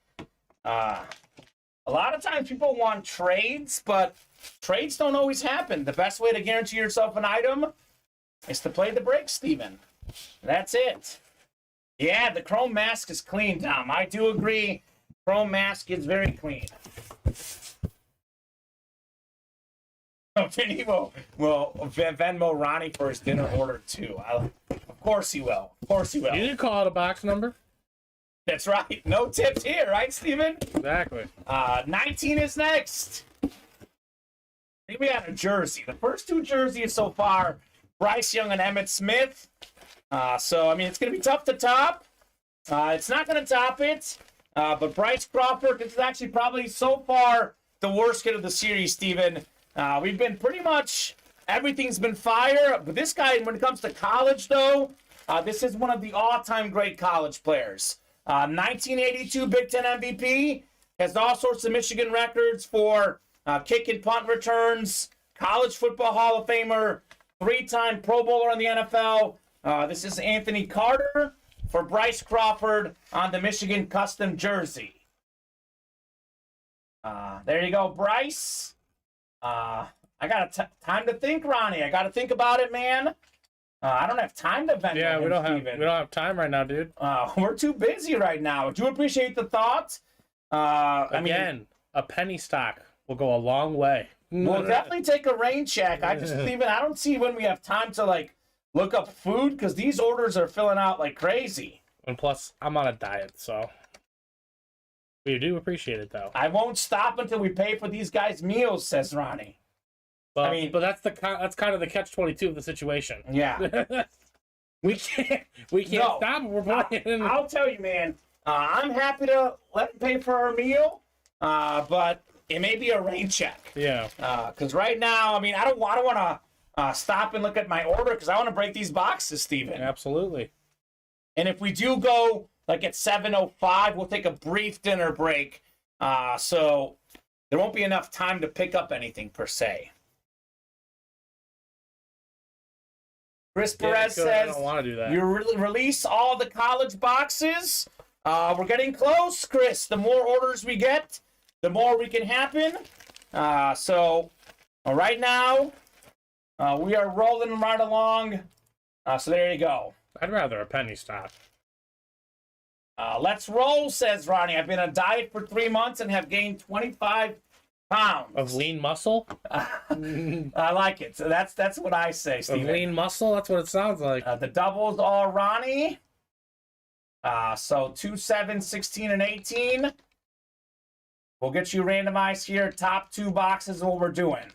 A lot of times people want trades, but trades don't always happen. The best way to guarantee yourself an item is to play the break, Steven. That's it. Yeah, the chrome mask is clean, Tom. I do agree. Chrome mask is very clean. Vinny will Venmo Ronnie for his dinner order, too. Of course he will. Of course he will. You didn't call it a box number? That's right. No tips here, right, Steven? Exactly. 19 is next. I think we got a jersey. The first 2 jerseys so far, Bryce Young and Emmitt Smith. So, I mean, it's going to be tough to top. It's not going to top it. But Bryce Crawford, this is actually probably so far the worst hit of the series, Steven. We've been pretty much, everything's been fire. But this guy, when it comes to college, though, this is one of the all-time great college players. 1982 Big Ten MVP. Has all sorts of Michigan records for kick and punt returns. College Football Hall of Famer. 3-time Pro Bowler in the NFL. This is Anthony Carter for Bryce Crawford on the Michigan custom jersey. There you go, Bryce. I got time to think, Ronnie. I got to think about it, man. I don't have time to vent. Yeah, we don't have time right now, dude. We're too busy right now. Do appreciate the thought. Again, a penny stock will go a long way. We'll definitely take a rain check. I don't see when we have time to like look up food because these orders are filling out like crazy. And plus, I'm on a diet, so we do appreciate it, though. I won't stop until we pay for these guys' meals, says Ronnie. But, but that's kind of the catch-22 of the situation. Yeah, we can't stop. We're playing. I'll tell you, man. I'm happy to let them pay for our meal, but it may be a rain check. Yeah. Because right now, I mean, I don't want to stop and look at my order because I want to break these boxes, Steven. Absolutely. And if we do go like at 7:05, we'll take a brief dinner break. So there won't be enough time to pick up anything per se. Chris Perez says, I don't want to do that. You release all the college boxes. We're getting close, Chris. The more orders we get, the more we can happen. So right now, we are rolling right along. So there you go. I'd rather a penny stock. Let's roll, says Ronnie. I've been on a diet for 3 months and have gained 25 pounds. Of lean muscle? I like it. So that's what I say, Steven. Of lean muscle? That's what it sounds like. The doubles are Ronnie. So 2, 7, 16, and 18. We'll get you randomized here. Top 2 boxes is what we're doing.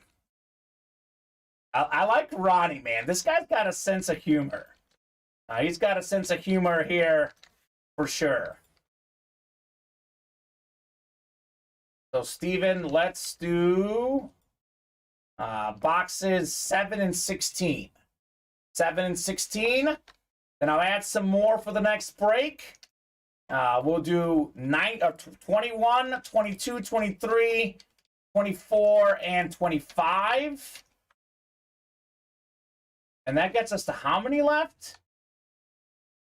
I like Ronnie, man. This guy's got a sense of humor. He's got a sense of humor here for sure. So, Steven, let's do boxes 7 and 16. 7 and 16. Then I'll add some more for the next break. We'll do 21, 22, 23, 24, and 25. And that gets us to how many left?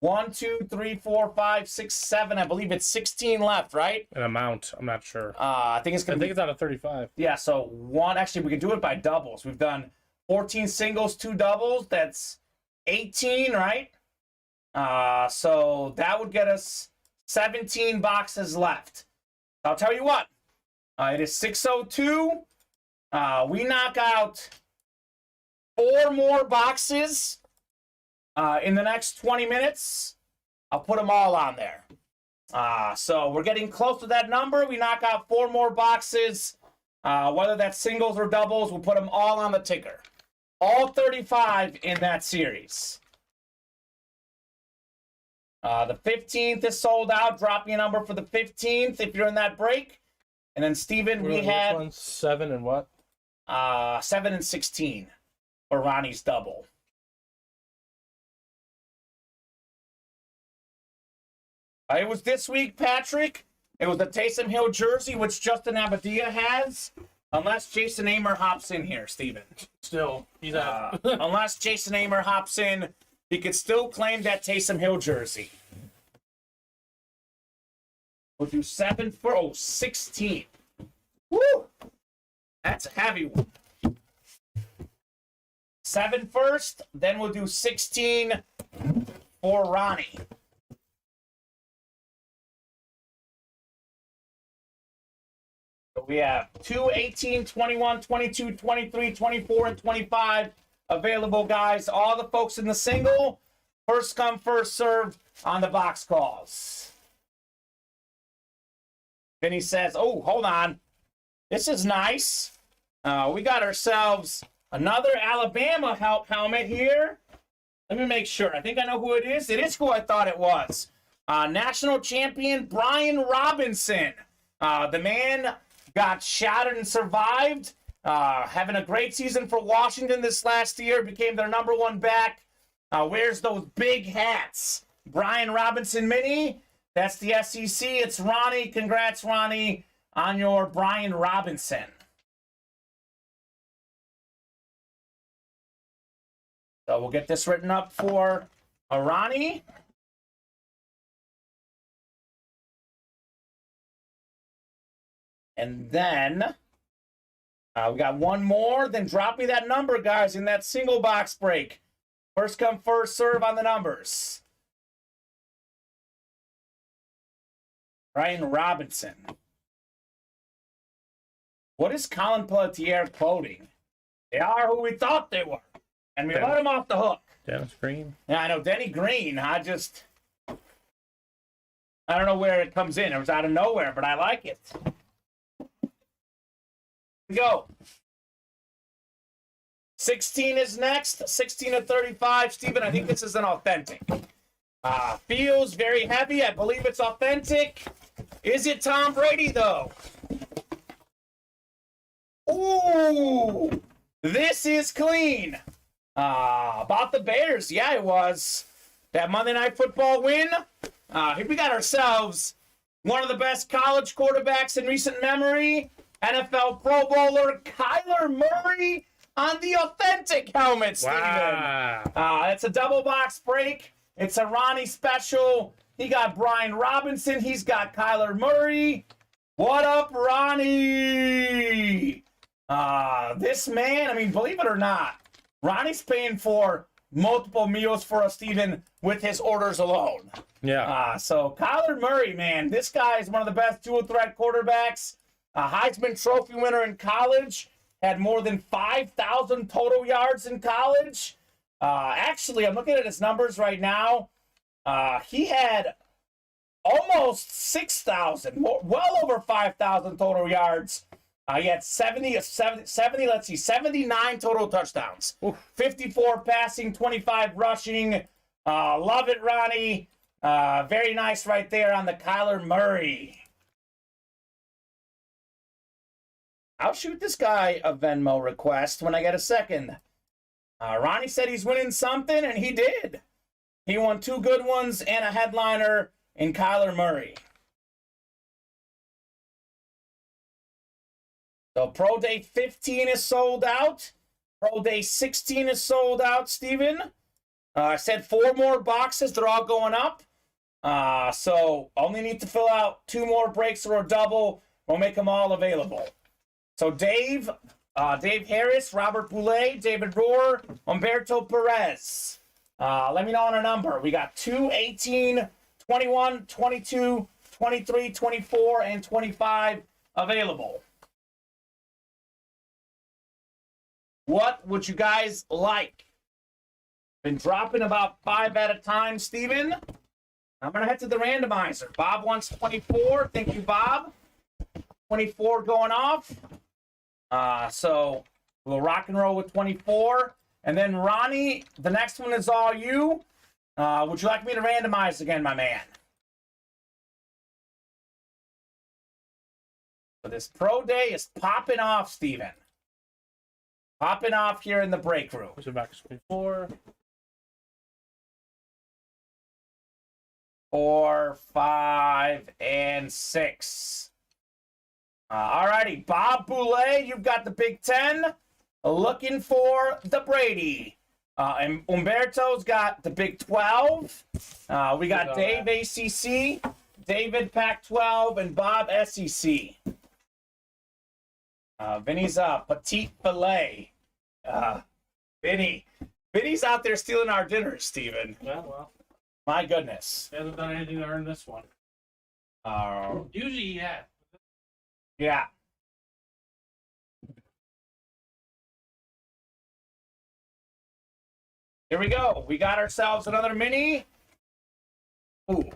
1, 2, 3, 4, 5, 6, 7. I believe it's 16 left, right? An amount. I'm not sure. I think it's it's out of 35. Yeah, so one. Actually, we can do it by doubles. We've done 14 singles, 2 doubles. That's 18, right? So that would get us 17 boxes left. I'll tell you what. It is 6:02. We knock out 4 more boxes in the next 20 minutes. I'll put them all on there. So we're getting close to that number. We knock out 4 more boxes. Whether that's singles or doubles, we'll put them all on the ticker. All 35 in that series. The 15th is sold out. Drop me a number for the 15th if you're in that break. And then, Steven, we had 7 and what? 7 and 16 for Ronnie's double. It was this week, Patrick. It was the Taysom Hill jersey, which Justin Abadia has. Unless Jason Amer hops in here, Steven. Still, he's out. Unless Jason Amer hops in, he could still claim that Taysom Hill jersey. We'll do 7 for 16. Woo! That's a heavy one. 7 first, then we'll do 16 for Ronnie. So we have 2, 18, 21, 22, 23, 24, and 25 available, guys. All the folks in the single, first come, first serve on the box calls. Vinny says, oh, hold on. This is nice. We got ourselves another Alabama helmet here. Let me make sure. I think I know who it is. It is who I thought it was. National champion Brian Robinson. The man got shattered and survived. Having a great season for Washington this last year. Became their #1 back. Wears those big hats. Brian Robinson mini. That's the SEC. It's Ronnie. Congrats, Ronnie, on your Brian Robinson. So we'll get this written up for Ronnie. And then we got one more. Then drop me that number, guys, in that single box break. First come, first serve on the numbers. Brian Robinson. What is Colin Pelletier quoting? They are who we thought they were. And we let him off the hook. Dennis Green. Yeah, I know. Denny Green. I don't know where it comes in. It was out of nowhere, but I like it. Here we go. 16 is next. 16 of 35. Steven, I think this is an authentic. Feels very heavy. I believe it's authentic. Is it Tom Brady, though? Ooh, this is clean. About the Bears. Yeah, it was. That Monday Night Football win. Here we got ourselves one of the best college quarterbacks in recent memory. NFL Pro Bowler Kyler Murray on the authentic helmet, Steven. Wow. It's a double box break. It's a Ronnie special. He got Brian Robinson. He's got Kyler Murray. What up, Ronnie? This man, I mean, believe it or not, Ronnie's paying for multiple meals for us, Steven, with his orders alone. Yeah. So Kyler Murray, man, this guy is one of the best dual threat quarterbacks A Heisman Trophy winner in college. Had more than 5,000 total yards in college. Actually, I'm looking at his numbers right now. He had almost 6,000, well over 5,000 total yards. He had 79 total touchdowns. Oof. 54 passing, 25 rushing. Love it, Ronnie. Very nice right there on the Kyler Murray. I'll shoot this guy a Venmo request when I get a second. Ronnie said he's winning something, and he did. He won 2 good ones and a headliner in Kyler Murray. So Pro Day 15 is sold out. Pro Day 16 is sold out, Steven. I said 4 more boxes. They're all going up. So only need to fill out 2 more breaks or a double. We'll make them all available. So Dave Harris, Robert Boulay, David Rohr, Humberto Perez. Let me know on a number. We got 2, 18, 21, 22, 23, 24, and 25 available. What would you guys like? Been dropping about 5 at a time, Steven. I'm going to head to the randomizer. Bob wants 24. Thank you, Bob. 24 going off. So we'll rock and roll with 24. And then Ronnie, the next one is all you. Would you like me to randomize again, my man? So this pro day is popping off, Steven. Popping off here in the break room. So back to 24. 4, 5, and 6. Alrighty, Bob Boulay, you've got the Big Ten. Looking for the Brady. And Umberto's got the Big 12. We got Dave ACC, David Pac-12, and Bob SEC. Vinny's Petite Filet. Vinny's out there stealing our dinners, Steven. Yeah, well. My goodness. He hasn't done anything to earn this one. Usually he had. Yeah. Here we go. We got ourselves another mini. Ooh.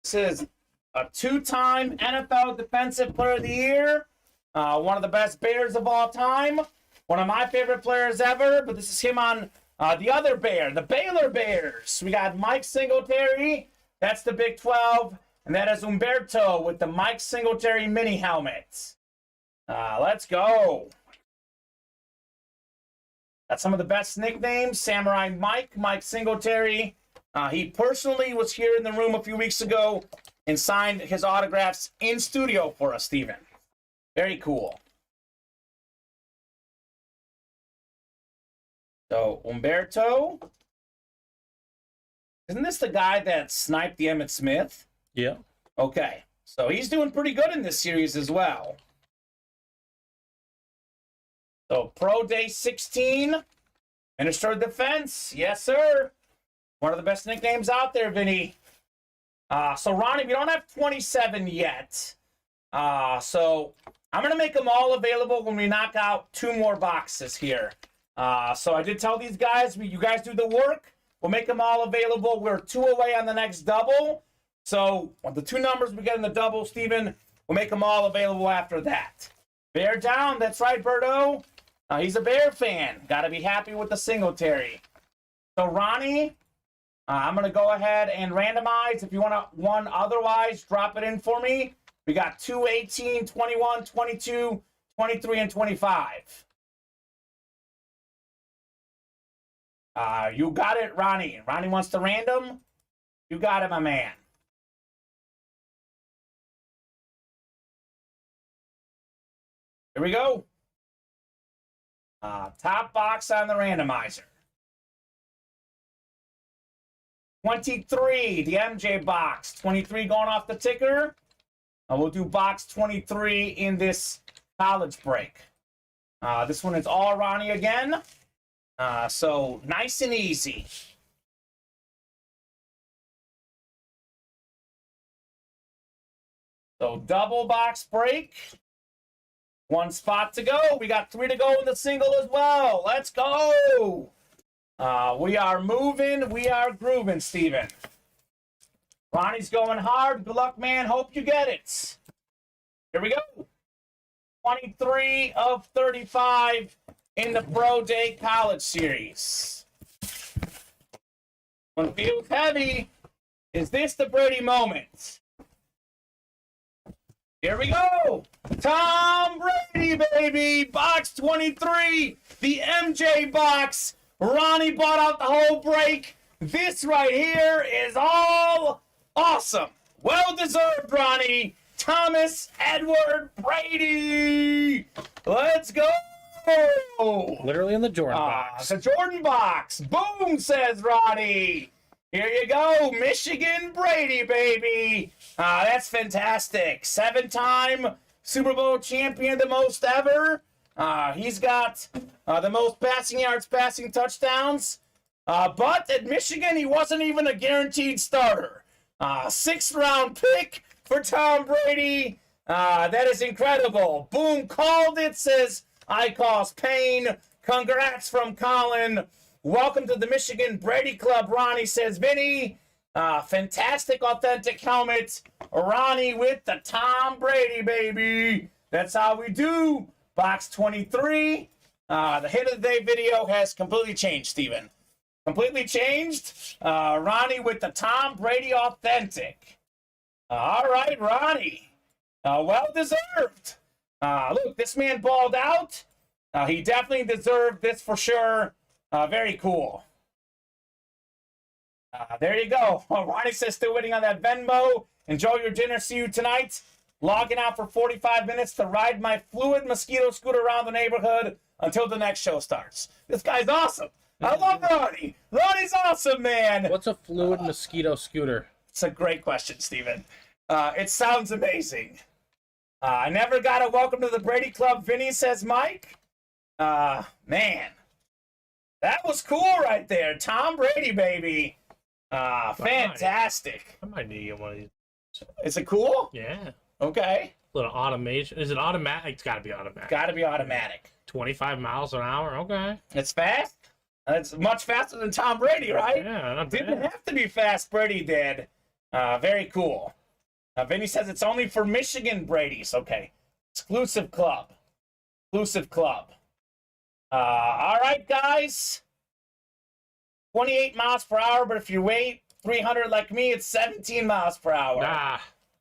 This is a 2-time NFL Defensive Player of the Year. One of the best Bears of all time. One of my favorite players ever. But this is him on the other Bear, the Baylor Bears. We got Mike Singletary. That's the Big 12. And that is Umberto with the Mike Singletary mini helmet. Let's go. That's some of the best nicknames. Samurai Mike, Mike Singletary. He personally was here in the room a few weeks ago and signed his autographs in studio for us, Steven. Very cool. So, Umberto. Isn't this the guy that sniped the Emmitt Smith? Yeah. Okay. So, he's doing pretty good in this series as well. So, Pro Day 16. Minister of Defense. Yes, sir. One of the best nicknames out there, Vinny. So, Ronnie, we don't have 27 yet. So, I'm going to make them all available when we knock out 2 more boxes here. So, I did tell these guys, you guys do the work. We'll make them all available. We're 2 away on the next double. So, the 2 numbers we get in the double, Steven, we'll make them all available after that. Bear down. That's right, Berto. He's a Bear fan. Got to be happy with the Singletary. So, Ronnie, I'm going to go ahead and randomize. If you want one otherwise, drop it in for me. We got 2, 18, 21, 22, 23, and 25. You got it, Ronnie. Ronnie wants the random. You got it, my man. Here we go. Top box on the randomizer. 23, the MJ box. 23 going off the ticker. We'll do box 23 in this college break. This one is all Ronnie again. So nice and easy. So double box break. 1 spot to go. We got 3 to go in the single as well. Let's go. We are moving. We are grooving, Steven. Ronnie's going hard. Good luck, man. Hope you get it. Here we go. 23 of 35 in the Pro Day College Series. One feels heavy. Is this the Brady moment? Here we go. Tom Brady, baby. Box 23. The MJ box. Ronnie bought out the whole break. This right here is all awesome. Well deserved, Ronnie. Thomas Edward Brady. Let's go. Literally in the Jordan box. The Jordan box. Boom, says Ronnie. Here you go. Michigan Brady, baby. That's fantastic. 7-time Super Bowl champion, the most ever. He's got the most passing yards, passing touchdowns. But at Michigan, he wasn't even a guaranteed starter. 6th round pick for Tom Brady. That is incredible. Boom, called it, says I cause pain. Congrats from Colin. Welcome to the Michigan Brady Club, Ronnie, says Vinny. Fantastic, authentic helmet. Ronnie with the Tom Brady, baby. That's how we do. Box 23. The hit of the day video has completely changed, Steven. Completely changed. Ronnie with the Tom Brady authentic. All right, Ronnie. Well deserved. Look, this man balled out. He definitely deserved this for sure. Very cool. There you go. Ronnie says still waiting on that Venmo. Enjoy your dinner. See you tonight. Logging out for 45 minutes to ride my fluid mosquito scooter around the neighborhood until the next show starts. This guy's awesome. I love Ronnie. Ronnie's awesome, man. What's a fluid mosquito scooter? It's a great question, Steven. It sounds amazing. I never got a welcome to the Brady Club, Vinny, says Mike. Man. That was cool right there. Tom Brady, baby. Fantastic. I might need to get one of these. Is it cool? Yeah. Okay. Little automation. Is it automatic? It's got to be automatic. Got to be automatic. 25 miles an hour. Okay. It's fast. It's much faster than Tom Brady, right? Yeah, not bad. Didn't have to be fast. Brady did. Very cool. Vinny says it's only for Michigan Brady's. Okay. Exclusive club. Exclusive club. All right, guys. 28 miles per hour, but if you weigh 300 like me, it's 17 miles per hour.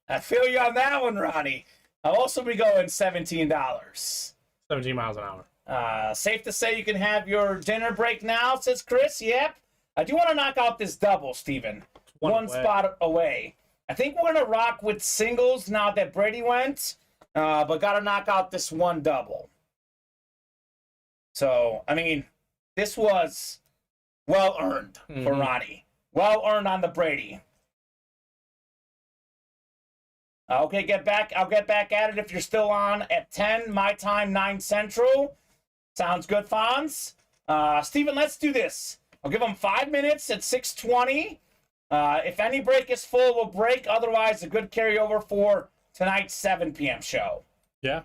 I feel you on that one, Ronnie. I'll also be going $17. 17 miles an hour. Safe to say you can have your dinner break now, says Chris. Yep. I do want to knock out this double, Steven. One spot away. I think we're going to rock with singles now that Brady went, but got to knock out this one double. So, I mean, this was well-earned for Ronnie. Well-earned on the Brady. Okay, I'll get back at it if you're still on at 10, my time, 9 Central. Sounds good, Fonz. Steven, let's do this. I'll give them 5 minutes at 6:20. If any break is full, we'll break. Otherwise, a good carryover for tonight's 7 p.m. show. Yeah.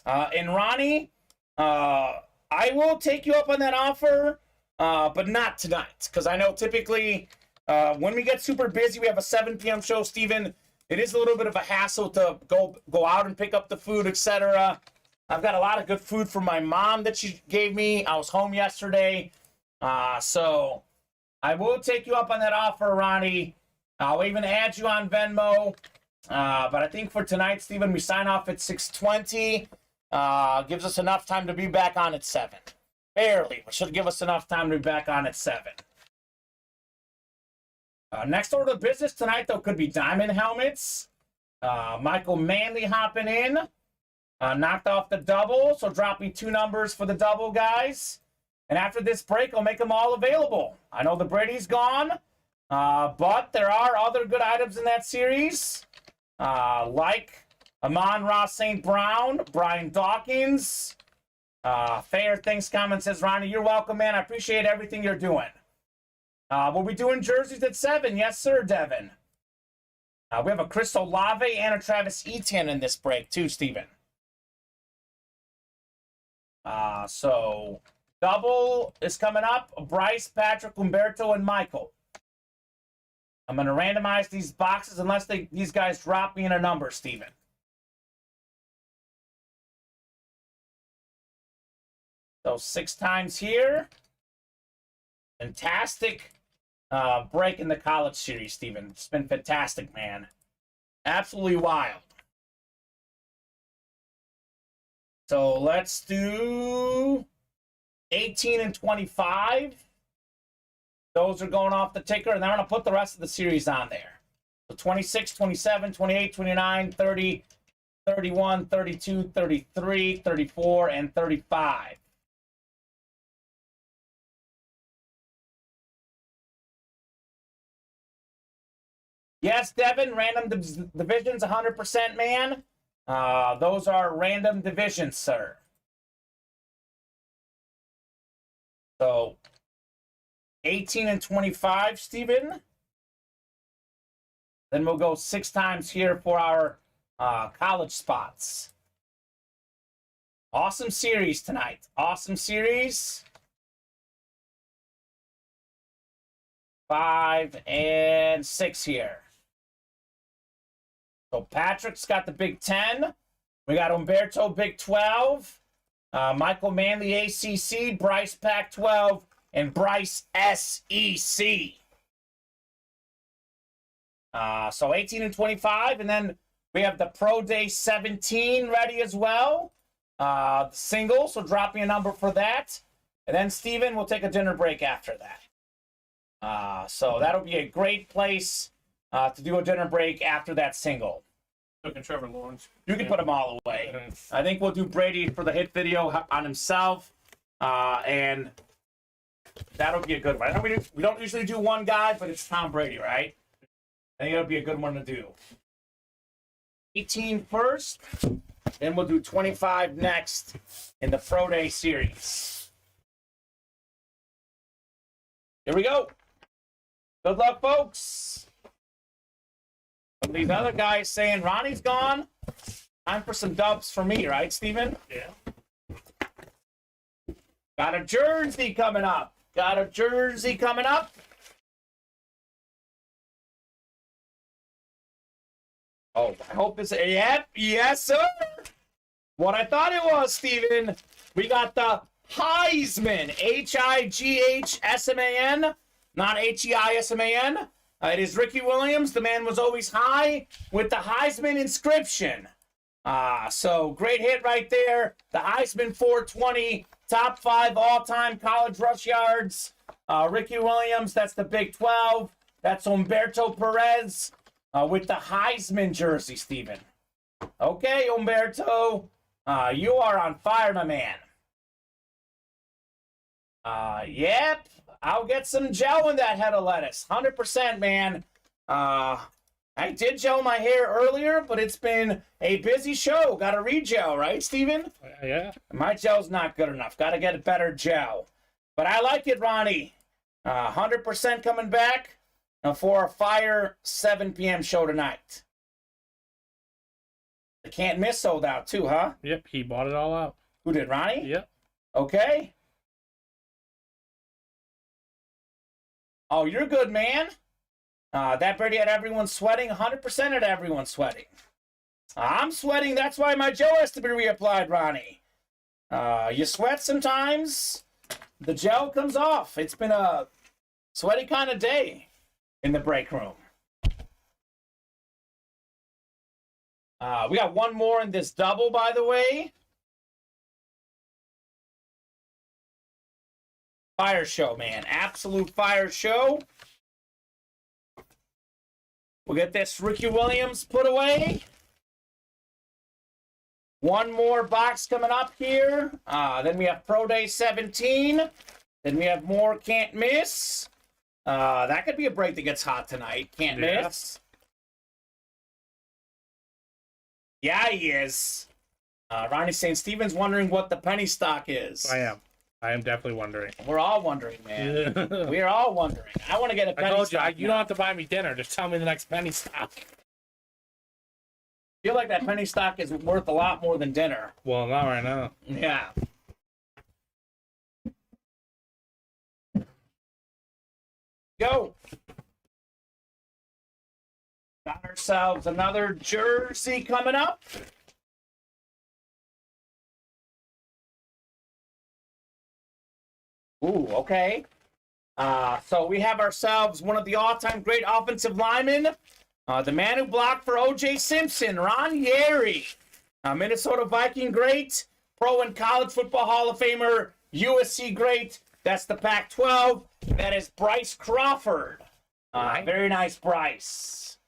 And Ronnie, I will take you up on that offer, but not tonight. Because I know typically when we get super busy, we have a 7 p.m. show, Steven. It is a little bit of a hassle to go out and pick up the food, etc. I've got a lot of good food from my mom that she gave me. I was home yesterday. So I will take you up on that offer, Ronnie. I'll even add you on Venmo. But I think for tonight, Steven, we sign off at 6:20. Gives us enough time to be back on at 7. Barely, but should give us enough time to be back on at 7. Next order of business tonight, though, could be diamond helmets. Michael Manley hopping in. Knocked off the double, so drop me 2 numbers for the double, guys. And after this break, I'll make them all available. I know the Brady's gone, but there are other good items in that series, like Amon-Ra St. Brown, Brian Dawkins. Fair Things Comment says, Ronnie, you're welcome, man. I appreciate everything you're doing. We'll be doing jerseys at 7. Yes, sir, Devin. We have a Chris Olave and a Travis Etienne in this break, too, Steven. So double is coming up. Bryce, Patrick, Umberto, and Michael. I'm going to randomize these boxes unless these guys drop me in a number, Steven. So 6 times here. Fantastic break in the college series, Steven. It's been fantastic, man. Absolutely wild. So let's do 18 and 25. Those are going off the ticker, and then I'm going to put the rest of the series on there. So 26, 27, 28, 29, 30, 31, 32, 33, 34, and 35. Yes, Devin, random divisions, 100%, man. Those are random divisions, sir. So 18 and 25, Steven. Then we'll go 6 times here for our college spots. Awesome series tonight. Awesome series. 5 and 6 here. So Patrick's got the Big 10. We got Umberto Big 12. Michael Manley ACC. Bryce Pac 12. And Bryce SEC. So 18 and 25. And then we have the Pro Day 17 ready as well. The single. So drop me a number for that. And then Steven will take a dinner break after that. So that'll be a great place to do a dinner break after that single. Looking Trevor Lawrence. You can put them all away. I think we'll do Brady for the hit video on himself, and that'll be a good one. I know we don't usually do one guy, but it's Tom Brady, right? I think it'll be a good one to do. 18 first, then we'll do 25 next in the Pro Day series. Here we go. Good luck, folks. These other guys saying Ronnie's gone. Time for some dubs for me, right, Steven? Yeah. Got a jersey coming up. Got a jersey coming up. Oh, I hope this. Yep, yes, sir. What I thought it was, Steven. We got the Heisman. Highsman, not Heisman. It is Ricky Williams. The man was always high with the Heisman inscription. So great hit right there. The Heisman 420, top 5 all-time college rush yards. Ricky Williams, that's the Big 12. That's Umberto Perez with the Heisman jersey, Steven. Okay, Umberto, you are on fire, my man. Yep. I'll get some gel in that head of lettuce. 100%, man. I did gel my hair earlier, but it's been a busy show. Got to re-gel, right, Steven? Yeah. My gel's not good enough. Got to get a better gel. But I like it, Ronnie. 100% coming back for a fire 7 p.m. show tonight. The can't miss sold out too, huh? Yep, he bought it all out. Who did, Ronnie? Yep. Okay. Oh, you're good, man. That birdie had everyone sweating. 100% had everyone sweating. I'm sweating. That's why my gel has to be reapplied, Ronnie. You sweat sometimes. The gel comes off. It's been a sweaty kind of day in the break room. We got one more in this double, by the way. Fire show, man. Absolute fire show. We'll get this Ricky Williams put away. One more box coming up here. Then we have Pro Day 17. Then we have more Can't Miss. That could be a break that gets hot tonight. Can't miss. Yeah, he is. Ronnie's saying Steven's wondering what the penny stock is. I am definitely wondering. We're all wondering, man. We're all wondering. I want to get a penny stock. I told you, you don't have to buy me dinner. Just tell me the next penny stock. I feel like that penny stock is worth a lot more than dinner. Well, not right now. Yeah. Go. Got ourselves another jersey coming up. Ooh, okay. So we have ourselves one of the all-time great offensive linemen, the man who blocked for O.J. Simpson, Ron Yeri, Minnesota Viking great, pro and college football Hall of Famer, USC great. That's the Pac-12. That is Bryce Crawford. Very nice, Bryce.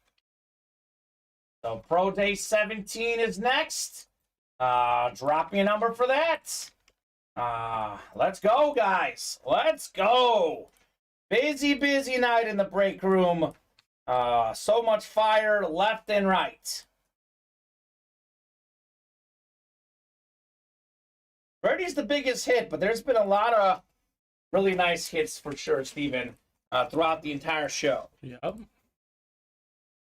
So Pro Day 17 is next. Drop me a number for that. Let's go, guys. Let's go. Busy night in the break room. So much fire left and right. Brady's the biggest hit, but there's been a lot of really nice hits for sure, Steven, throughout the entire show. Yep.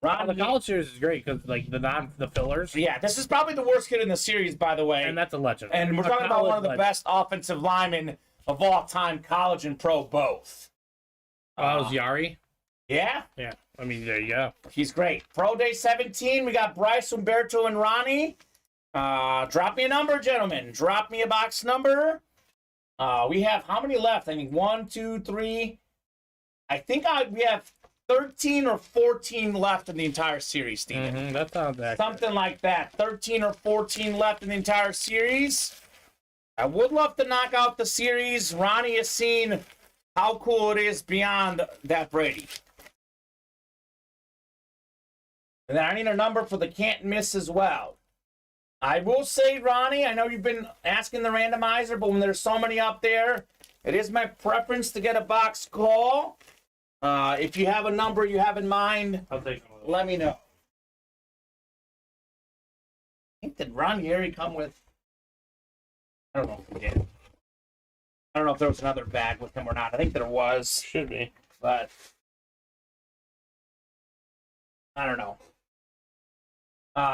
Ron, the college series is great because like the fillers. Yeah, this is probably the worst hit in the series, by the way. And that's a legend. And we're talking about one of the best offensive linemen of all time, college and pro both. Oh, Yari? Yeah? Yeah. I mean, there you go. He's great. Pro Day 17, we got Bryce, Umberto, and Ronnie. Drop me a number, gentlemen. Drop me a box number. We have how many left? I think 1, 2, 3. I think we have 13 or 14 left in the entire series, Steven. Mm-hmm, that sounds accurate. Something like that. 13 or 14 left in the entire series. I would love to knock out the series. Ronnie has seen how cool it is beyond that, Brady. And then I need a number for the can't miss as well. I will say, Ronnie, I know you've been asking the randomizer, but when there's so many up there, it is my preference to get a box call. If you have a number you have in mind, I'll take one. let me know. I think, did Ron Yeri come with... I don't know if he did. I don't know if there was another bag with him or not. I think there was. Should be. But I don't know.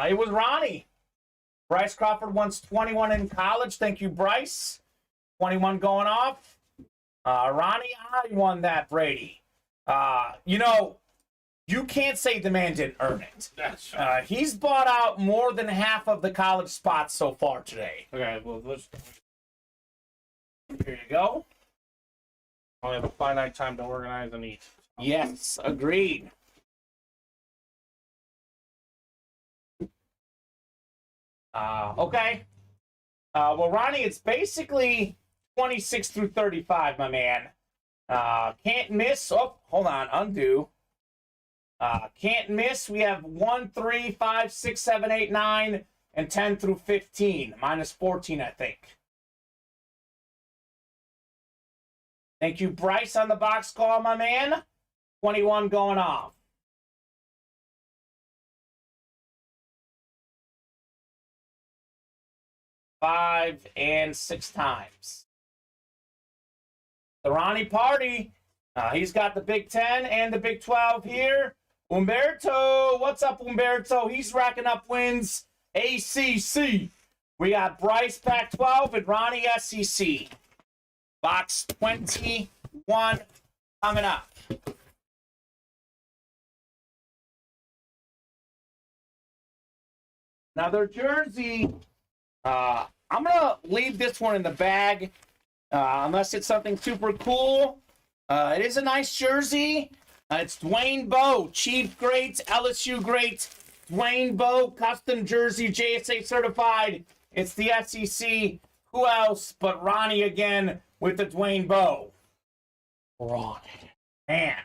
It was Ronnie. Bryce Crawford wants 21 in college. Thank you, Bryce. 21 going off. Ronnie, I won that, Brady. You know, you can't say the man didn't earn it. That's He's bought out more than half of the college spots so far today. okay. Well, let's. Here you go. Only have a finite time to organize and eat. Yes, agreed. Okay. Well, Ronnie, it's basically 26 through 35, my man. Can't miss. Oh, hold on. Undo. Can't miss. We have 1, 3, 5, 6, 7, 8, 9, and 10 through 15. Minus 14, I think. Thank you, Bryce, on the box call, my man. 21 going off. 5 and 6 times. The Ronnie Party. He's got the Big 10 and the Big 12 here. Umberto. What's up, Umberto? He's racking up wins. ACC. We got Bryce Pac-12 and Ronnie SEC. Box 21 coming up. Another jersey. I'm going to leave this one in the bag unless it's something super cool. It is a nice jersey. It's Dwayne Bowe, Chief Great, LSU Great. Dwayne Bowe, custom jersey, JSA certified. It's the SEC. Who else but Ronnie again with the Dwayne Bowe? Ronnie. Man.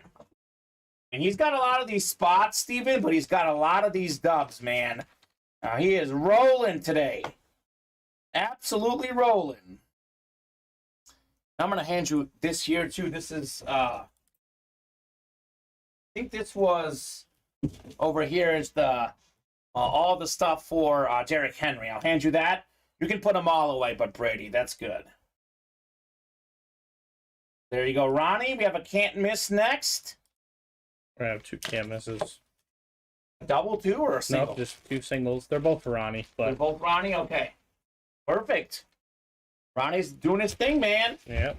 And he's got a lot of these spots, Steven, but he's got a lot of these dubs, man. He is rolling today. Absolutely rolling. I'm going to hand you this here, too. This is, I think this was, over here is the, all the stuff for Derrick Henry. I'll hand you that. You can put them all away, but Brady, that's good. There you go, Ronnie. We have a can't miss next. We have 2 can't misses. A double, too, or a single? Nope, just 2 singles. They're both for Ronnie, but They're both Ronnie? Okay. Perfect. Ronnie's doing his thing, man. yeah.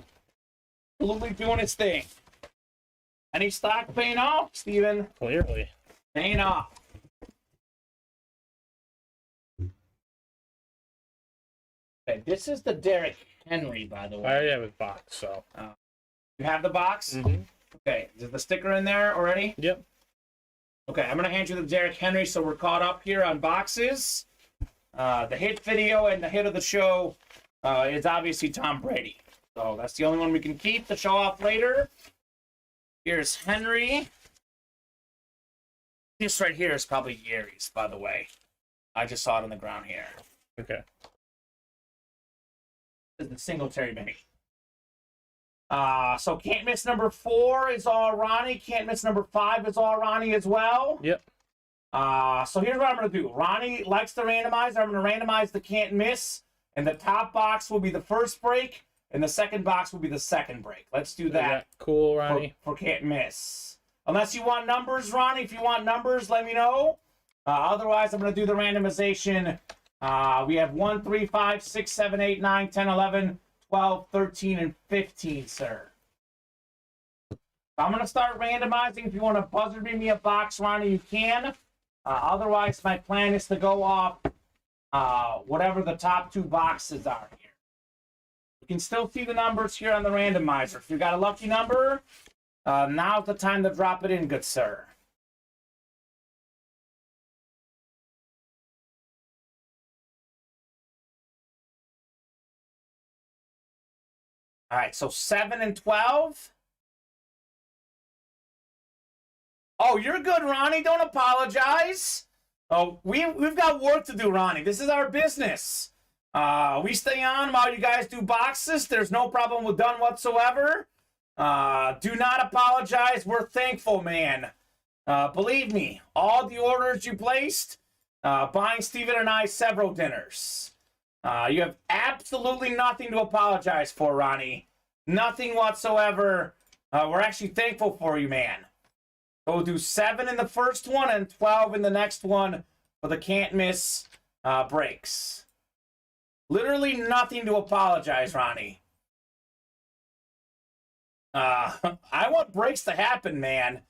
Absolutely doing his thing. Any stock paying off, Steven? Clearly. Paying off. Okay, this is the Derrick Henry, by the way. I already have his box, so. You have the box? Mm-hmm. Okay, is the sticker in there already? Yep. Okay, I'm going to hand you the Derrick Henry so we're caught up here on boxes. The hit video and the hit of the show is obviously Tom Brady. So that's the only one we can keep to show off later. Here's Henry. This right here is probably Gary's, by the way. I just saw it on the ground here. Okay. This is the Singletary mini. So can't miss number 4 is all Ronnie. Can't miss number 5 is all Ronnie as well. Yep. So here's what I'm going to do. Ronnie likes to randomize. I'm going to randomize the can't miss. And the top box will be the first break. And the second box will be the second break. Let's do that. Cool, Ronnie. For can't miss. Unless you want numbers, Ronnie. If you want numbers, let me know. Otherwise, I'm going to do the randomization. We have 1, 3, 5, 6, 7, 8, 9, 10, 11, 12, 13, and 15, sir. I'm going to start randomizing. If you want to buzzer beat me a box, Ronnie, you can. Otherwise, my plan is to go off whatever the top 2 boxes are here. You can still see the numbers here on the randomizer. If you got a lucky number, now's the time to drop it in, good sir. All right, so 7 and 12. Oh, you're good, Ronnie. Don't apologize. Oh, we've got work to do, Ronnie. This is our business. We stay on while you guys do boxes. There's no problem with done whatsoever. Do not apologize. We're thankful, man. Believe me, all the orders you placed, buying Steven and I several dinners. You have absolutely nothing to apologize for, Ronnie. Nothing whatsoever. We're actually thankful for you, man. So we'll do 7 in the first one and 12 in the next one for the can't miss breaks. Literally nothing to apologize, Ronnie. I want breaks to happen, man.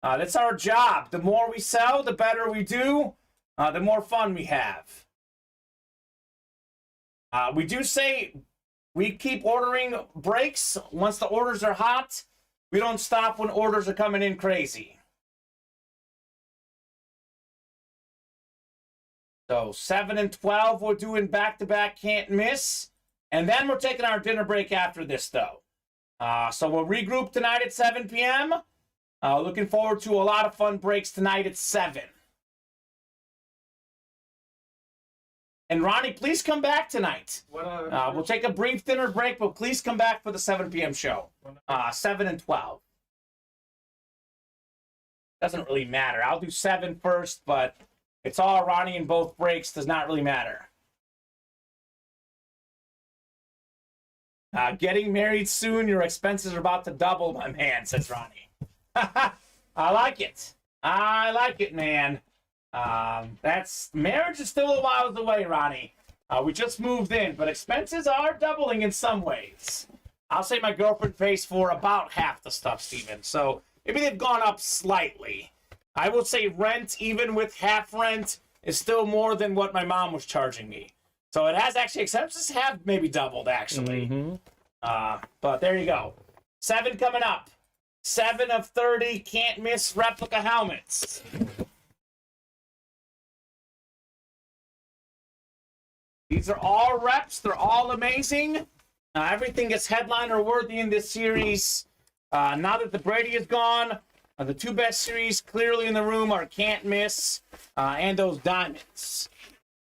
That's our job. The more we sell, the better we do, the more fun we have. We do say we keep ordering breaks once the orders are hot. We don't stop when orders are coming in crazy. So 7 and 12 we're doing back-to-back can't miss. And then we're taking our dinner break after this, though. So we'll regroup tonight at 7 p.m. Looking forward to a lot of fun breaks tonight at 7. And Ronnie, please come back tonight. We'll take a brief dinner break, but please come back for the 7 p.m. show. 7 and 12. Doesn't really matter. I'll do 7 first, but it's all Ronnie in both breaks. Does not really matter. Getting married soon. Your expenses are about to double, my man, says Ronnie. I like it. I like it, man. Marriage is still a while away, Ronnie. We just moved in, but expenses are doubling in some ways. I'll say my girlfriend pays for about half the stuff, Steven. So maybe they've gone up slightly. I will say rent, even with half rent, is still more than what my mom was charging me. So it has actually, expenses have maybe doubled, actually. Mm-hmm. But there you go. 7 coming up. 7 of 30 can't miss replica helmets. These are all reps. They're all amazing. Everything is headliner worthy in this series. Now that the Brady is gone, the 2 best series clearly in the room are can't miss and those diamonds.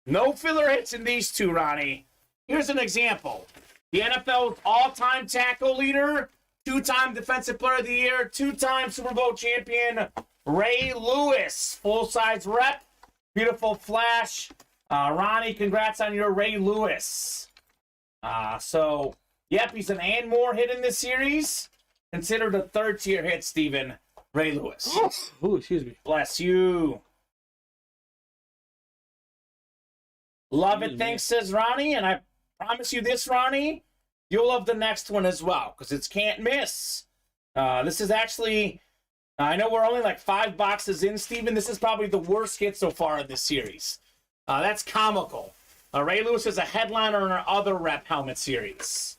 No filler hits in these 2, Ronnie. Here's an example. The NFL's all-time tackle leader, 2-time Defensive Player of the Year, 2-time Super Bowl champion, Ray Lewis. Full-size rep. Beautiful flash. Ronnie, congrats on your Ray Lewis. So, yep, he's an and more hit in this series. Considered a 3rd-tier hit, Steven. Ray Lewis. Ooh, excuse me. Bless you. Love it, thanks, says Ronnie. And I promise you this, Ronnie, you'll love the next one as well, because it's can't miss. This is actually, I know we're only like 5 boxes in, Steven. This is probably the worst hit so far in this series. That's comical. Ray Lewis is a headliner in our other rep helmet series.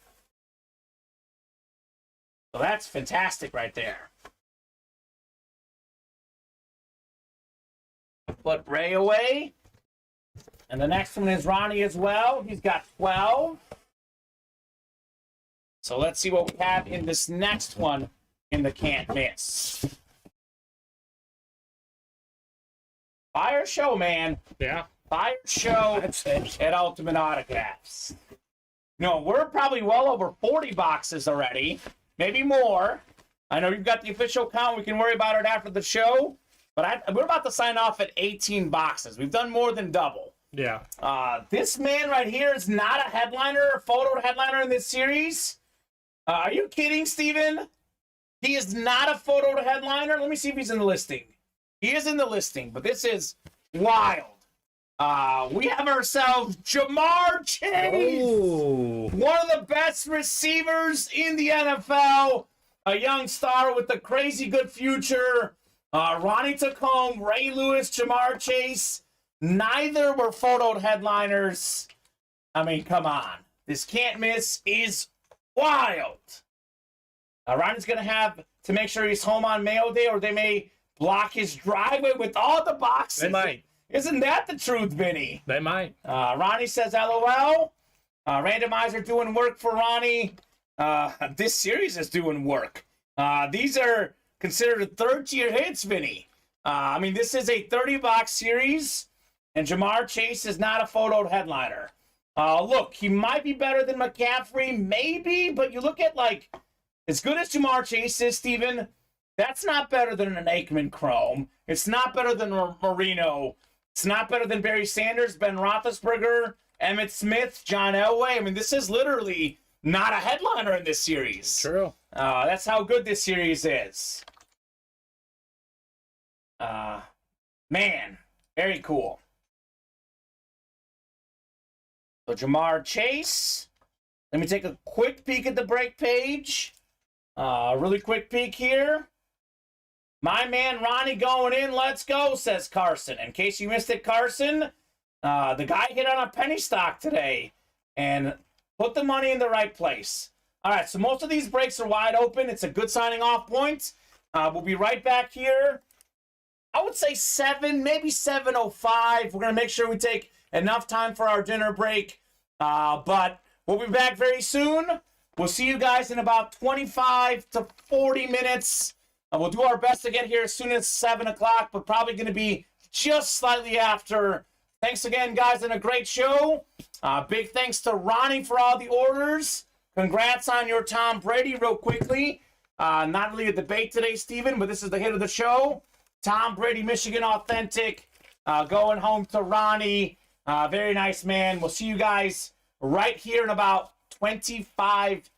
So that's fantastic right there. Put Ray away. And the next one is Ronnie as well. He's got 12. So let's see what we have in this next one in the can't miss. Fire show, man. Yeah. Fire show at Ultimate Autographs. No, we're probably well over 40 boxes already. Maybe more. I know you've got the official count. We can worry about it after the show. But we're about to sign off at 18 boxes. We've done more than double. Yeah. This man right here is not a headliner, a photo headliner in this series. Are you kidding, Steven? He is not a photo headliner. Let me see if he's in the listing. He is in the listing, but this is wild. We have ourselves Jamar Chase. Ooh. One of the best receivers in the NFL. A young star with a crazy good future. Ronnie took home Ray Lewis, Jamar Chase. Neither were photoed headliners. I mean, come on. This can't miss is wild. Ronnie's going to have to make sure he's home on mail day, or they may block his driveway with all the boxes. They might. Isn't that the truth, Vinny? They might. Ronnie says LOL. Randomizer doing work for Ronnie. This series is doing work. These are considered third-tier hits, Vinny. I mean, this is a 30-box series, and Jamar Chase is not a photoed headliner. Look, he might be better than McCaffrey, maybe, but you look at, like, as good as Jamar Chase is, Steven, that's not better than an Aikman Chrome. It's not better than Marino. It's not better than Barry Sanders, Ben Roethlisberger, Emmitt Smith, John Elway. I mean, this is literally not a headliner in this series. True. That's how good this series is. Man, very cool. So Jamar Chase. Let me take a quick peek at the break page. Really quick peek here. My man Ronnie going in. Let's go, says Carson. In case you missed it, Carson, the guy hit on a penny stock today and put the money in the right place. All right, so most of these breaks are wide open. It's a good signing off point. We'll be right back here. I would say 7, maybe 7:05. We're going to make sure we take enough time for our dinner break. But we'll be back very soon. We'll see you guys in about 25 to 40 minutes. We'll do our best to get here as soon as 7 o'clock, but probably going to be just slightly after. Thanks again, guys, and a great show. Big thanks to Ronnie for all the orders. Congrats on your Tom Brady real quickly. Not really a debate today, Steven, but this is the hit of the show. Tom Brady, Michigan Authentic, going home to Ronnie. Very nice, man. We'll see you guys right here in about 25